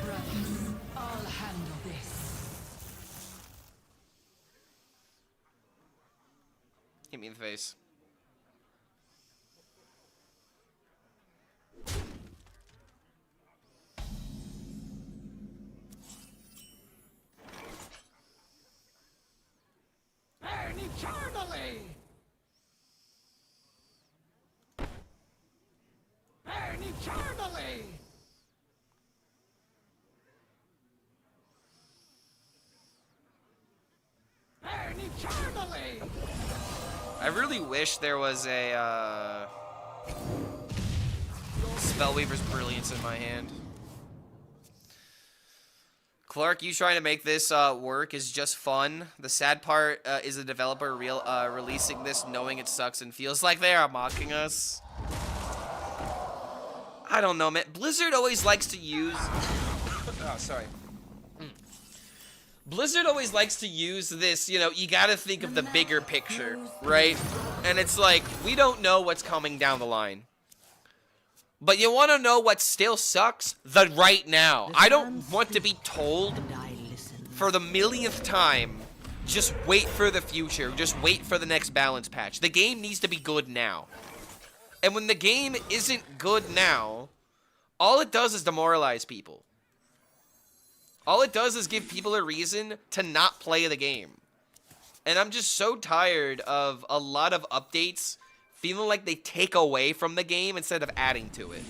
Brothers, I'll handle this. Hit me in the face. Burn eternally! Burn eternally! Burn eternally! I really wish there was a, Spellweaver's Brilliance in my hand. Clark, you trying to make this work is just fun. The sad part is the developer releasing this knowing it sucks and feels like they are mocking us. I don't know, man. Blizzard always likes to use... oh, sorry. Blizzard always likes to use this, you know, you gotta think of the bigger picture, right? And it's like, we don't know what's coming down the line. But you want to know what still sucks? The right now. I don't want to be told for the millionth time, just wait for the future. Just wait for the next balance patch. The game needs to be good now. And when the game isn't good now, all it does is demoralize people. All it does is give people a reason to not play the game. And I'm just so tired of a lot of updates feeling like they take away from the game instead of adding to it.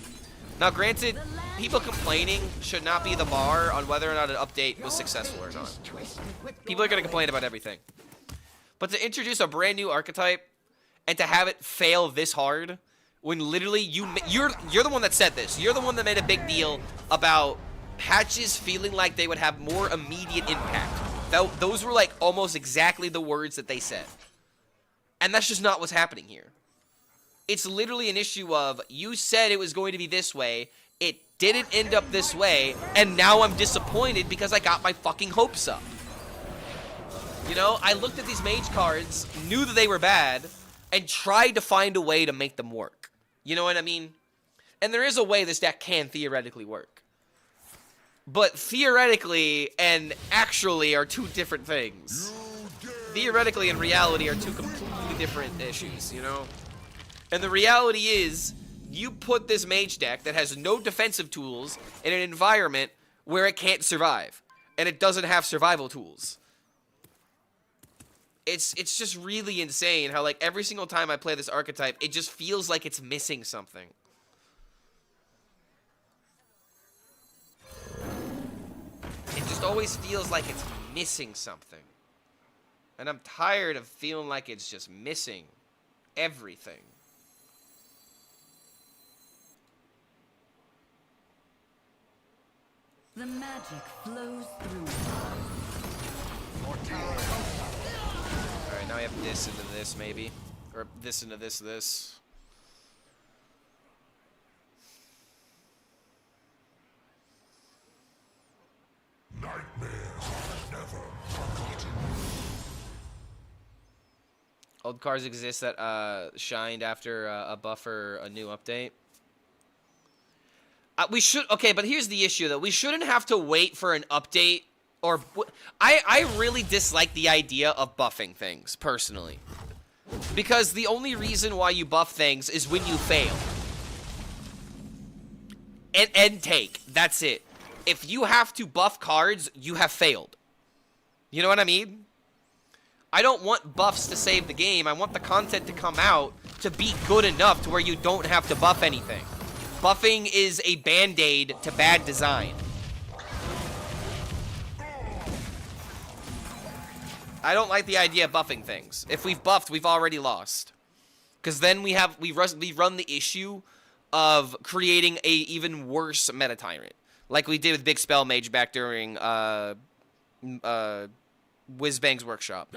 Now, granted, people complaining should not be the bar on whether or not an update was successful or not. People are going to complain about everything. But to introduce a brand new archetype and to have it fail this hard, when literally you're the one that said this. You're the one that made a big deal about patches feeling like they would have more immediate impact. Those were like almost exactly the words that they said. And that's just not what's happening here. It's literally an issue of, you said it was going to be this way, it didn't end up this way, and now I'm disappointed because I got my fucking hopes up. You know, I looked at these mage cards, knew that they were bad, and tried to find a way to make them work. You know what I mean? And there is a way this deck can theoretically work. But theoretically and actually are two different things. Theoretically and reality are two completely different issues, you know? And the reality is, you put this mage deck that has no defensive tools in an environment where it can't survive. And it doesn't have survival tools. It's just really insane how, like, every single time I play this archetype, it just feels like it's missing something. It just always feels like it's missing something. And I'm tired of feeling like it's just missing everything. The magic flows through. Alright, now I have this into this, maybe. Or this into this. Old cards exist that shined after a buff or a new update. We should, okay, but here's the issue though. We shouldn't have to wait for an update, or I really dislike the idea of buffing things personally, because the only reason why you buff things is when you fail. And take. That's it. If you have to buff cards, you have failed. You know what I mean? I don't want buffs to save the game. I want the content to come out to be good enough to where you don't have to buff anything. Buffing is a band-aid to bad design. I don't like the idea of buffing things. If we've buffed, we've already lost. Because then we run the issue of creating a even worse meta tyrant, like we did with Big Spell Mage back during Whizbang's Workshop,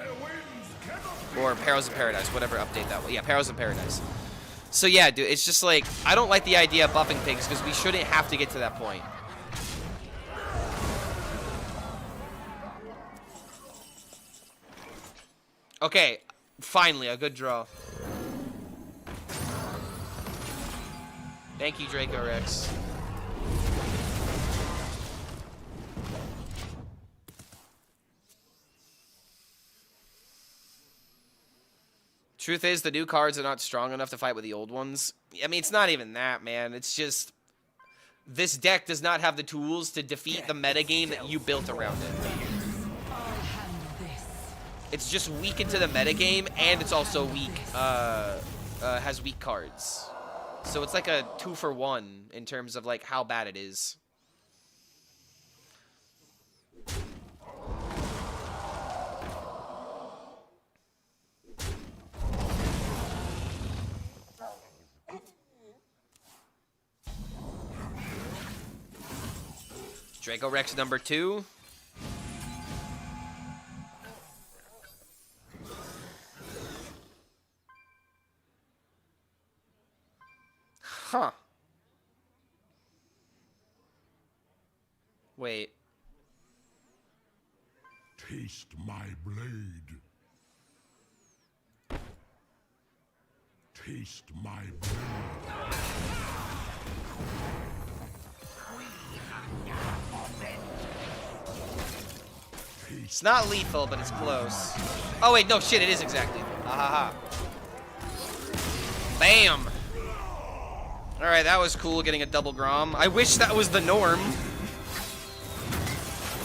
or Perils of Paradise, whatever update that was. Yeah, Perils of Paradise. So yeah, dude, it's just like, I don't like the idea of buffing things because we shouldn't have to get to that point. Okay, finally, a good draw. Thank you, Draco Rex. Truth is, the new cards are not strong enough to fight with the old ones. I mean, it's not even that, man. It's just, this deck does not have the tools to defeat the metagame that you built around it. It's just weak into the metagame, and it's also weak, has weak cards. So it's like a 2-for-1 in terms of like how bad it is. Draco Rex number 2. Huh. Wait. Taste my blade. Taste my blade. It's not lethal, but it's close. Oh wait, no shit, it is exactly. Ha ha ha. Bam! Alright, that was cool, getting a double Grom. I wish that was the norm.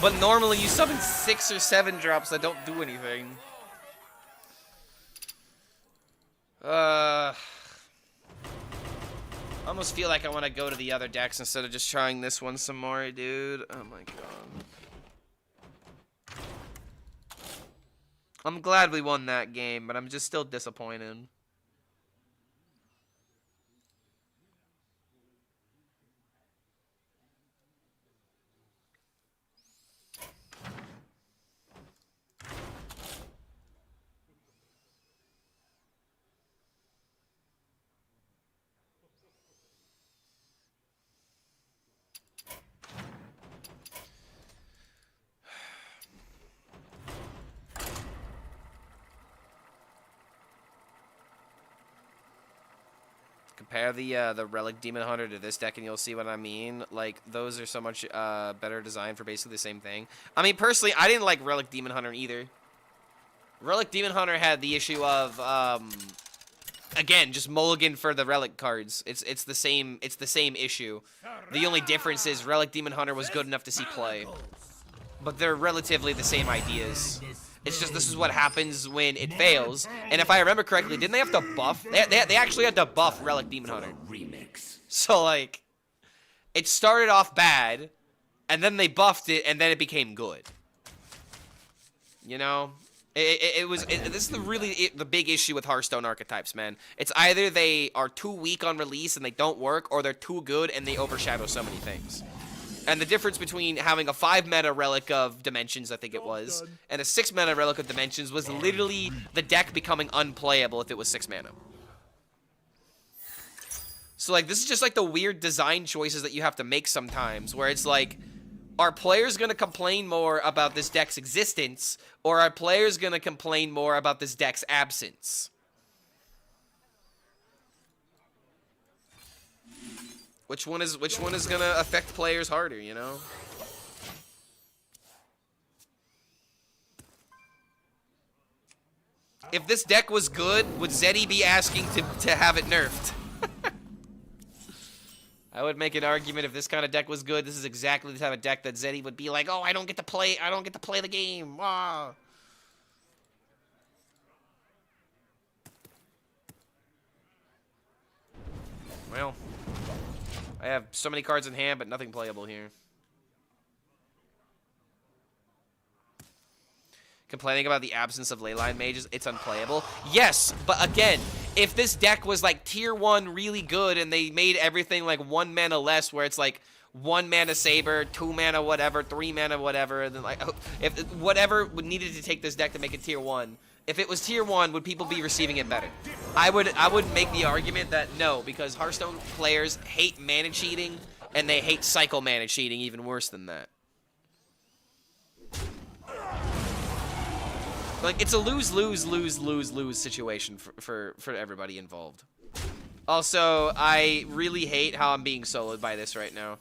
But normally you summon 6 or 7 drops that don't do anything. I almost feel like I want to go to the other decks instead of just trying this one some more, dude. Oh my god. I'm glad we won that game, but I'm just still disappointed. Compare the Relic Demon Hunter to this deck and you'll see what I mean. Like, those are so much better designed for basically the same thing. I mean, personally, I didn't like Relic Demon Hunter either. Relic Demon Hunter had the issue of, again, just mulligan for the Relic cards. It's the same issue. The only difference is Relic Demon Hunter was good enough to see play. But they're relatively the same ideas. It's just this is what happens when it fails. And if I remember correctly, didn't they have to buff? They actually had to buff Relic Demon Hunter. So, like, it started off bad, and then they buffed it, and then it became good. You know? This is the big issue with Hearthstone archetypes, man. It's either they are too weak on release and they don't work, or they're too good and they overshadow so many things. And the difference between having a 5 mana Relic of Dimensions, I think it was, and a 6 mana Relic of Dimensions was literally the deck becoming unplayable if it was 6 mana. So, like, this is just, like, the weird design choices that you have to make sometimes, where it's like, are players going to complain more about this deck's existence, or are players going to complain more about this deck's absence? Which one is going to affect players harder, you know? If this deck was good, would Zeddy be asking to have it nerfed? I would make an argument if this kind of deck was good, this is exactly the type of deck that Zeddy would be like, oh, I don't get to play the game. Ah. Well, I have so many cards in hand, but nothing playable here. Complaining about the absence of leyline mages, it's unplayable. Yes, but again, if this deck was like tier 1 really good and they made everything like 1 mana less, where it's like 1 mana saber, 2 mana whatever, 3 mana whatever, and then like if whatever needed to take this deck to make it tier 1, if it was tier 1, would people be receiving it better? I would make the argument that no, because Hearthstone players hate mana cheating and they hate cycle mana cheating even worse than that. Like, it's a lose-lose-lose-lose-lose situation for everybody involved. Also, I really hate how I'm being soloed by this right now.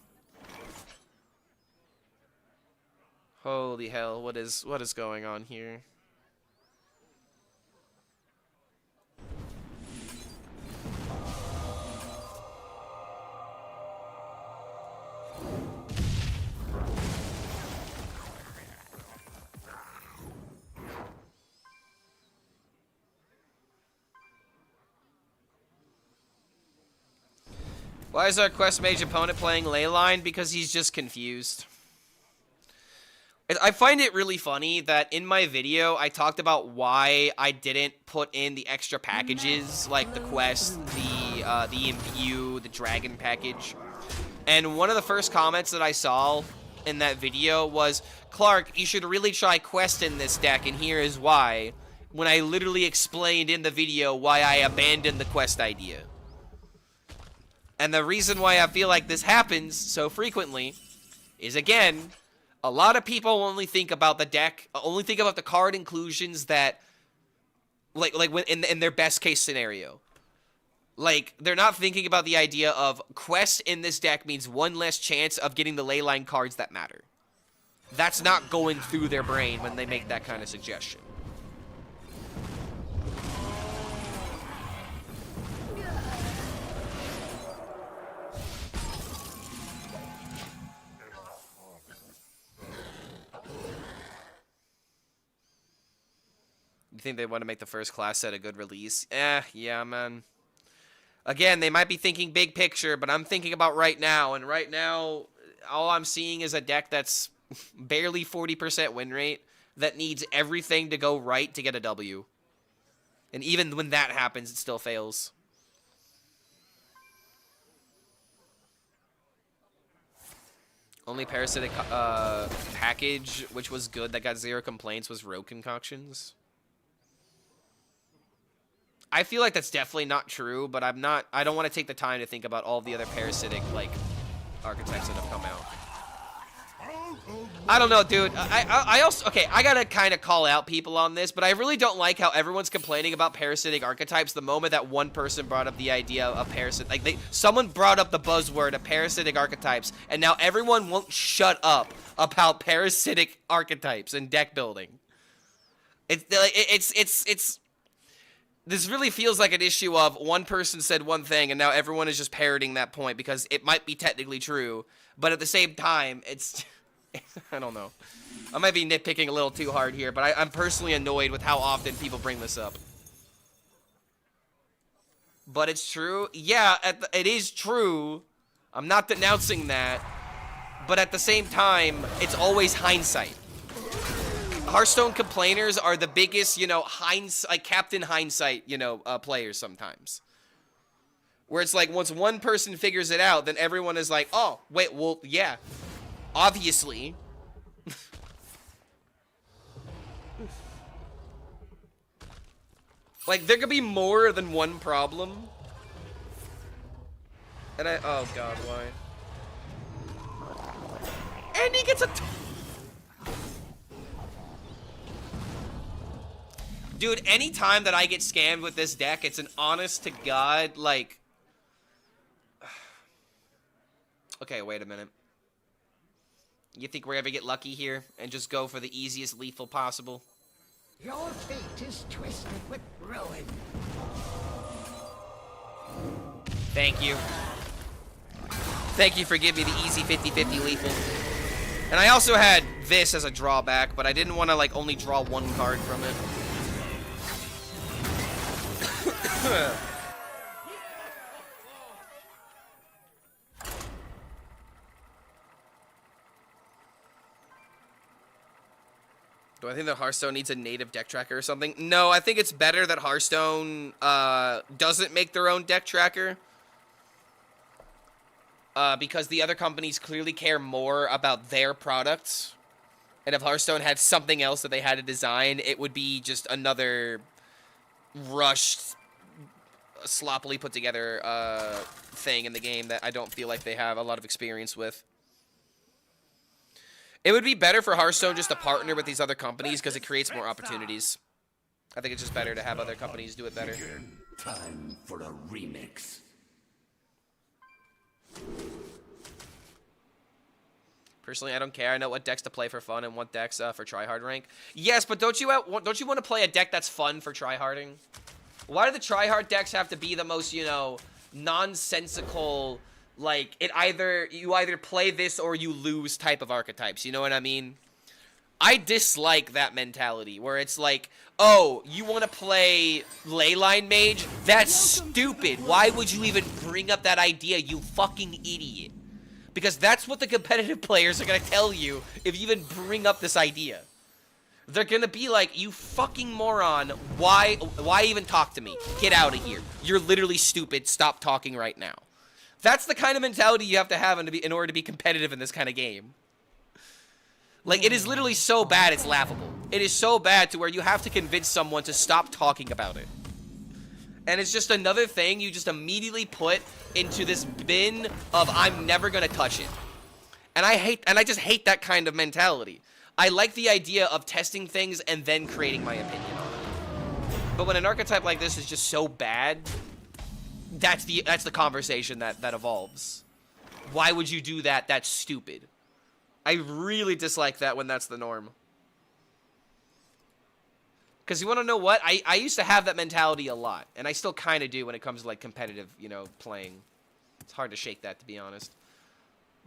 Holy hell, what is going on here? Why is our quest mage opponent playing Leyline? Because he's just confused. I find it really funny that in my video, I talked about why I didn't put in the extra packages, like the quest, the imbue, the dragon package. And one of the first comments that I saw in that video was, Clark, you should really try quest in this deck, and here is why. When I literally explained in the video why I abandoned the quest idea. And the reason why I feel like this happens so frequently is, again, a lot of people only think about the deck, only think about the card inclusions that, like when in their best case scenario. Like, they're not thinking about the idea of quest in this deck means 1 less chance of getting the leyline cards that matter. That's not going through their brain when they make that kind of suggestion. You think they want to make the first class set a good release? Yeah, man. Again, they might be thinking big picture, but I'm thinking about right now. And right now, all I'm seeing is a deck that's barely 40% win rate that needs everything to go right to get a W. And even when that happens, it still fails. Only parasitic package, which was good, that got 0 complaints, was Rogue Concoctions. I feel like that's definitely not true, but I don't want to take the time to think about all the other parasitic, like, archetypes that have come out. I don't know, dude. I also, okay, I gotta kind of call out people on this, but I really don't like how everyone's complaining about parasitic archetypes the moment that one person brought up the idea of parasitic. Like, someone brought up the buzzword of parasitic archetypes, and now everyone won't shut up about parasitic archetypes and deck building. It's this really feels like an issue of one person said one thing and now everyone is just parroting that point because it might be technically true, but at the same time, it's I don't know. I might be nitpicking a little too hard here, but I'm personally annoyed with how often people bring this up. But it's true. Yeah, it is true. I'm not denouncing that. But at the same time, it's always hindsight. Hearthstone complainers are the biggest, you know, like Captain Hindsight, you know, players sometimes. Where it's like, once one person figures it out, then everyone is like, oh, wait, well, yeah. Obviously. Like, there could be more than one problem. And oh god, why? And he gets a... Dude, anytime that I get scammed with this deck, it's an honest to god, like... Okay, wait a minute. You think we're gonna get lucky here and just go for the easiest lethal possible? Your fate is twisted with ruin. Thank you. Thank you for giving me the easy 50-50 lethal. And I also had this as a drawback, but I didn't want to, like, only draw one card from it. Do I think that Hearthstone needs a native deck tracker or something? No, I think it's better that Hearthstone doesn't make their own deck tracker. Because the other companies clearly care more about their products. And if Hearthstone had something else that they had to design, it would be just another rushed, sloppily put together thing in the game that I don't feel like they have a lot of experience with. It would be better for Hearthstone just to partner with these other companies because it creates more opportunities. I think it's just better to have other companies do it better. Time for a remix. Personally, I don't care. I know what decks to play for fun and what decks for tryhard rank. Yes, but don't you want to play a deck that's fun for tryharding? Why do the tryhard decks have to be the most, you know, nonsensical, like, you either play this or you lose type of archetypes, you know what I mean? I dislike that mentality, where it's like, oh, you want to play Leyline Mage? That's stupid. Why would you even bring up that idea, you fucking idiot? Because that's what the competitive players are going to tell you if you even bring up this idea. They're going to be like, you fucking moron, why even talk to me? Get out of here. You're literally stupid. Stop talking right now. That's the kind of mentality you have to have in order to be competitive in this kind of game. Like, it is literally so bad, it's laughable. It is so bad to where you have to convince someone to stop talking about it. And it's just another thing you just immediately put into this bin of I'm never gonna touch it. And I just hate that kind of mentality. I like the idea of testing things and then creating my opinion on it. But when an archetype like this is just so bad, that's the conversation that evolves. Why would you do that? That's stupid. I really dislike that when that's the norm. Because you want to know what? I used to have that mentality a lot. And I still kind of do when it comes to, like, competitive, you know, playing. It's hard to shake that, to be honest.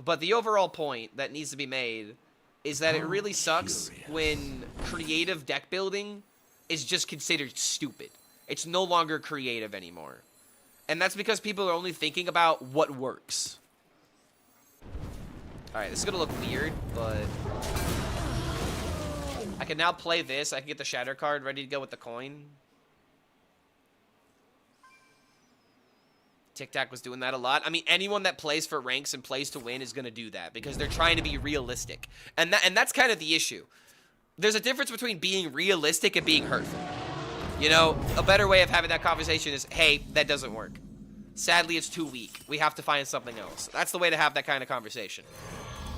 But the overall point that needs to be made is that it really sucks when creative deck building is just considered stupid. It's no longer creative anymore. And that's because people are only thinking about what works. Alright, this is going to look weird, but I can now play this. I can get the Shatter card ready to go with the coin. Tic Tac was doing that a lot. I mean, anyone that plays for ranks and plays to win is going to do that because they're trying to be realistic. And that's kind of the issue. There's a difference between being realistic and being hurtful. You know, a better way of having that conversation is, hey, that doesn't work. Sadly, it's too weak. We have to find something else. That's the way to have that kind of conversation.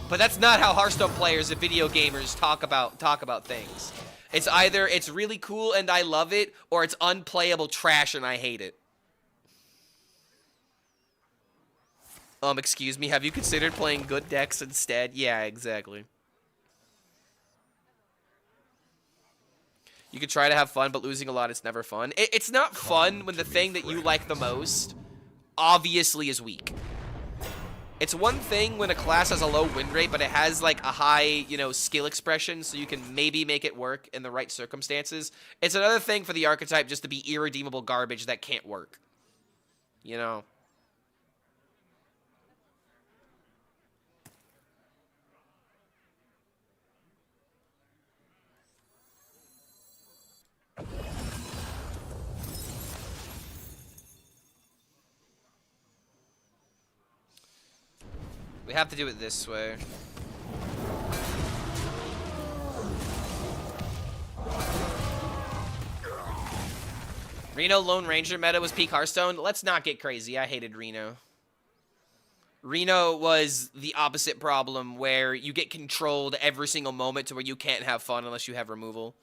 But that's not how Hearthstone players and video gamers talk about things. It's either it's really cool and I love it, or it's unplayable trash and I hate it. Excuse me, have you considered playing good decks instead? Yeah, exactly. You could try to have fun, but losing a lot, it's never fun. It's not fun when the thing that you like the most obviously is weak. It's one thing when a class has a low win rate, but it has like a high, you know, skill expression, so you can maybe make it work in the right circumstances. It's another thing for the archetype just to be irredeemable garbage that can't work. You know? We have to do it this way. Reno Lone Ranger meta was peak Hearthstone. Let's not get crazy. I hated Reno. Reno was the opposite problem, where you get controlled every single moment to where you can't have fun unless you have removal.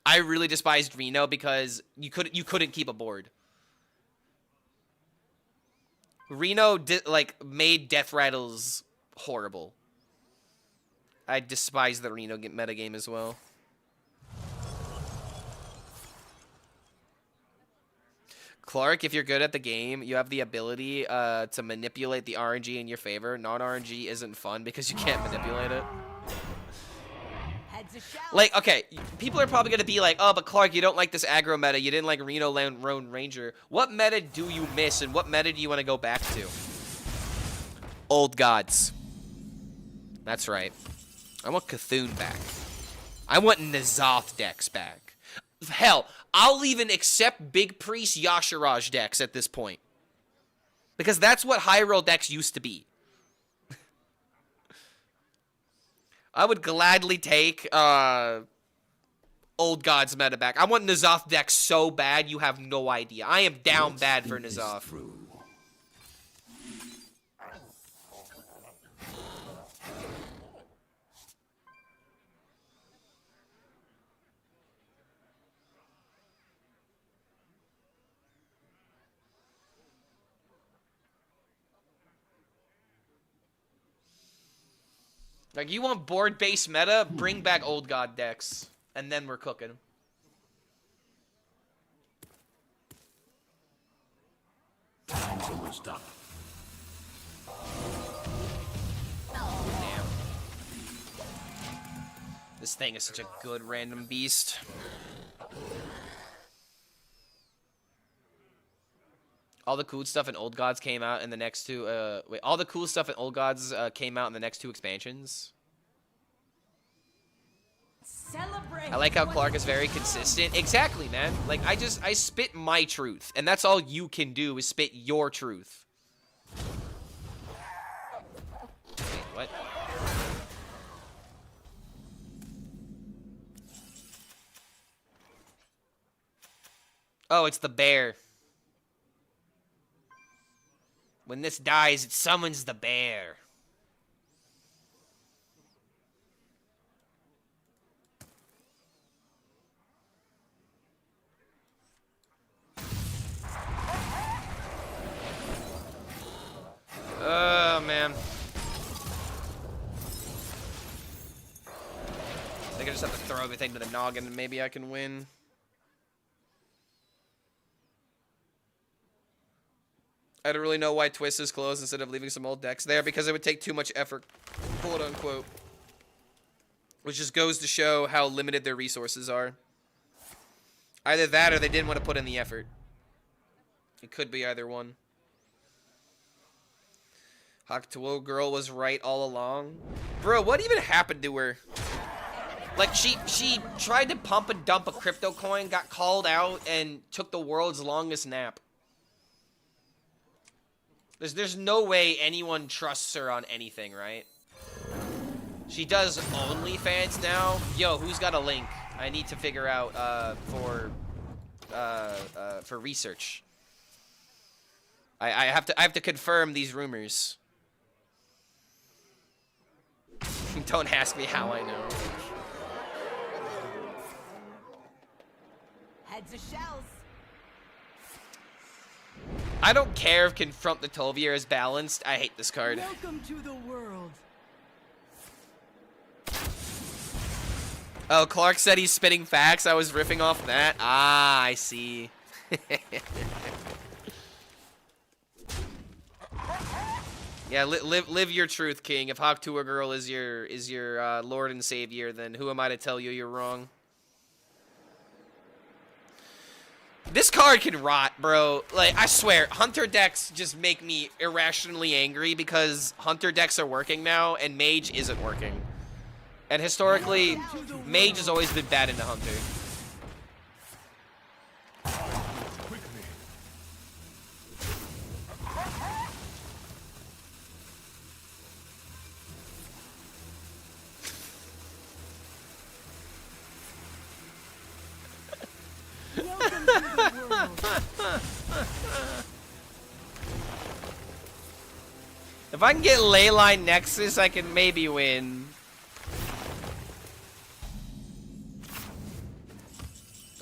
I really despised Reno because you couldn't keep a board. Reno made death rattles horrible. I despise the Reno metagame as well. Clark, if you're good at the game, you have the ability to manipulate the RNG in your favor. Non-RNG isn't fun because you can't manipulate it. Like, okay, people are probably going to be like, oh, but Clark, you don't like this aggro meta. You didn't like Reno Lone Ranger. What meta do you miss, and what meta do you want to go back to? Old gods. That's right. I want Cthulhu back. I want N'Zoth decks back. Hell, I'll even accept Big Priest Yasharaj decks at this point. Because that's what high roll decks used to be. I would gladly take Old Gods meta back. I want N'Zoth decks so bad you have no idea. I am down bad for N'Zoth. Like, you want board-based meta? Bring back Old God decks. And then we're cooking. Time's almost up. Damn. This thing is such a good random beast. All the cool stuff in Old Gods came out in the next two, all the cool stuff in Old Gods came out in the next two expansions. I like how Clark is very consistent. Exactly, man. Like, I spit my truth. And that's all you can do is spit your truth. Wait, what? Oh, it's the bear. When this dies, it summons the bear. Oh, man. I think I just have to throw everything to the noggin and maybe I can win. I don't really know why Twist is closed instead of leaving some old decks there, because it would take too much effort, quote unquote. Which just goes to show how limited their resources are. Either that or they didn't want to put in the effort. It could be either one. Hakuto girl was right all along. Bro, what even happened to her? Like, she tried to pump and dump a crypto coin, got called out, and took the world's longest nap. There's no way anyone trusts her on anything, right? She does OnlyFans now. Yo, who's got a link? I need to figure out for research. I have to confirm these rumors. Don't ask me how I know. Heads of shells. I don't care if Confront the Tolvier is balanced. I hate this card. Welcome to the world. Oh, Clark said he's spitting facts. I was riffing off that. Ah, I see. Yeah, live your truth, King. If Hawk Tuah Girl is your Lord and Savior, then who am I to tell you you're wrong? This card can rot, bro. Like, I swear, Hunter decks just make me irrationally angry because Hunter decks are working now and Mage isn't working. And historically, Mage has always been bad into Hunter. If I can get Leyline Nexus, I can maybe win.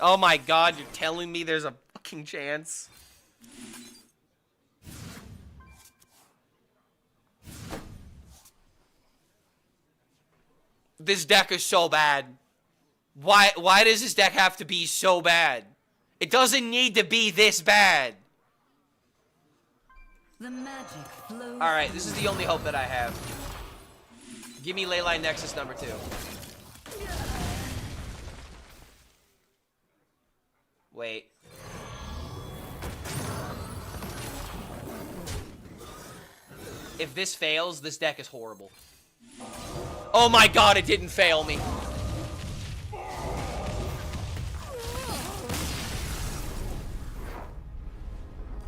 Oh my god, you're telling me there's a fucking chance? This deck is so bad. Why does this deck have to be so bad? It doesn't need to be this bad. The magic flows. Alright, this is the only hope that I have. Give me Leyline Nexus number 2. Wait. If this fails, this deck is horrible. Oh my god, it didn't fail me.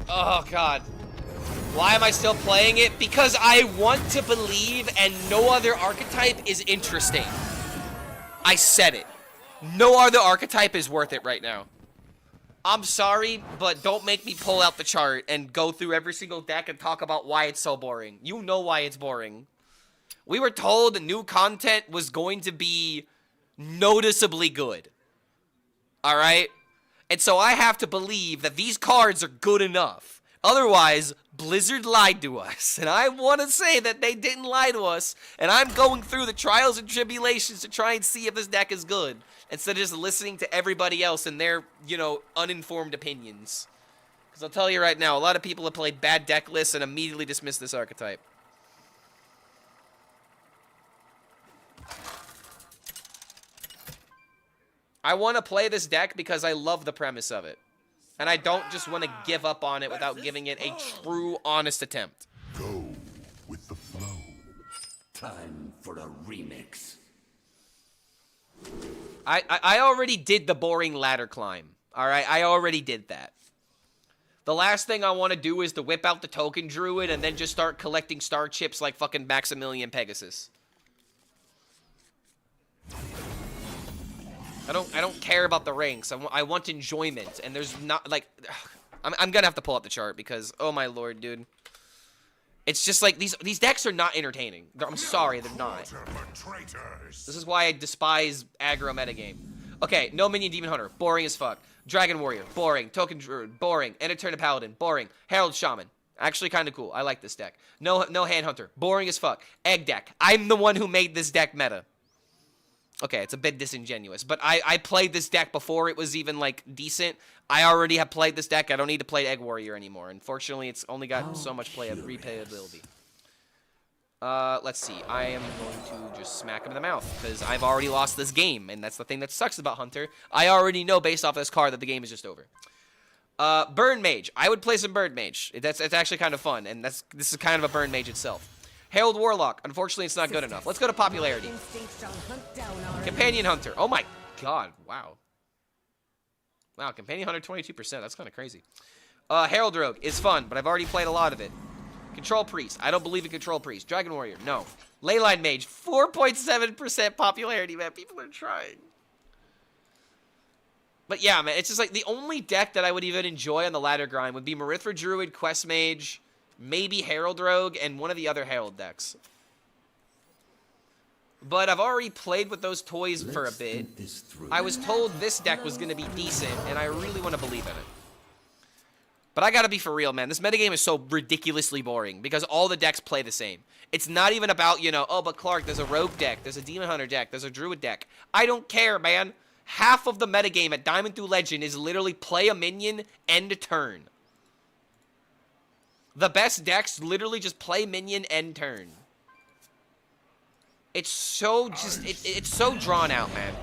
Oh god. Why am I still playing it? Because I want to believe and no other archetype is interesting. I said it. No other archetype is worth it right now. I'm sorry, but don't make me pull out the chart and go through every single deck and talk about why it's so boring. You know why it's boring. We were told the new content was going to be noticeably good. Alright? And so I have to believe that these cards are good enough. Otherwise, Blizzard lied to us. And I want to say that they didn't lie to us. And I'm going through the trials and tribulations to try and see if this deck is good. Instead of just listening to everybody else and their, you know, uninformed opinions. Because I'll tell you right now, a lot of people have played bad deck lists and immediately dismissed this archetype. I want to play this deck because I love the premise of it. And I don't just want to give up on it without giving it a true, honest attempt. Go with the flow. Time for a remix. I already did the boring ladder climb. Alright, I already did that. The last thing I want to do is to whip out the token druid and then just start collecting star chips like fucking Maximilian Pegasus. I don't care about the ranks. I want enjoyment, and there's not, like, I'm gonna have to pull up the chart because, oh my lord, dude. It's just like, these decks are not entertaining. I'm sorry, they're not. This is why I despise aggro metagame. Okay, no minion demon hunter, boring as fuck. Dragon warrior, boring. Token druid, boring. End of turn paladin, boring. Herald shaman, actually kind of cool. I like this deck. No hand hunter, boring as fuck. Egg deck, I'm the one who made this deck meta. Okay, it's a bit disingenuous, but I played this deck before it was even, like, decent. I already have played this deck. I don't need to play Egg Warrior anymore. Unfortunately, it's only got so much replayability. Let's see. I am going to just smack him in the mouth, because I've already lost this game, and that's the thing that sucks about Hunter. I already know, based off this card, that the game is just over. Burn Mage. I would play some Burn Mage. It's actually kind of fun, and this is kind of a Burn Mage itself. Herald Warlock. Unfortunately, it's not good enough. Let's go to popularity. Companion Hunter. Oh my god. Wow. Wow, Companion Hunter 22%. That's kind of crazy. Herald Rogue is fun, but I've already played a lot of it. Control Priest. I don't believe in Control Priest. Dragon Warrior. No. Leyline Mage. 4.7% popularity, man. People are trying. But yeah, man. It's just like the only deck that I would even enjoy on the ladder grind would be Marithra Druid, Quest Mage, maybe Herald Rogue, and one of the other Herald decks. But I've already played with those toys for a bit. I was told this deck was going to be decent, and I really want to believe in it. But I gotta be for real, man. This metagame is so ridiculously boring, because all the decks play the same. It's not even about, you know, oh, but Clark, there's a Rogue deck, there's a Demon Hunter deck, there's a Druid deck. I don't care, man. Half of the metagame at Diamond through Legend is literally play a minion, end a turn. The best decks literally just play minion end turn. It's so it's so drawn out, man.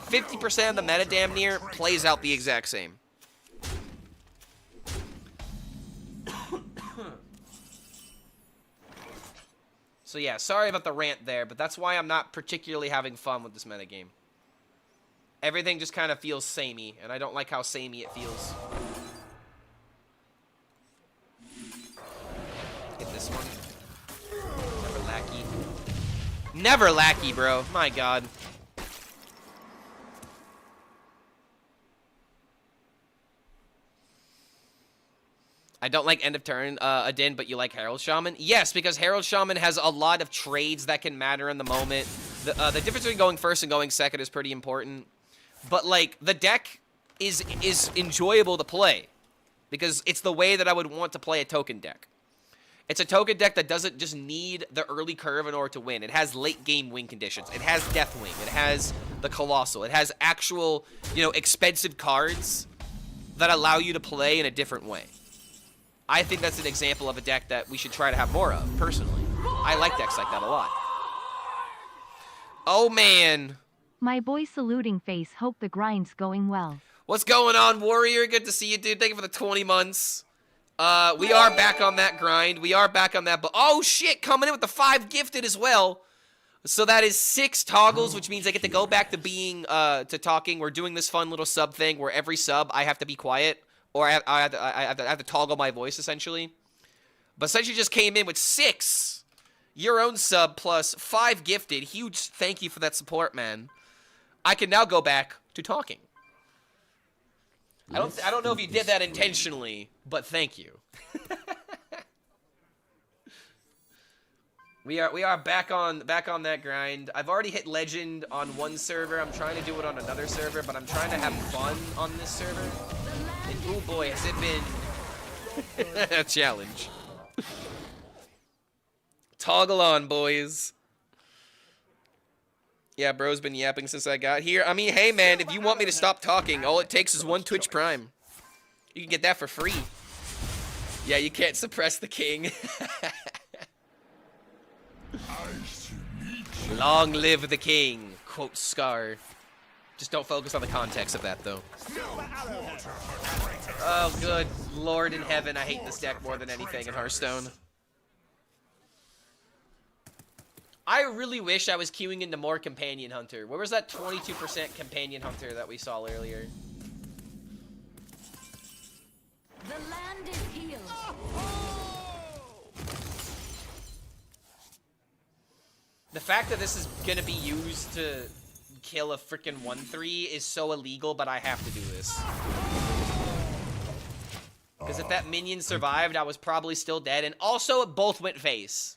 50% of the meta damn near plays out the exact same. So yeah, sorry about the rant there, but that's why I'm not particularly having fun with this metagame. Everything just kind of feels samey, and I don't like how samey it feels. Hit this one. Never lackey. Never lackey, bro. My god. I don't like end of turn Adin, but you like Herald Shaman? Yes, because Herald Shaman has a lot of trades that can matter in the moment. The difference between going first and going second is pretty important. But, like, the deck is enjoyable to play. Because it's the way that I would want to play a token deck. It's a token deck that doesn't just need the early curve in order to win. It has late game win conditions. It has Deathwing. It has the Colossal. It has actual, you know, expensive cards that allow you to play in a different way. I think that's an example of a deck that we should try to have more of, personally. I like decks like that a lot. Oh, man. My boy saluting face, hope the grind's going well. What's going on, Warrior? Good to see you, dude. Thank you for the 20 months. We are back on that grind. We are back on that. But oh, shit, coming in with the 5 gifted as well. So that is 6 toggles, which means I get to go back to being, to talking. We're doing this fun little sub thing where every sub I have to be quiet. Or I have to toggle my voice, essentially. But since you just came in with 6, your own sub plus 5 gifted, huge thank you for that support, man. I can now go back to talking. I don't know if you did that intentionally, but thank you. We are back on that grind. I've already hit legend on one server. I'm trying to do it on another server, but I'm trying to have fun on this server. And oh boy, has it been a challenge. Toggle on, boys. Yeah, bro's been yapping since I got here. I mean, hey man, if you want me to stop talking, all it takes is 1 Twitch Prime. You can get that for free. Yeah, you can't suppress the king. Long live the king, quote Scar. Just don't focus on the context of that, though. Oh, good Lord in heaven, I hate this deck more than anything in Hearthstone. I really wish I was queuing into more Companion Hunter. Where was that 22% Companion Hunter that we saw earlier? The land is healed. The fact that this is gonna be used to kill a freaking 1/3 is so illegal, but I have to do this. Because if that minion survived, I was probably still dead, and also it both went face.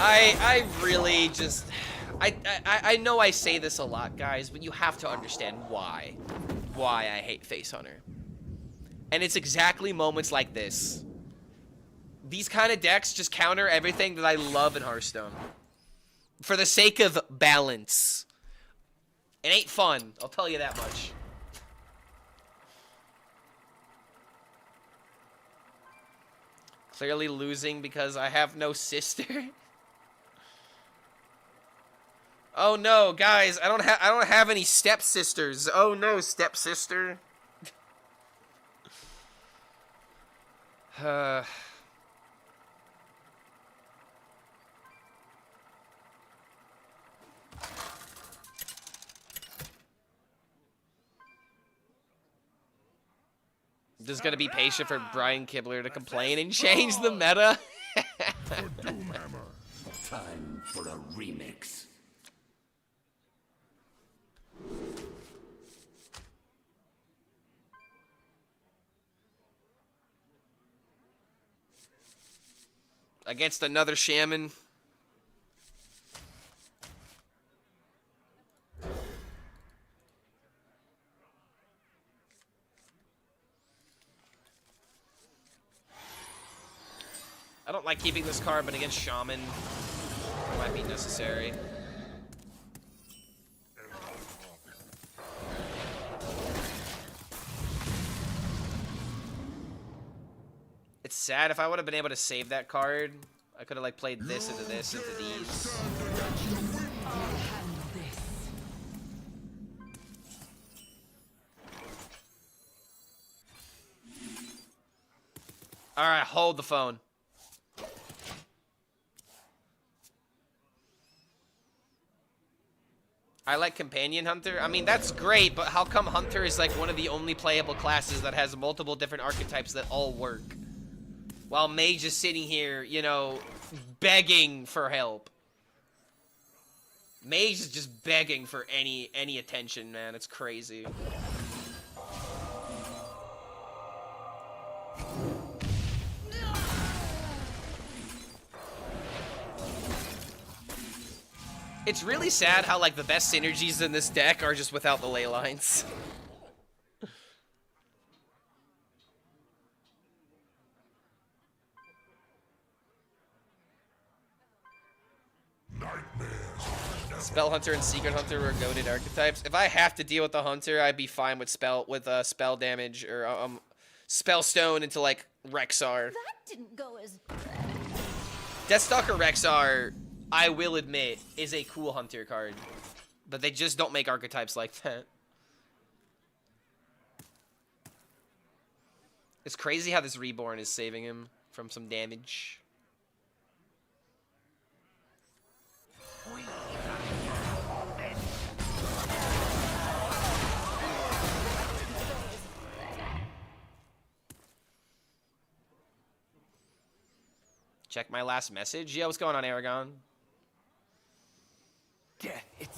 I really just... I know I say this a lot, guys, but you have to understand why I hate Face Hunter. And it's exactly moments like this. These kind of decks just counter everything that I love in Hearthstone. For the sake of balance. It ain't fun, I'll tell you that much. Clearly losing because I have no sister. Oh no, guys, I don't have any stepsisters. Oh no, stepsister. Just gonna be patient for Brian Kibler to complain and change the meta. Time for a remix. Against another shaman. don't like keeping this card, but against Shaman, it might be necessary. It's sad. If I would have been able to save that card, I could have like played this into these. All right, hold the phone. I like Companion Hunter. I mean, that's great, but how come Hunter is like one of the only playable classes that has multiple different archetypes that all work? While Mage is sitting here, you know, begging for help. Mage is just begging for any attention, man. It's crazy. It's really sad how, like, the best synergies in this deck are just without the ley lines. Spell Hunter and Secret Hunter were goated archetypes. If I have to deal with the Hunter, I'd be fine with spell damage or Spell Stone into like Rexar. That didn't go as Deathstalker Rexar, I will admit, is a cool Hunter card, but they just don't make archetypes like that. It's crazy how this Reborn is saving him from some damage. Check my last message. Yeah, what's going on, Aragon?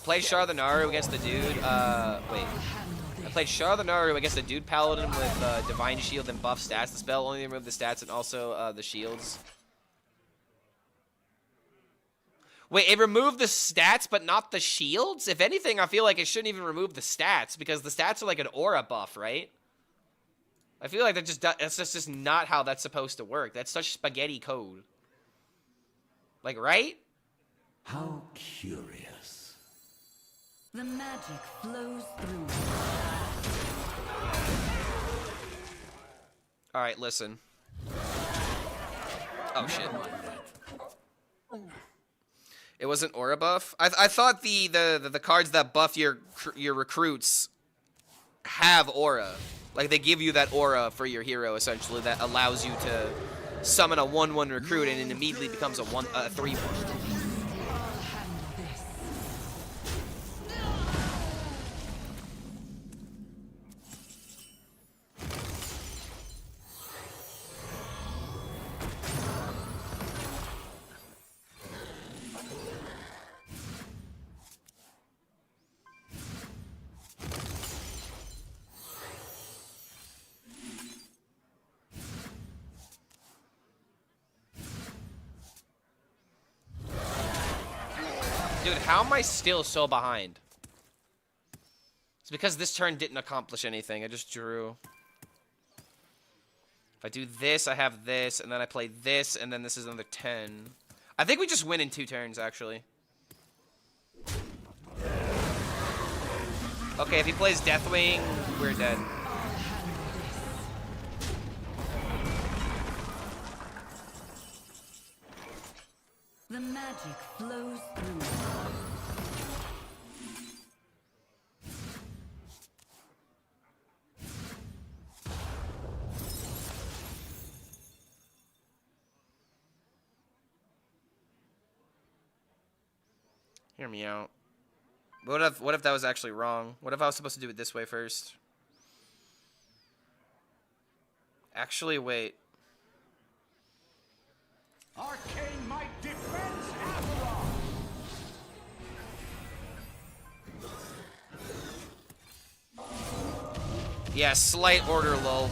Played Shar the Naru against the dude. Wait. I played Shar the Naru against the dude Paladin with Divine Shield and buff stats. The spell only removed the stats and also the shields. Wait, it removed the stats but not the shields? If anything, I feel like it shouldn't even remove the stats because the stats are like an aura buff, right? I feel like that's just not how that's supposed to work. That's such spaghetti code. Like, right? How curious. The magic flows through. All right, listen. Oh shit. It was an aura buff. I thought the cards that buff your recruits have aura. Like they give you that aura for your hero essentially that allows you to summon a 1/1 recruit and it immediately becomes a 3/1. Dude, how am I still so behind? It's because this turn didn't accomplish anything. I just drew. If I do this, I have this, and then I play this, and then this is another 10. I think we just win in 2 turns, actually. Okay, if he plays Deathwing, we're dead. The magic flows through. Hear me out. What if that was actually wrong? What if I was supposed to do it this way first? Actually, wait. Arcane Might defends Avalon! Yeah, slight order lull.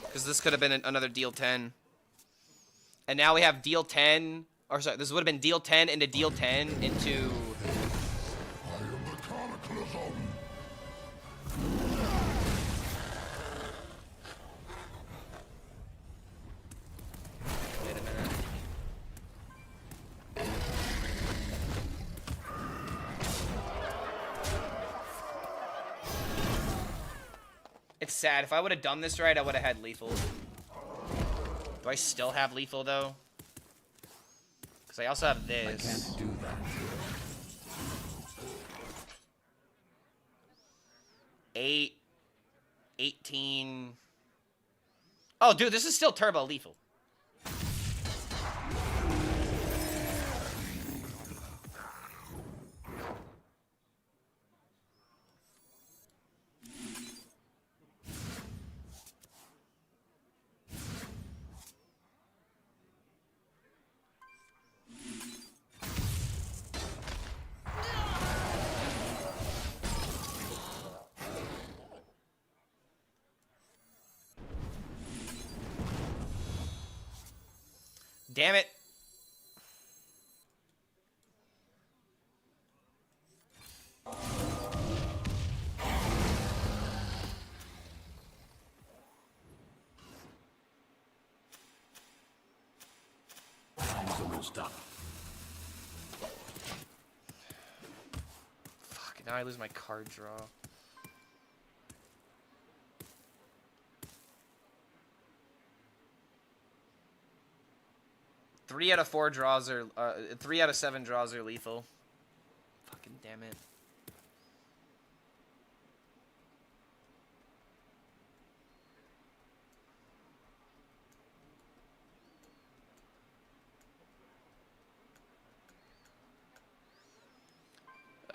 Because this could have been another deal 10. And now we have deal 10. Or sorry, this would have been deal 10 into deal 10 into... I am the cataclysm! Get It's sad. If I would have done this right, I would have had lethal. Do I still have lethal, though? Because I also have this. I can't do that. 8, 18. Oh, dude, this is still turbo lethal. Damn it. Time's almost up. Fuck, now I lose my card draw. Three out of 4 draws are, 3 out of 7 draws are lethal. Fucking damn it.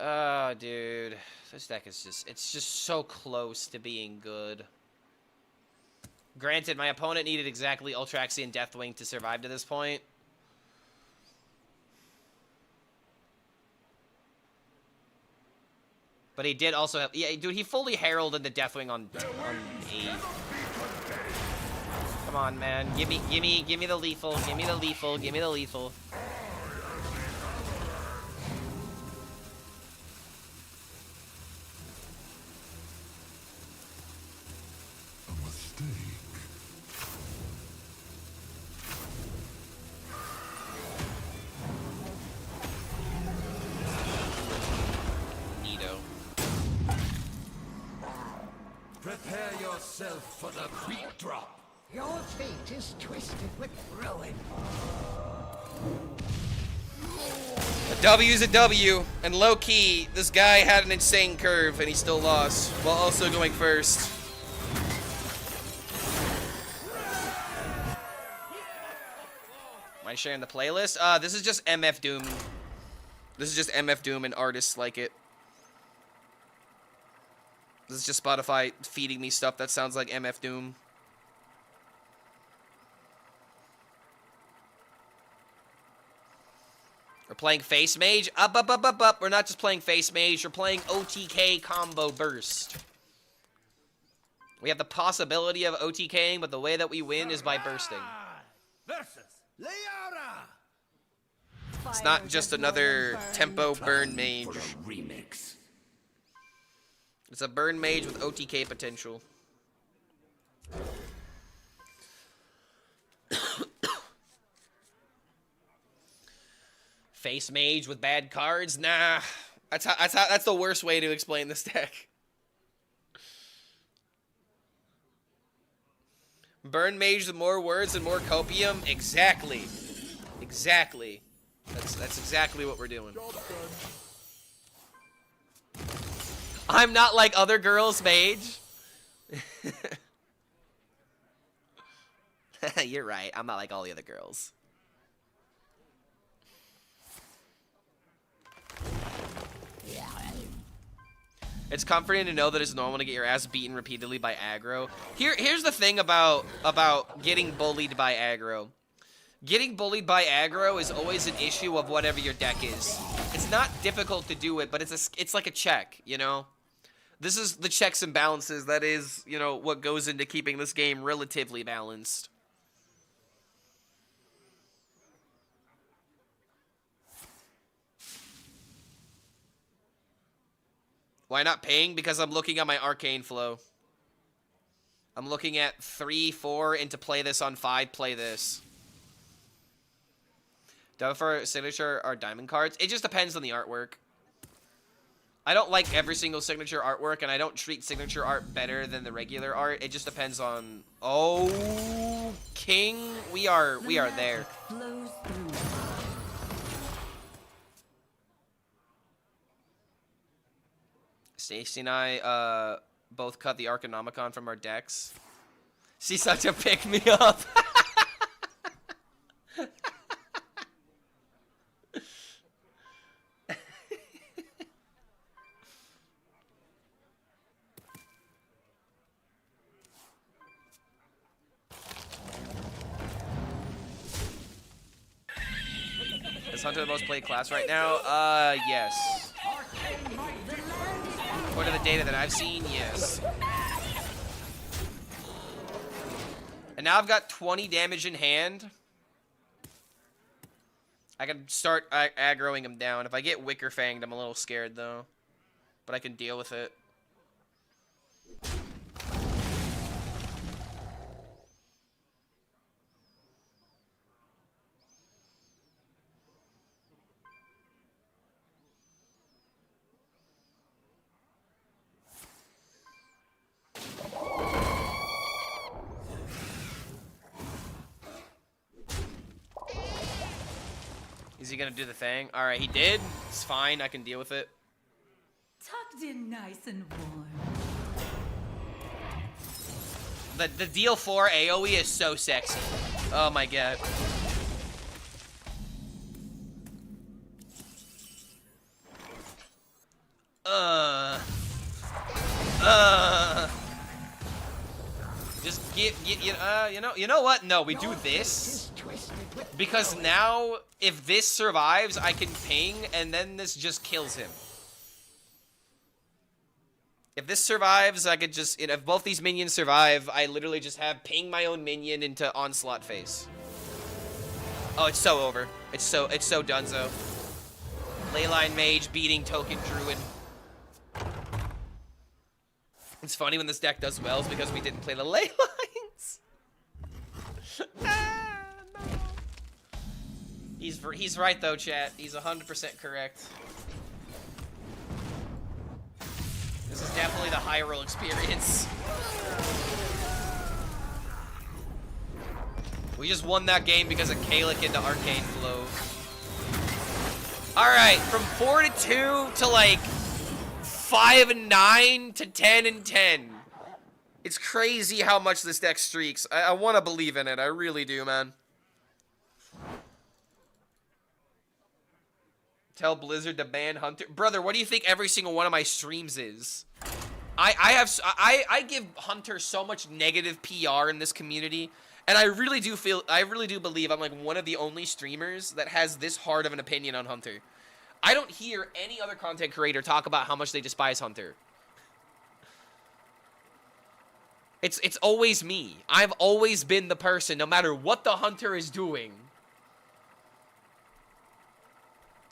Oh, dude. This deck is just, it's just so close to being good. Granted, my opponent needed exactly Ultraxi and Deathwing to survive to this point. But he did also have... Yeah, dude, he fully heralded the Deathwing on 8. Come on, man. Give me the lethal. Give me the lethal. Give me the lethal. A mistake. Neato. Prepare yourself for the beat drop. Your fate is twisted with ruin. A W's a W, and low-key, this guy had an insane curve, and he still lost, while also going first. Am I sharing the playlist? This is just MF Doom. This is just MF Doom and artists like it. This is just Spotify feeding me stuff that sounds like MF Doom. We're playing Face Mage. Up. We're not just playing Face Mage. We're playing OTK Combo Burst. We have the possibility of OTKing, but the way that we win is by bursting. Versus Leora. It's not just another tempo burn mage. For a remix. It's a burn mage with OTK potential. Face mage with bad cards? Nah. That's the worst way to explain this deck. Burn mage with more words and more copium? Exactly. Exactly. That's exactly what we're doing. I'm not like other girls, mage. You're right. I'm not like all the other girls. It's comforting to know that it's normal to get your ass beaten repeatedly by aggro. Here's the thing about getting bullied by aggro. Getting bullied by aggro is always an issue of whatever your deck is. It's not difficult to do it, but it's like a check, you know? This is the checks and balances that is, you know, what goes into keeping this game relatively balanced. Why not paying? Because I'm looking at my arcane flow. I'm looking at 3, 4, and to play this on 5, play this. Do for signature or diamond cards? It just depends on the artwork. I don't like every single signature artwork, and I don't treat signature art better than the regular art. It just depends on... Oh, King, we are there. Flows through. Stacy and I both cut the Arcanomicon from our decks. She's such a pick-me-up. Is Hunter the most played class right now? Yes. According to the data that I've seen, yes. And now I've got 20 damage in hand. I can start aggroing him down. If I get Wicker Fanged, I'm a little scared, though. But I can deal with it. Is he gonna do the thing? Alright, he did. It's fine, I can deal with it. Tucked in nice and warm. The deal 4 AoE is so sexy. Oh my god. Just you know what? No, we do this. Because now, if this survives, I can ping, and then this just kills him. If this survives, I could just... If both these minions survive, I literally just have ping my own minion into Onslaught face. Oh, it's so over. It's so donezo. Leyline Mage beating Token Druid. It's funny when this deck does well, is because we didn't play the ley lines. No. He's right though, chat. He's 100% correct. This is definitely the Hyrule experience. We just won that game because of Kalik into Arcane Flow. Alright, from 4-2 to like 5-9 to 10-10. It's crazy how much this deck streaks. I want to believe in it. I really do, man. Tell Blizzard to ban Hunter. Brother, what do you think every single one of my streams is? I give Hunter so much negative PR in this community, and I really do believe I'm like one of the only streamers that has this hard of an opinion on Hunter. I don't hear any other content creator talk about how much they despise Hunter. It's always me. I've always been the person, no matter what the Hunter is doing,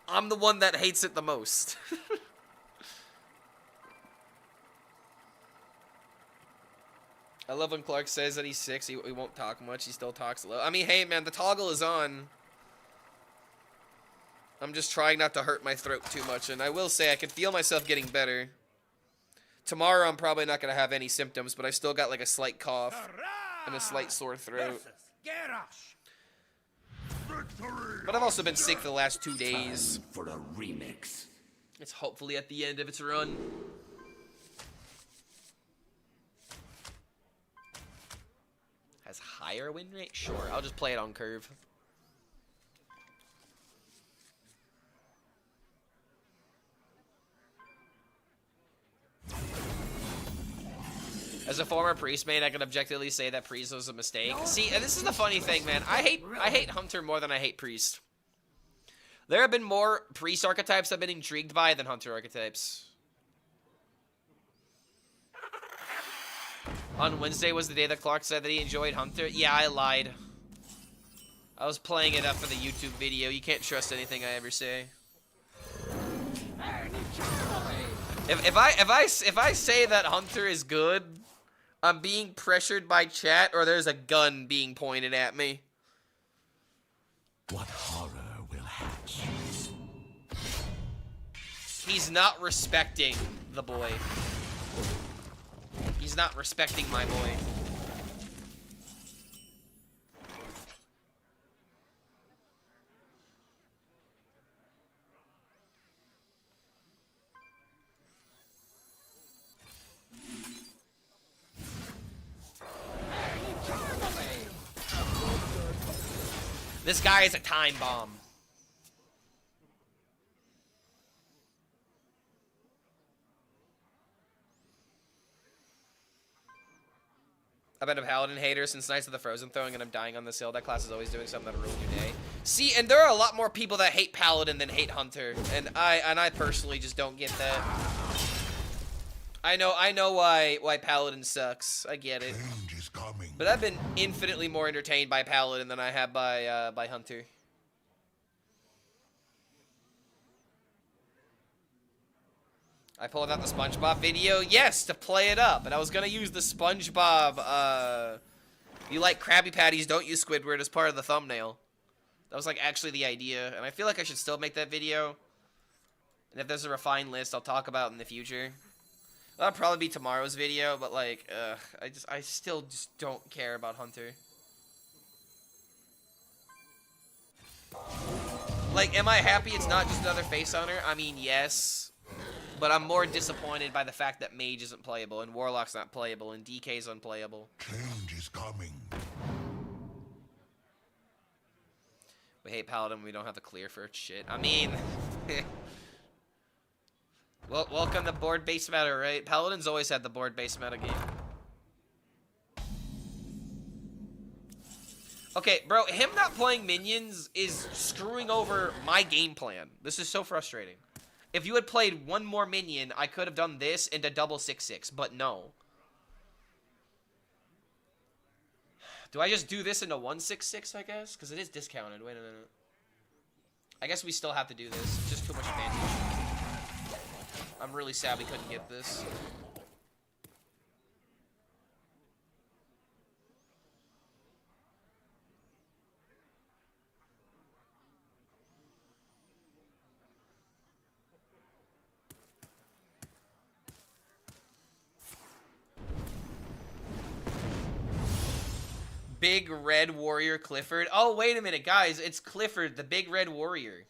I'm the one that hates it the most. I love when Clark says that he's 6, he won't talk much, he still talks low. I mean, hey man, the toggle is on. I'm just trying not to hurt my throat too much, and I will say I can feel myself getting better. Tomorrow I'm probably not going to have any symptoms, but I still got like a slight cough and a slight sore throat. But I've also been sick for the last 2 days. For a remix. It's hopefully at the end of its run. Has higher win rate? Sure, I'll just play it on curve. As a former priest main, I can objectively say that priest was a mistake. See, and this is the funny thing, man. I hate Hunter more than I hate priest. There have been more priest archetypes I've been intrigued by than Hunter archetypes. On Wednesday was the day that Clark said that he enjoyed Hunter. Yeah, I lied. I was playing it up for the YouTube video. You can't trust anything I ever say. If I say that Hunter is good, I'm being pressured by chat, or there's a gun being pointed at me. What horror will hatch? He's not respecting the boy. He's not respecting my boy. This guy is a time bomb. I've been a Paladin hater since Knights of the Frozen Throne, and I'm dying on this hill. That class is always doing something that'll ruin your day. See, and there are a lot more people that hate Paladin than hate Hunter, and I personally just don't get that. I know why Paladin sucks. I get it. Change is coming. But I've been infinitely more entertained by Paladin than I have by Hunter. I pulled out the SpongeBob video, yes, to play it up, and I was gonna use the SpongeBob. You like Krabby Patties, don't use Squidward as part of the thumbnail. That was like actually the idea, and I feel like I should still make that video. And if there's a refined list, I'll talk about it in the future. That'll probably be tomorrow's video, but like, I still just don't care about Hunter. Like, am I happy it's not just another face hunter? I mean, yes. But I'm more disappointed by the fact that Mage isn't playable, and Warlock's not playable, and DK's unplayable. Change is coming. We hate Paladin, we don't have the clear for shit. I mean... Well, welcome to board-based meta, right? Paladin's always had the board-based meta game. Okay, bro, him not playing minions is screwing over my game plan. This is so frustrating. If you had played one more minion, I could have done this into double 6/6, but no. Do I just do this into 1/6/6, I guess? Because it is discounted. Wait a minute. I guess we still have to do this. It's just too much advantage. I'm really sad we couldn't get this. Big Red Warrior Clifford. Oh, wait a minute, guys. It's Clifford, the Big Red Warrior.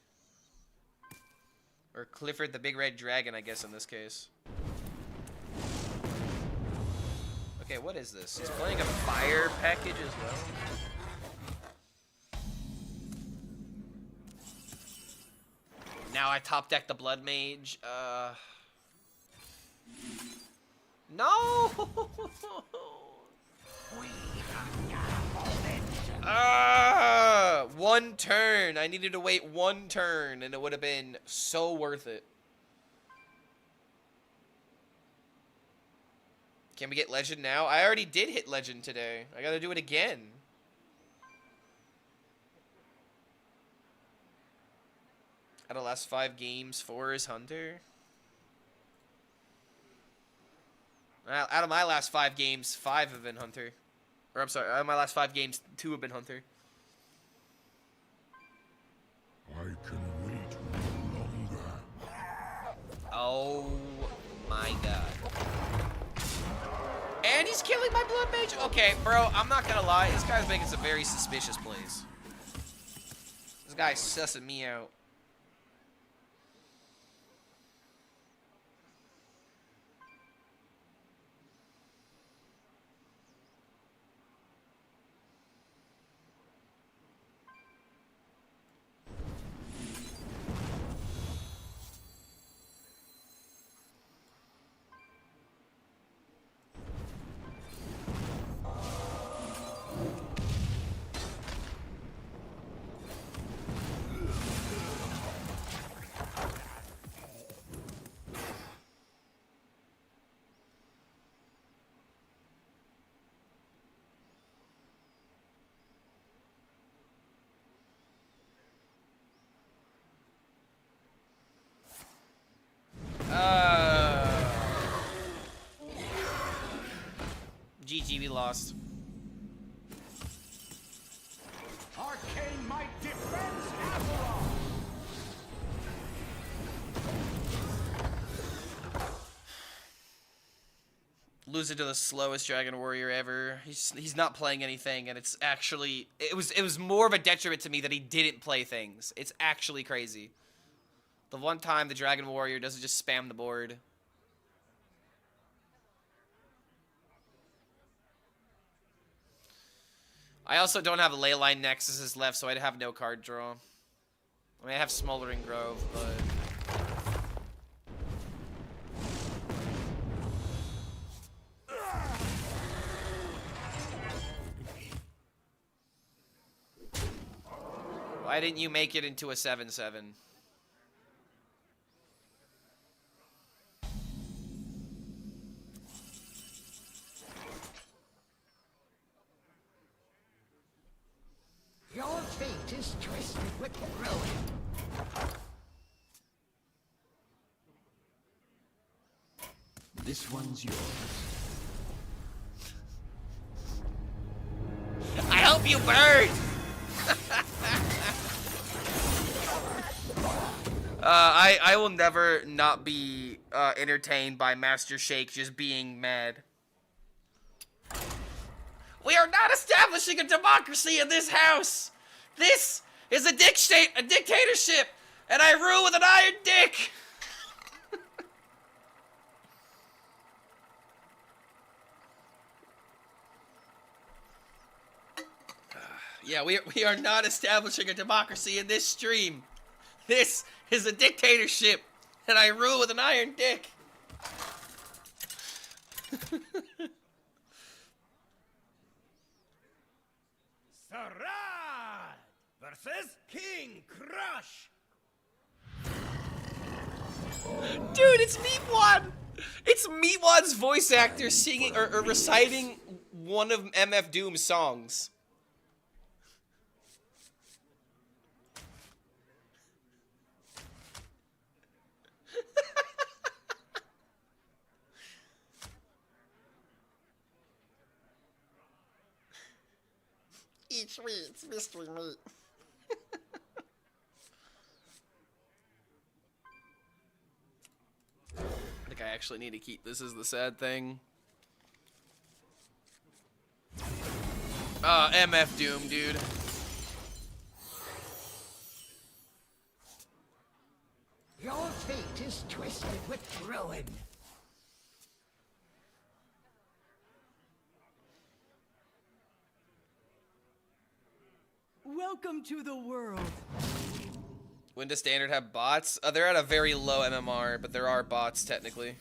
Or Clifford, the Big Red Dragon, I guess, in this case. Okay, what is this? He's playing a fire package as well. Now I top deck the Blood Mage. No! One turn. I needed to wait one turn, and it would have been so worth it. Can we get Legend now? I already did hit Legend today. I gotta do it again. Out of the last 5 games, 4 is Hunter. Out of my last 5 games, 5 have been Hunter. Or, I'm sorry, out of my last 5 games, 2 have been Hunter. I can wait no longer. Oh my god. And he's killing my Blood Mage? Okay, bro, I'm not gonna lie. This guy's making some very suspicious plays. This guy's sussing me out. GG, we lost. Arcane might defends Azeroth. losing to the slowest Dragon Warrior ever. He's not playing anything, and it's actually it was more of a detriment to me that he didn't play things. It's actually crazy. The one time the Dragon Warrior doesn't just spam the board. I also don't have Leyline Nexuses left, so I'd have no card draw. I mean, I have Smoldering Grove, but... Why didn't you make it into a 7/7? Your fate is twisted with ruin. This one's yours. I hope you burn! I will never not be entertained by Master Shake just being mad. We are not establishing a democracy in this house! This is a dictatorship, and I rule with an iron dick! Yeah, we are not establishing a democracy in this stream. This is a dictatorship, and I rule with an iron dick. Sarai versus King Crush. Dude, it's Meatwad! It's Meatwad's voice actor singing or reciting one of MF Doom's songs. Eat sweets, mystery meat. I think I actually need to keep this as the sad thing. MF Doom, dude. Your fate is twisted with ruin. Welcome to the world. When does Standard have bots? They're at a very low MMR, but there are bots technically.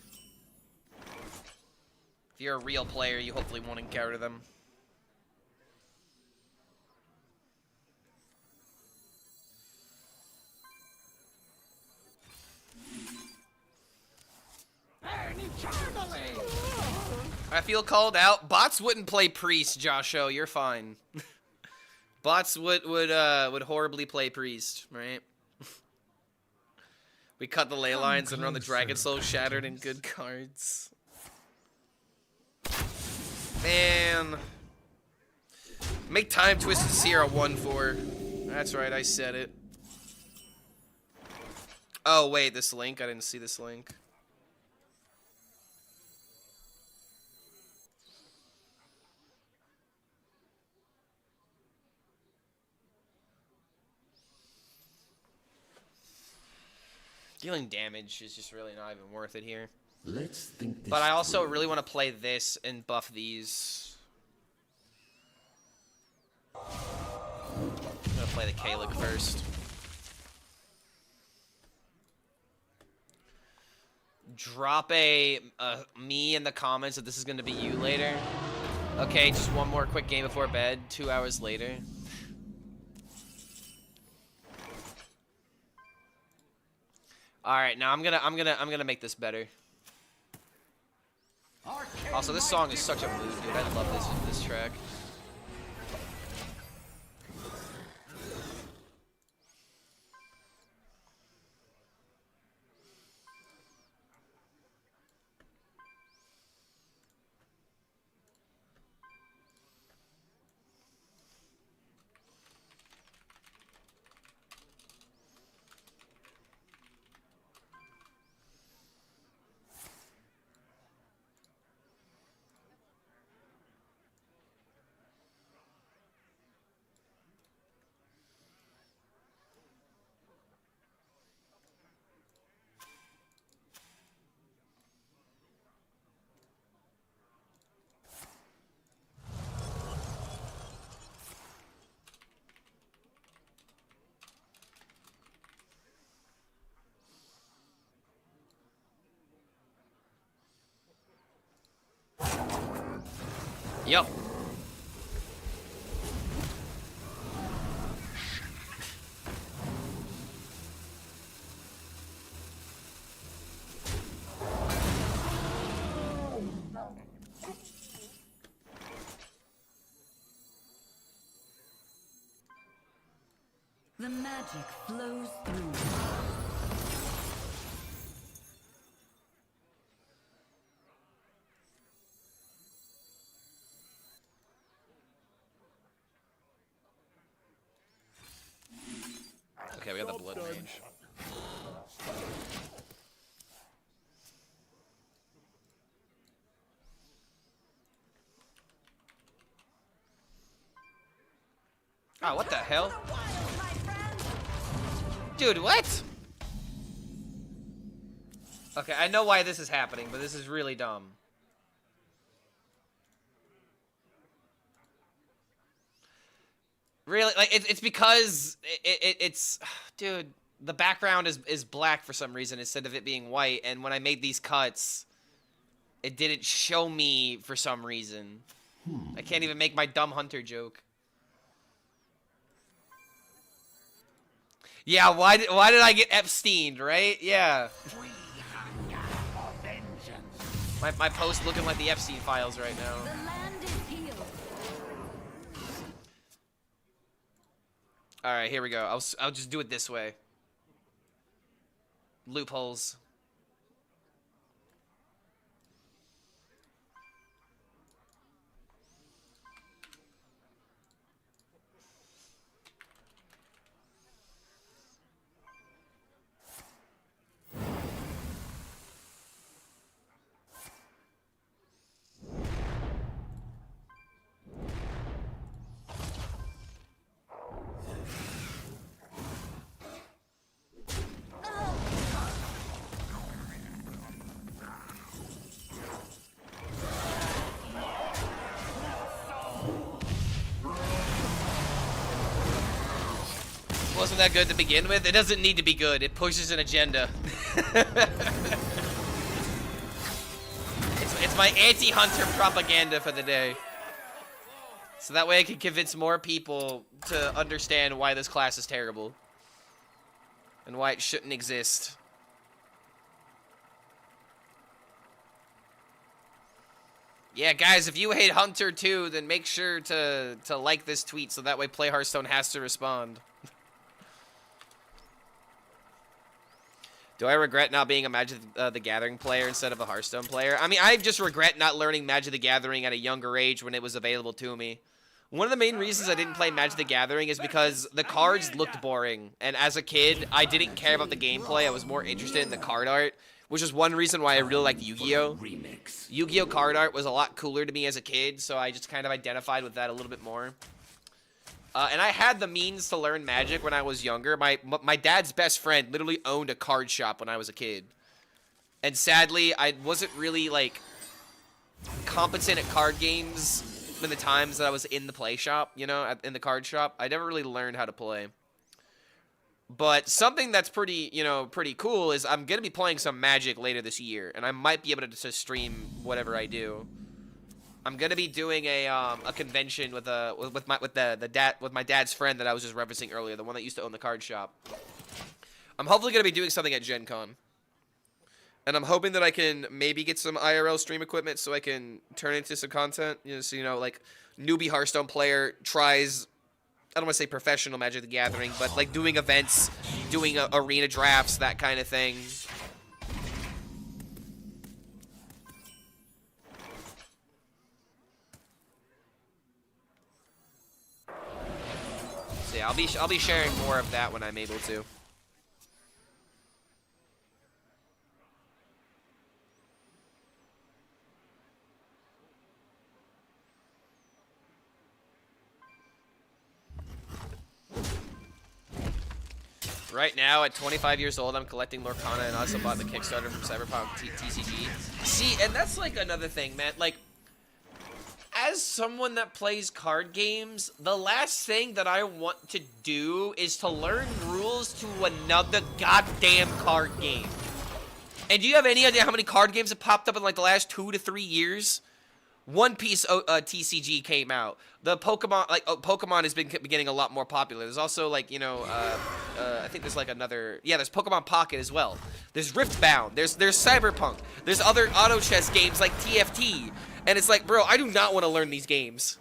If you're a real player, you hopefully won't encounter them. I feel called out. Bots wouldn't play Priest, Josho. You're fine. Bots would horribly play Priest, right? We cut the ley lines and run the Dragon Soul Shattered and good cards. Man. Make Time Twisted Seer a 1/4. That's right, I said it. Oh, wait, this link? I didn't see this link. Dealing damage is just really not even worth it here. Let's think this But I also really want to play this and buff these. I'm gonna play the Kalik first. Drop a me in the comments if this is gonna be you later. Okay, just one more quick game before bed. 2 hours later. All right, now I'm gonna make this better. Also, this song is such a mood, dude. I love this track. Yup. The magic flows through. Okay, we got the blood mage. Oh, what the hell? Dude, what? Okay, I know why this is happening, but this is really dumb. Really, like it's because it's dude, the background is black for some reason instead of it being white, and when I made these cuts, it didn't show me for some reason. I can't even make my dumb hunter joke. Yeah, why did I get Epsteined, right? Yeah. My post looking like the Epstein files right now. The land is healed. All right, here we go. I'll just do it this way. Loopholes. Wasn't that good to begin with? It doesn't need to be good. It pushes an agenda. It's my anti-hunter propaganda for the day. So that way I can convince more people to understand why this class is terrible. And why it shouldn't exist. Yeah, guys, if you hate Hunter too, then make sure to like this tweet so that way Play Hearthstone has to respond. Do I regret not being a Magic the Gathering player instead of a Hearthstone player? I mean, I just regret not learning Magic the Gathering at a younger age when it was available to me. One of the main reasons I didn't play Magic the Gathering is because the cards looked boring. And as a kid, I didn't care about the gameplay. I was more interested in the card art, which is one reason why I really liked Yu-Gi-Oh! Yu-Gi-Oh! Card art was a lot cooler to me as a kid, so I just kind of identified with that a little bit more. And I had the means to learn Magic when I was younger. My dad's best friend literally owned a card shop when I was a kid. And sadly, I wasn't really, like, competent at card games in the times that I was in the play shop, you know, in the card shop. I never really learned how to play. But something that's pretty, you know, pretty cool is I'm going to be playing some Magic later this year. And I might be able to stream whatever I do. I'm gonna be doing a convention with my dad's friend that I was just referencing earlier, the one that used to own the card shop. I'm hopefully gonna be doing something at Gen Con, and I'm hoping that I can maybe get some IRL stream equipment so I can turn into some content. You know, so like newbie Hearthstone player tries. I don't want to say professional Magic the Gathering, but like doing events, doing arena drafts, that kind of thing. So yeah, I'll be sharing more of that when I'm able to. Right now, at 25 years old, I'm collecting Lorcana and also bought the Kickstarter from Cyberpunk TCG. See, and that's like another thing, man. Like, as someone that plays card games, the last thing that I want to do is to learn rules to another goddamn card game. And do you have any idea how many card games have popped up in like the last 2 to 3 years? One Piece TCG came out. The Pokemon, like, Pokemon has been getting a lot more popular. There's also, like, you know, I think there's, like, another, yeah, there's Pokemon Pocket as well. There's Riftbound. There's Cyberpunk. There's other auto chess games like TFT. And it's like, bro, I do not want to learn these games.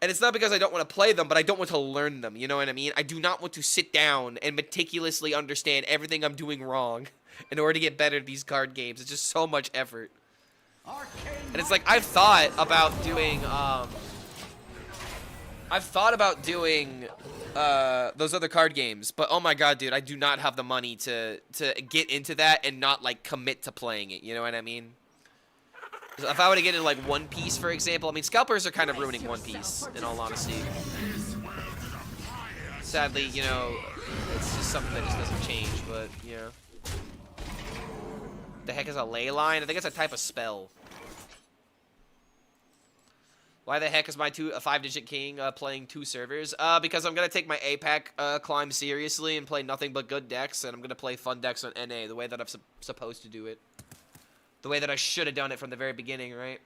And it's not because I don't want to play them, but I don't want to learn them. You know what I mean? I do not want to sit down and meticulously understand everything I'm doing wrong in order to get better at these card games. It's just so much effort. And it's like, I've thought about doing those other card games, but oh my god, dude, I do not have the money to get into that and not, like, commit to playing it. You know what I mean? If I were to get into, like, One Piece, for example, I mean, scalpers are kind of ruining One Piece, in all honesty. Sadly, you know, it's just something that just doesn't change, but, you know. The heck is a ley line? I think it's a type of spell. Why the heck is my a 5-digit king playing 2 servers? Because I'm going to take my APAC climb seriously and play nothing but good decks, and I'm going to play fun decks on NA the way that I'm supposed to do it. The way that I should have done it from the very beginning, right?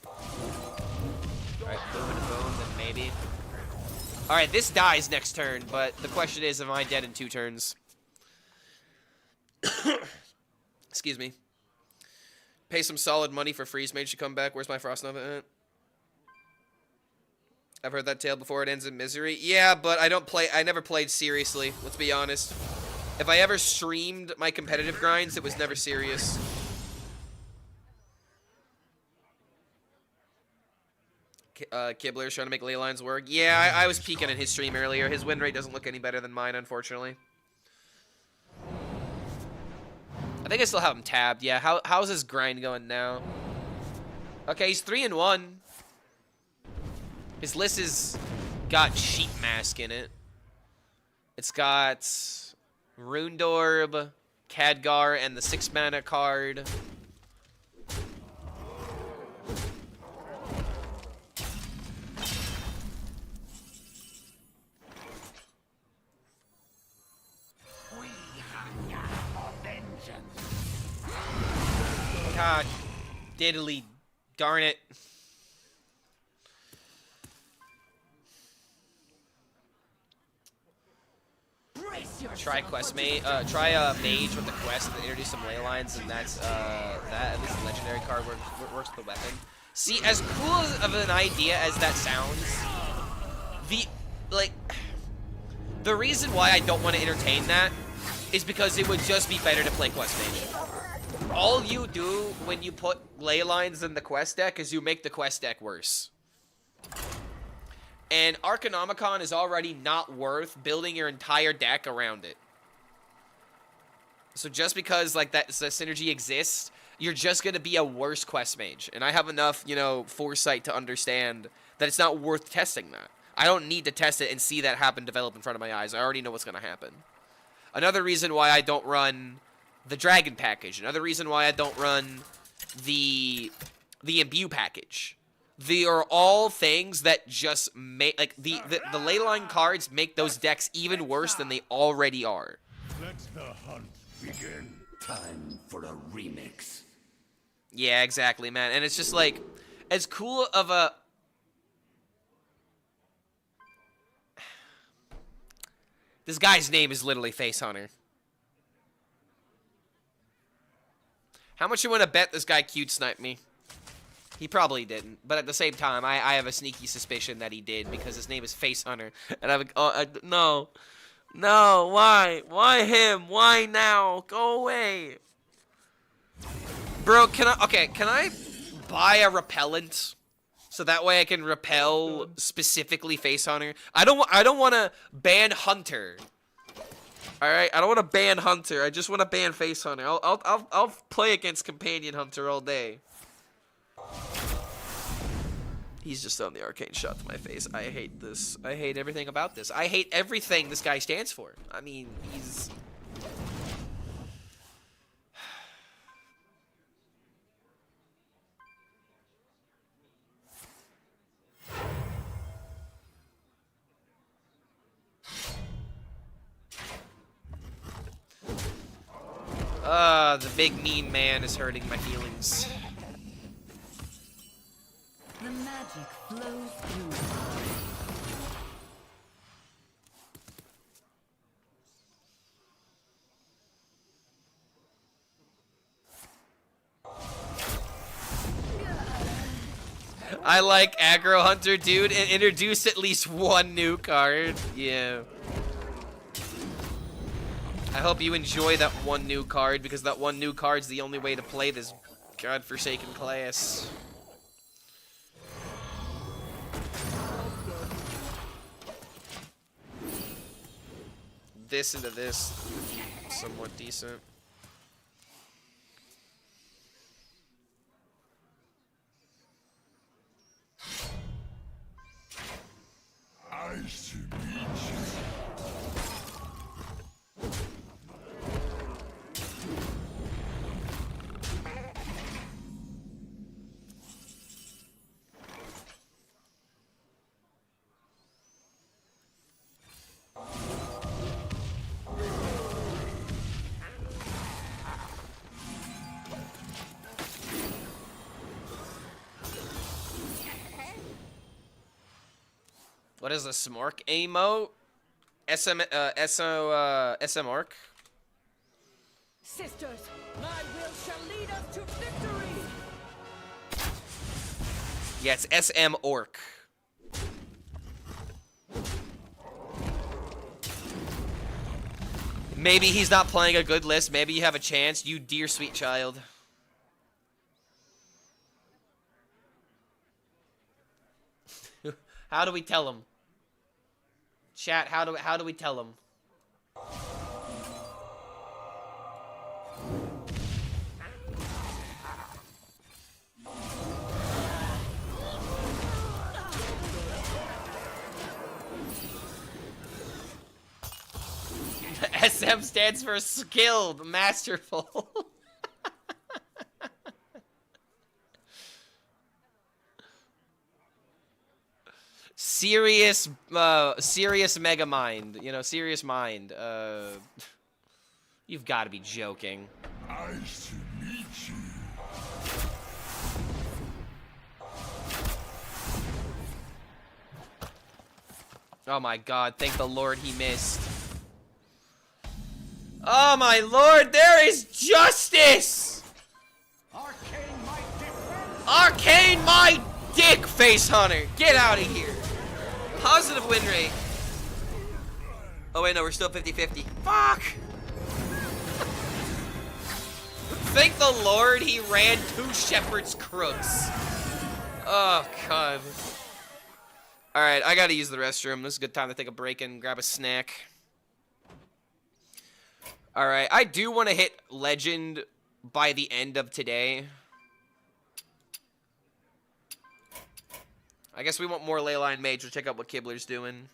Alright, boom and boom, then maybe. Alright, this dies next turn, but the question is, am I dead in 2 turns? Excuse me. Pay some solid money for Freeze Mage to come back. Where's my Frost Nova at? I've heard that tale before. It ends in misery. Yeah, but I never played seriously, let's be honest. If I ever streamed my competitive grinds, it was never serious. Kibler's trying to make ley lines work. Yeah, I was peeking at his stream earlier. His win rate doesn't look any better than mine, unfortunately. I think I still have him tabbed. Yeah, how's his grind going now? Okay, he's 3-1. His list has got Sheep Mask in it. It's got Runedorb, Khadgar, and the 6-mana card. God, diddly, darn it. Try quest mage, try mage with the quest and introduce some ley lines, and that's that. At least the legendary card works with the weapon. See, as cool of an idea as that sounds, the reason why I don't want to entertain that is because it would just be better to play quest mage. All you do when you put ley lines in the quest deck is you make the quest deck worse. And Arcanomicon is already not worth building your entire deck around it. So just because, like, that synergy exists, you're just going to be a worse quest mage. And I have enough, you know, foresight to understand that it's not worth testing that. I don't need to test it and see that happen develop in front of my eyes. I already know what's going to happen. Another reason why I don't run the Dragon package. Another reason why I don't run the Imbue package. They are all things that just make, like, the leyline cards make those decks even worse than they already are. Let the hunt begin. Time for a remix. Yeah, exactly, man. And it's just like, as cool of a... This guy's name is literally Face Hunter. How much you want to bet this guy cute sniped me? He probably didn't, but at the same time, I have a sneaky suspicion that he did because his name is Face Hunter, and no, why him? Why now? Go away, bro. Can I buy a repellent so that way I can repel specifically Face Hunter? I don't want to ban Hunter. All right, I don't want to ban Hunter. I just want to ban Face Hunter. I'll play against Companion Hunter all day. He's just throwing the arcane shot to my face. I hate this. I hate everything about this. I hate everything this guy stands for. I mean, he's... The big mean man is hurting my feelings. The magic flows through. I like aggro hunter, dude, and introduce at least one new card. Yeah. I hope you enjoy that one new card, because that one new card's the only way to play this godforsaken class. This into this, somewhat decent. Nice to meet you. What is a smork emote? SM arc? Sisters, my will shall lead us to victory! Yeah, it's SM orc. Maybe he's not playing a good list. Maybe you have a chance, you dear sweet child. How do we tell him? Chat, how do we tell him? SM stands for skilled, masterful. Serious mega mind. You know, serious mind. You've got to be joking. Nice to meet you. Oh my god, thank the Lord he missed. Oh my Lord, there is justice! Arcane my dick, face hunter! Get out of here! Positive win rate. Oh wait, no, we're still 50-50. Fuck! Thank the Lord he ran 2 shepherd's crooks. Oh god. Alright, I gotta use the restroom. This is a good time to take a break and grab a snack. Alright, I do want to hit Legend by the end of today. I guess we want more Leyline Mage to check out what Kibler's doing.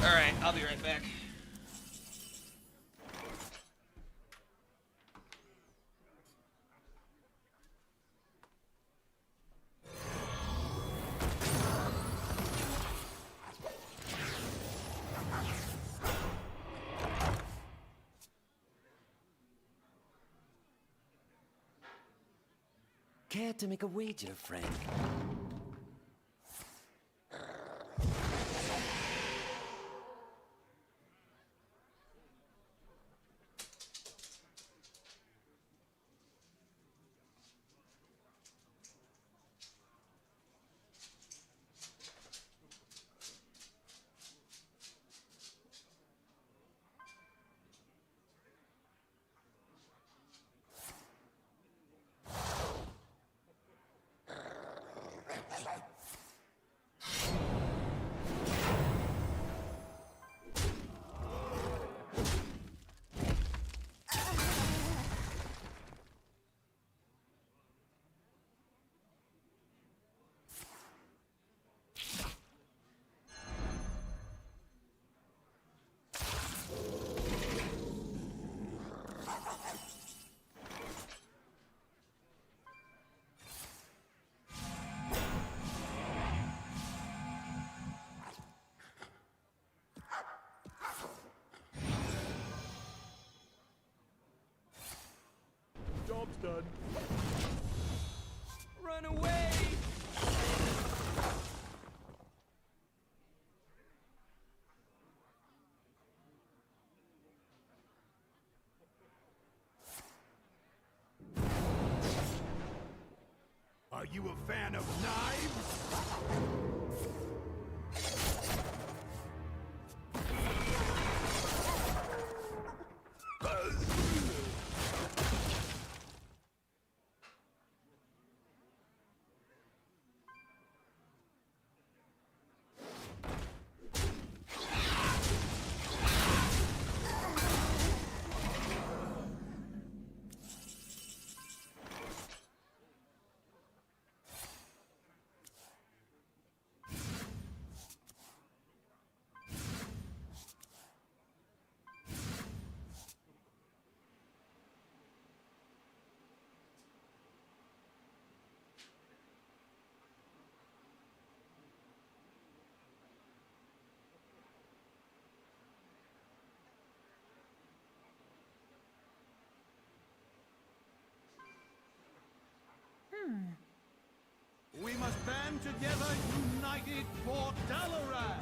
Alright, I'll be right back. Care to make a wager, friend? done. Run away! Are you a fan of knives? We must band together, united for Dalaran!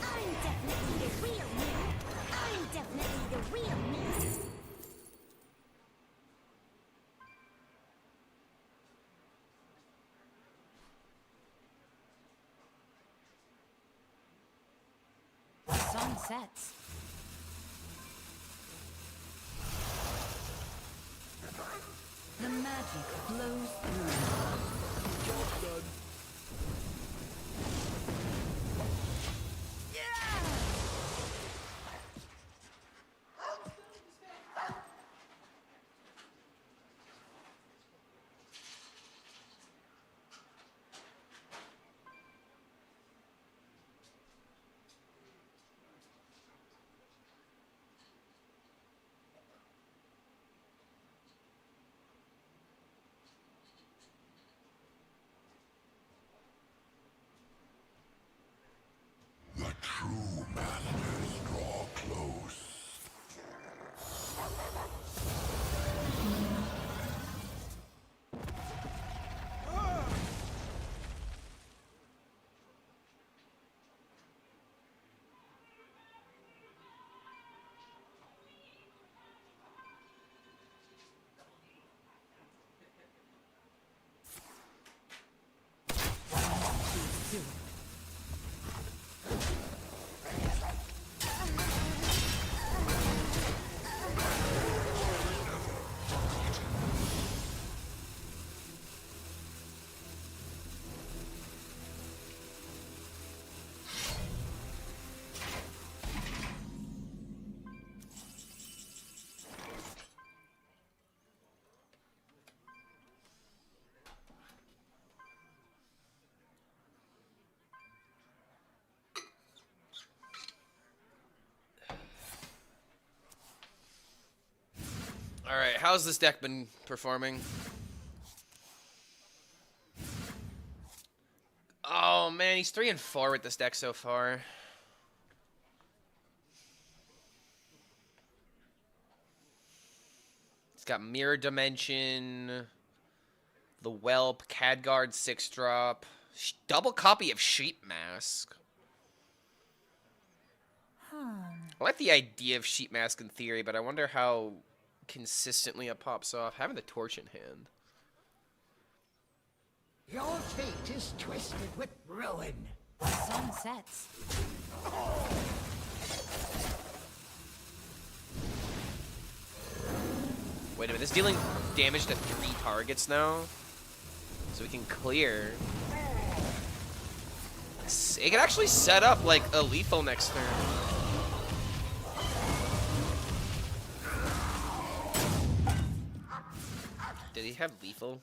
I'm definitely the real me. I'm definitely the real me. Sun sets. The magic flows through. Job done. The true masters draw close. Alright, how's this deck been performing? Oh man, he's 3 and 4 with this deck so far. It's got Mirror Dimension, the Whelp, Khadguard 6-drop, double copy of Sheep Mask. I like the idea of Sheep Mask in theory, but I wonder how consistently it pops off. Having the Torch in hand. Your fate is twisted with ruin. Sun sets. Wait a minute, it's dealing damage to 3 targets now? So we can clear. It can actually set up like a lethal next turn. Did he have lethal?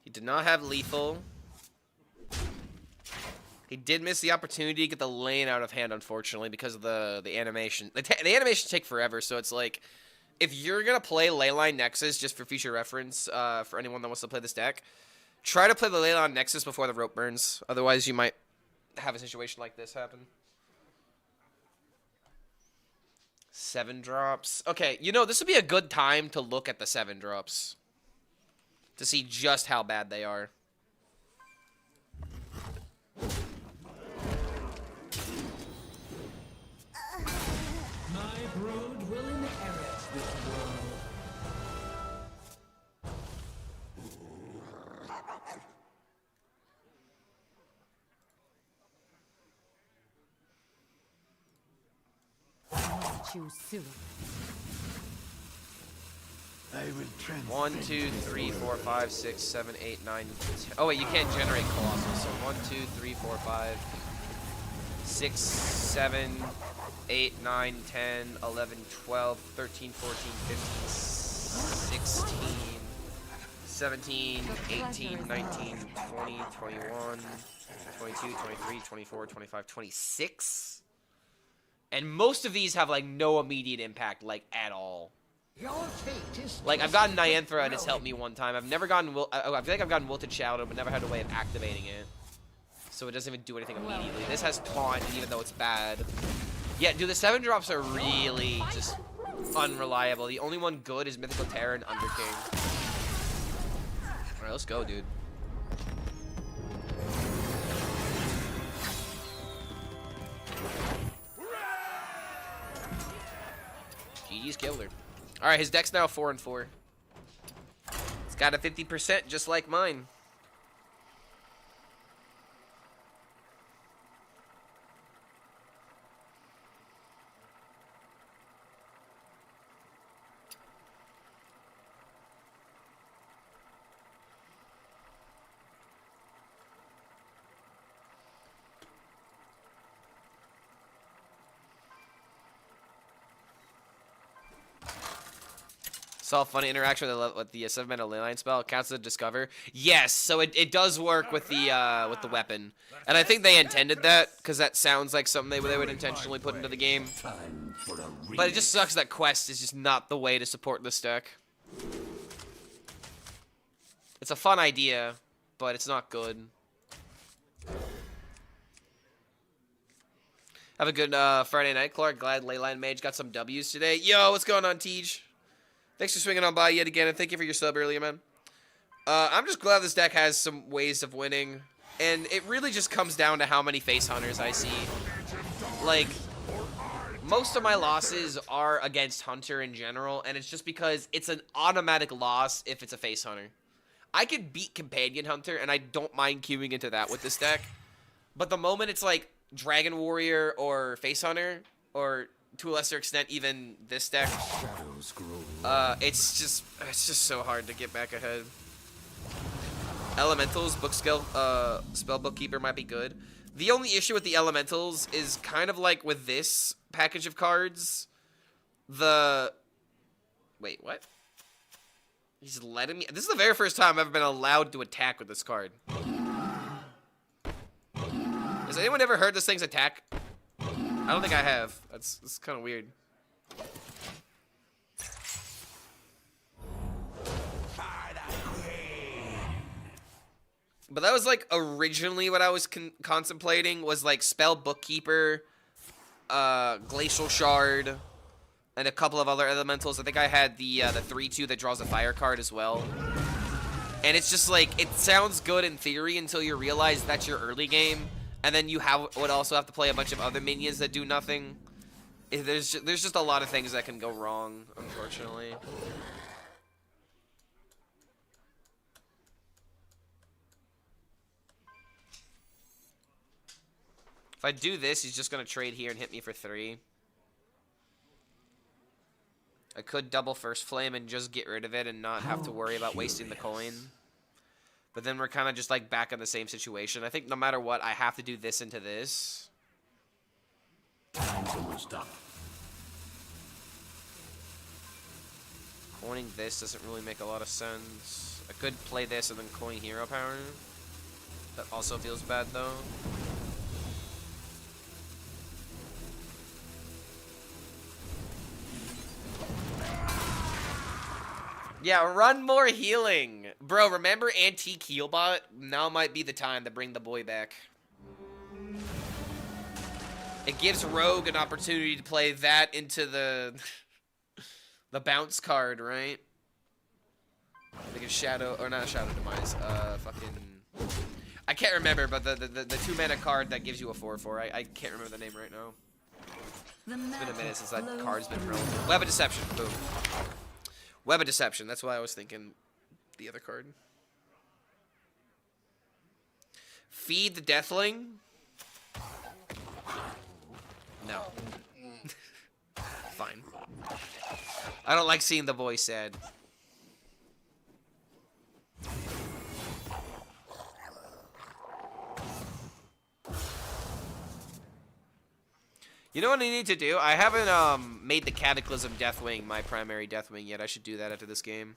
He did not have lethal. He did miss the opportunity to get the lane out of hand, unfortunately, because of the animation. The animations take forever, so it's like, if you're going to play Leyline Nexus, just for future reference, for anyone that wants to play this deck, try to play the Leyline Nexus before the rope burns. Otherwise, you might have a situation like this happen. 7 drops. Okay, you know, this would be a good time to look at the 7 drops. To see just how bad they are. My brood will inherit this world. Choose soon. I will transcend 1, 2, 3, 4, 5, 6, 7, 8, 9, 10. Oh wait, you can't generate colossal. So 1, 2, 3, 4, 5, 6, 7, 8, 9, 10, 11, 12, 13, 14, 15, 16, 17, 18, 19, 20, 21, 22, 23, 24, 25, 26. And most of these have like no immediate impact, like at all. Like I've gotten Nyanthra and it's helped me one time. I've never gotten I feel like I've gotten Wilted Shadow, but never had a way of activating it. So it doesn't even do anything immediately. This has Taunt, and even though it's bad. Yeah, dude, the 7 drops are really just unreliable. The only one good is Mythical Terror and Underking. Alright, let's go, dude. GG's killed her. Alright, his deck's now 4 and 4. It's got a 50% just like mine. Saw a funny interaction with the 7-mana Leyline spell. It counts as a discover. Yes, so it does work with the weapon, and I think they intended that because that sounds like something they would intentionally put into the game. But it just sucks that quest is just not the way to support this deck. It's a fun idea, but it's not good. Have a good Friday night, Clark. Glad Leyline Mage got some W's today. Yo, what's going on, Tej? Thanks for swinging on by yet again, and thank you for your sub earlier, man. I'm just glad this deck has some ways of winning, and it really just comes down to how many face hunters I see. Like, most of my losses are against hunter in general, and it's just because it's an automatic loss if it's a face hunter. I could beat companion hunter, and I don't mind queuing into that with this deck, but the moment it's like dragon warrior or face hunter, or to a lesser extent even this deck, it's just so hard to get back ahead. Elementals, spell bookkeeper might be good. The only issue with the elementals is kind of like with this package of cards. Wait, what? He's letting me. This is the very first time I've ever been allowed to attack with this card. Has anyone ever heard this thing's attack? I don't think I have. That's kind of weird. But that was like originally what I was contemplating was like Spell Bookkeeper, Glacial Shard, and a couple of other elementals. I think I had the 3/2 that draws a fire card as well. And it's just like, it sounds good in theory until you realize that's your early game. And then you would also have to play a bunch of other minions that do nothing. There's just a lot of things that can go wrong, unfortunately. If I do this, he's just going to trade here and hit me for 3. I could double First Flame and just get rid of it and not have to worry about wasting the coin. But then we're kind of just like back in the same situation. I think no matter what, I have to do this into this. Coining this doesn't really make a lot of sense. I could play this and then coin Hero Power. That also feels bad though. Yeah, run more healing. Bro, remember Antique Healbot? Now might be the time to bring the boy back. It gives Rogue an opportunity to play that into the the bounce card, right? Like a Shadow, or not a Shadow Demise, fucking... I can't remember, but the 2-mana card that gives you a 4/4. I can't remember the name right now. It's been a minute since that card's been relevant. Web of Deception, boom. Web of Deception, that's why I was thinking the other card. Feed the Deathling? No. Fine. I don't like seeing the boy sad. You know what I need to do? I haven't made the Cataclysm Deathwing my primary Deathwing yet. I should do that after this game.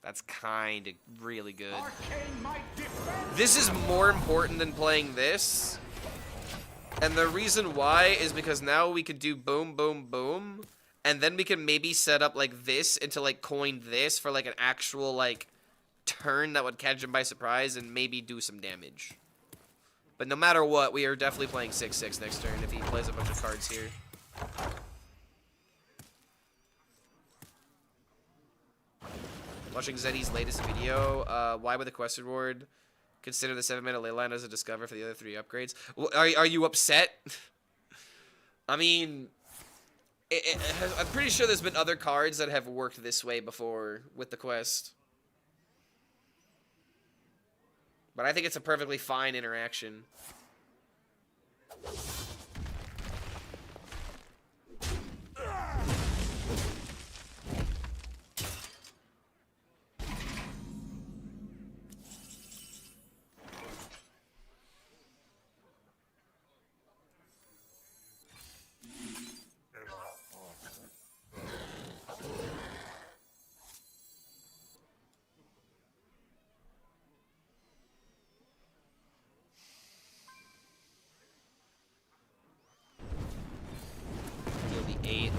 That's kind of really good. This is more important than playing this. And the reason why is because now we could do boom, boom, boom. And then we can maybe set up like this into like coin this for like an actual like turn that would catch him by surprise and maybe do some damage. But no matter what, we are definitely playing 6/6 next turn if he plays a bunch of cards here. Watching Zeddy's latest video, why would the quest reward consider the 7-mana Leyline as a discover for the other 3 upgrades? Are you upset? I mean, I'm pretty sure there's been other cards that have worked this way before with the quest. But I think it's a perfectly fine interaction.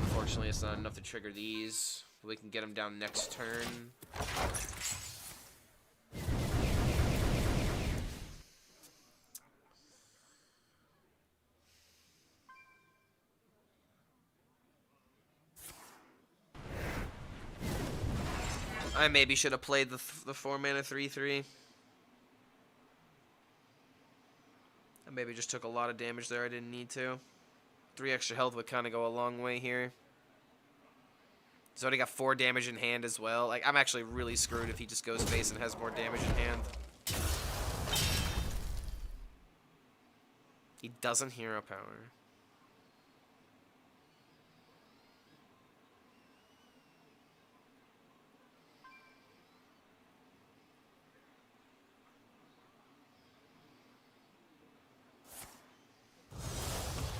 Unfortunately, it's not enough to trigger these. We can get them down next turn. I maybe should have played the 4-mana 3/3. I maybe just took a lot of damage there I didn't need to. 3 extra health would kind of go a long way here. He's already got 4 damage in hand as well. Like, I'm actually really screwed if he just goes face and has more damage in hand. He doesn't hero power.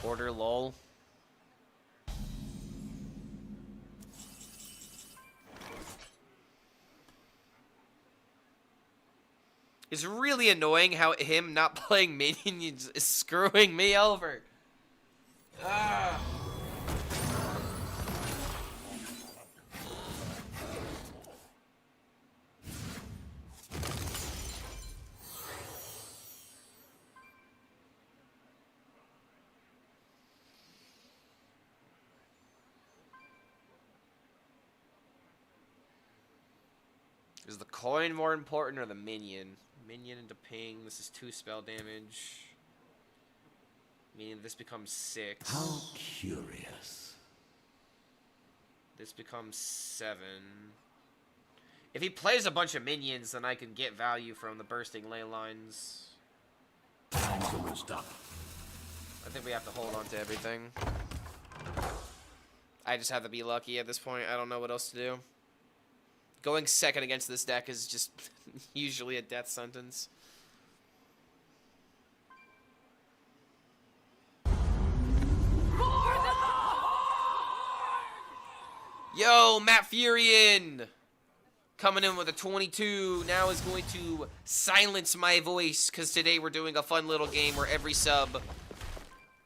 Order lol. It's really annoying how him not playing minions is screwing me over. Ah. Is the coin more important or the minion? Minion into ping. This is 2 spell damage. Meaning this becomes 6. How curious. This becomes 7. If he plays a bunch of minions, then I can get value from the bursting ley lines. Time to restock. I think we have to hold on to everything. I just have to be lucky at this point. I don't know what else to do. Going second against this deck is just usually a death sentence. Yo, Matt Furion! coming in with a 22 now is going to silence my voice, because today we're doing a fun little game where every sub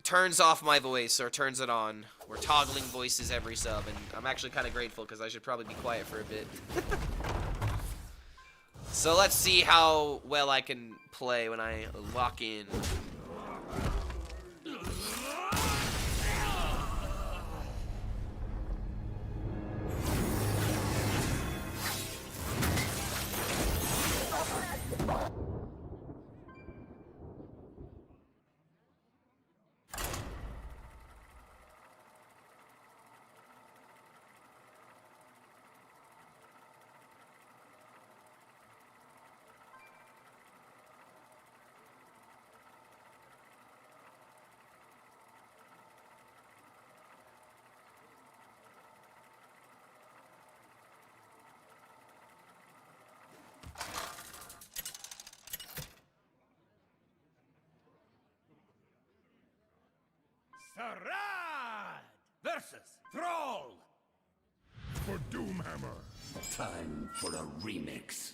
turns off my voice or turns it on. We're toggling voices every sub, and I'm actually kind of grateful because I should probably be quiet for a bit. So let's see how well I can play when I lock in. Sarad versus Thrall. For Doomhammer. Time for a remix.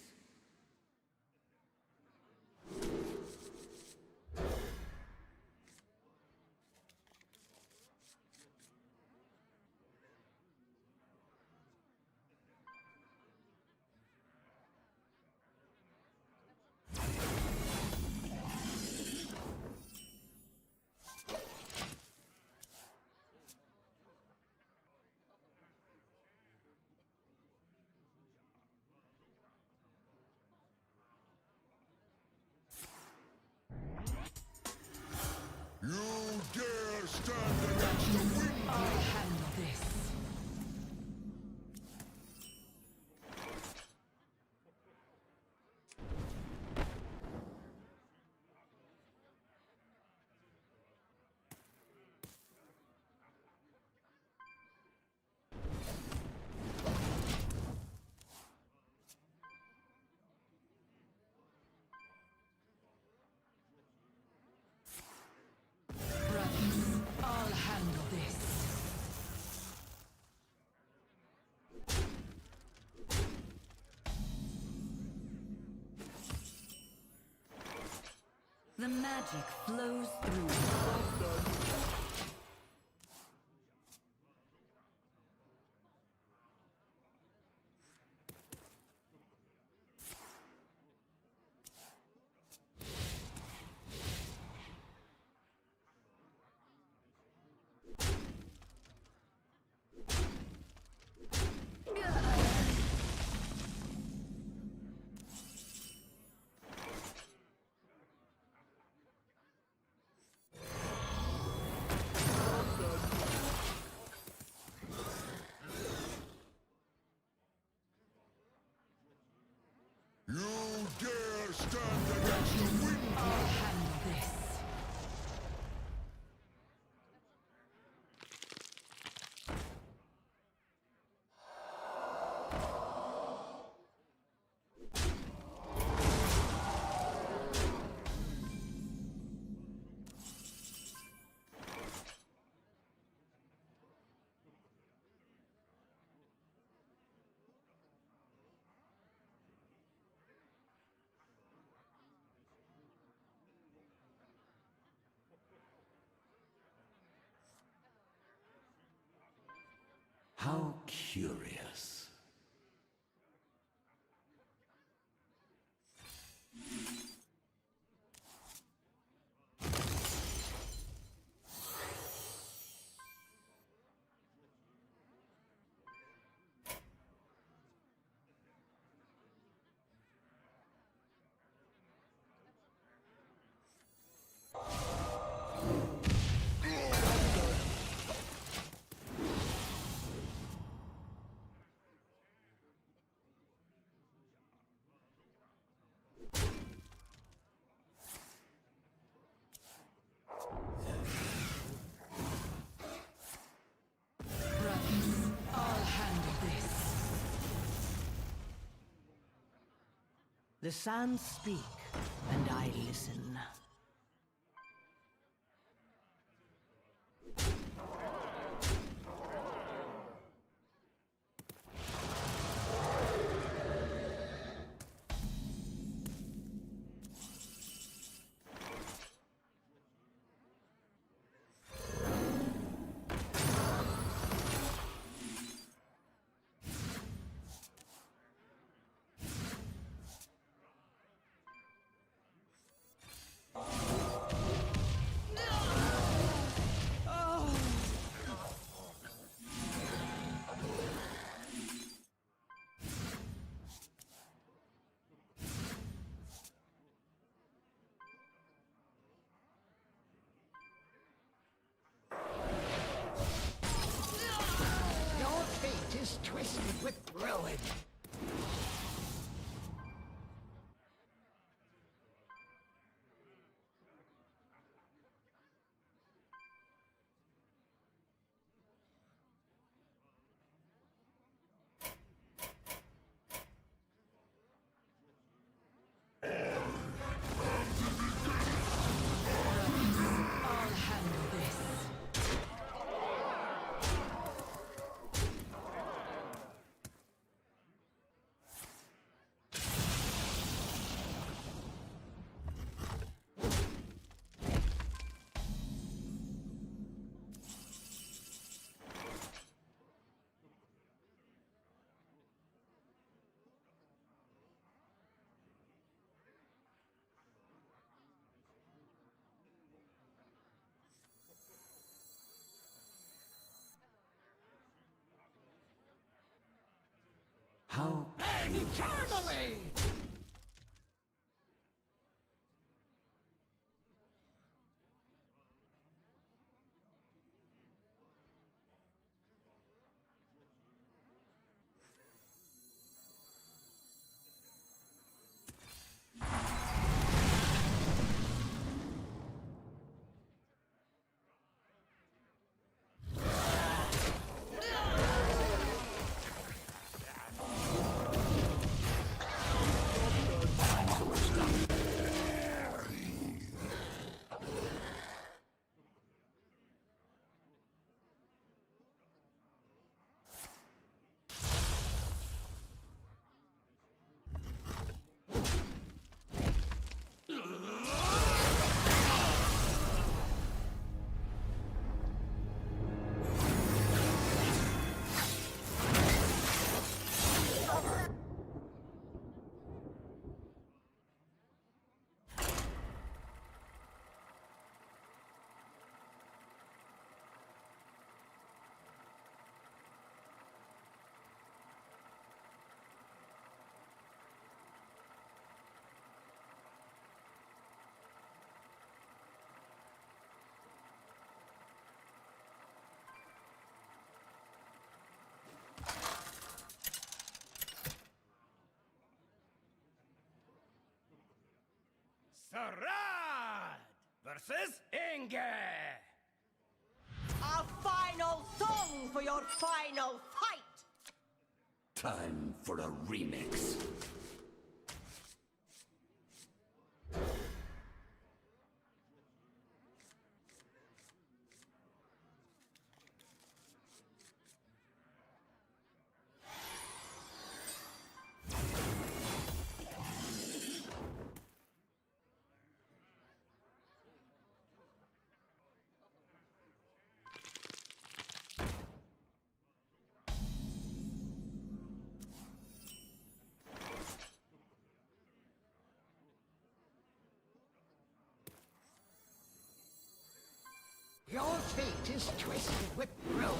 You dare stand against the wind? I'll handle this. I'll handle this. The magic flows through. You dare stand against the wind? I'll handle this. How curious. I'll handle this. The sands speak, and I listen. ruin. I'll handle this. How Eternally! Sarad versus Inge. A final song for your final fight! time for a remix? Your fate is twisted with ruin.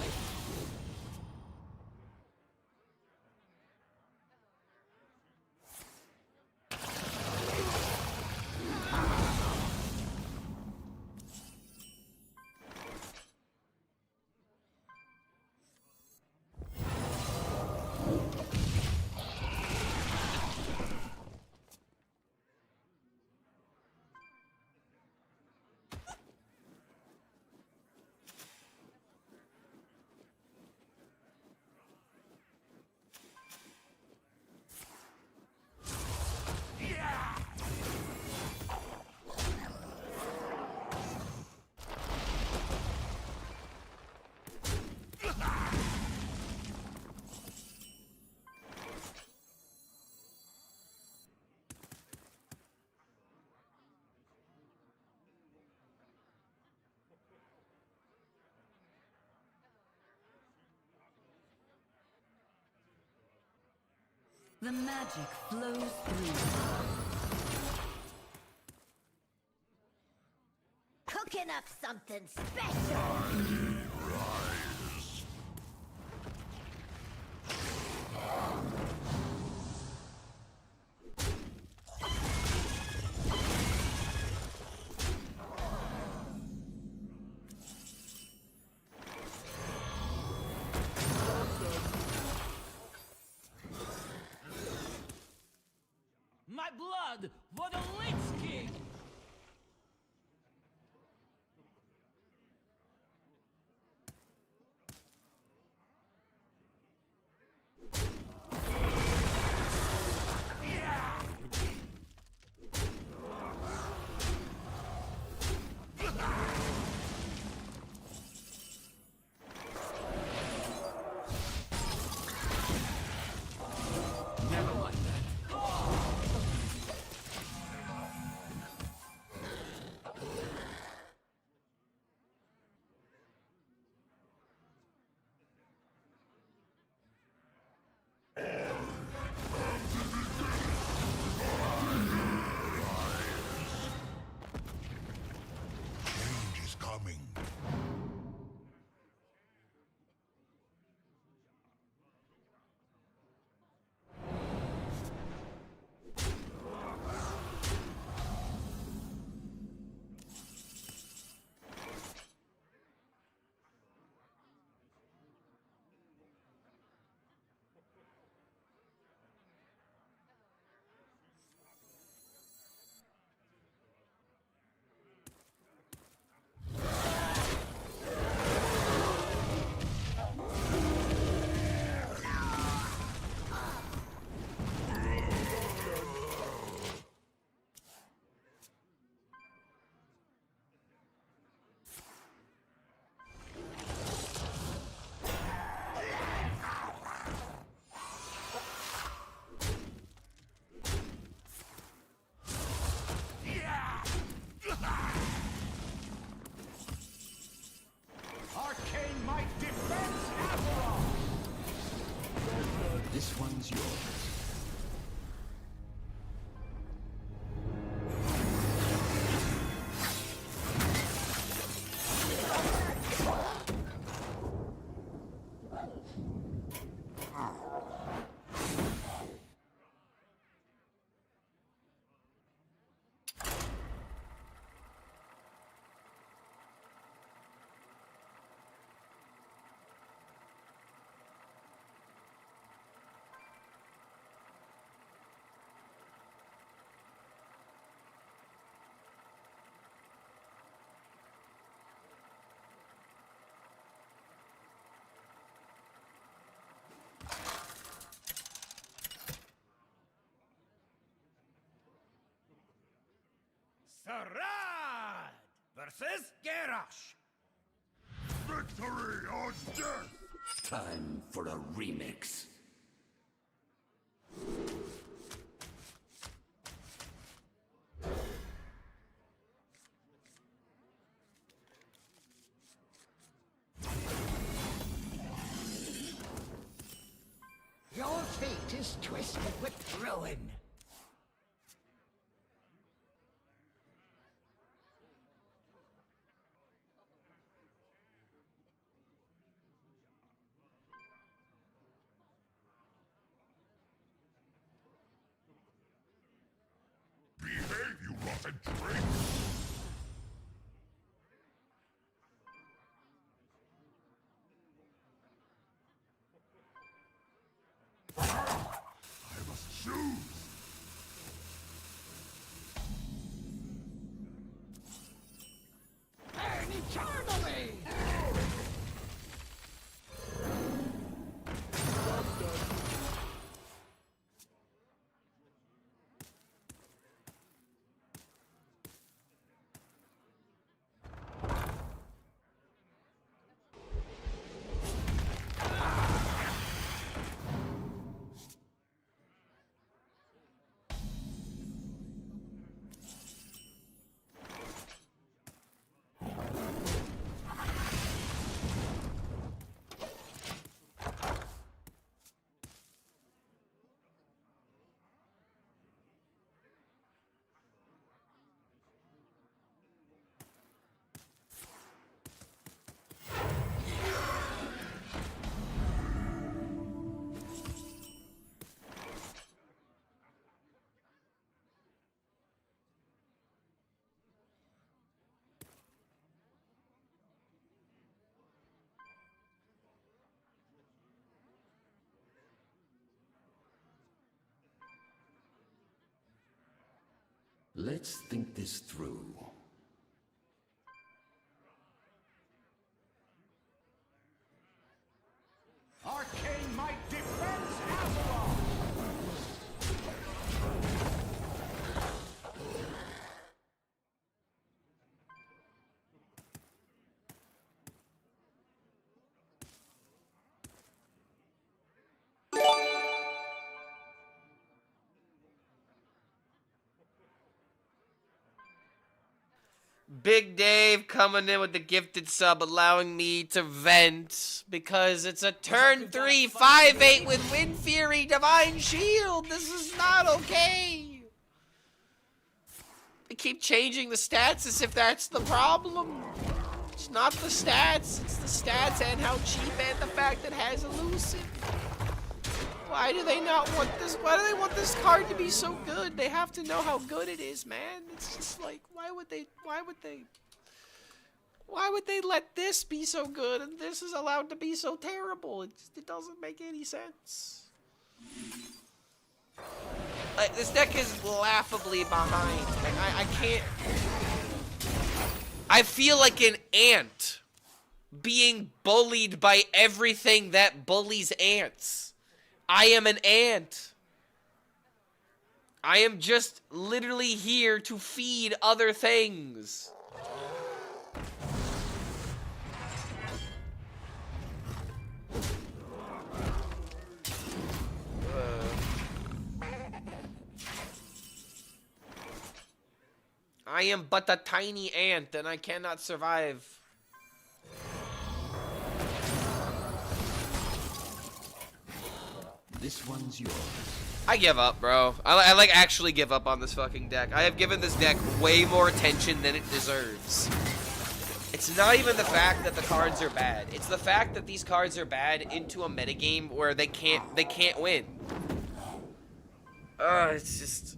The magic flows through. Cooking up something special! is yours. Sarad versus Garrosh. Victory or death! Time for a remix. Your fate is twisted with ruin. Behave, you rotten drink! I must choose! Burn eternally! Let's think this through. Arcane might defends Azeroth! Big Dave coming in with the gifted sub, allowing me to vent because it's a turn 3 5/8 with Wind Fury Divine Shield. This is not okay. They keep changing the stats as if that's the problem. It's not the stats, it's the stats and how cheap and the fact that it has elusive. Why do they not want this? Why do they want this card to be so good? They have to know how good it is, man. It's just like, why would they let this be so good and this is allowed to be so terrible? It doesn't make any sense. Like, this deck is laughably behind. Like, I can't. I feel like an ant being bullied by everything that bullies ants. I am an ant. I am just literally here to feed other things. I am but a tiny ant and I cannot survive. This one's yours. I give up, bro. I like actually give up on this fucking deck. I have given this deck way more attention than it deserves. It's not even the fact that the cards are bad. It's the fact that these cards are bad into a metagame where they can't win. It's just,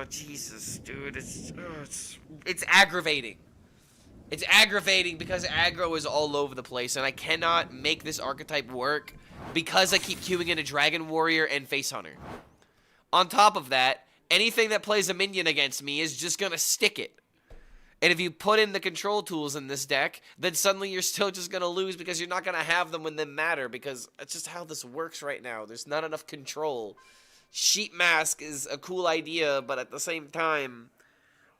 Jesus, dude. It's aggravating. It's aggravating because aggro is all over the place, and I cannot make this archetype work because I keep queuing in a Dragon Warrior and Face Hunter. On top of that, anything that plays a minion against me is just gonna stick it. And if you put in the control tools in this deck, then suddenly you're still just gonna lose because you're not gonna have them when they matter, because it's just how this works right now. There's not enough control. Sheep Mask is a cool idea, but at the same time,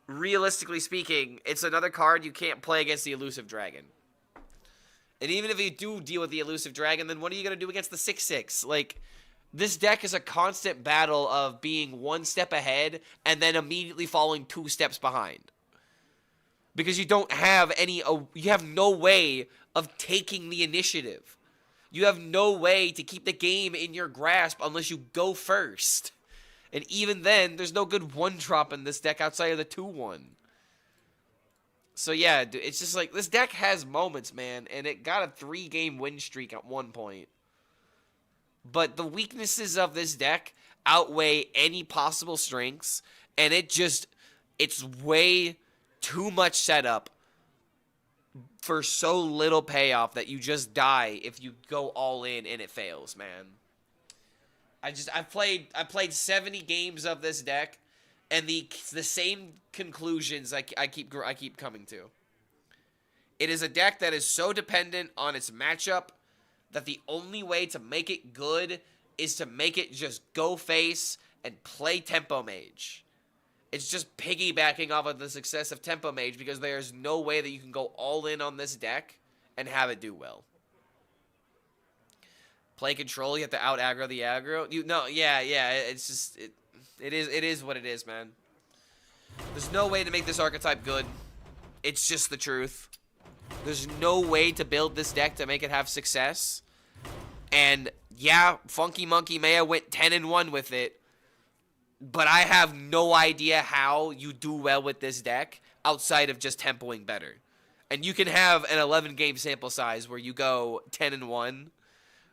realistically speaking, it's another card you can't play against the Elusive Dragon. And even if you do deal with the Elusive Dragon, then what are you going to do against the 6/6? Like, this deck is a constant battle of being one step ahead and then immediately falling 2 steps behind. Because you don't have you have no way of taking the initiative. You have no way to keep the game in your grasp unless you go first. And even then, there's no good 1-drop in this deck outside of the 2/1. So yeah, dude, it's just like, this deck has moments, man, and it got a 3-game win streak at one point. But the weaknesses of this deck outweigh any possible strengths, and it's way too much setup for so little payoff that you just die if you go all in and it fails, man. I played 70 games of this deck, and the same conclusions I keep coming to. It is a deck that is so dependent on its matchup that the only way to make it good is to make it just go face and play Tempo Mage. It's just piggybacking off of the success of Tempo Mage, because there's no way that you can go all in on this deck and have it do well. Play control, you have to out aggro the aggro. It's just it is what it is, man. There's no way to make this archetype good. It's just the truth. There's no way to build this deck to make it have success. And yeah, Funky Monkey Maya went 10-1 with it, but I have no idea how you do well with this deck outside of just tempoing better. And you can have an 11-game sample size where you go 10-1.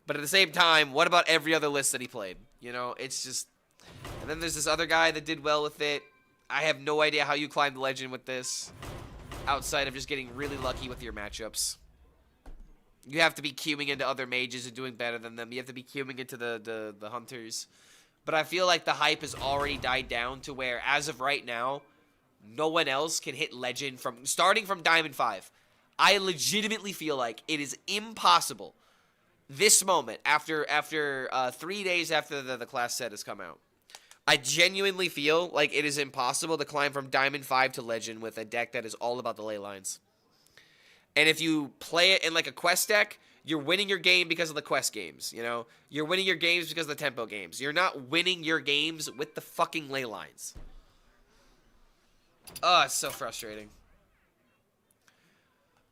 But at the same time, what about every other list that he played? You know, it's just... And then there's this other guy that did well with it. I have no idea how you climb the legend with this, outside of just getting really lucky with your matchups. You have to be queuing into other mages and doing better than them. You have to be queuing into the hunters. But I feel like the hype has already died down to where, as of right now, no one else can hit legend starting from Diamond 5. I legitimately feel like it is impossible. This moment, after 3 days after the class set has come out, I genuinely feel like it is impossible to climb from Diamond 5 to Legend with a deck that is all about the ley lines. And if you play it in like a quest deck, you're winning your game because of the quest games, you know? You're winning your games because of the tempo games. You're not winning your games with the fucking ley lines. Oh, it's so frustrating.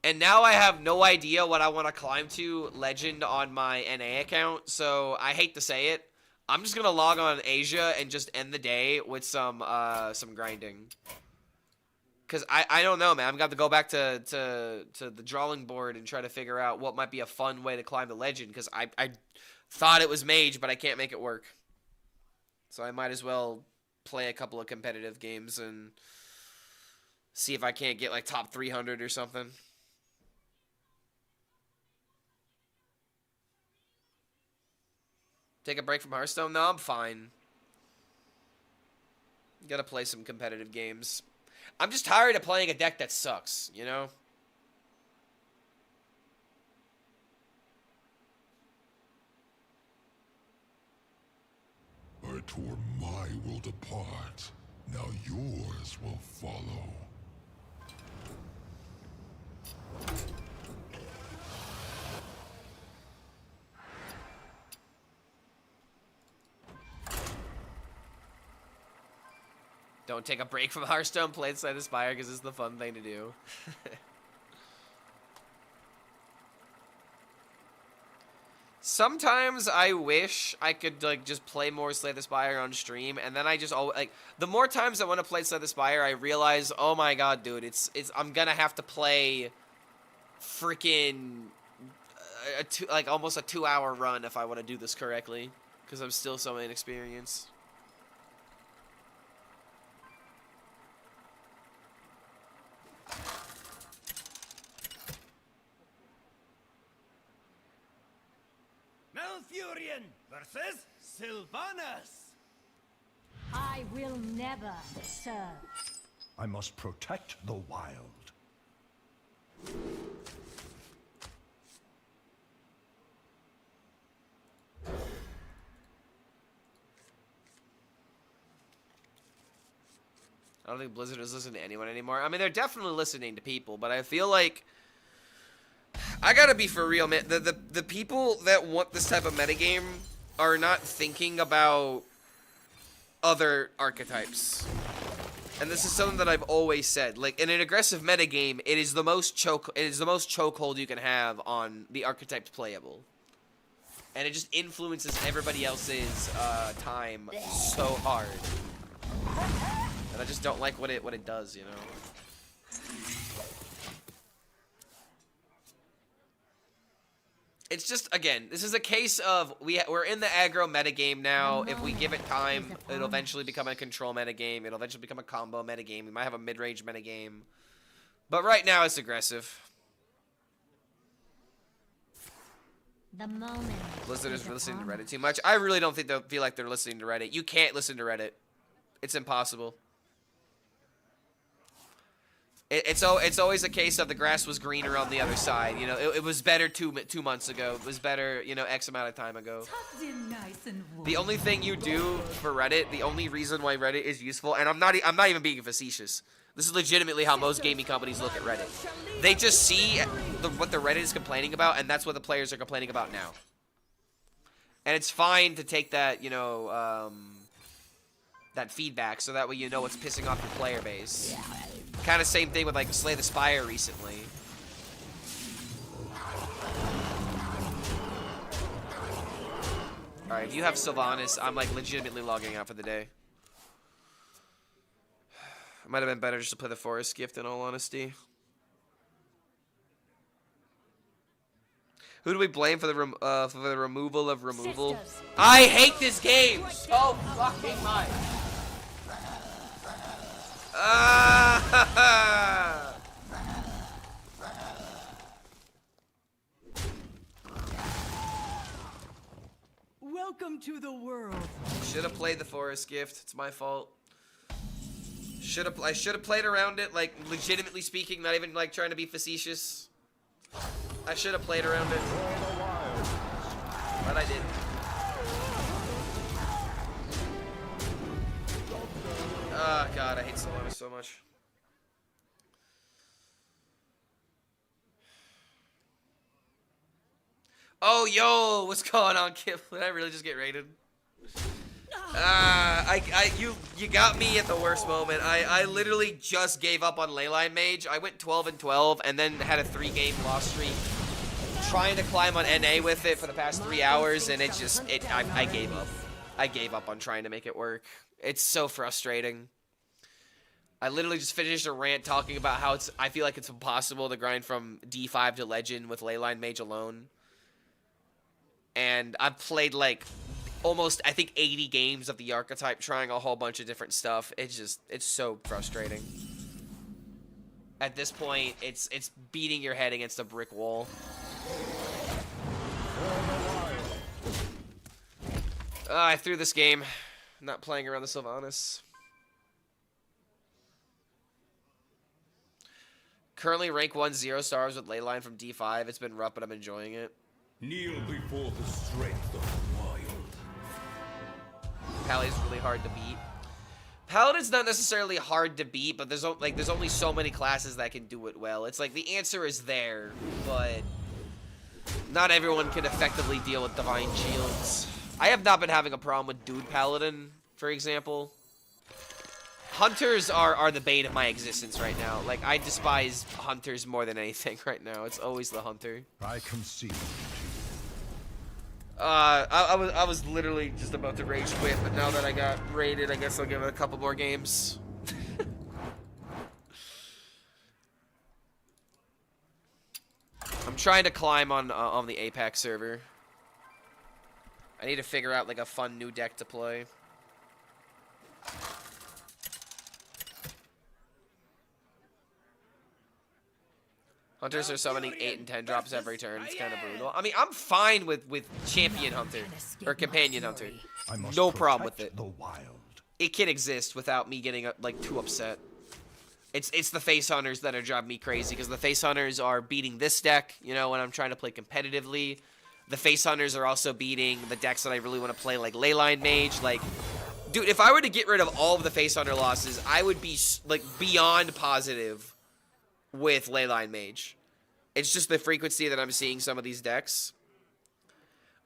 And now I have no idea what I want to climb to Legend on my NA account, so I hate to say it. I'm just going to log on Asia and just end the day with some grinding. Because I don't know, man. I'm going to have to go back to the drawing board and try to figure out what might be a fun way to climb the Legend, because I thought it was Mage, but I can't make it work. So I might as well play a couple of competitive games and see if I can't get like top 300 or something. Take a break from Hearthstone? No, I'm fine. Gotta play some competitive games. I'm just tired of playing a deck that sucks, you know? I tore my world apart. Now yours will follow. Don't take a break from Hearthstone, play inside the Spire, because it's the fun thing to do. Sometimes I wish I could like just play more Slay the Spire on stream, and then I just always like the more times I want to play Slay the Spire, I realize, oh my god, dude, it's I'm gonna have to play freaking like almost a 2-hour run if I want to do this correctly, because I'm still so inexperienced. Malfurion versus Sylvanas. I will never serve. I must protect the wild. I don't think Blizzard is listening to anyone anymore. I mean, they're definitely listening to people, but I feel like I gotta be for real, man. The people that want this type of metagame are not thinking about other archetypes. And this is something that I've always said. Like, in an aggressive metagame, it is the most chokehold you can have on the archetypes playable. And it just influences everybody else's time so hard. And I just don't like what it does, you know. It's just, again, this is a case of we're in the aggro metagame now. If we give it time, it'll eventually become a control metagame. It'll eventually become a combo metagame. We might have a mid-range metagame. But right now, it's aggressive. The moment. Blizzard is listening to Reddit too much. I really don't think they'll feel like they're listening to Reddit. You can't listen to Reddit. It's impossible. It's always a case of the grass was greener on the other side. You know, it was better two months ago. It was better, you know, X amount of time ago. The only thing you do for Reddit, the only reason why Reddit is useful, and I'm not even being facetious. This is legitimately how most gaming companies look at Reddit. They just see what the Reddit is complaining about, and that's what the players are complaining about now. And it's fine to take that, you know, that feedback, so that way you know what's pissing off your player base. Kind of same thing with like Slay the Spire recently. Alright, if you have Sylvanas, I'm like legitimately logging out for the day. It might have been better just to play the Forest Gift in all honesty. Who do we blame for the removal of removal? Sisters. I hate this game so fucking much. Welcome to the world. Should have played the Forest Gift. It's my fault. I should have played around it, like legitimately speaking, not even like trying to be facetious. I should have played around it, but I didn't. Oh god, I hate Sylvanas so much. Oh, yo, what's going on, Kip? Did I really just get raided? You got me at the worst moment. I literally just gave up on Leyline Mage. I went 12-12 and then had a 3-game loss streak. Trying to climb on NA with it for the past 3 hours, and I gave up. I gave up on trying to make it work. It's so frustrating. I literally just finished a rant talking about how I feel like it's impossible to grind from D5 to Legend with Leyline Mage alone. And I've played like almost, I think, 80 games of the archetype, trying a whole bunch of different stuff. It's so frustrating. At this point, it's beating your head against a brick wall. I threw this game. I'm not playing around the Sylvanas. Currently rank 1 0 stars with Leyline from D5. It's been rough, but I'm enjoying it. Kneel before the strength of the wild. Pally's really hard to beat. Paladin's not necessarily hard to beat, but there's only so many classes that can do it well. It's like the answer is there, but not everyone can effectively deal with Divine Shields. I have not been having a problem with Dude Paladin, for example. Hunters are the bane of my existence right now. Like, I despise Hunters more than anything right now. It's always the Hunter. I concede. I was literally just about to rage quit, but now that I got raided, I guess I'll give it a couple more games. I'm trying to climb on the Apex server. I need to figure out like a fun new deck to play. Hunters are summoning 8 and 10 drops every turn. It's kind of brutal. I mean, I'm fine with Champion Hunter or Companion Hunter. No problem with it. The wild. It can exist without me getting like too upset. It's the face hunters that are driving me crazy because the face hunters are beating this deck, you know, when I'm trying to play competitively. The face hunters are also beating the decks that I really want to play, like Leyline Mage. Like, dude, if I were to get rid of all of the face hunter losses, I would be like beyond positive with Leyline Mage. It's just the frequency that I'm seeing some of these decks.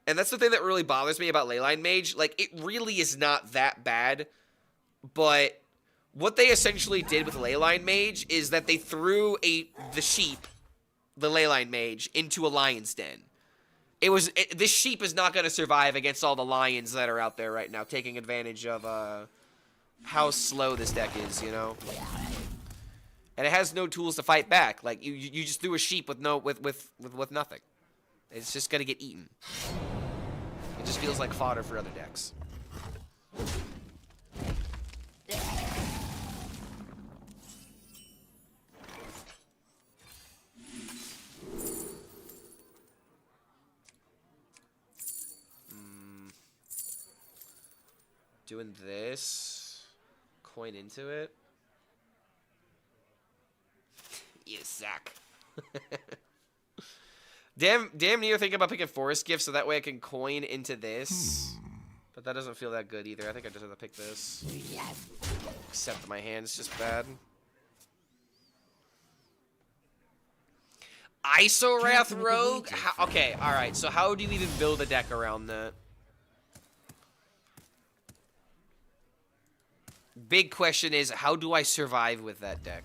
And that's the thing that really bothers me about Leyline Mage. Like, it really is not that bad, but what they essentially did with Leyline Mage is that they threw the sheep, the Leyline Mage, into a lion's den. This sheep is not going to survive against all the lions that are out there right now, taking advantage of how slow this deck is, you know? And it has no tools to fight back. Like, you just threw a sheep with nothing. It's just going to get eaten. It just feels like fodder for other decks. Doing this. Coin into it. You suck. damn near thinking about picking Forest Gift so that way I can coin into this. But that doesn't feel that good either. I think I just have to pick this. Except my hand's just bad. Isorath Rogue? Okay, alright. So how do you even build a deck around that? Big question is, how do I survive with that deck?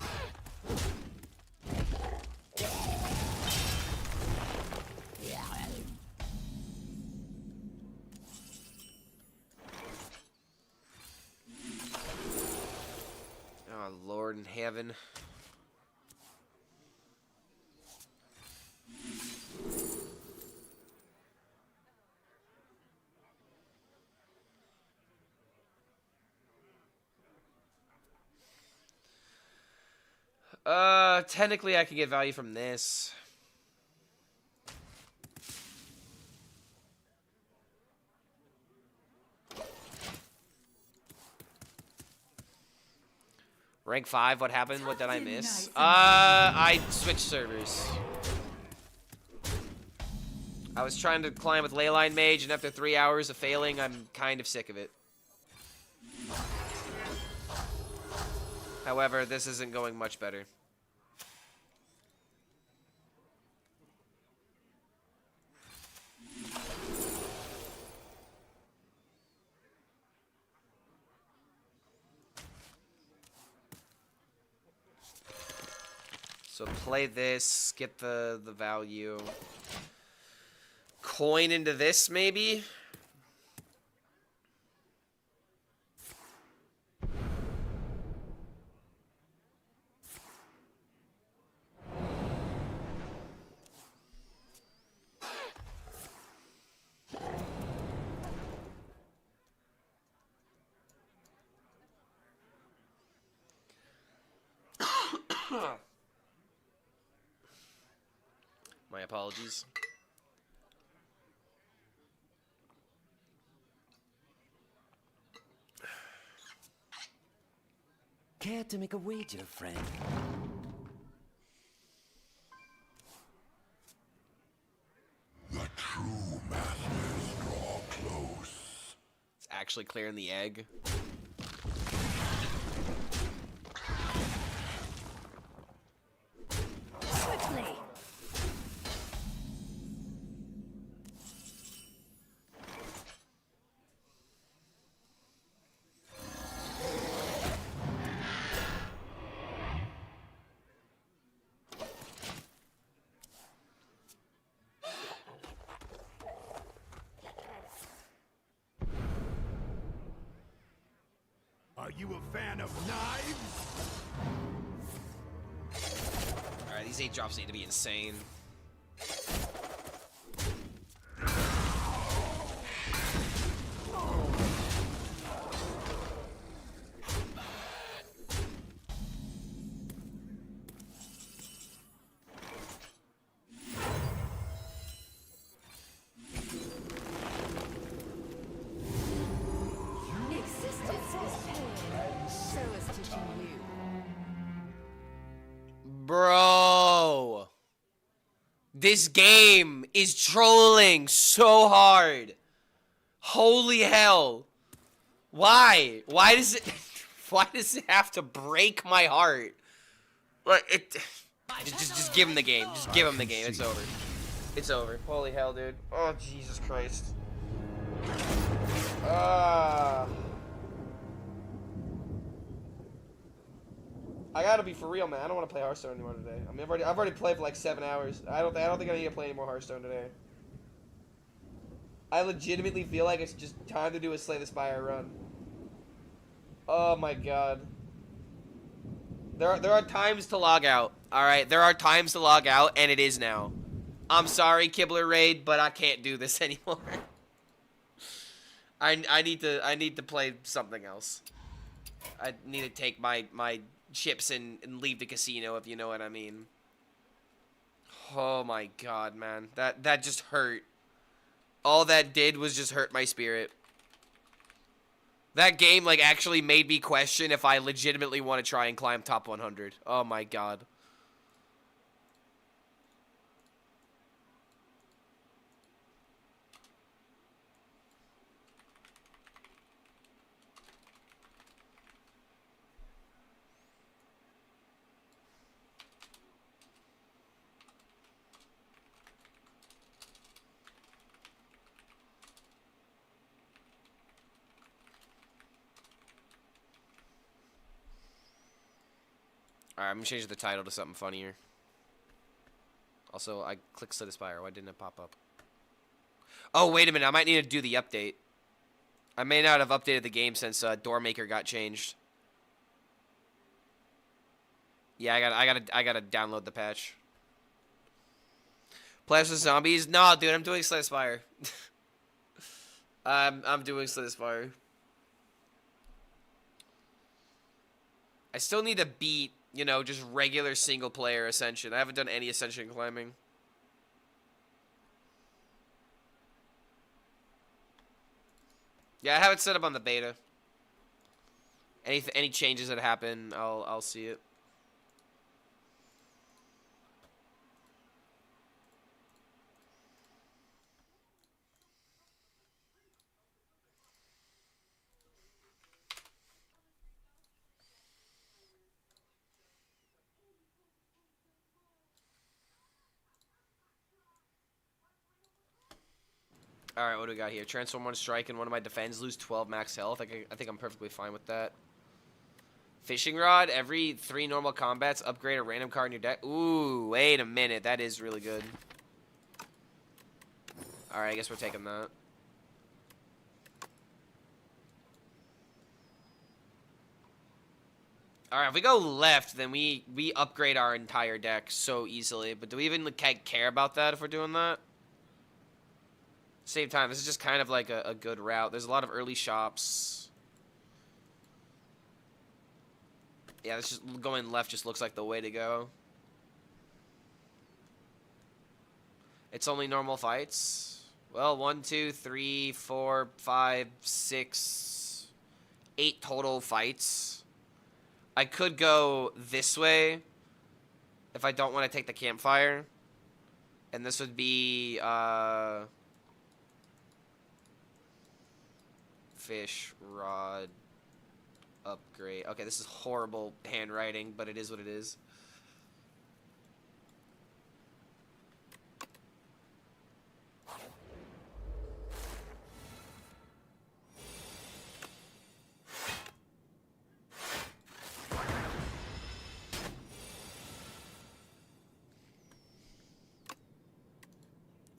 Oh, Lord in heaven. Technically I could get value from this. Rank 5, what happened? What did I miss? I switched servers. I was trying to climb with Leyline Mage, and after 3 hours of failing, I'm kind of sick of it. However, this isn't going much better. So play this, get the value. Coin into this, maybe? My apologies. Care to make a wager, friend? The true masters draw close. It's actually clearing the egg. Quickly. Are you a fan of knives? Alright, these 8 drops need to be insane. Bro, this game is trolling so hard. Holy hell. Why? Why does it why does it have to break my heart? Like it just give him the game. Just give him the game. It's over. It's over. Holy hell, dude. Oh, Jesus Christ. I gotta be for real, man. I don't want to play Hearthstone anymore today. I mean, I've already played for like 7 hours. I don't think I need to play any more Hearthstone today. I legitimately feel like it's just time to do a Slay the Spire run. Oh my god. There are times to log out. All right, there are times to log out, and it is now. I'm sorry, Kibler Raid, but I can't do this anymore. I need to play something else. I need to take my chips and leave the casino, if you know what I mean. Oh my god, man. That just hurt. All that did was just hurt my spirit. That game, like, actually made me question if I legitimately want to try and climb top 100. Oh my god. Alright, I'm gonna change the title to something funnier. Also, I clicked Slay the Spire. Why didn't it pop up? Oh, wait a minute. I might need to do the update. I may not have updated the game since Doormaker got changed. Yeah, I gotta download the patch. Plants with Zombies? No, dude, I'm doing Slay the Spire. I'm doing Slay the Spire. I still need to beat, you know, just regular single-player Ascension. I haven't done any Ascension climbing. Yeah, I have it set up on the beta. Any changes that happen, I'll see it. Alright, what do we got here? Transform 1 strike and one of my defense lose 12 max health. I think I'm perfectly fine with that. Fishing Rod, every 3 normal combats, upgrade a random card in your deck. Ooh, wait a minute. That is really good. Alright, I guess we're taking that. Alright, if we go left, then we upgrade our entire deck so easily. But do we even care about that if we're doing that? Same time, this is just kind of like a good route. There's a lot of early shops. Yeah, this just going left just looks like the way to go. It's only normal fights. Well, 1, 2, 3, 4, 5, 6, 8 total fights. I could go this way if I don't want to take the campfire. And this would be fish rod upgrade. Okay, this is horrible handwriting, but it is what it is.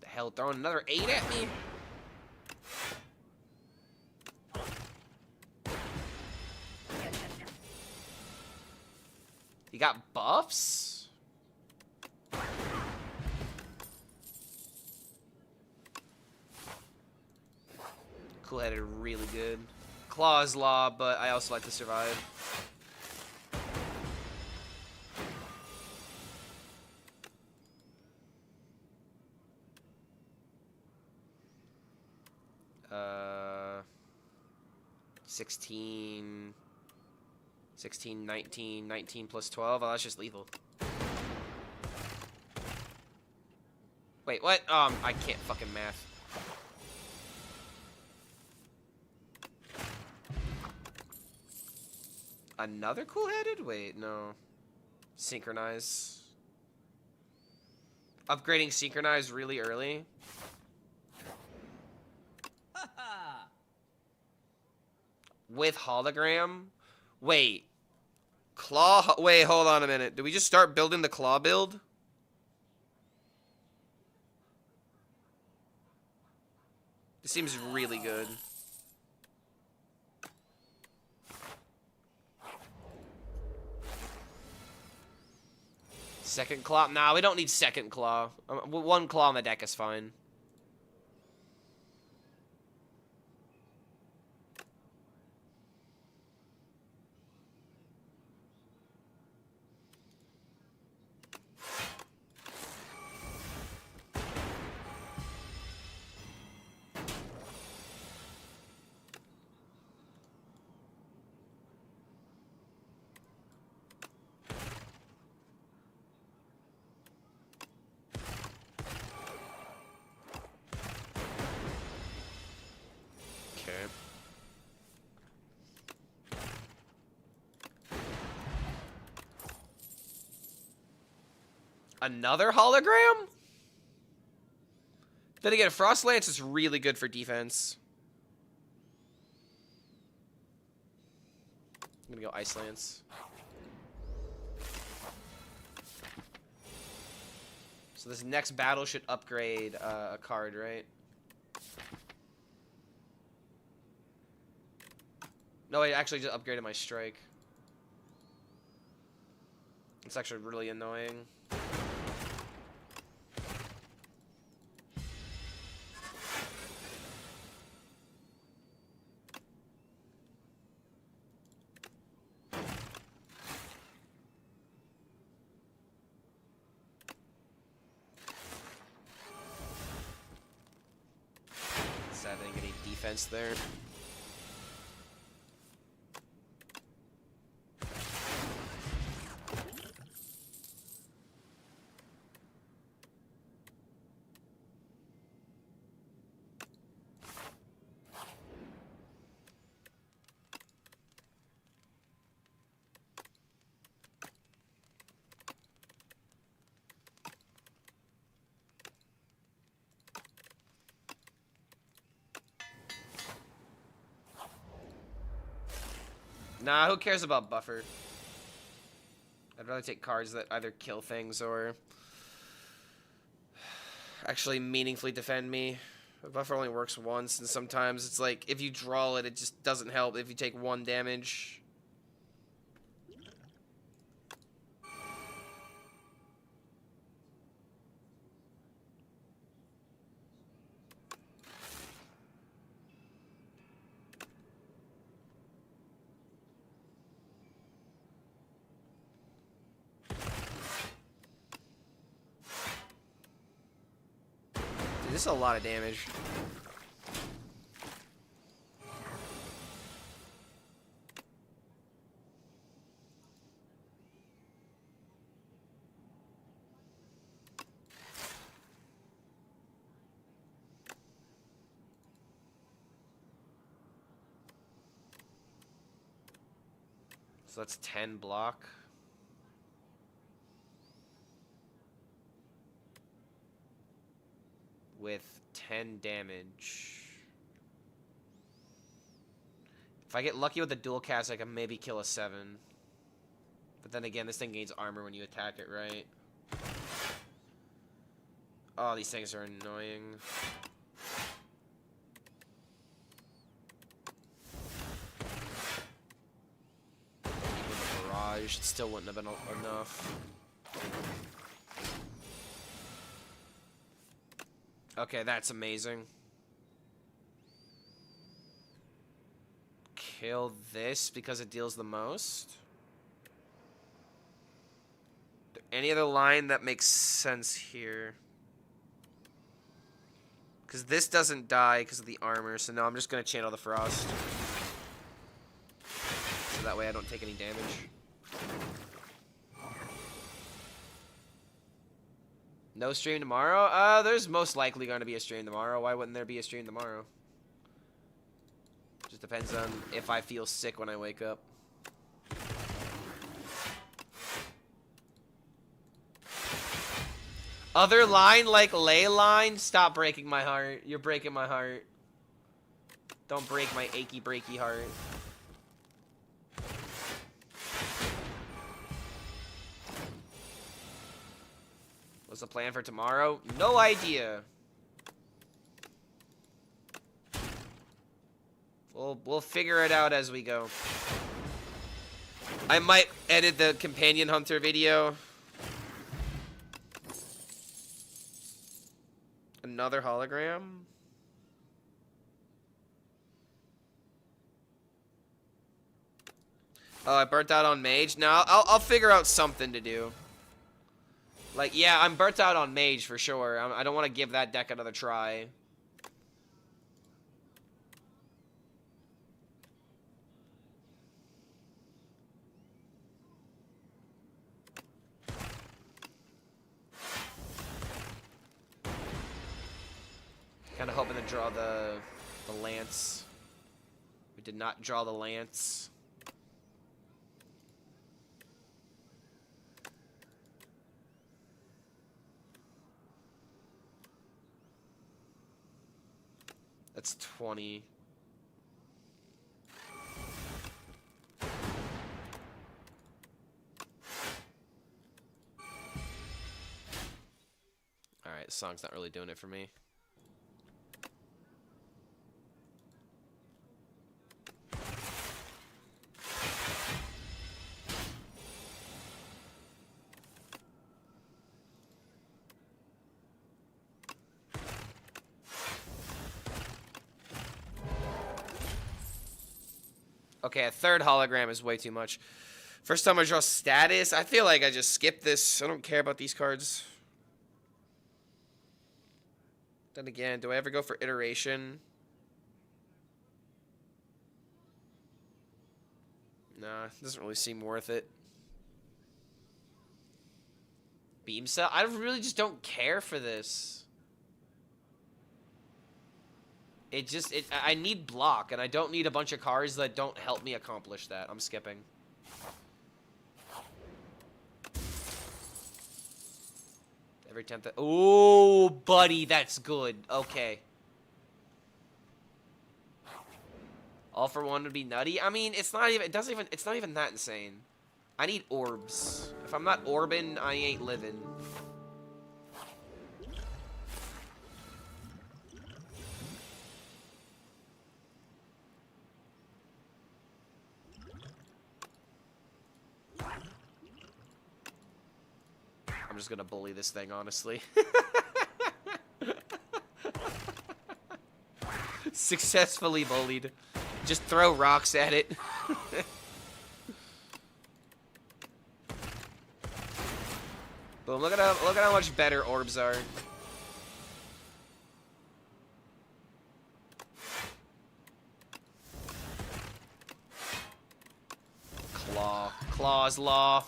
The hell, throwing another 8 at me? got buffs? Cool-headed, really good. Claw is law, but I also like to survive. Uh, 16, 19, 19 plus 12. Oh, that's just lethal. Wait, what? I can't fucking math. Another cool-headed? Wait, no. Synchronize. Upgrading synchronize really early. With hologram? Wait. Claw? Wait, hold on a minute. Did we just start building the claw build? This seems really good. Second claw? Nah, we don't need second claw. One claw on the deck is fine. Another hologram? Then again, Frost Lance is really good for defense. I'm gonna go Ice Lance. So this next battle should upgrade a card, right? No, I actually just upgraded my strike. It's actually really annoying. Sad I didn't get any defense there. Nah, who cares about buffer? I'd rather take cards that either kill things or actually meaningfully defend me. Buffer only works once, and sometimes it's like, if you draw it, it just doesn't help if you take 1 damage. This is a lot of damage. So that's 10 block. With 10 damage. If I get lucky with the dual cast, I can maybe kill a 7. But then again, this thing gains armor when you attack it, right? Oh, these things are annoying. With the barrage. it still wouldn't have been enough. Okay, that's amazing. Kill this because it deals the most. Any other line that makes sense here? Because this doesn't die because of the armor, so no, I'm just going to channel the Frost. So that way I don't take any damage. No stream tomorrow? There's most likely going to be a stream tomorrow. Why wouldn't there be a stream tomorrow? Just depends on if I feel sick when I wake up. Other line like ley line? Stop breaking my heart. You're breaking my heart. Don't break my achy breaky heart. What's the plan for tomorrow? No idea. We'll figure it out as we go. I might edit the companion hunter video. Another hologram? Oh, I burnt out on mage? No, I'll figure out something to do. Like, yeah, I'm burnt out on mage for sure. I don't want to give that deck another try. Kind of hoping to draw the lance. We did not draw the lance. That's 20. Alright, this song's not really doing it for me. Okay, a third hologram is way too much. First time I draw status, I feel like I just skipped this. I don't care about these cards. Then again, do I ever go for iteration? Nah, it doesn't really seem worth it. Beam cell? I really just don't care for this. I need block, and I don't need a bunch of cards that don't help me accomplish that. I'm skipping. Every 10th. Ooh, buddy, that's good. Okay. All for one would be nutty. I mean, it's not even that insane. I need orbs. If I'm not orbing, I ain't living. I'm just gonna bully this thing, honestly. Successfully bullied. Just throw rocks at it. Boom, look at how much better orbs are. Claw's law.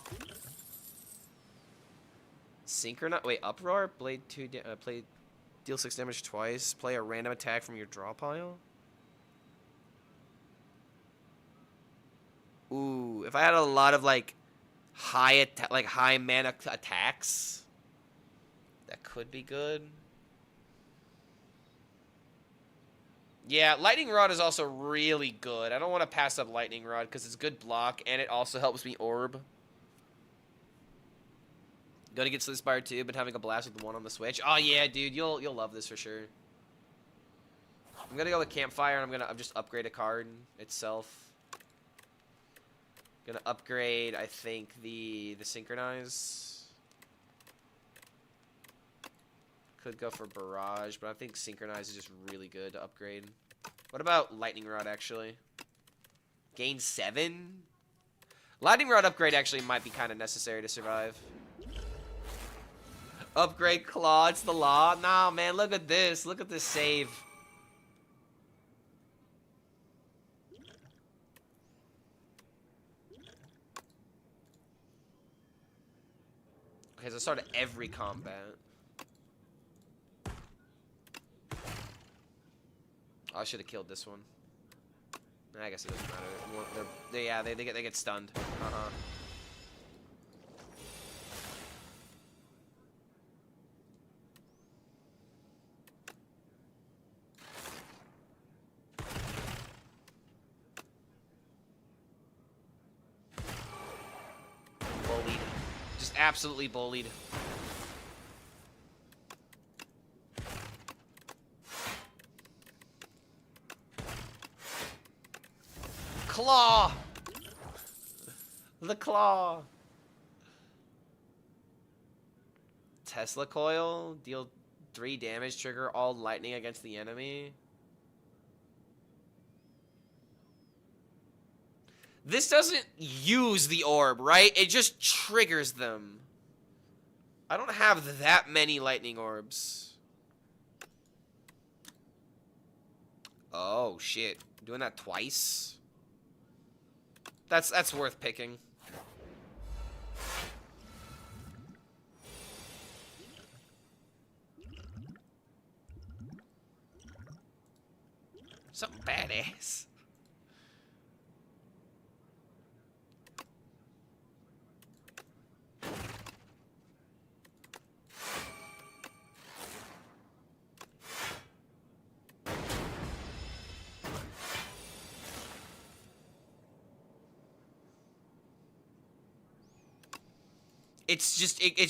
Synchronize. Wait, uproar. Blade 2. Play. Deal 6 damage twice. Play a random attack from your draw pile. Ooh, if I had a lot of like high mana attacks, that could be good. Yeah, Lightning Rod is also really good. I don't want to pass up Lightning Rod because it's good block and it also helps me orb. Going against the Spire too, but having a blast with the one on the Switch. Oh yeah, dude, you'll love this for sure. I'm gonna go with Campfire, and I'm gonna just upgrade a card itself. Gonna upgrade, I think, the synchronize. Could go for barrage, but I think synchronize is just really good to upgrade. What about lightning rod, actually? Gain 7? Lightning rod upgrade actually might be kind of necessary to survive. Upgrade claw, it's the law. Nah, man, look at this. Look at this save. Okay, so start every combat. Oh, I should have killed this one. I guess it doesn't matter. They get stunned. Bullied. Just absolutely bullied. Claw! The claw! Tesla coil? Deal 3 damage, trigger all lightning against the enemy. This doesn't use the orb, right? It just triggers them. I don't have that many lightning orbs. Oh, shit. Doing that twice? That's worth picking. Something badass. It's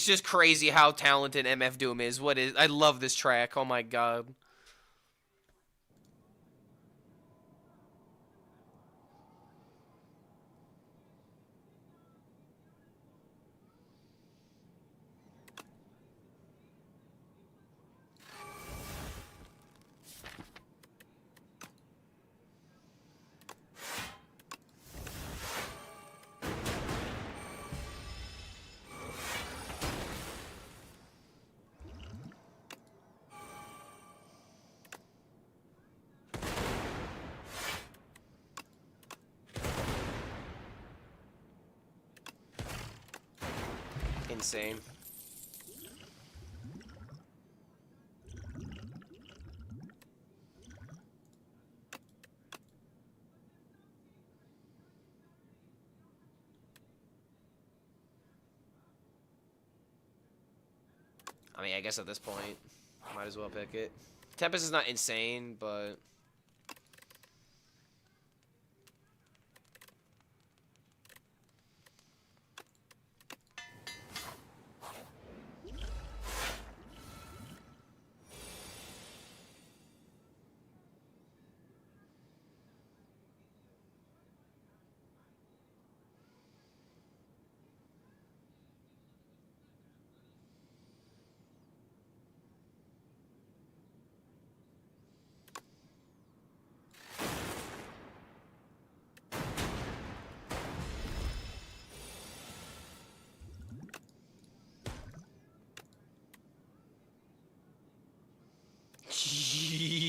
just crazy how talented MF Doom is. I love this track. Oh my god. Insane. I mean, I guess at this point, might as well pick it. Tempest is not insane, but...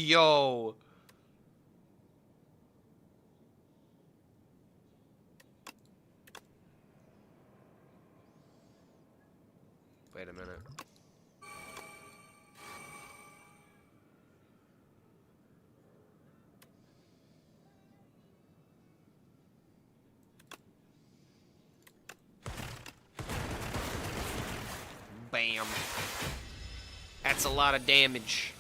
Yo. Wait a minute. Bam. That's a lot of damage.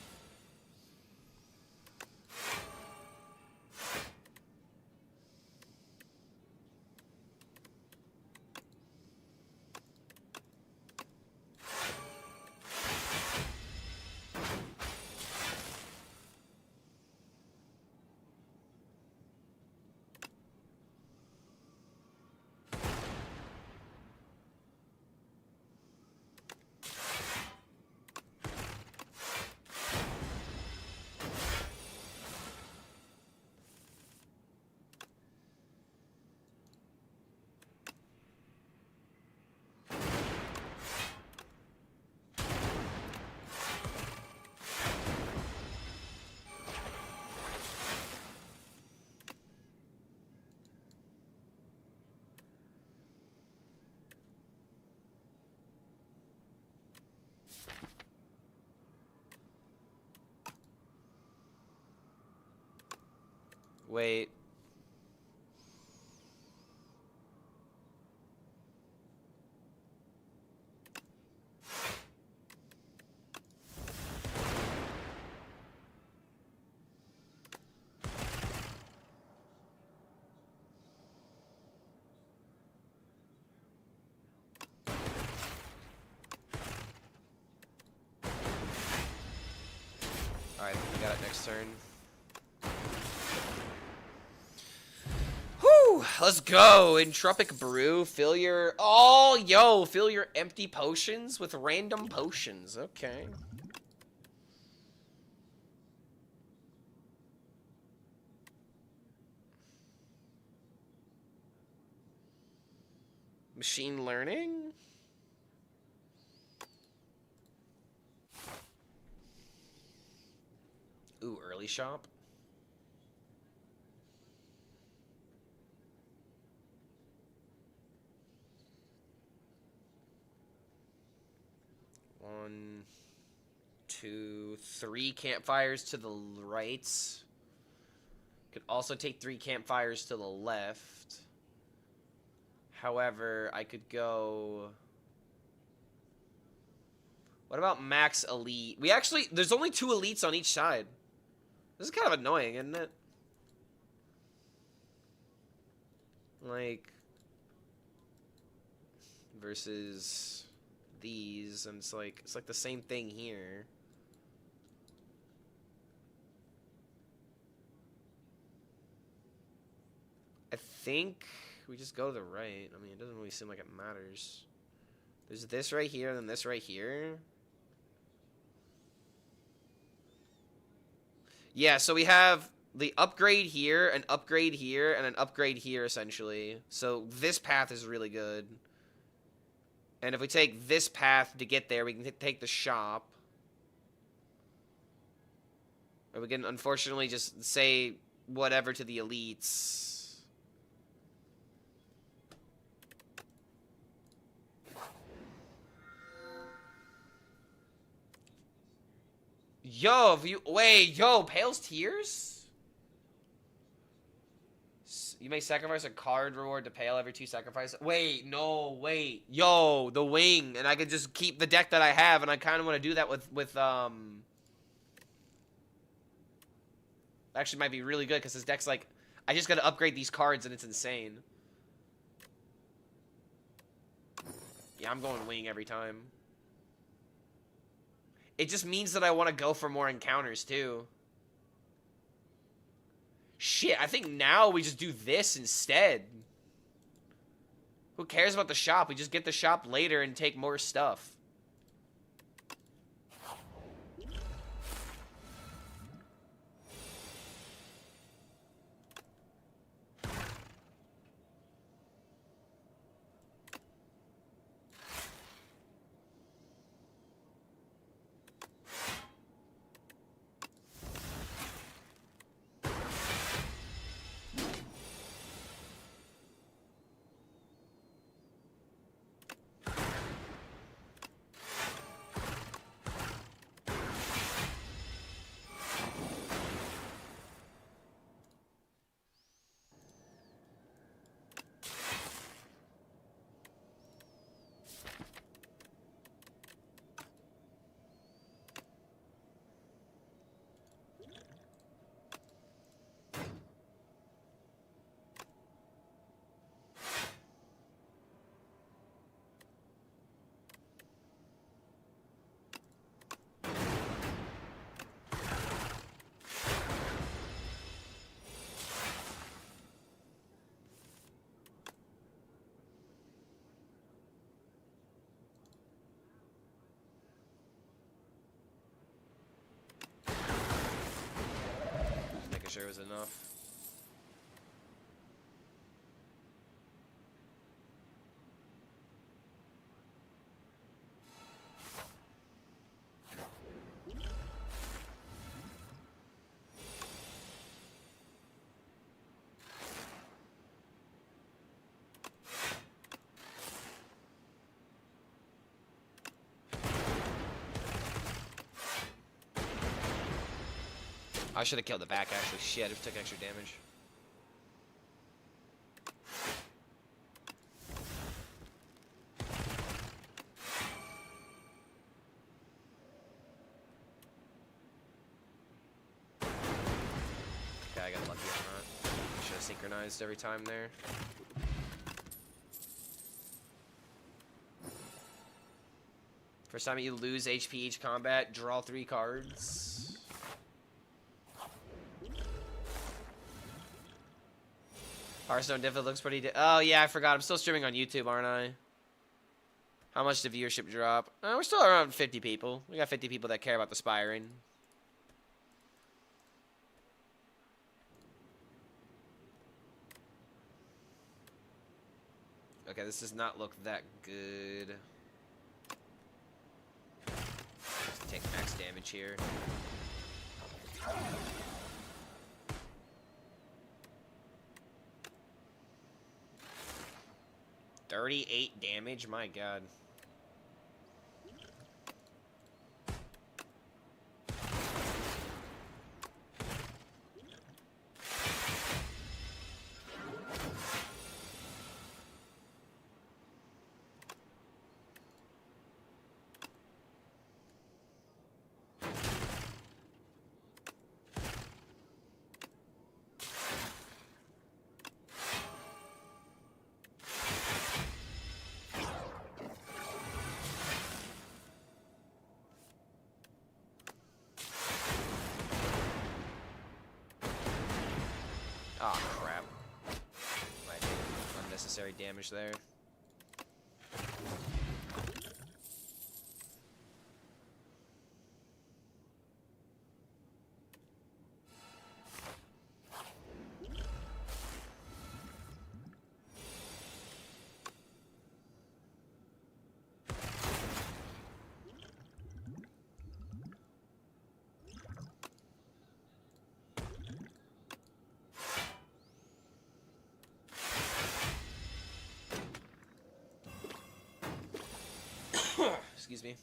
Wait. Alright, we got it next turn. Whew! Let's go! Entropic Brew. Fill your... Oh, yo! Fill your empty potions with random potions. Okay. Machine learning? Ooh, early shop. One, two, 3 campfires to the right. Could also take 3 campfires to the left. However, I could go... What about max elite? We actually... There's only 2 elites on each side. This is kind of annoying, isn't it? Like... Versus... these, and it's like the same thing here. I think we just go to the right. I mean, it doesn't really seem like it matters. There's this right here, and then this right here. Yeah, so we have the upgrade here, an upgrade here, and an upgrade here, essentially. So this path is really good. And if we take this path to get there, we can take the shop. Or we can, unfortunately, just say whatever to the elites. Yo, if you... Wait, yo, Pale's Tears? You may sacrifice a card reward to Pale every 2 sacrifices. Wait, no, wait. Yo, the wing. And I could just keep the deck that I have, and I kind of want to do that with Actually, might be really good, because this deck's like... I just got to upgrade these cards, and it's insane. Yeah, I'm going wing every time. It just means that I want to go for more encounters, too. Shit, I think now we just do this instead. Who cares about the shop? We just get the shop later and take more stuff. Sure it was enough. I should have killed the back, actually. Shit, I just took extra damage. synchronized every time there. First time you lose HP each combat, draw 3 cards. Hearthstone definitely looks pretty. Oh yeah, I forgot. I'm still streaming on YouTube, aren't I? How much did viewership drop? We're still around 50 people. We got 50 people that care about the spiring. Okay, this does not look that good. Just take max damage here. $38 damage? My god. Oh crap. Might be unnecessary damage there. Excuse me.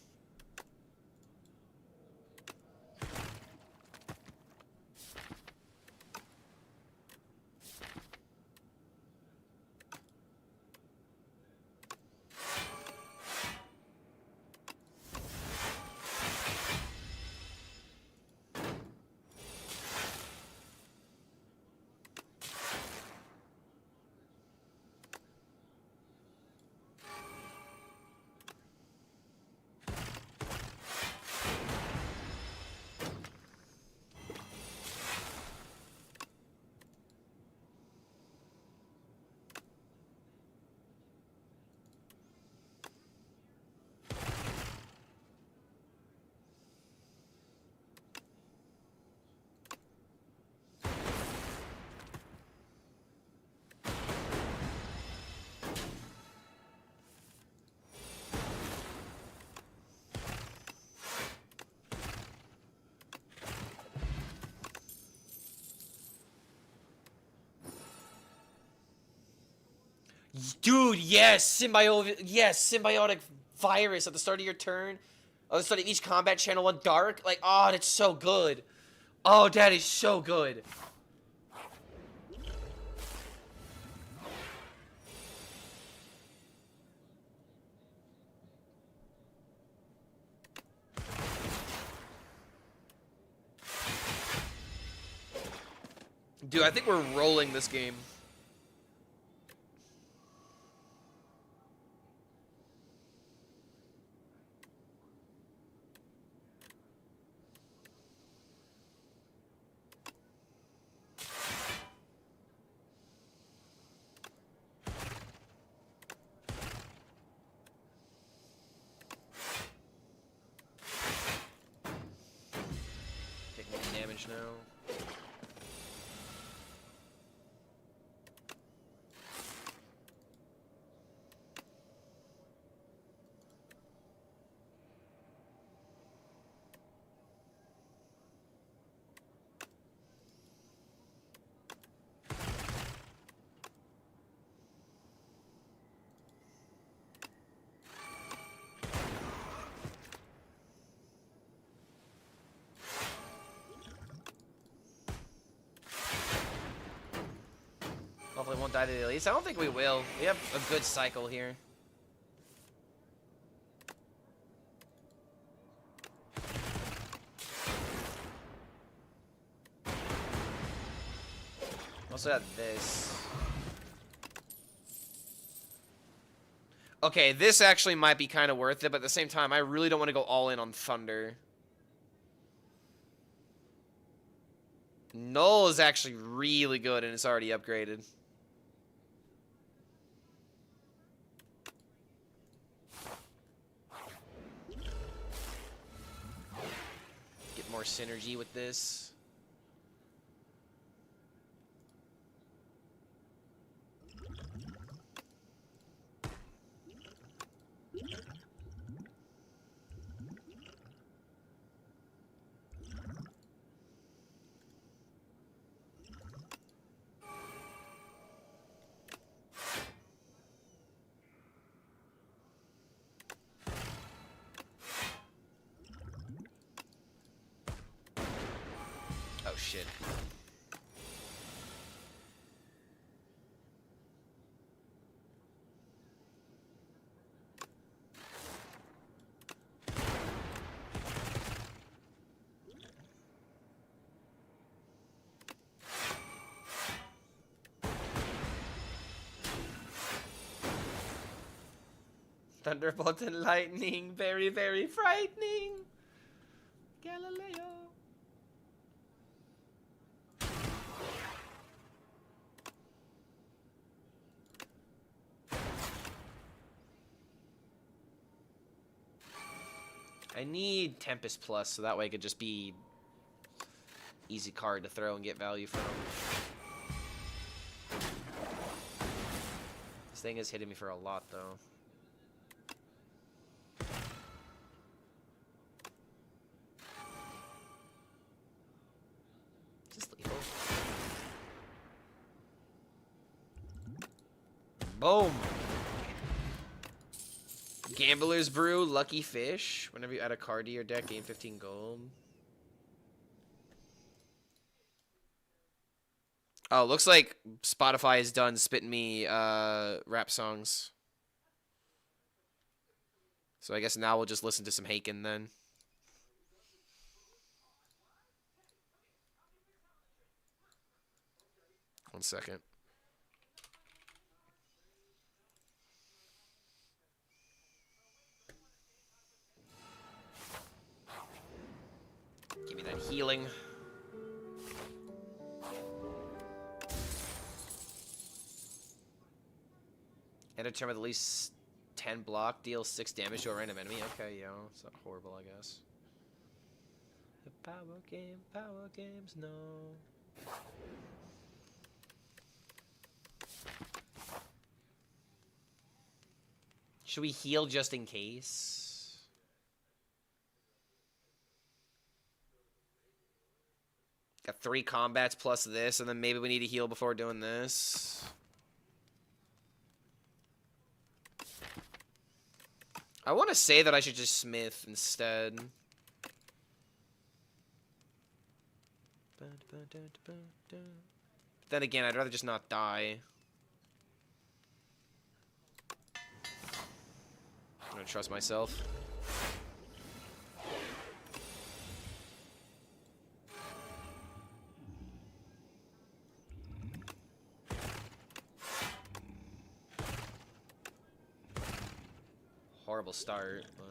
Dude, yes, symbiotic virus at the start of your turn. Oh, the start of each combat channel 1 dark. Like, oh, that's so good. Oh, that is so good. Dude, I think we're rolling this game. Taking damage now. Hopefully won't die to the elites. I don't think we will. We have a good cycle here. Also got this. Okay, this actually might be kind of worth it, but at the same time, I really don't want to go all in on Thunder. Null is actually really good, and it's already upgraded. Get more synergy with this. Oh shit. Thunderbolt and lightning, very, very frightening. Galileo. I need Tempest Plus, so that way it could just be easy card to throw and get value from. This thing is hitting me for a lot, though. Just lethal. Boom! Gambler's Brew, Lucky Fish. Whenever you add a card to your deck, gain 15 gold. Oh, looks like Spotify is done spitting me rap songs. So I guess now we'll just listen to some Haken then. One second. Give me that healing. End a turn with at least 10 block, deals 6 damage to a random enemy. Okay, yeah, it's not horrible, I guess. The power games, no. Should we heal just in case? Got 3 combats plus this, and then maybe we need to heal before doing this. I want to say that I should just Smith instead. But then again, I'd rather just not die. I'm gonna trust myself. Horrible start, but...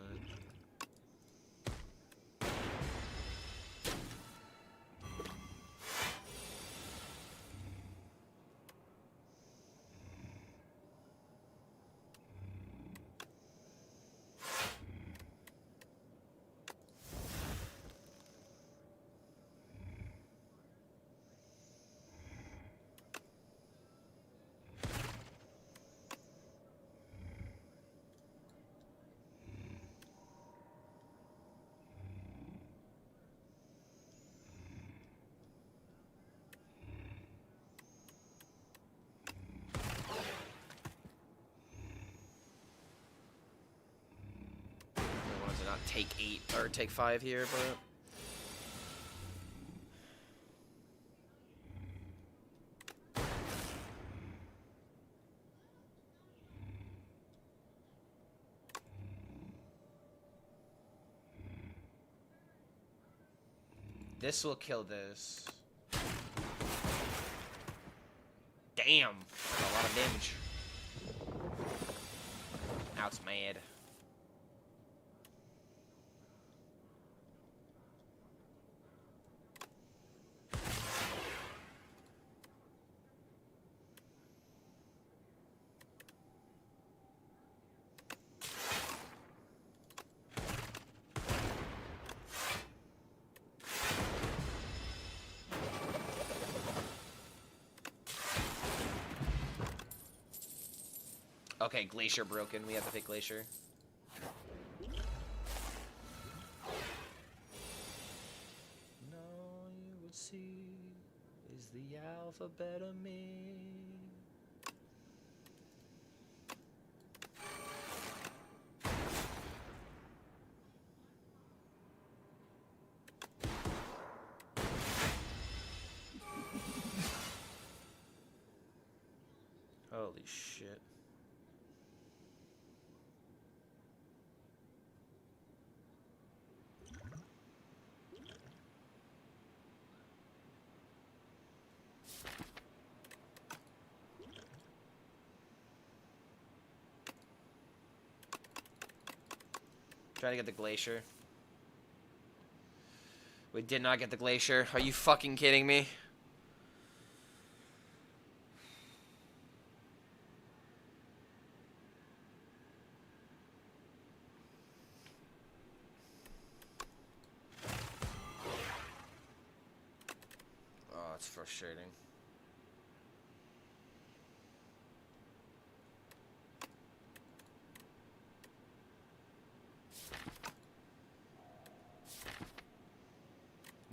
not take 8 or take 5 here, but this will kill this. Damn. A lot of damage. Now it's mad. Okay, Glacier broken. We have to pick Glacier. No, you would see is the alphabet of me. Holy shit. Trying to get the Glacier. We did not get the Glacier. Are you fucking kidding me? Oh, it's frustrating.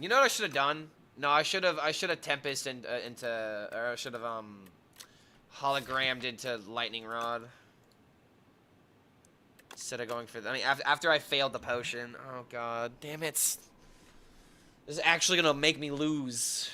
You know what I should have done? No, I should have Tempest into, or I should have hologrammed into Lightning Rod instead of going for. I mean, after I failed the potion. Oh god, damn it! This is actually gonna make me lose.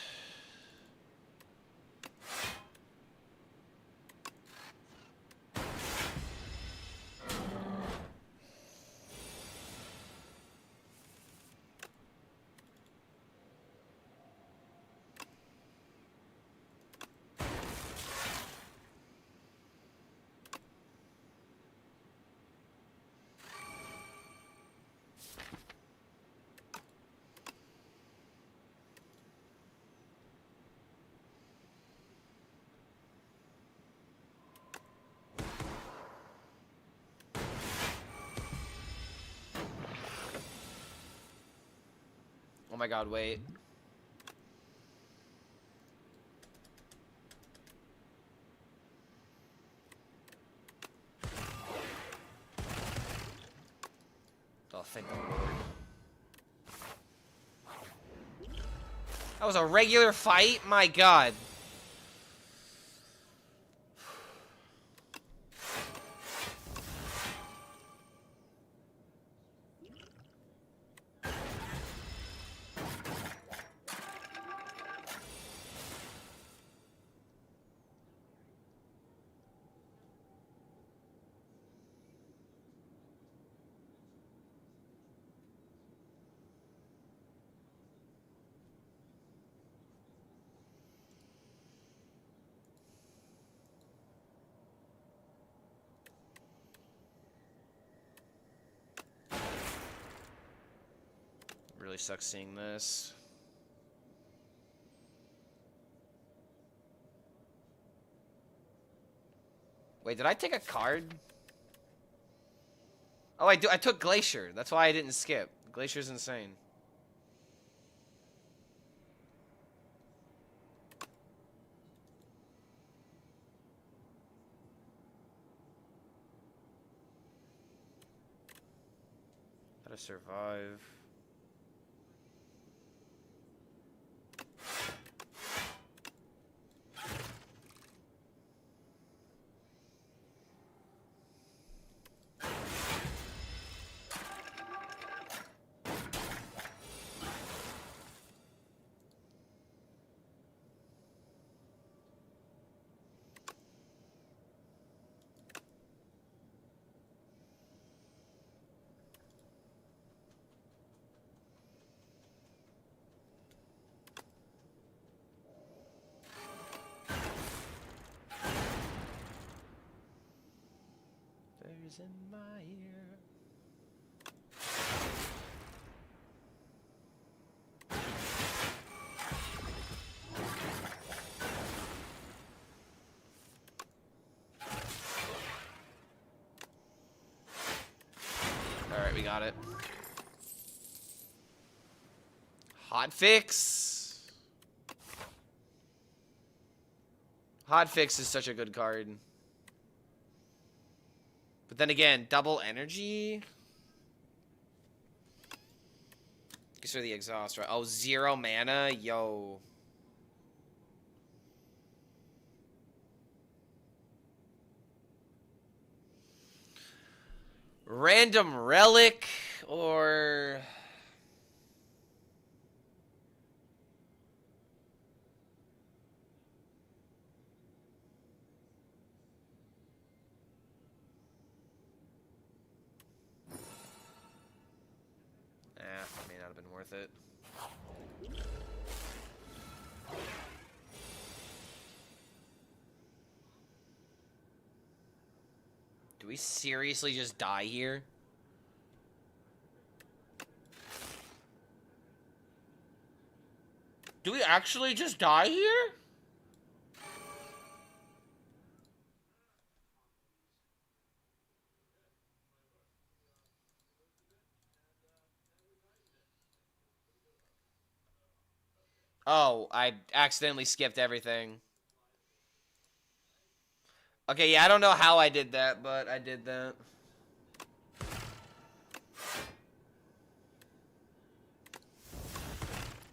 Oh my god, wait. Oh, thank the Lord. That was a regular fight? My god. Really sucks seeing this. Wait, did I take a card? Oh, I took Glacier. That's why I didn't skip. Glacier's insane. How to survive. whispers in my ear. Alright, we got it. Hotfix. Hotfix is such a good card. But then again, double energy? Guess for the exhaust, right? Oh, 0 mana? Yo. Random relic or... may not have been worth it. Do we seriously just die here? Do we actually just die here? Oh, I accidentally skipped everything. Okay, yeah, I don't know how I did that, but I did that.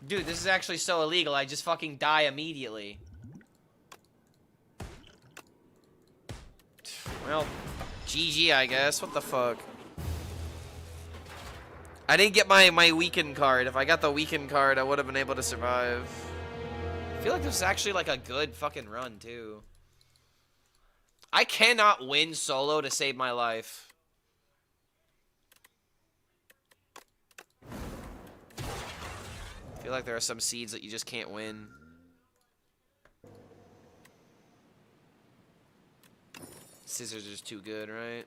Dude, this is actually so illegal. I just fucking die immediately. Well, GG, I guess. What the fuck? I didn't get my weakened card. If I got the weakened card, I would have been able to survive. I feel like this is actually like a good fucking run, too. I cannot win solo to save my life. I feel like there are some seeds that you just can't win. Scissors are just too good, right?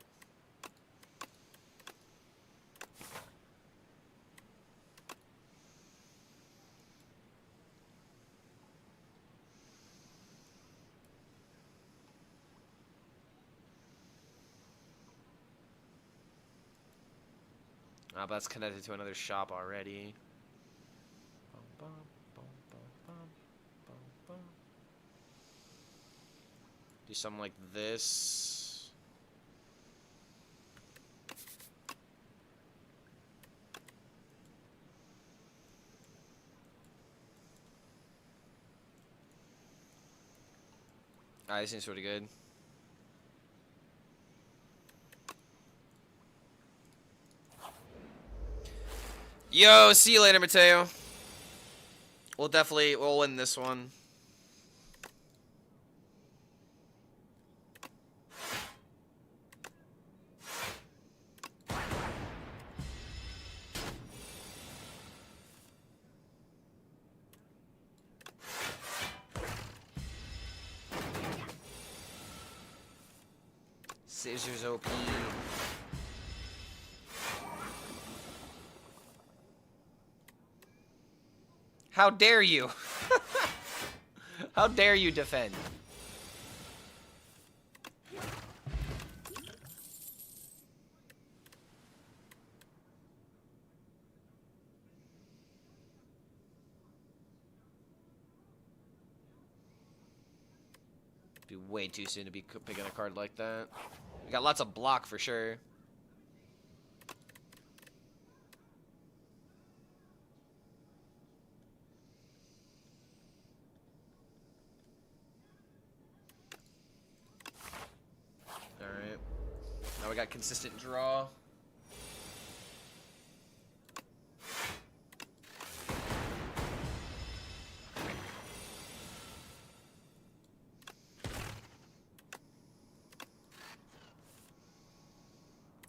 Oh, but that's connected to another shop already. Do something like this. Alright, this seems pretty good. Yo, see you later, Mateo. We'll win this one. Scissors OP. How dare you? How dare you defend? Be way too soon to be picking a card like that. We got lots of block for sure. Alright. Now we got consistent draw.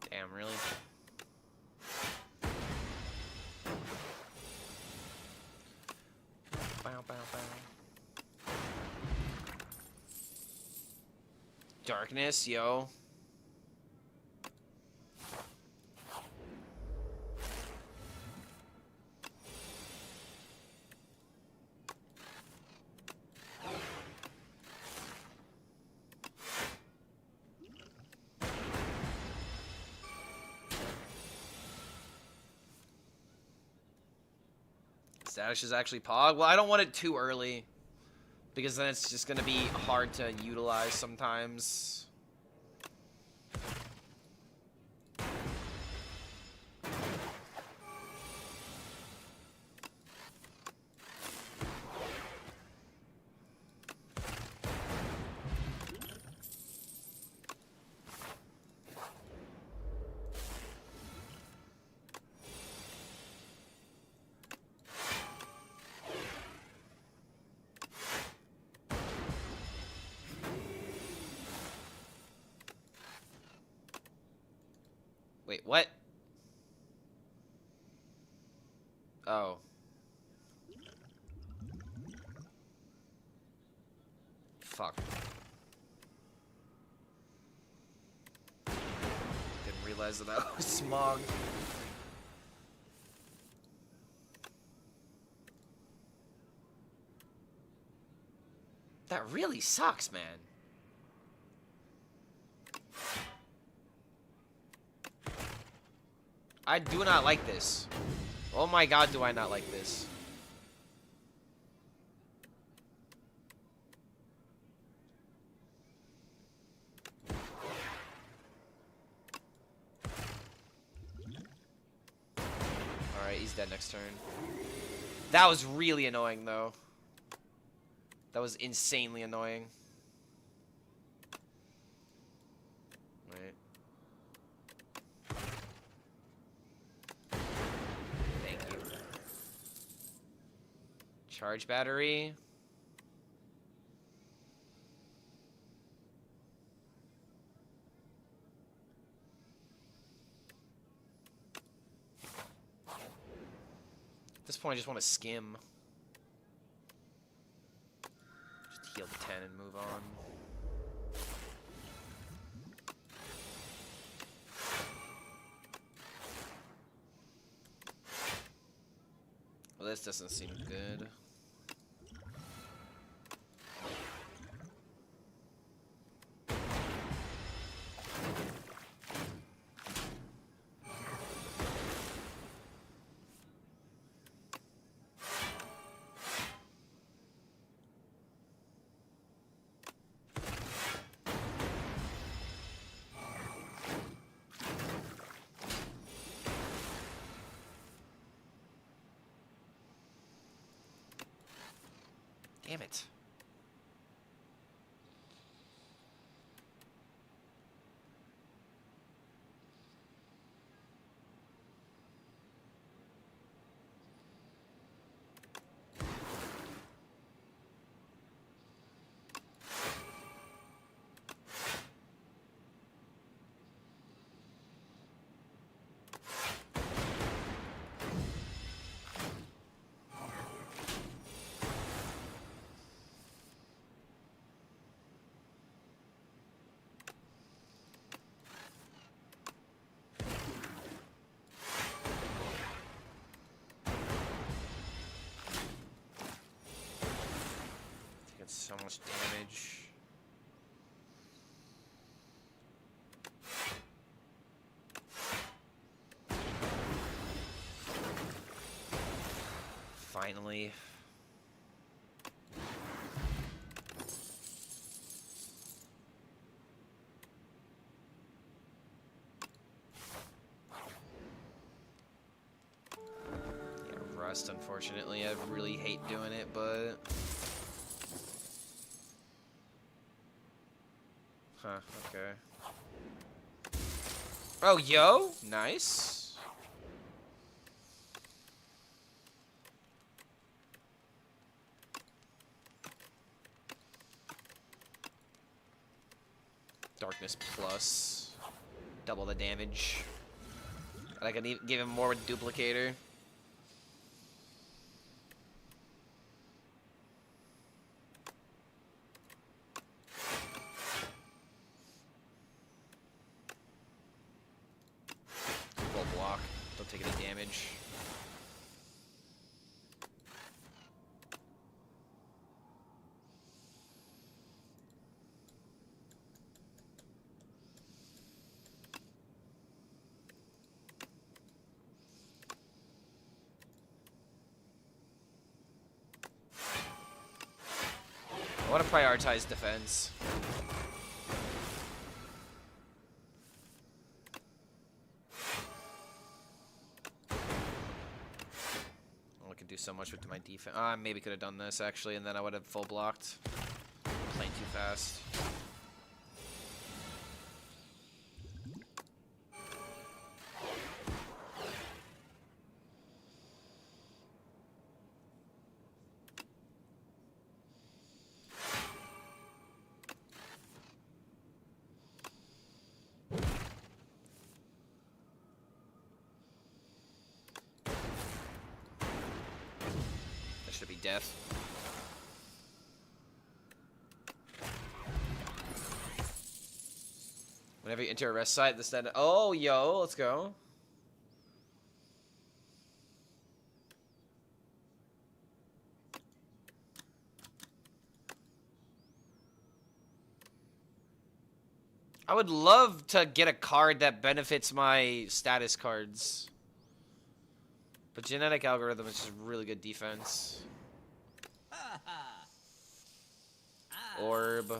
Damn, really? Bow, bow, bow. Darkness, yo. Stash is actually Pog. Well, I don't want it too early. Because then it's just going to be hard to utilize sometimes. Wait, what? Oh. Fuck. Didn't realize that was smog. That really sucks, man. I do not like this. Oh my god, do I not like this. Alright, he's dead next turn. That was really annoying, though. That was insanely annoying. Wait. Thank you. Charge battery. At this point, I just want to skim. Just heal the 10 and move on. Well, this doesn't seem good. Damn it. So much damage. Finally. Yeah, Rust, unfortunately. I really hate doing it, but... Huh, okay. Oh, yo! Nice. Darkness plus. Double the damage. I can give him more with Duplicator. Don't take any damage. I want to prioritize defense. Oh, I could do so much with my defense. Maybe could have done this actually, and then I would have full blocked. Playing too fast. Should be death. Whenever you enter a rest site, this then. Oh, yo, let's go. I would love to get a card that benefits my status cards. But genetic algorithm is just really good defense. Orb. I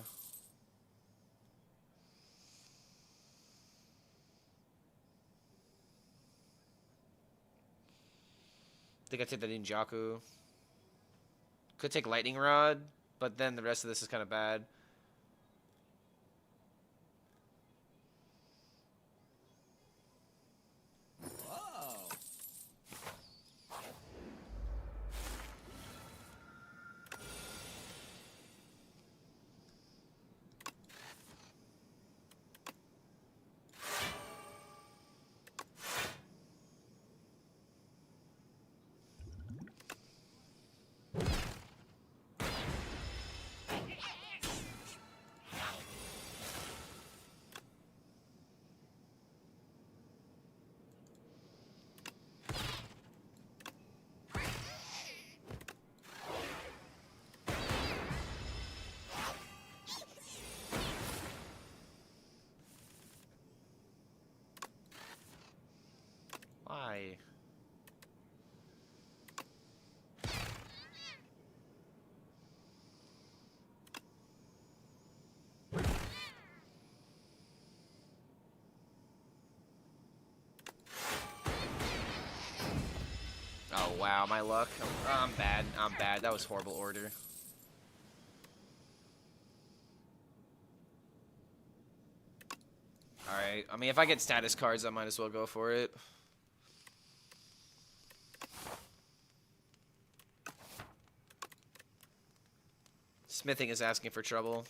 think I take the Ninjaku. Could take Lightning Rod, but then the rest of this is kind of bad. Why? Oh wow, my luck. I'm bad. I'm bad. That was horrible order. Alright, I mean if I get status cards I might as well go for it. Smithing is asking for trouble.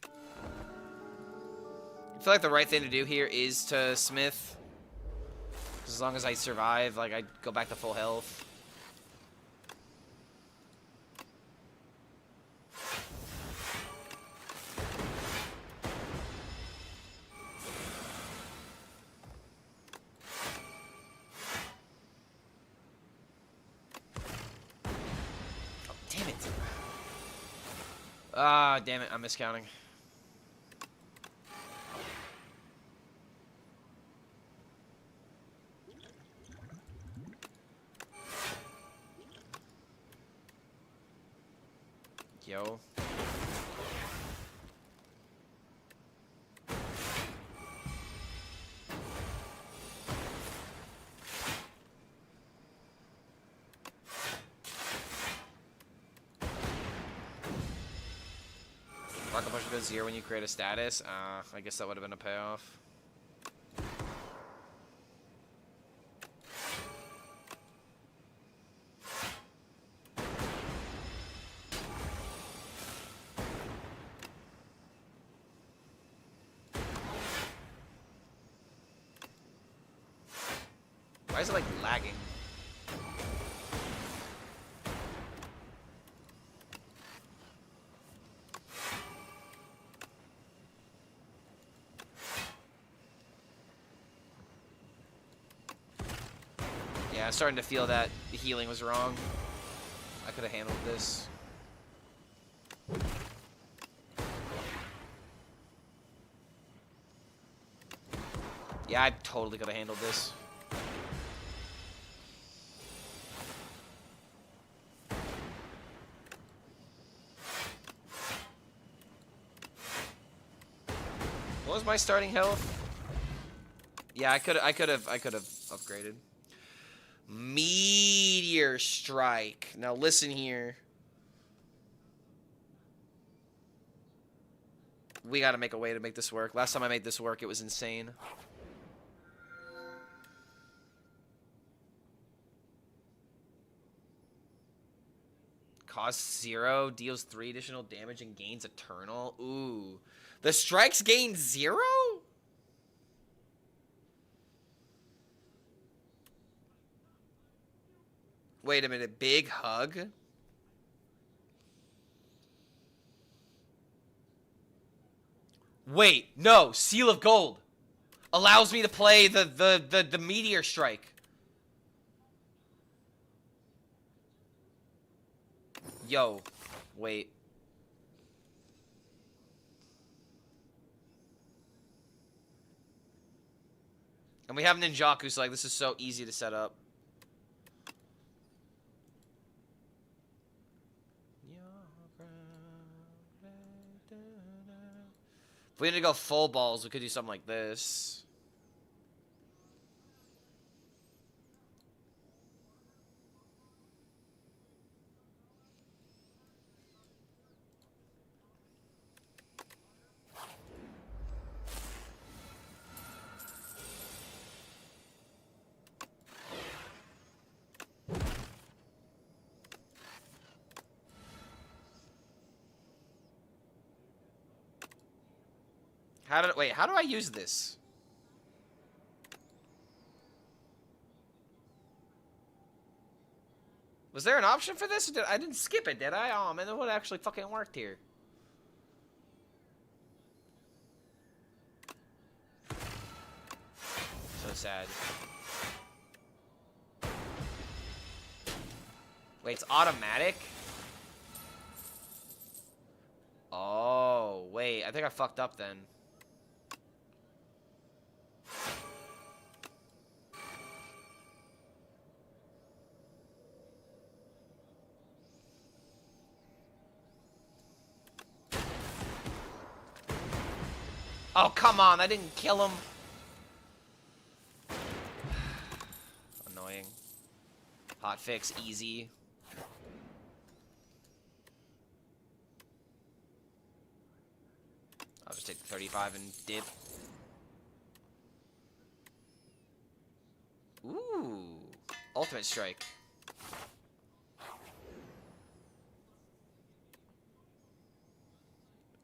I feel like the right thing to do here is to smith. Because as long as I survive, like, I go back to full health. Oh, damn it. Ah, damn it, I'm miscounting. Yo. Rocket Punch goes 0 when you create a status. I guess that would have been a payoff. Why is it like lagging? Yeah, I'm starting to feel that the healing was wrong. I could have handled this. Yeah, I totally could have handled this. What was my starting health? Yeah, I could have upgraded. Meteor strike. Now listen here. We gotta make a way to make this work. Last time I made this work, it was insane. Costs 0, deals 3 additional damage and gains eternal. Ooh. The strikes gain 0? Wait a minute, big hug? Wait, no, Seal of Gold allows me to play the meteor strike. Yo, wait. And we have Ninjaku, so like this is so easy to set up. If we had to go full balls, we could do something like this. Wait, how do I use this? Was there an option for this? I didn't skip it, did I? Oh man, that would have actually fucking worked here. So sad. Wait, it's automatic? Oh, wait, I think I fucked up then. Oh, come on, I didn't kill him. Annoying. Hot fix, easy. I'll just take the 35 and dip. Ooh, ultimate strike.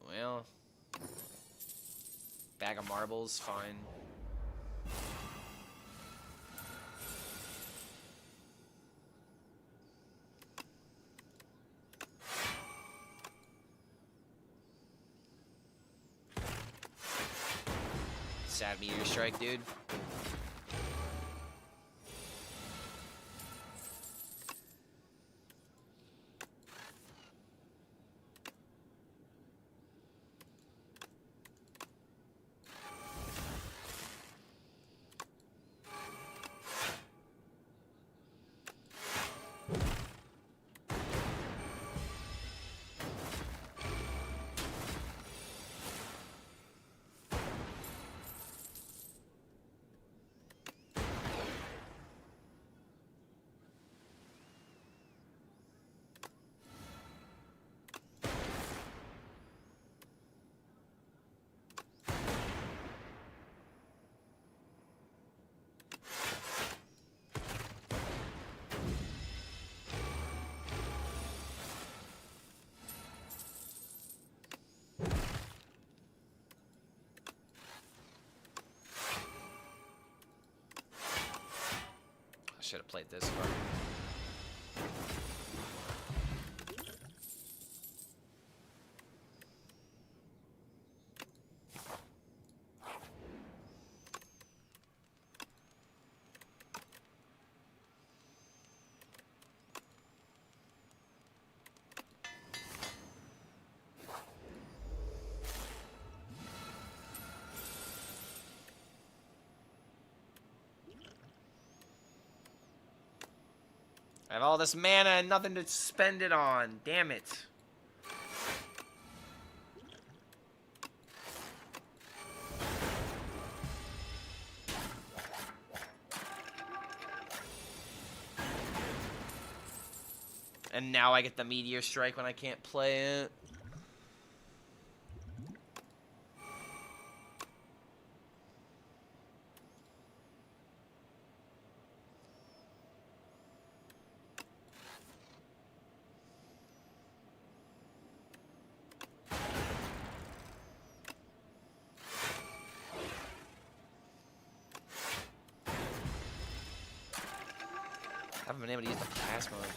Well, bag of marbles, fine. Sad meteor strike, dude. Should have played this part. I have all this mana and nothing to spend it on. Damn it. And now I get the meteor strike when I can't play it. I haven't been able to use the plasma yet.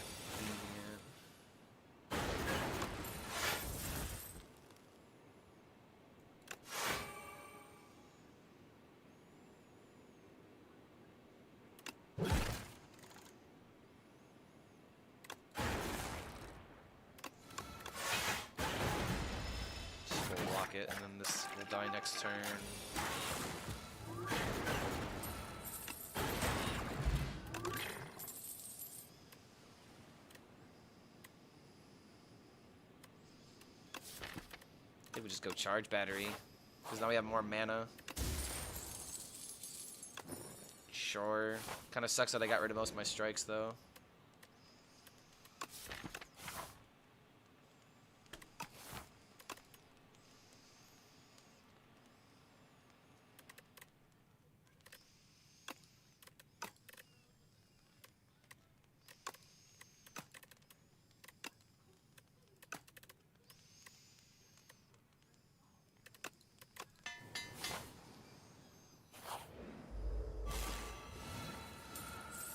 Just full block it, and then this will die next turn. I think we just go charge battery, because now we have more mana. Sure. Kind of sucks that I got rid of most of my strikes, though.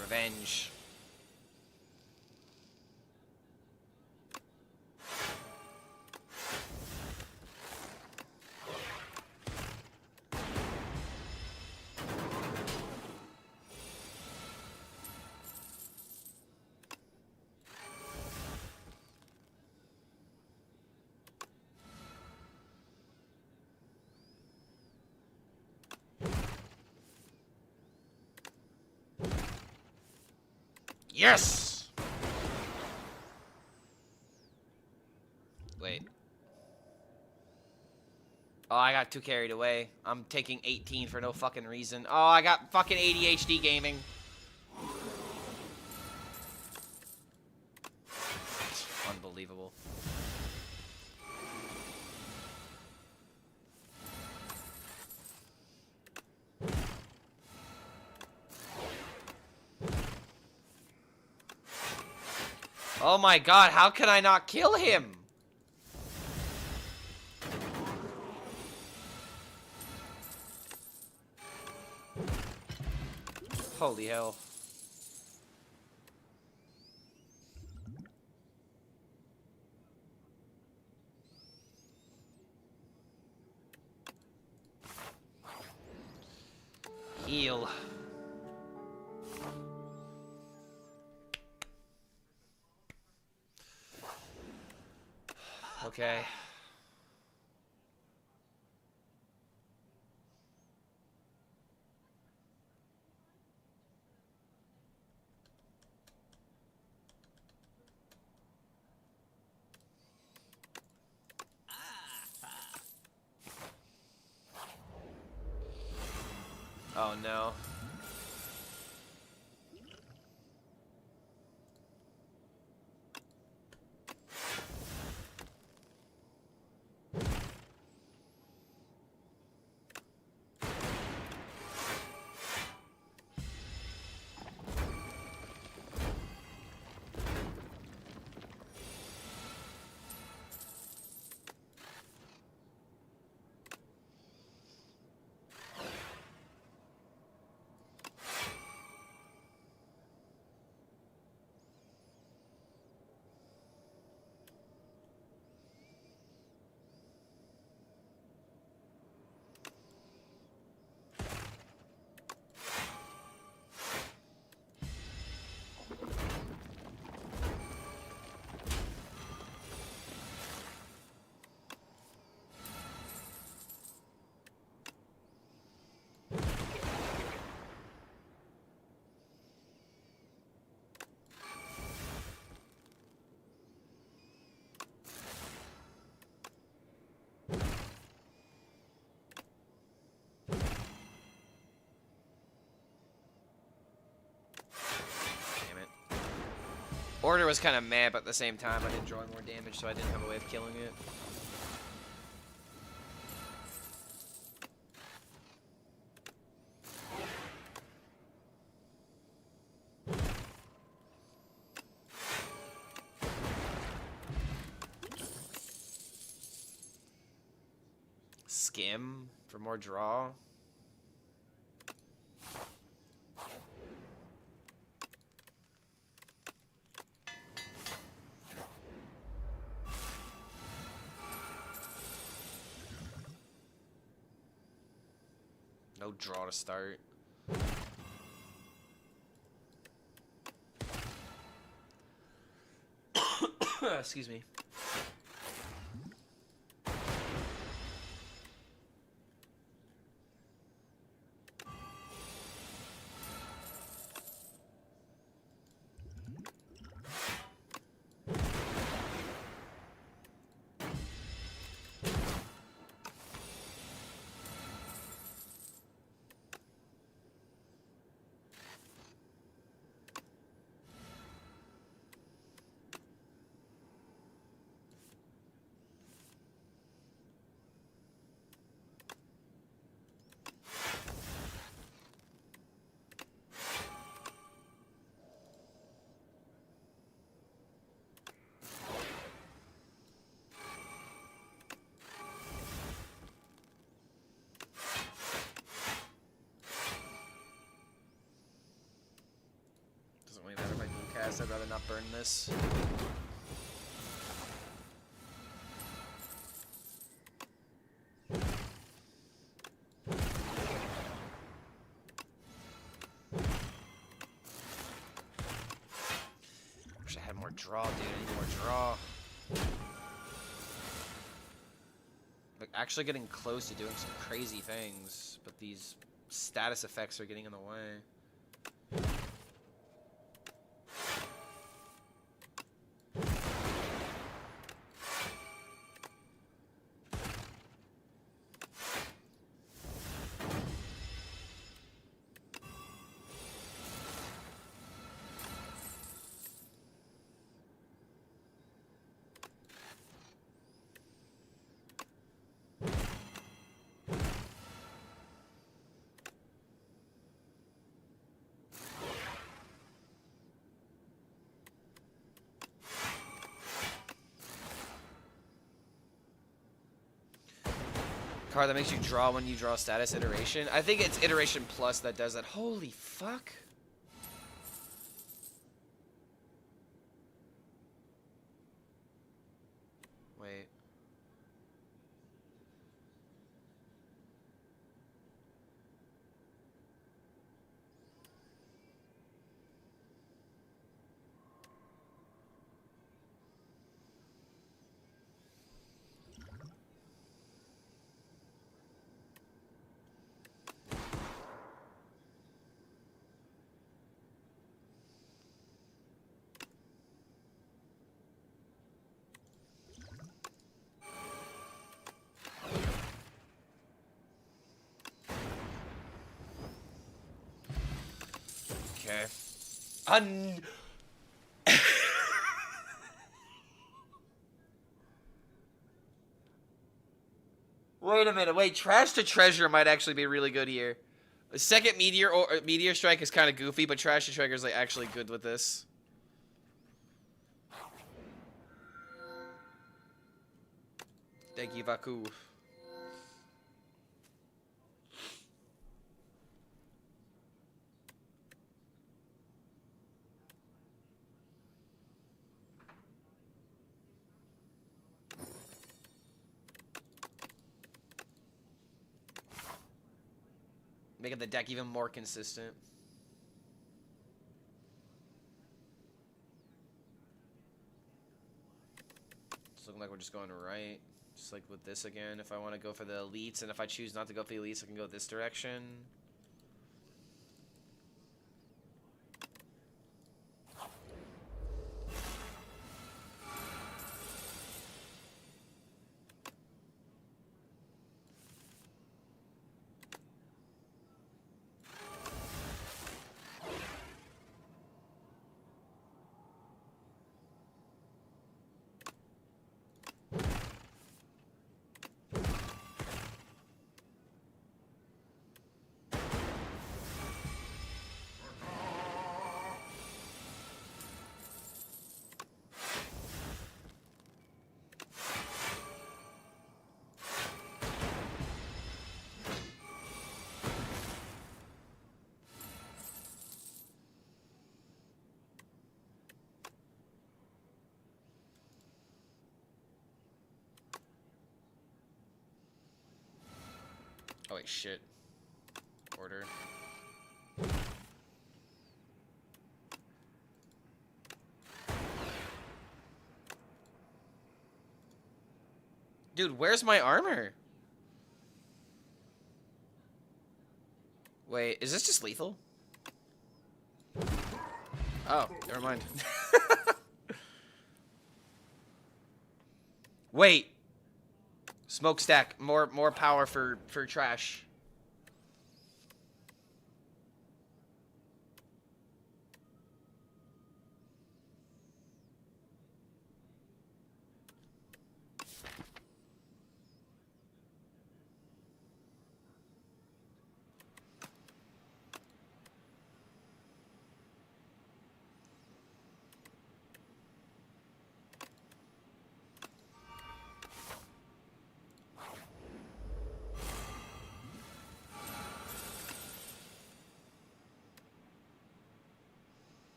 Revenge. Yes! Wait. Oh, I got too carried away. I'm taking 18 for no fucking reason. Oh, I got fucking ADHD gaming. Unbelievable. Oh my god, how can I not kill him? Holy hell. Heal. Okay. Oh no. Order was kind of mad, but at the same time, I didn't draw more damage, so I didn't have a way of killing it. Skim for more draw. No draw to start. Excuse me. I'd rather not burn this. Wish I had more draw, dude. I need more draw. Like, actually getting close to doing some crazy things, but these status effects are getting in the way. Card that makes you draw when you draw status iteration. I think it's iteration plus that does that. Holy fuck. Wait. Okay. Wait a minute. Wait, trash to treasure might actually be really good here. The second meteor strike is kind of goofy, but trash to treasure is like actually good with this. Thank you, Vaku. Making the deck even more consistent. It's looking like we're just going right. Just like with this again. If I want to go for the elites, and if I choose not to go for the elites, I can go this direction. Oh wait, shit. Order. Dude, where's my armor? Wait, is this just lethal? Oh, never mind. Wait. Smokestack, more power for trash.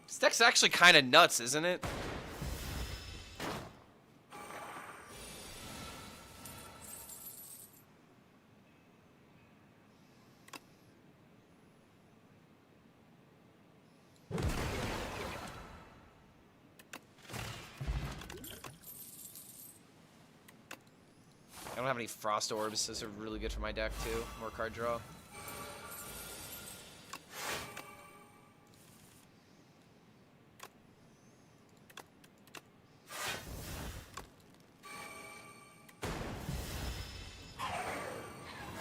This deck's actually kind of nuts, isn't it? I don't have any frost orbs. Those are really good for my deck too. More card draw.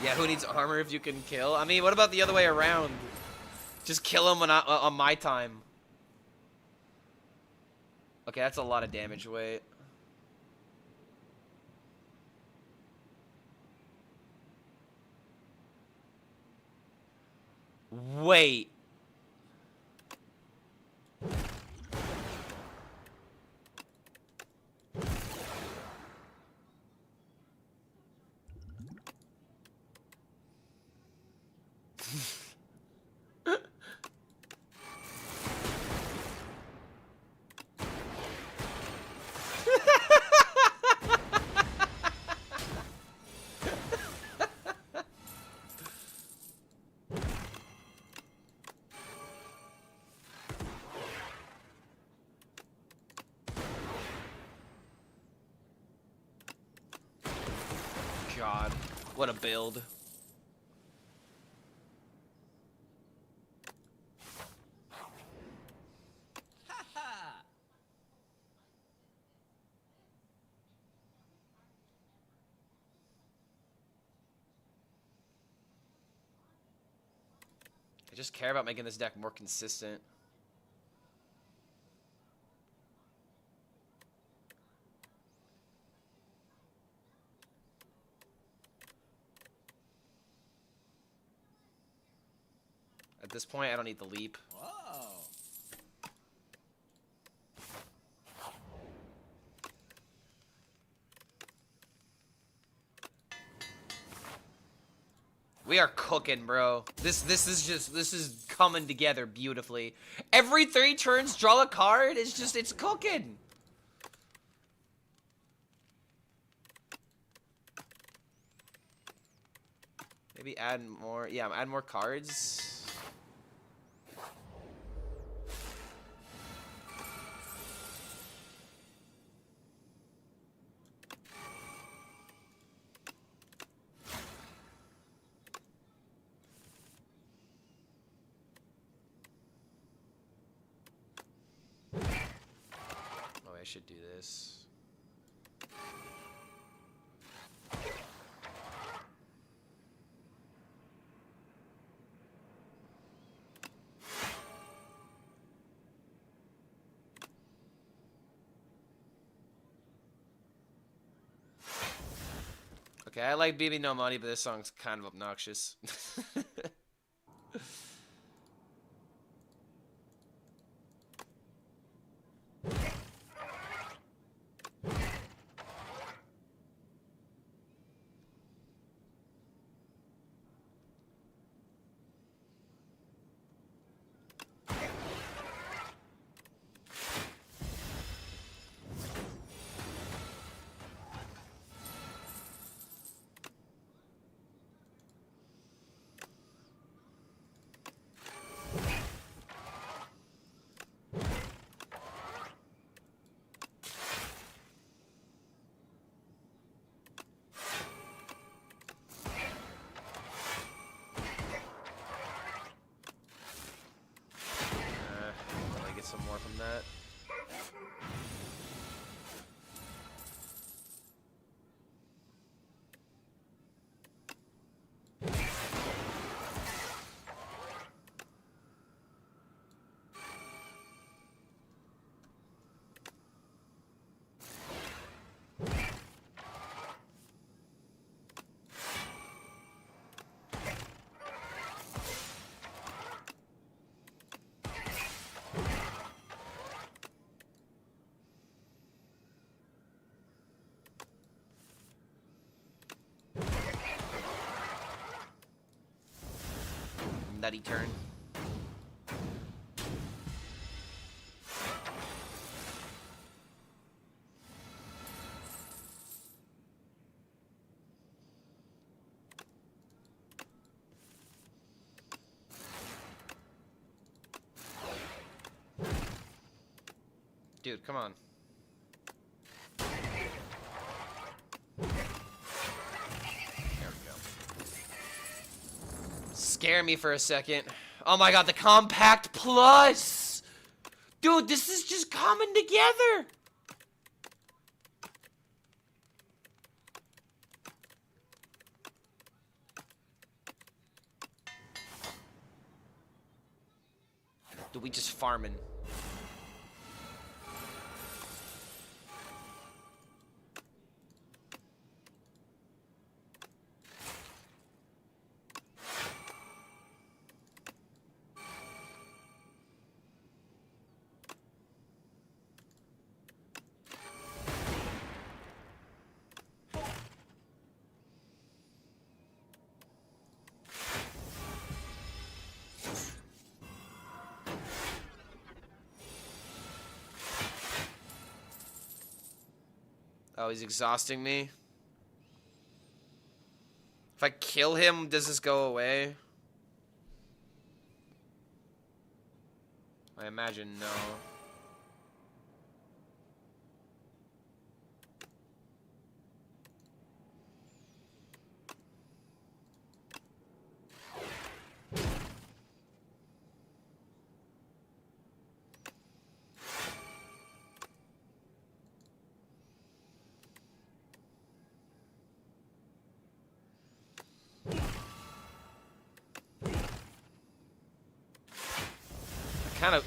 Yeah, who needs armor if you can kill? I mean, what about the other way around? Just kill him on my time. Okay, that's a lot of damage. Wait. Wait. God, what a build. I just care about making this deck more consistent. At this point, I don't need the leap. Whoa. We are cooking, bro. This is coming together beautifully. Every 3 turns, draw a card. It's cooking. Maybe add more. Yeah, add more cards. I should do this. Okay, I like BB No Money, but this song's kind of obnoxious. Will I get some more from that? Nutty turn. Dude, come on. There we go. Scare me for a second. Oh my god, the Compact Plus! Dude, this is just coming together! Dude, we just farming. Oh, he's exhausting me. If I kill him, does this go away? I imagine no.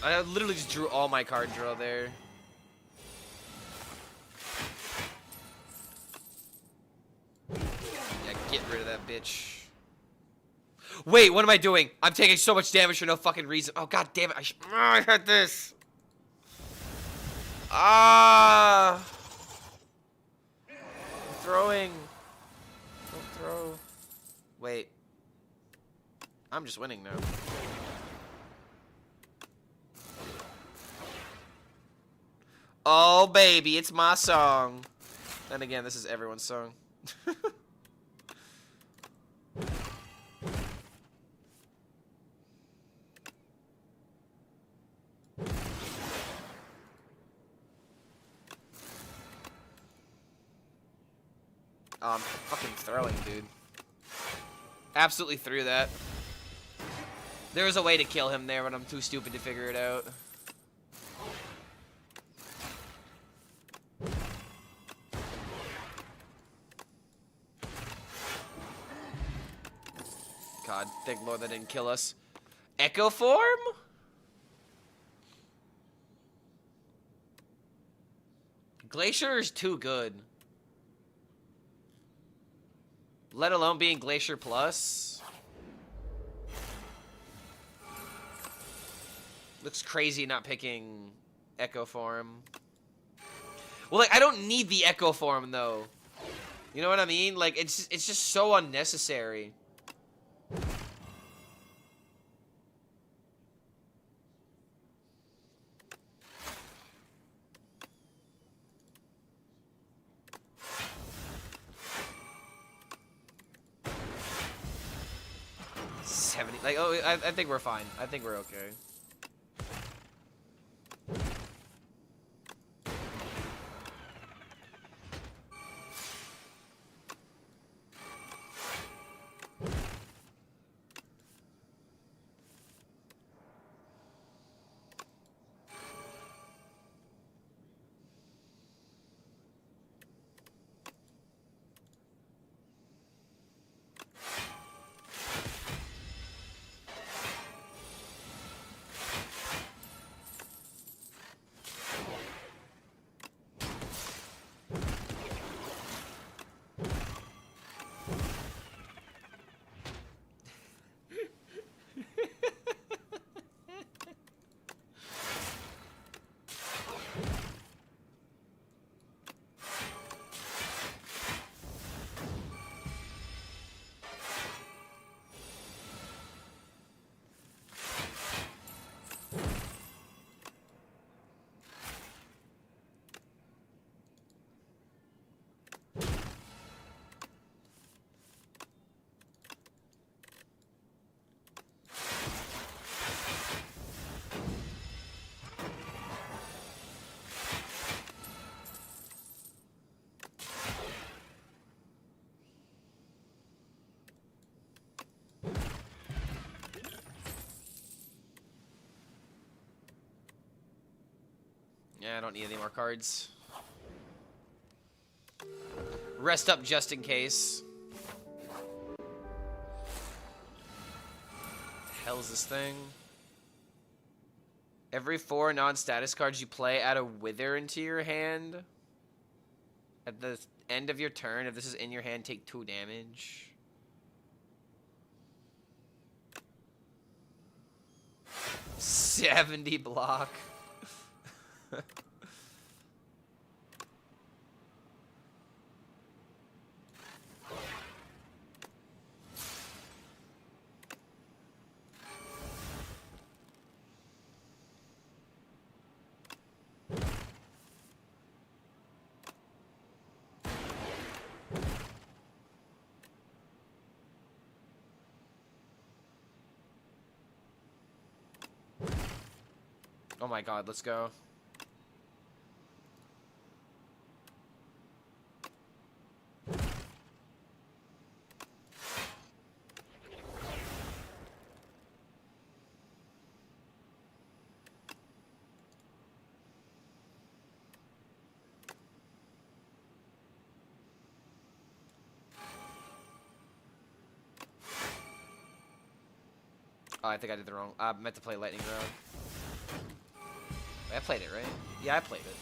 I literally just drew all my card draw there. Yeah, get rid of that bitch. Wait, what am I doing? I'm taking so much damage for no fucking reason. Oh, god damn it. I had this. Ah. I'm throwing. Don't throw. Wait. I'm just winning now. Oh, baby, it's my song. And again, this is everyone's song. Oh, I'm fucking throwing, dude. Absolutely threw that. There was a way to kill him there, but I'm too stupid to figure it out. God, thank Lord that didn't kill us. Echo form? Glacier is too good. Let alone being Glacier Plus. Looks crazy not picking Echo Form. Well, like, I don't need the Echo Form, though. You know what I mean? Like, it's just so unnecessary. Like, oh, I think we're fine. I think we're okay. Yeah, I don't need any more cards. Rest up just in case. The hell's this thing? Every 4 non-status cards you play, add a Wither into your hand. At the end of your turn, if this is in your hand, take 2 damage. $70 block. Oh my god, let's go. Oh, I think I did the wrong. I meant to play Lightning Rod. Wait, I played it, right? Yeah, I played it.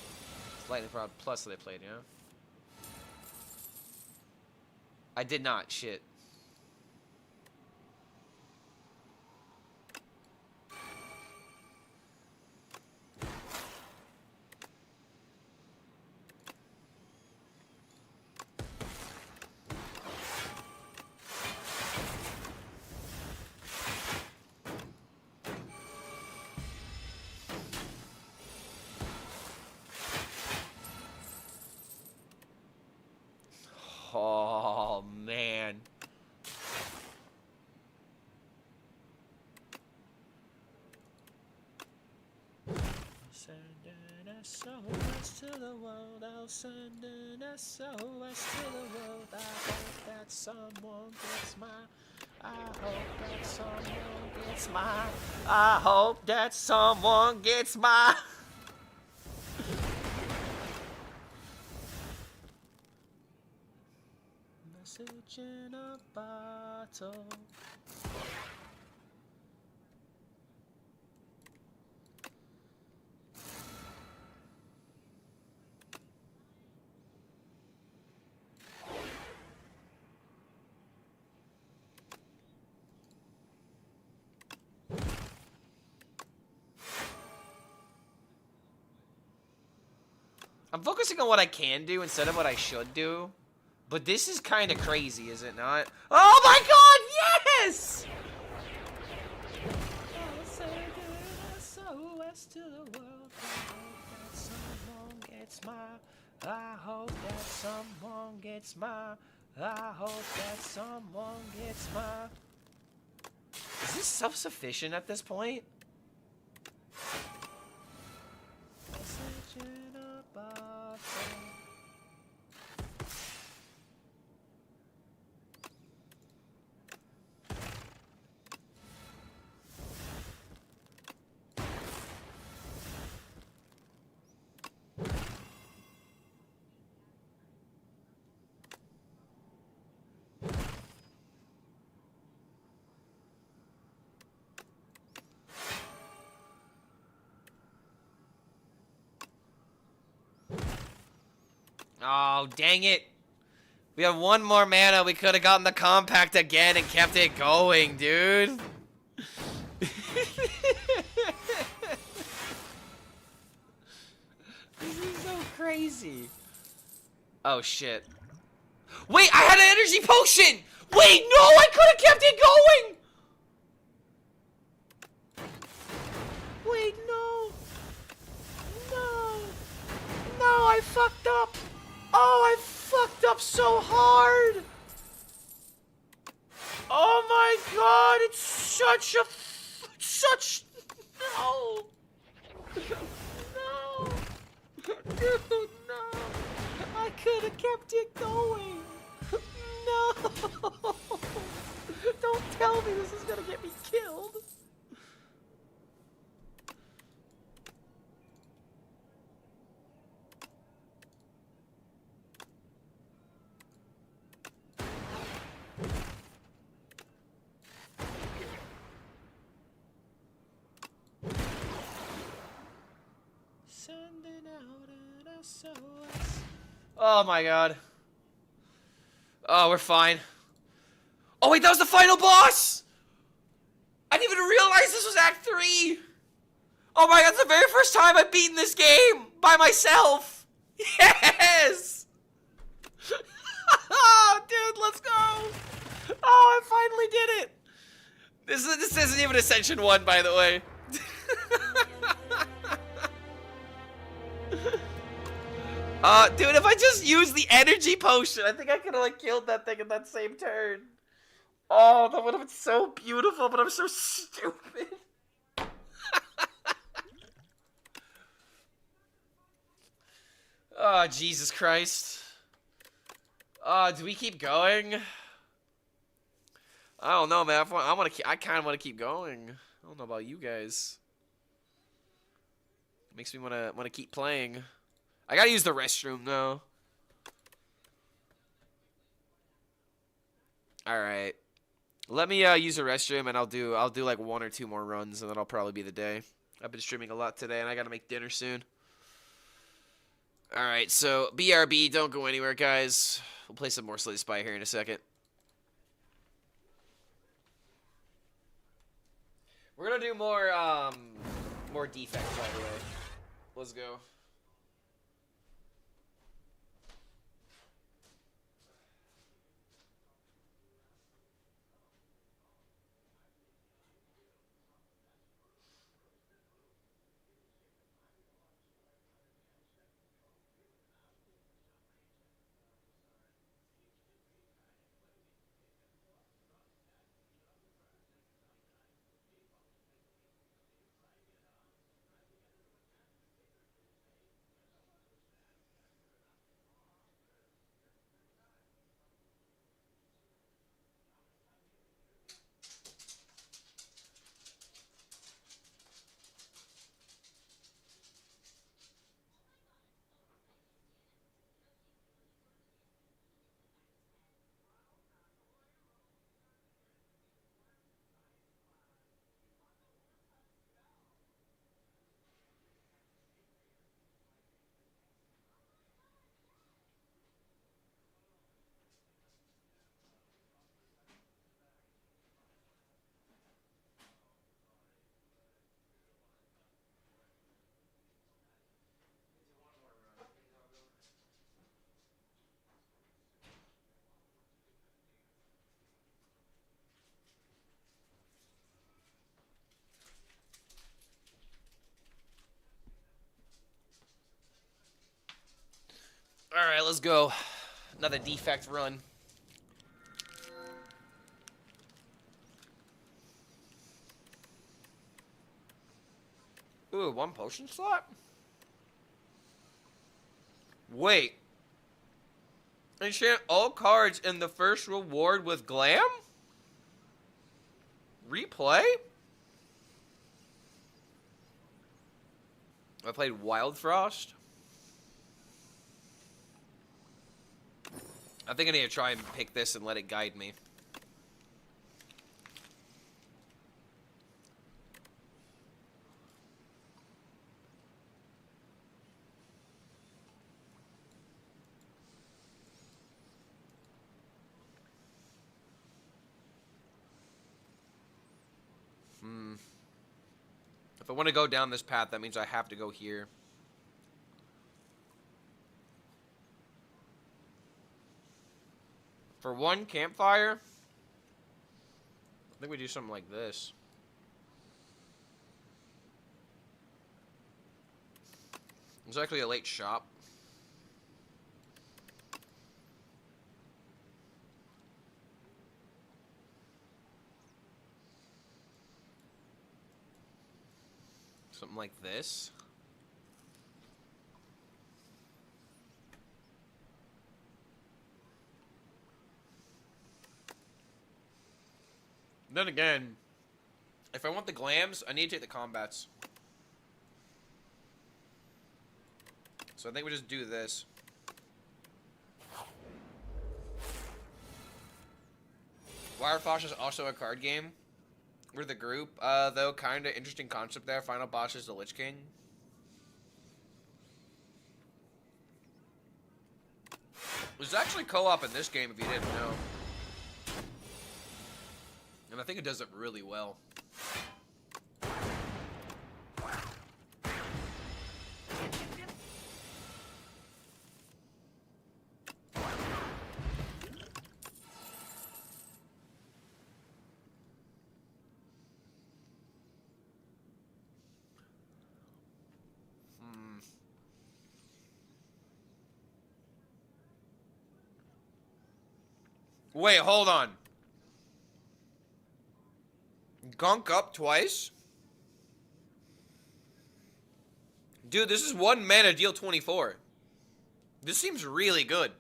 It's Lightning Rod Plus that I played, you know? I did not. Shit. Oh, man. Sending SOS to the world, I'll send an SOS to the world. I hope that someone gets my. I hope that someone gets my. I hope that someone gets my. Message in a bottle. I'm focusing on what I can do instead of what I should do. But this is kind of crazy, is it not? Oh my god, yes! I hope that someone gets my. I hope that someone gets my. Is this self-sufficient at this point? Oh, dang it. We have one more mana. We could have gotten the compact again and kept it going, dude. This is so crazy. Oh, shit. Wait, I had an energy potion! Wait, no, I could have kept it going! Wait, no. No. No, I fucked up. Oh, I fucked up so hard. Oh my god, it's such a... No. No. Dude, no. I could have kept it going. No. Don't tell me this is gonna get me killed. Sending out an SOS. Oh my god. Oh, we're fine. Oh wait, that was the final boss! I didn't even realize this was Act 3! Oh my god, it's the very first time I've beaten this game! By myself! Yes! Oh, dude, let's go! Oh, I finally did it! This isn't even Ascension 1, by the way. Dude, if I just used the energy potion, I think I could have, like, killed that thing in that same turn. Oh, that would have been so beautiful, but I'm so stupid. Oh, Jesus Christ. Do we keep going? I don't know, man. I kind of want to keep going. I don't know about you guys. Makes me want to keep playing. I gotta use the restroom though. All right, let me use the restroom, and I'll do like 1 or 2 more runs, and then I'll probably be the day. I've been streaming a lot today, and I gotta make dinner soon. All right, so BRB, don't go anywhere, guys. We'll play some more Slay the Spire here in a second. We're gonna do more defense, by the way. Let's go. Alright, let's go. Another defect run. Ooh, 1 potion slot? Wait. Enchant all cards in the first reward with Glam? Replay? I played Wild Frost. I think I need to try and pick this and let it guide me. If I want to go down this path, that means I have to go here. For 1 campfire, I think we do something like this. It's actually a late shop. Something like this. Then again, if I want the glams, I need to take the combats. So I think we just do this. Wirefosh is also a card game. We're the group, though, kind of interesting concept there. Final boss is the Lich King. There's actually co-op in this game if you didn't know. And I think it does it really well. Wait, hold on. Gunk up twice? Dude, this is 1 mana deal 24. This seems really good.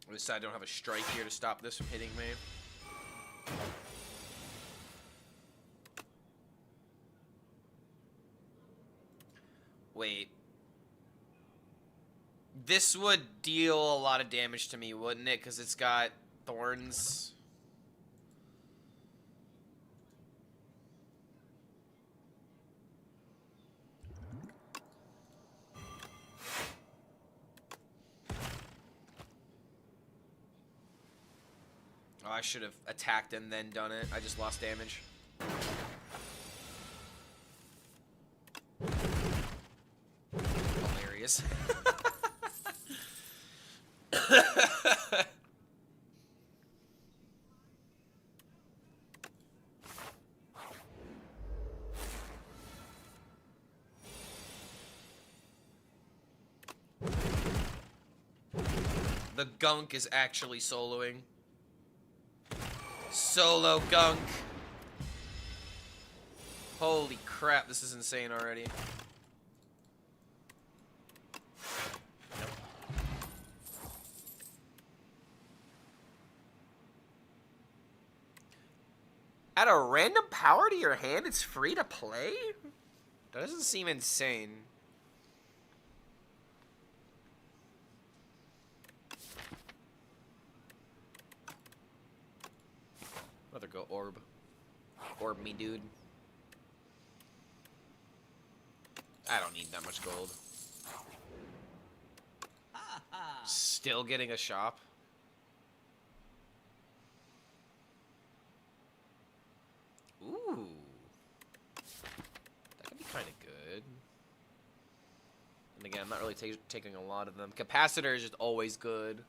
I decide I don't have a strike here to stop this from hitting me. Wait. This would deal a lot of damage to me, wouldn't it? Because it's got thorns. Oh, I should have attacked and then done it. I just lost damage. Hilarious. The gunk is actually soloing. Solo gunk. Holy crap, this is insane already. Add a random power to your hand, it's free to play? That doesn't seem insane. Rather go orb. Orb me, dude. I don't need that much gold. Still getting a shop. Ooh. That could be kind of good. And again, I'm not really taking a lot of them. Capacitor is just always good.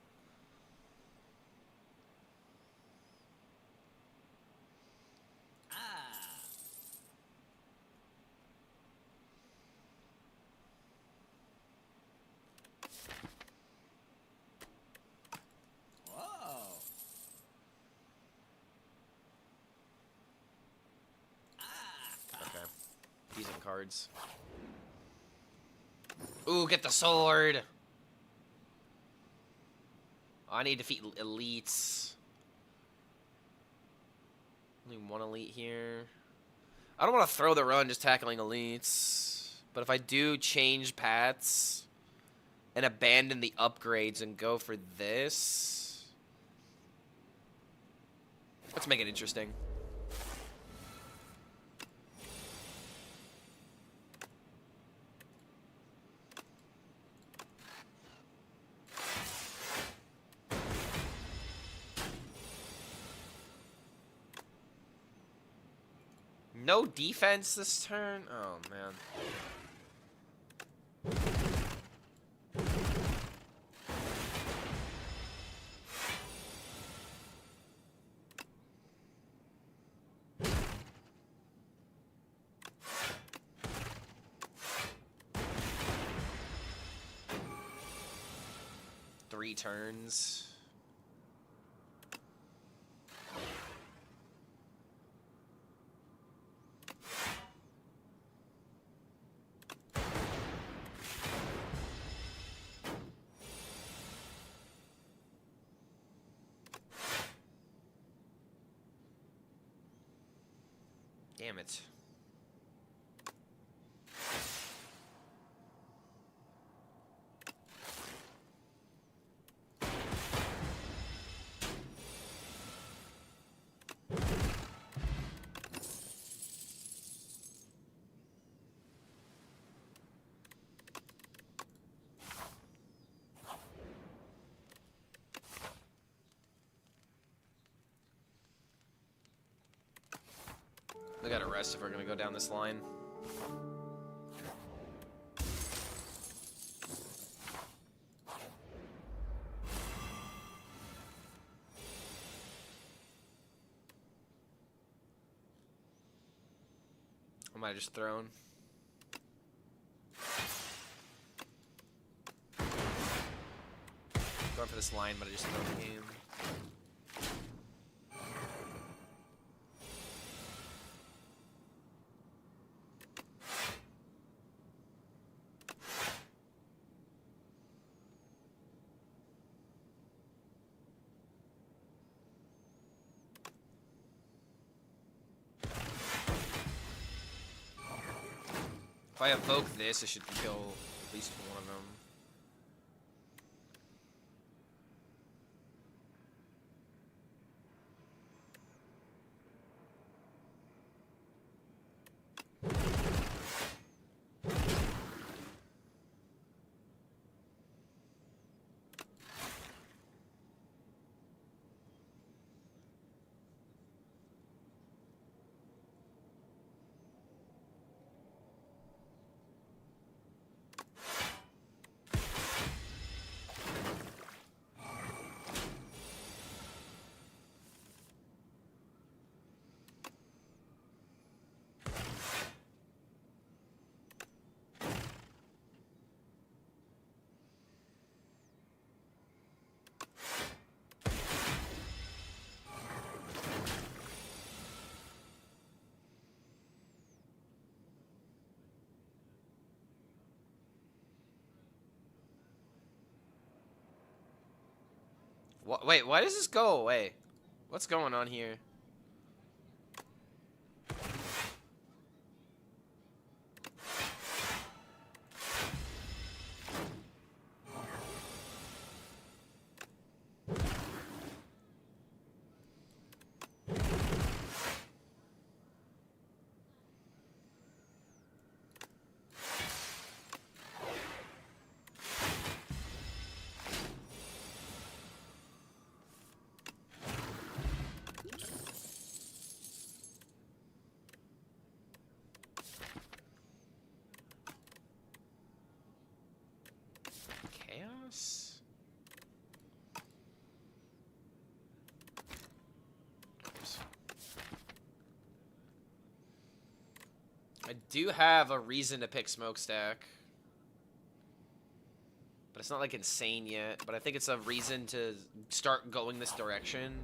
Okay. Decent cards. Ooh, get the sword. I need to defeat elites. Only one elite here. I don't want to throw the run just tackling elites. But if I do change paths and abandon the upgrades and go for this, let's make it interesting. No defense this turn? Oh, man. Three turns. Damn it. We gotta rest if we're gonna go down this line. I might have just thrown. Going for this line, but I just throw the game. If I evoke this, it should kill at least one of them. Wait, why does this go away? What's going on here? I do have a reason to pick Smokestack. But it's not like insane yet. But I think it's a reason to start going this direction.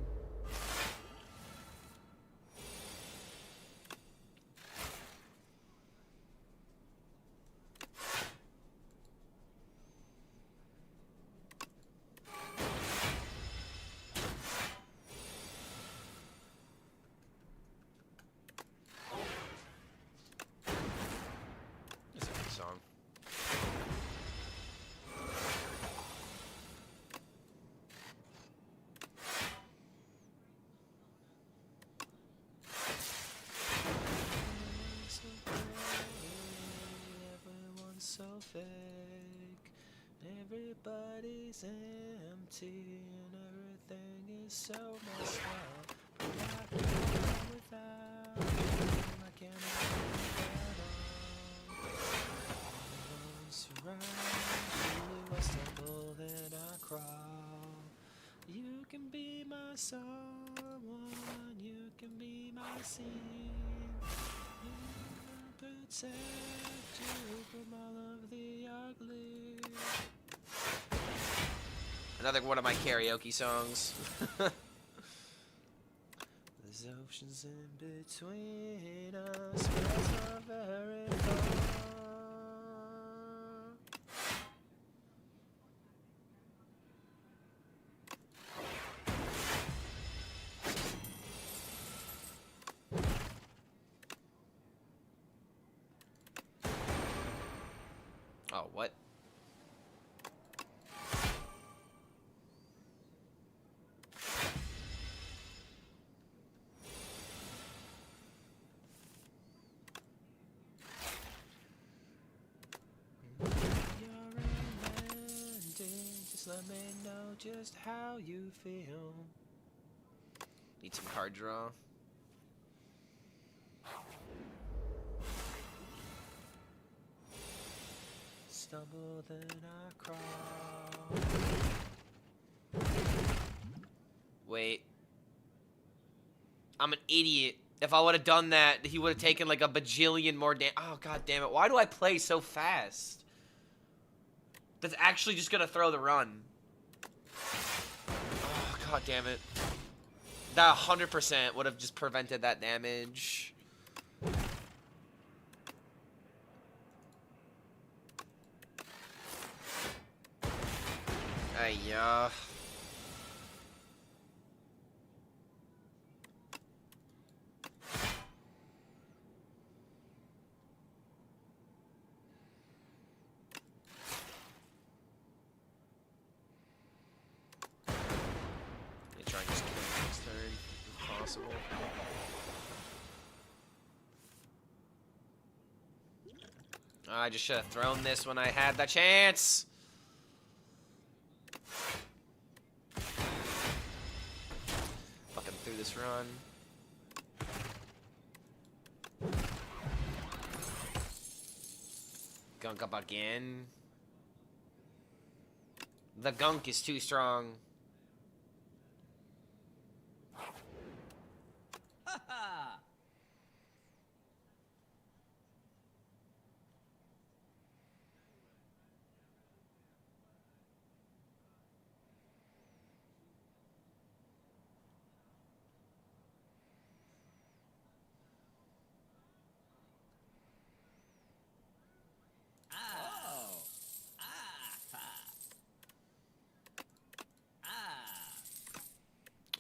It's a good song. Everyone's so fake. Everybody's empty and everything is so messed up. But I can't live without you. I can't live without you. Surround you, I stumble and I crawl. You can be my someone, you can be my scene. Protect you from all of the ugly. Another one of my karaoke songs. There's oceans in between us, but it's not very far. Oh, what? Just let me know just how you feel. Need some card draw. Stumble, then I crawl. Wait. I'm an idiot. If I would have done that, he would have taken like a bajillion more damage. Oh, god damn it. Why do I play so fast? That's actually just gonna throw the run. Oh, god damn it. That 100% would have just prevented that damage. Ayya. Try and just kill him next turn, if possible. I just should have thrown this when I had the chance. Fucking through this run. Gunk up again. The gunk is too strong.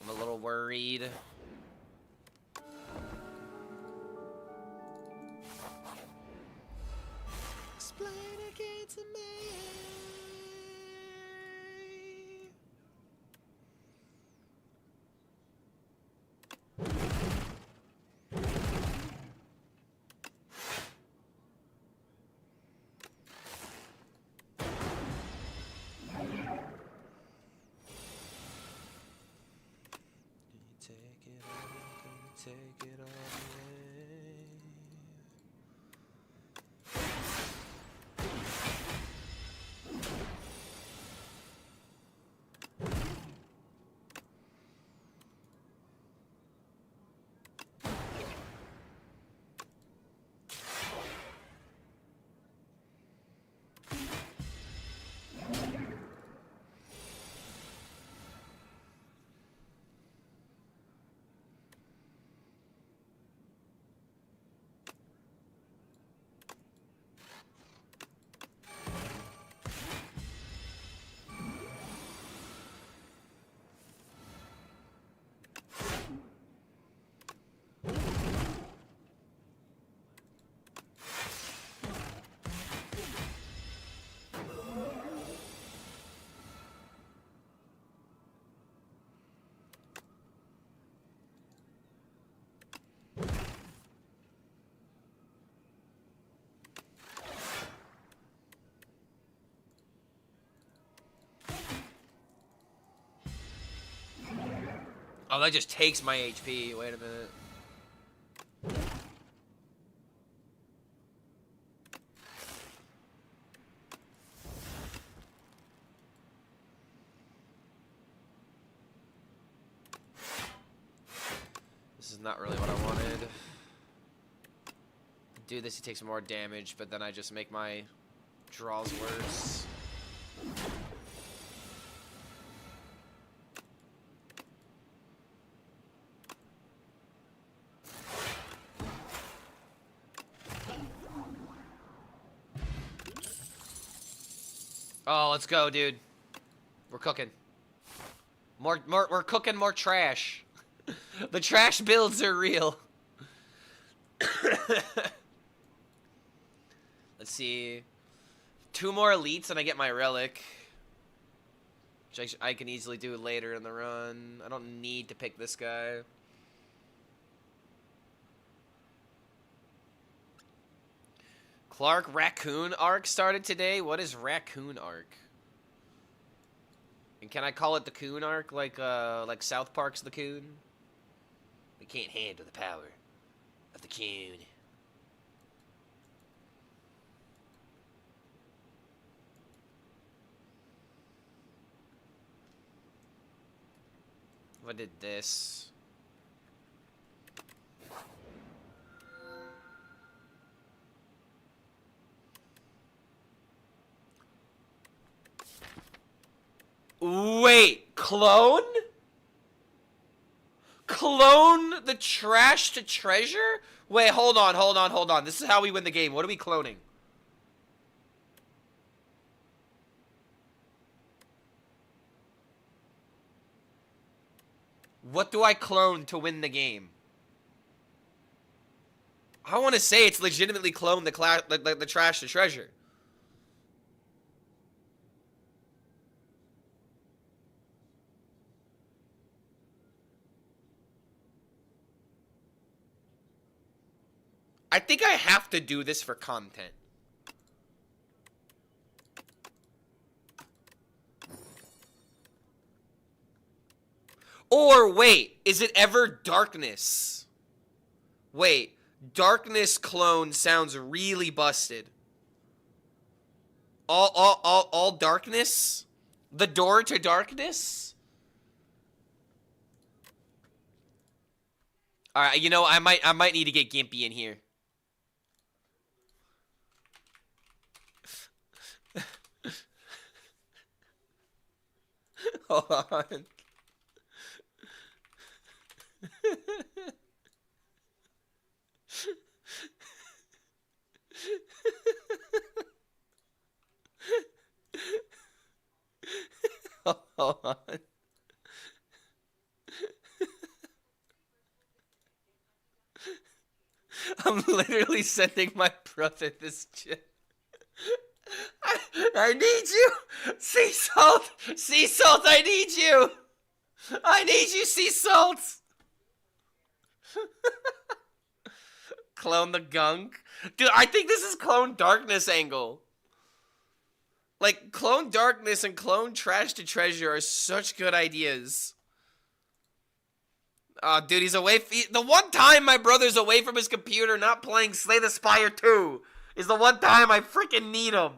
I'm a little worried. Explain again to me. Take it all away. Oh, that just takes my HP. Wait a minute. This is not really what I wanted. Do this, he takes more damage, but then I just make my draws worse. Oh, let's go, dude. We're cooking. We're cooking more trash. The trash builds are real. Let's see. 2 more elites and I get my relic. Which I can easily do later in the run. I don't need to pick this guy. Clark Raccoon Arc started today. What is Raccoon Arc? And can I call it the Coon Arc like South Park's the Coon? We can't handle the power of the Coon. I did this. Wait, clone? Clone the trash to treasure? Wait, hold on. This is how we win the game. What are we cloning? What do I clone to win the game? I want to say it's legitimately clone the trash to treasure. I think I have to do this for content. Or, wait, is it ever darkness? Wait, darkness clone sounds really busted. All darkness? The door to darkness? Alright, you know, I might need to get Gimpy in here. Hold on. Hold on. I'm literally sending my brother this shit. I need you! Sea salt! Sea salt, I need you! I need you, sea salt! Clone the gunk? Dude, I think this is clone darkness angle. Like, clone darkness and clone trash to treasure are such good ideas. Oh, dude, he's away. The one time my brother's away from his computer not playing Slay the Spire 2 is the one time I freaking need him.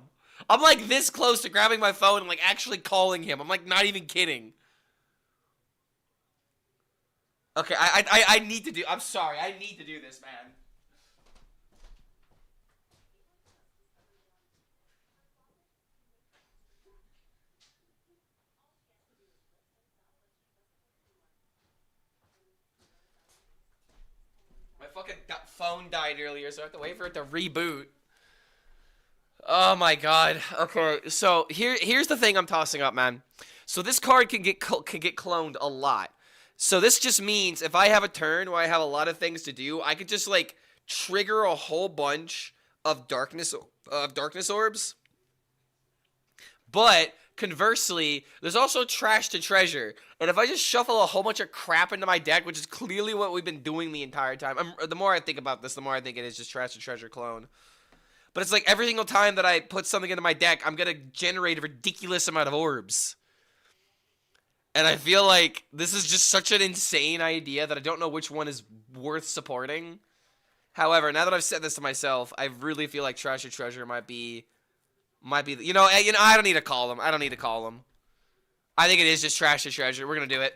I'm like this close to grabbing my phone and like actually calling him. I'm like not even kidding. Okay, I need to do. I'm sorry. I need to do this, man. My fucking phone died earlier, so I have to wait for it to reboot. Oh my god. Okay, so here's the thing I'm tossing up, man. So this card can get cloned a lot. So this just means if I have a turn where I have a lot of things to do, I could just like trigger a whole bunch of darkness orbs. But conversely, there's also trash to treasure. And if I just shuffle a whole bunch of crap into my deck, which is clearly what we've been doing the entire time. The more I think about this, the more I think it is just trash to treasure clone. But it's like every single time that I put something into my deck, I'm going to generate a ridiculous amount of orbs. And I feel like this is just such an insane idea that I don't know which one is worth supporting. However, now that I've said this to myself, I really feel like Trash or Treasure might be, you know, I don't need to call them. I don't need to call them. I think it is just Trash to Treasure. We're going to do it.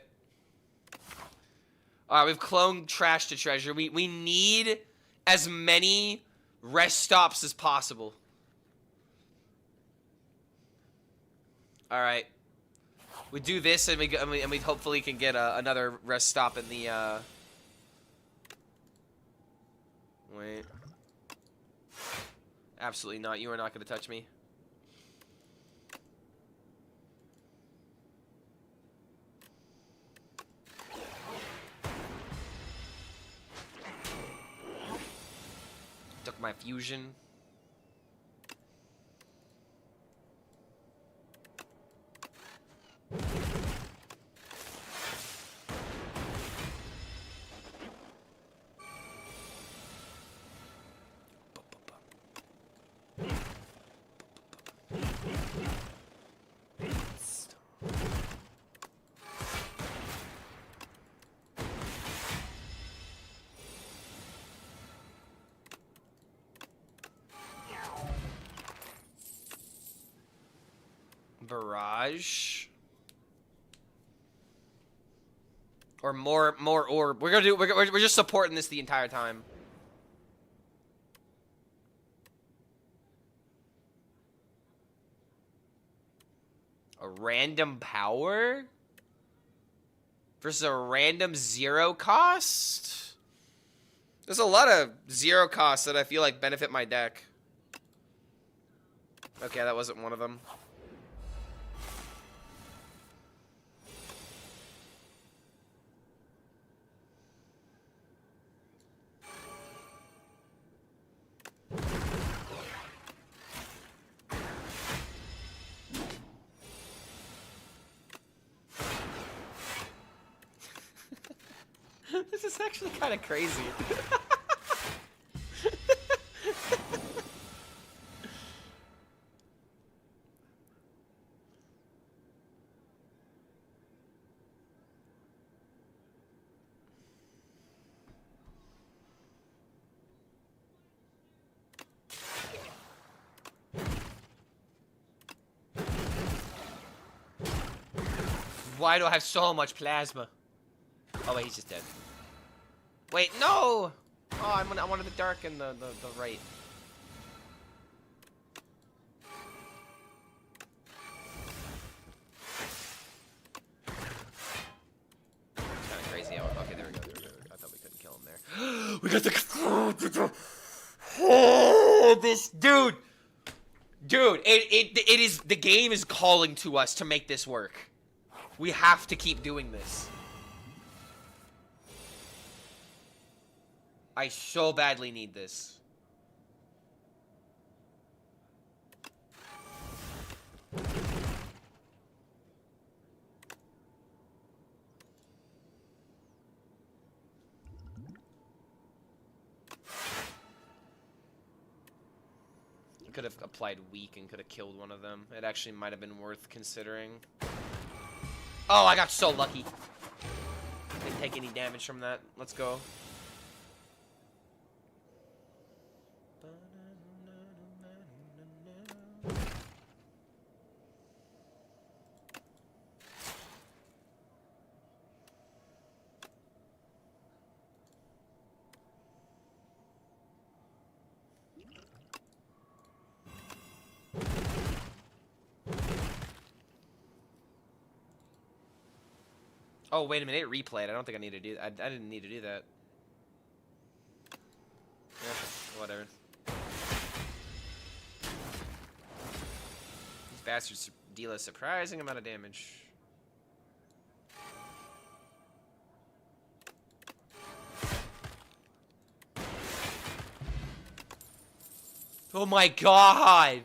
All right, we've cloned Trash to Treasure. We need as many rest stops as possible. All right. We do this, and we hopefully can get another rest stop in the, Wait. Absolutely not. You are not going to touch me. Took my fusion. Barrage. Or more orb. We're just supporting this the entire time. A random power versus a random zero cost? There's a lot of zero costs that I feel like benefit my deck. Okay, that wasn't one of them. This is actually kind of crazy. Why do I have so much plasma? Oh wait, he's just dead. Wait, no! Oh, I wanted the dark and the right. Kind of crazy. Okay, there we go. I thought we couldn't kill him there. We got the. Oh, this dude. Dude, it is, the game is calling to us to make this work. We have to keep doing this. I so badly need this. I could have applied weak and could have killed one of them. It actually might have been worth considering. Oh, I got so lucky. Didn't take any damage from that. Let's go. Oh, wait a minute, it replayed. I don't think I need to do that. I didn't need to do that. Yeah, whatever. These bastards deal a surprising amount of damage. Oh my god!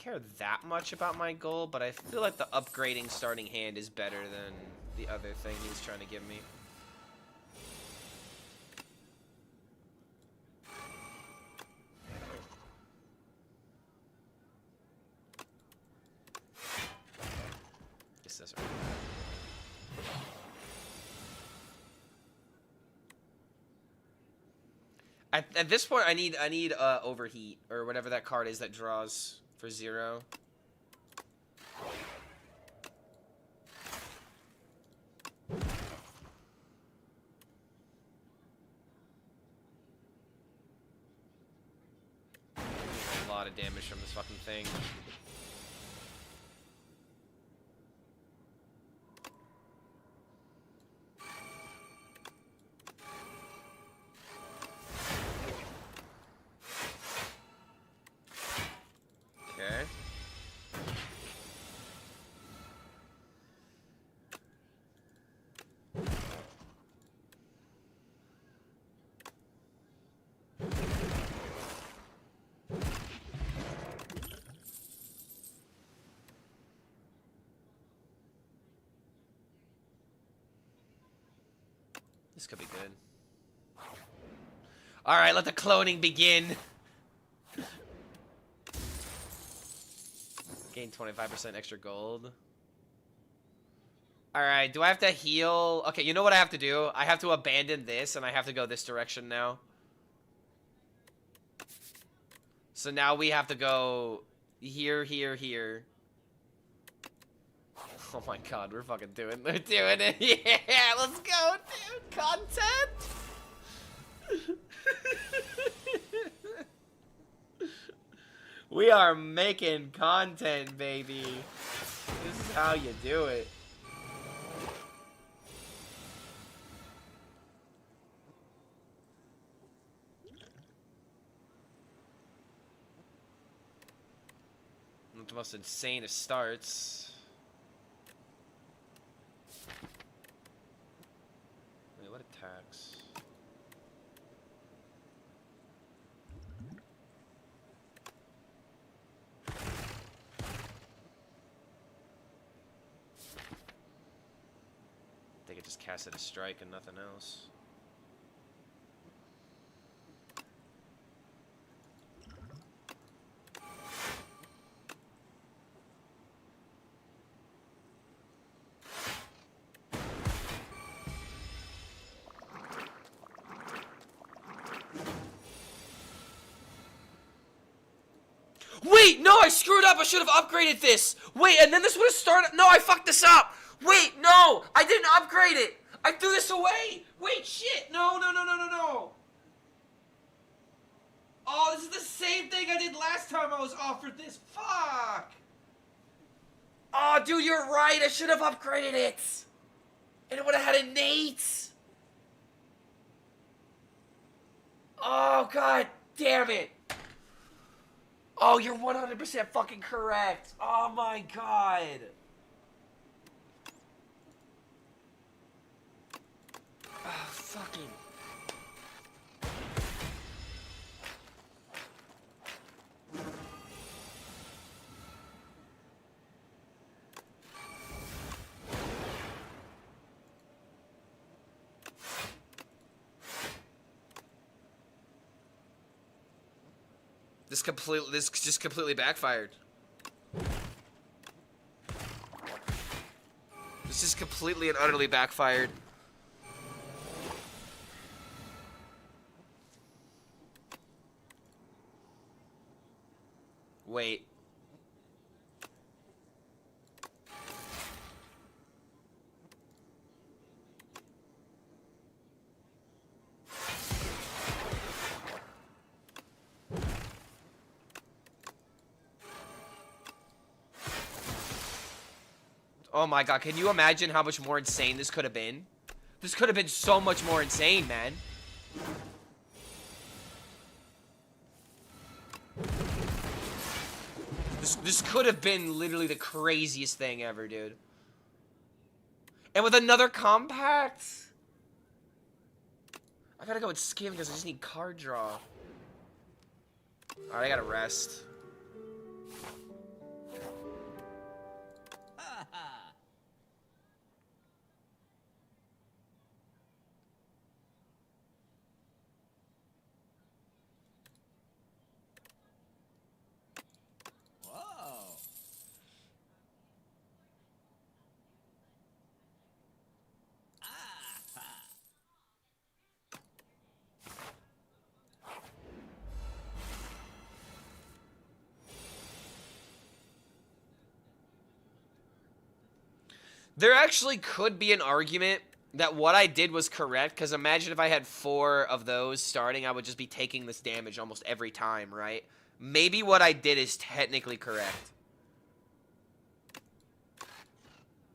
care that much about my goal, but I feel like the upgrading starting hand is better than the other thing he's trying to give me. Guess that's right. At this point, I need overheat or whatever that card is that draws for 0. A lot of damage from this fucking thing. Okay. This could be good. Alright, let the cloning begin. Gain 25% extra gold. Alright, do I have to heal? Okay, you know what I have to do? I have to abandon this, and I have to go this direction now. So now we have to go here, here, here. Oh my god, we're fucking doing it. Yeah, let's go, dude. Content. We are making content, baby. This is how you do it. Not the most insane of starts. Wait, what attacks? They could just cast it a strike and nothing else. Wait, no, I screwed up. I should have upgraded this. Wait, and then this would have started. No, I fucked this up. Wait, no, I didn't upgrade it. I threw this away. Wait, shit. No. Oh, this is the same thing I did last time I was offered this. Fuck. Oh, dude, you're right. I should have upgraded it. And it would have had innate. Oh, god damn it. Oh, you're 100% fucking correct. Oh my god. Oh, fucking. This just completely backfired. This just completely and utterly backfired. Wait. Oh my god, can you imagine how much more insane this could have been? This could have been so much more insane, man. This could have been literally the craziest thing ever, dude. And with another compact? I gotta go with skim because I just need card draw. Alright, I gotta rest. There actually could be an argument that what I did was correct, because imagine if I had 4 of those starting, I would just be taking this damage almost every time, right? Maybe what I did is technically correct.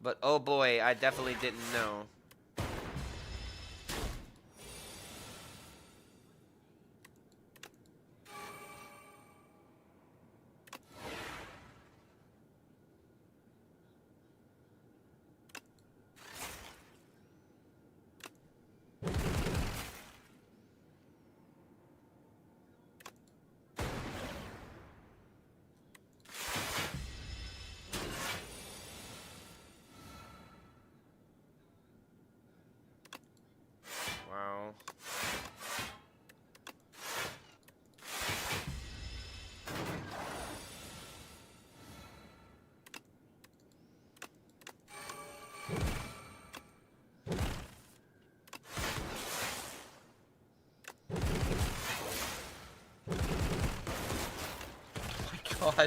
But oh boy, I definitely didn't know. Wow.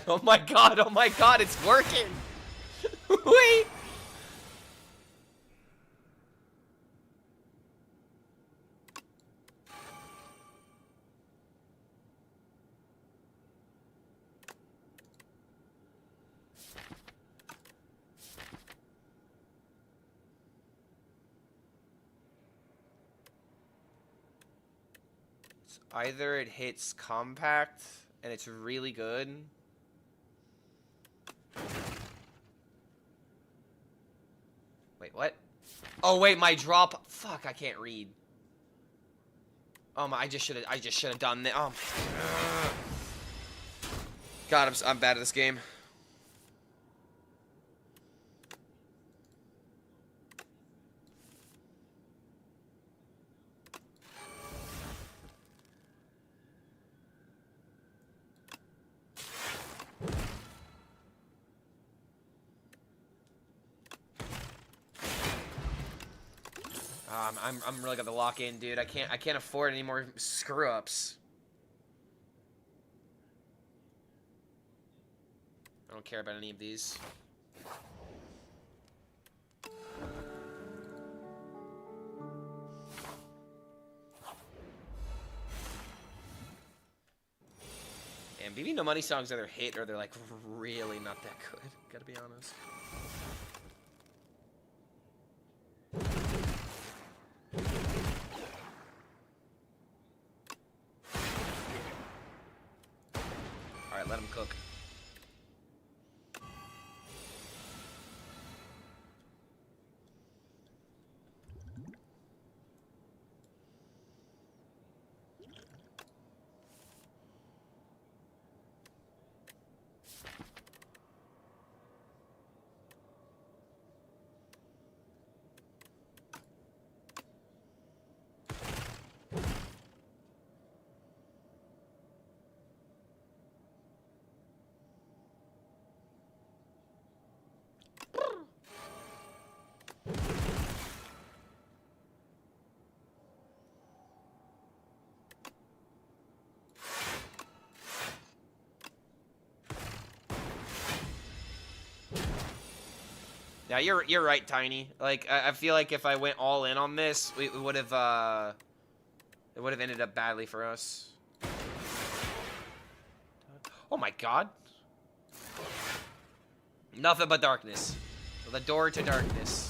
Oh my god, oh my god, it's working! Wait! It's either it hits compact and it's really good. Wait, what? Oh wait, my drop. Fuck, I can't read. I just should have done that. Oh my God, I'm bad at this game. I'm really gonna lock in, dude. I can't afford any more screw ups. I don't care about any of these. And BB No Money songs either hit or they're like really not that good. Gotta be honest. Alright, let him cook. Yeah, you're right, Tiny. Like I feel like if I went all in on this, we would have it would have ended up badly for us. Oh my God! Nothing but darkness. The door to darkness.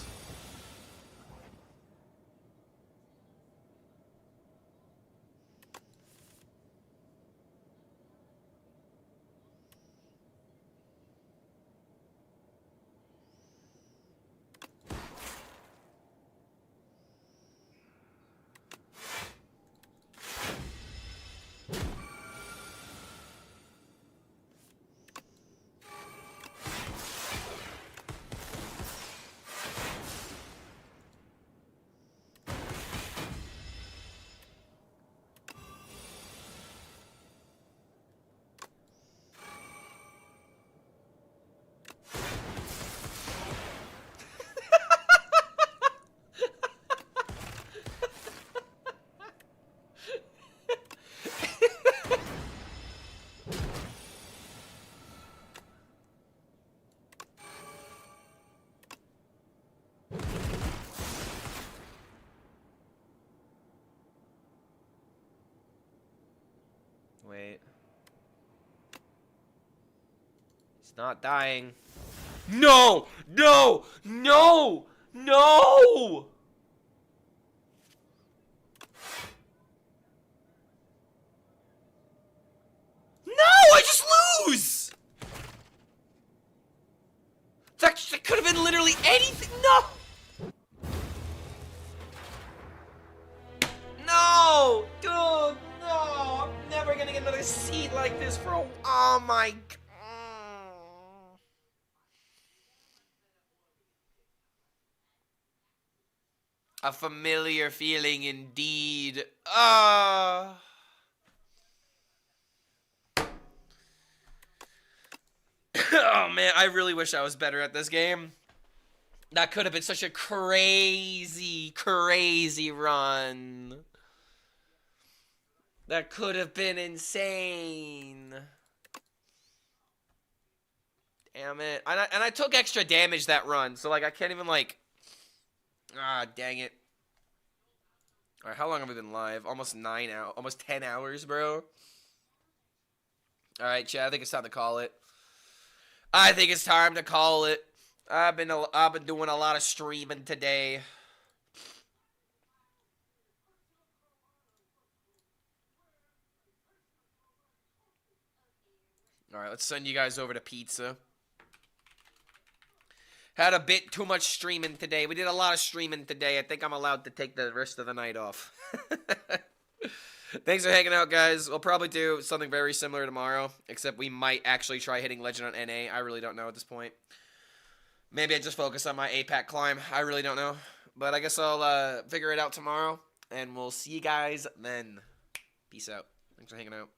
It's not dying. No! No! No! No! No! I just lose! That could have been literally anything. No! No! Dude, no! I'm never gonna get another seed like this for a... Oh my god. A familiar feeling indeed. Oh man, I really wish I was better at this game. That could have been such a crazy, crazy run. That could have been insane. Damn it. And I took extra damage that run, so like I can't even like... Ah, dang it. Alright, how long have we been live? Almost 9 hours. Almost 10 hours, bro. Alright, Chad, I think it's time to call it. I think it's time to call it. I've been doing a lot of streaming today. Alright, let's send you guys over to pizza. Had a bit too much streaming today. We did a lot of streaming today. I think I'm allowed to take the rest of the night off. Thanks for hanging out, guys. We'll probably do something very similar tomorrow, except we might actually try hitting Legend on NA. I really don't know at this point. Maybe I just focus on my APAC climb. I really don't know. But I guess I'll figure it out tomorrow, and we'll see you guys then. Peace out. Thanks for hanging out.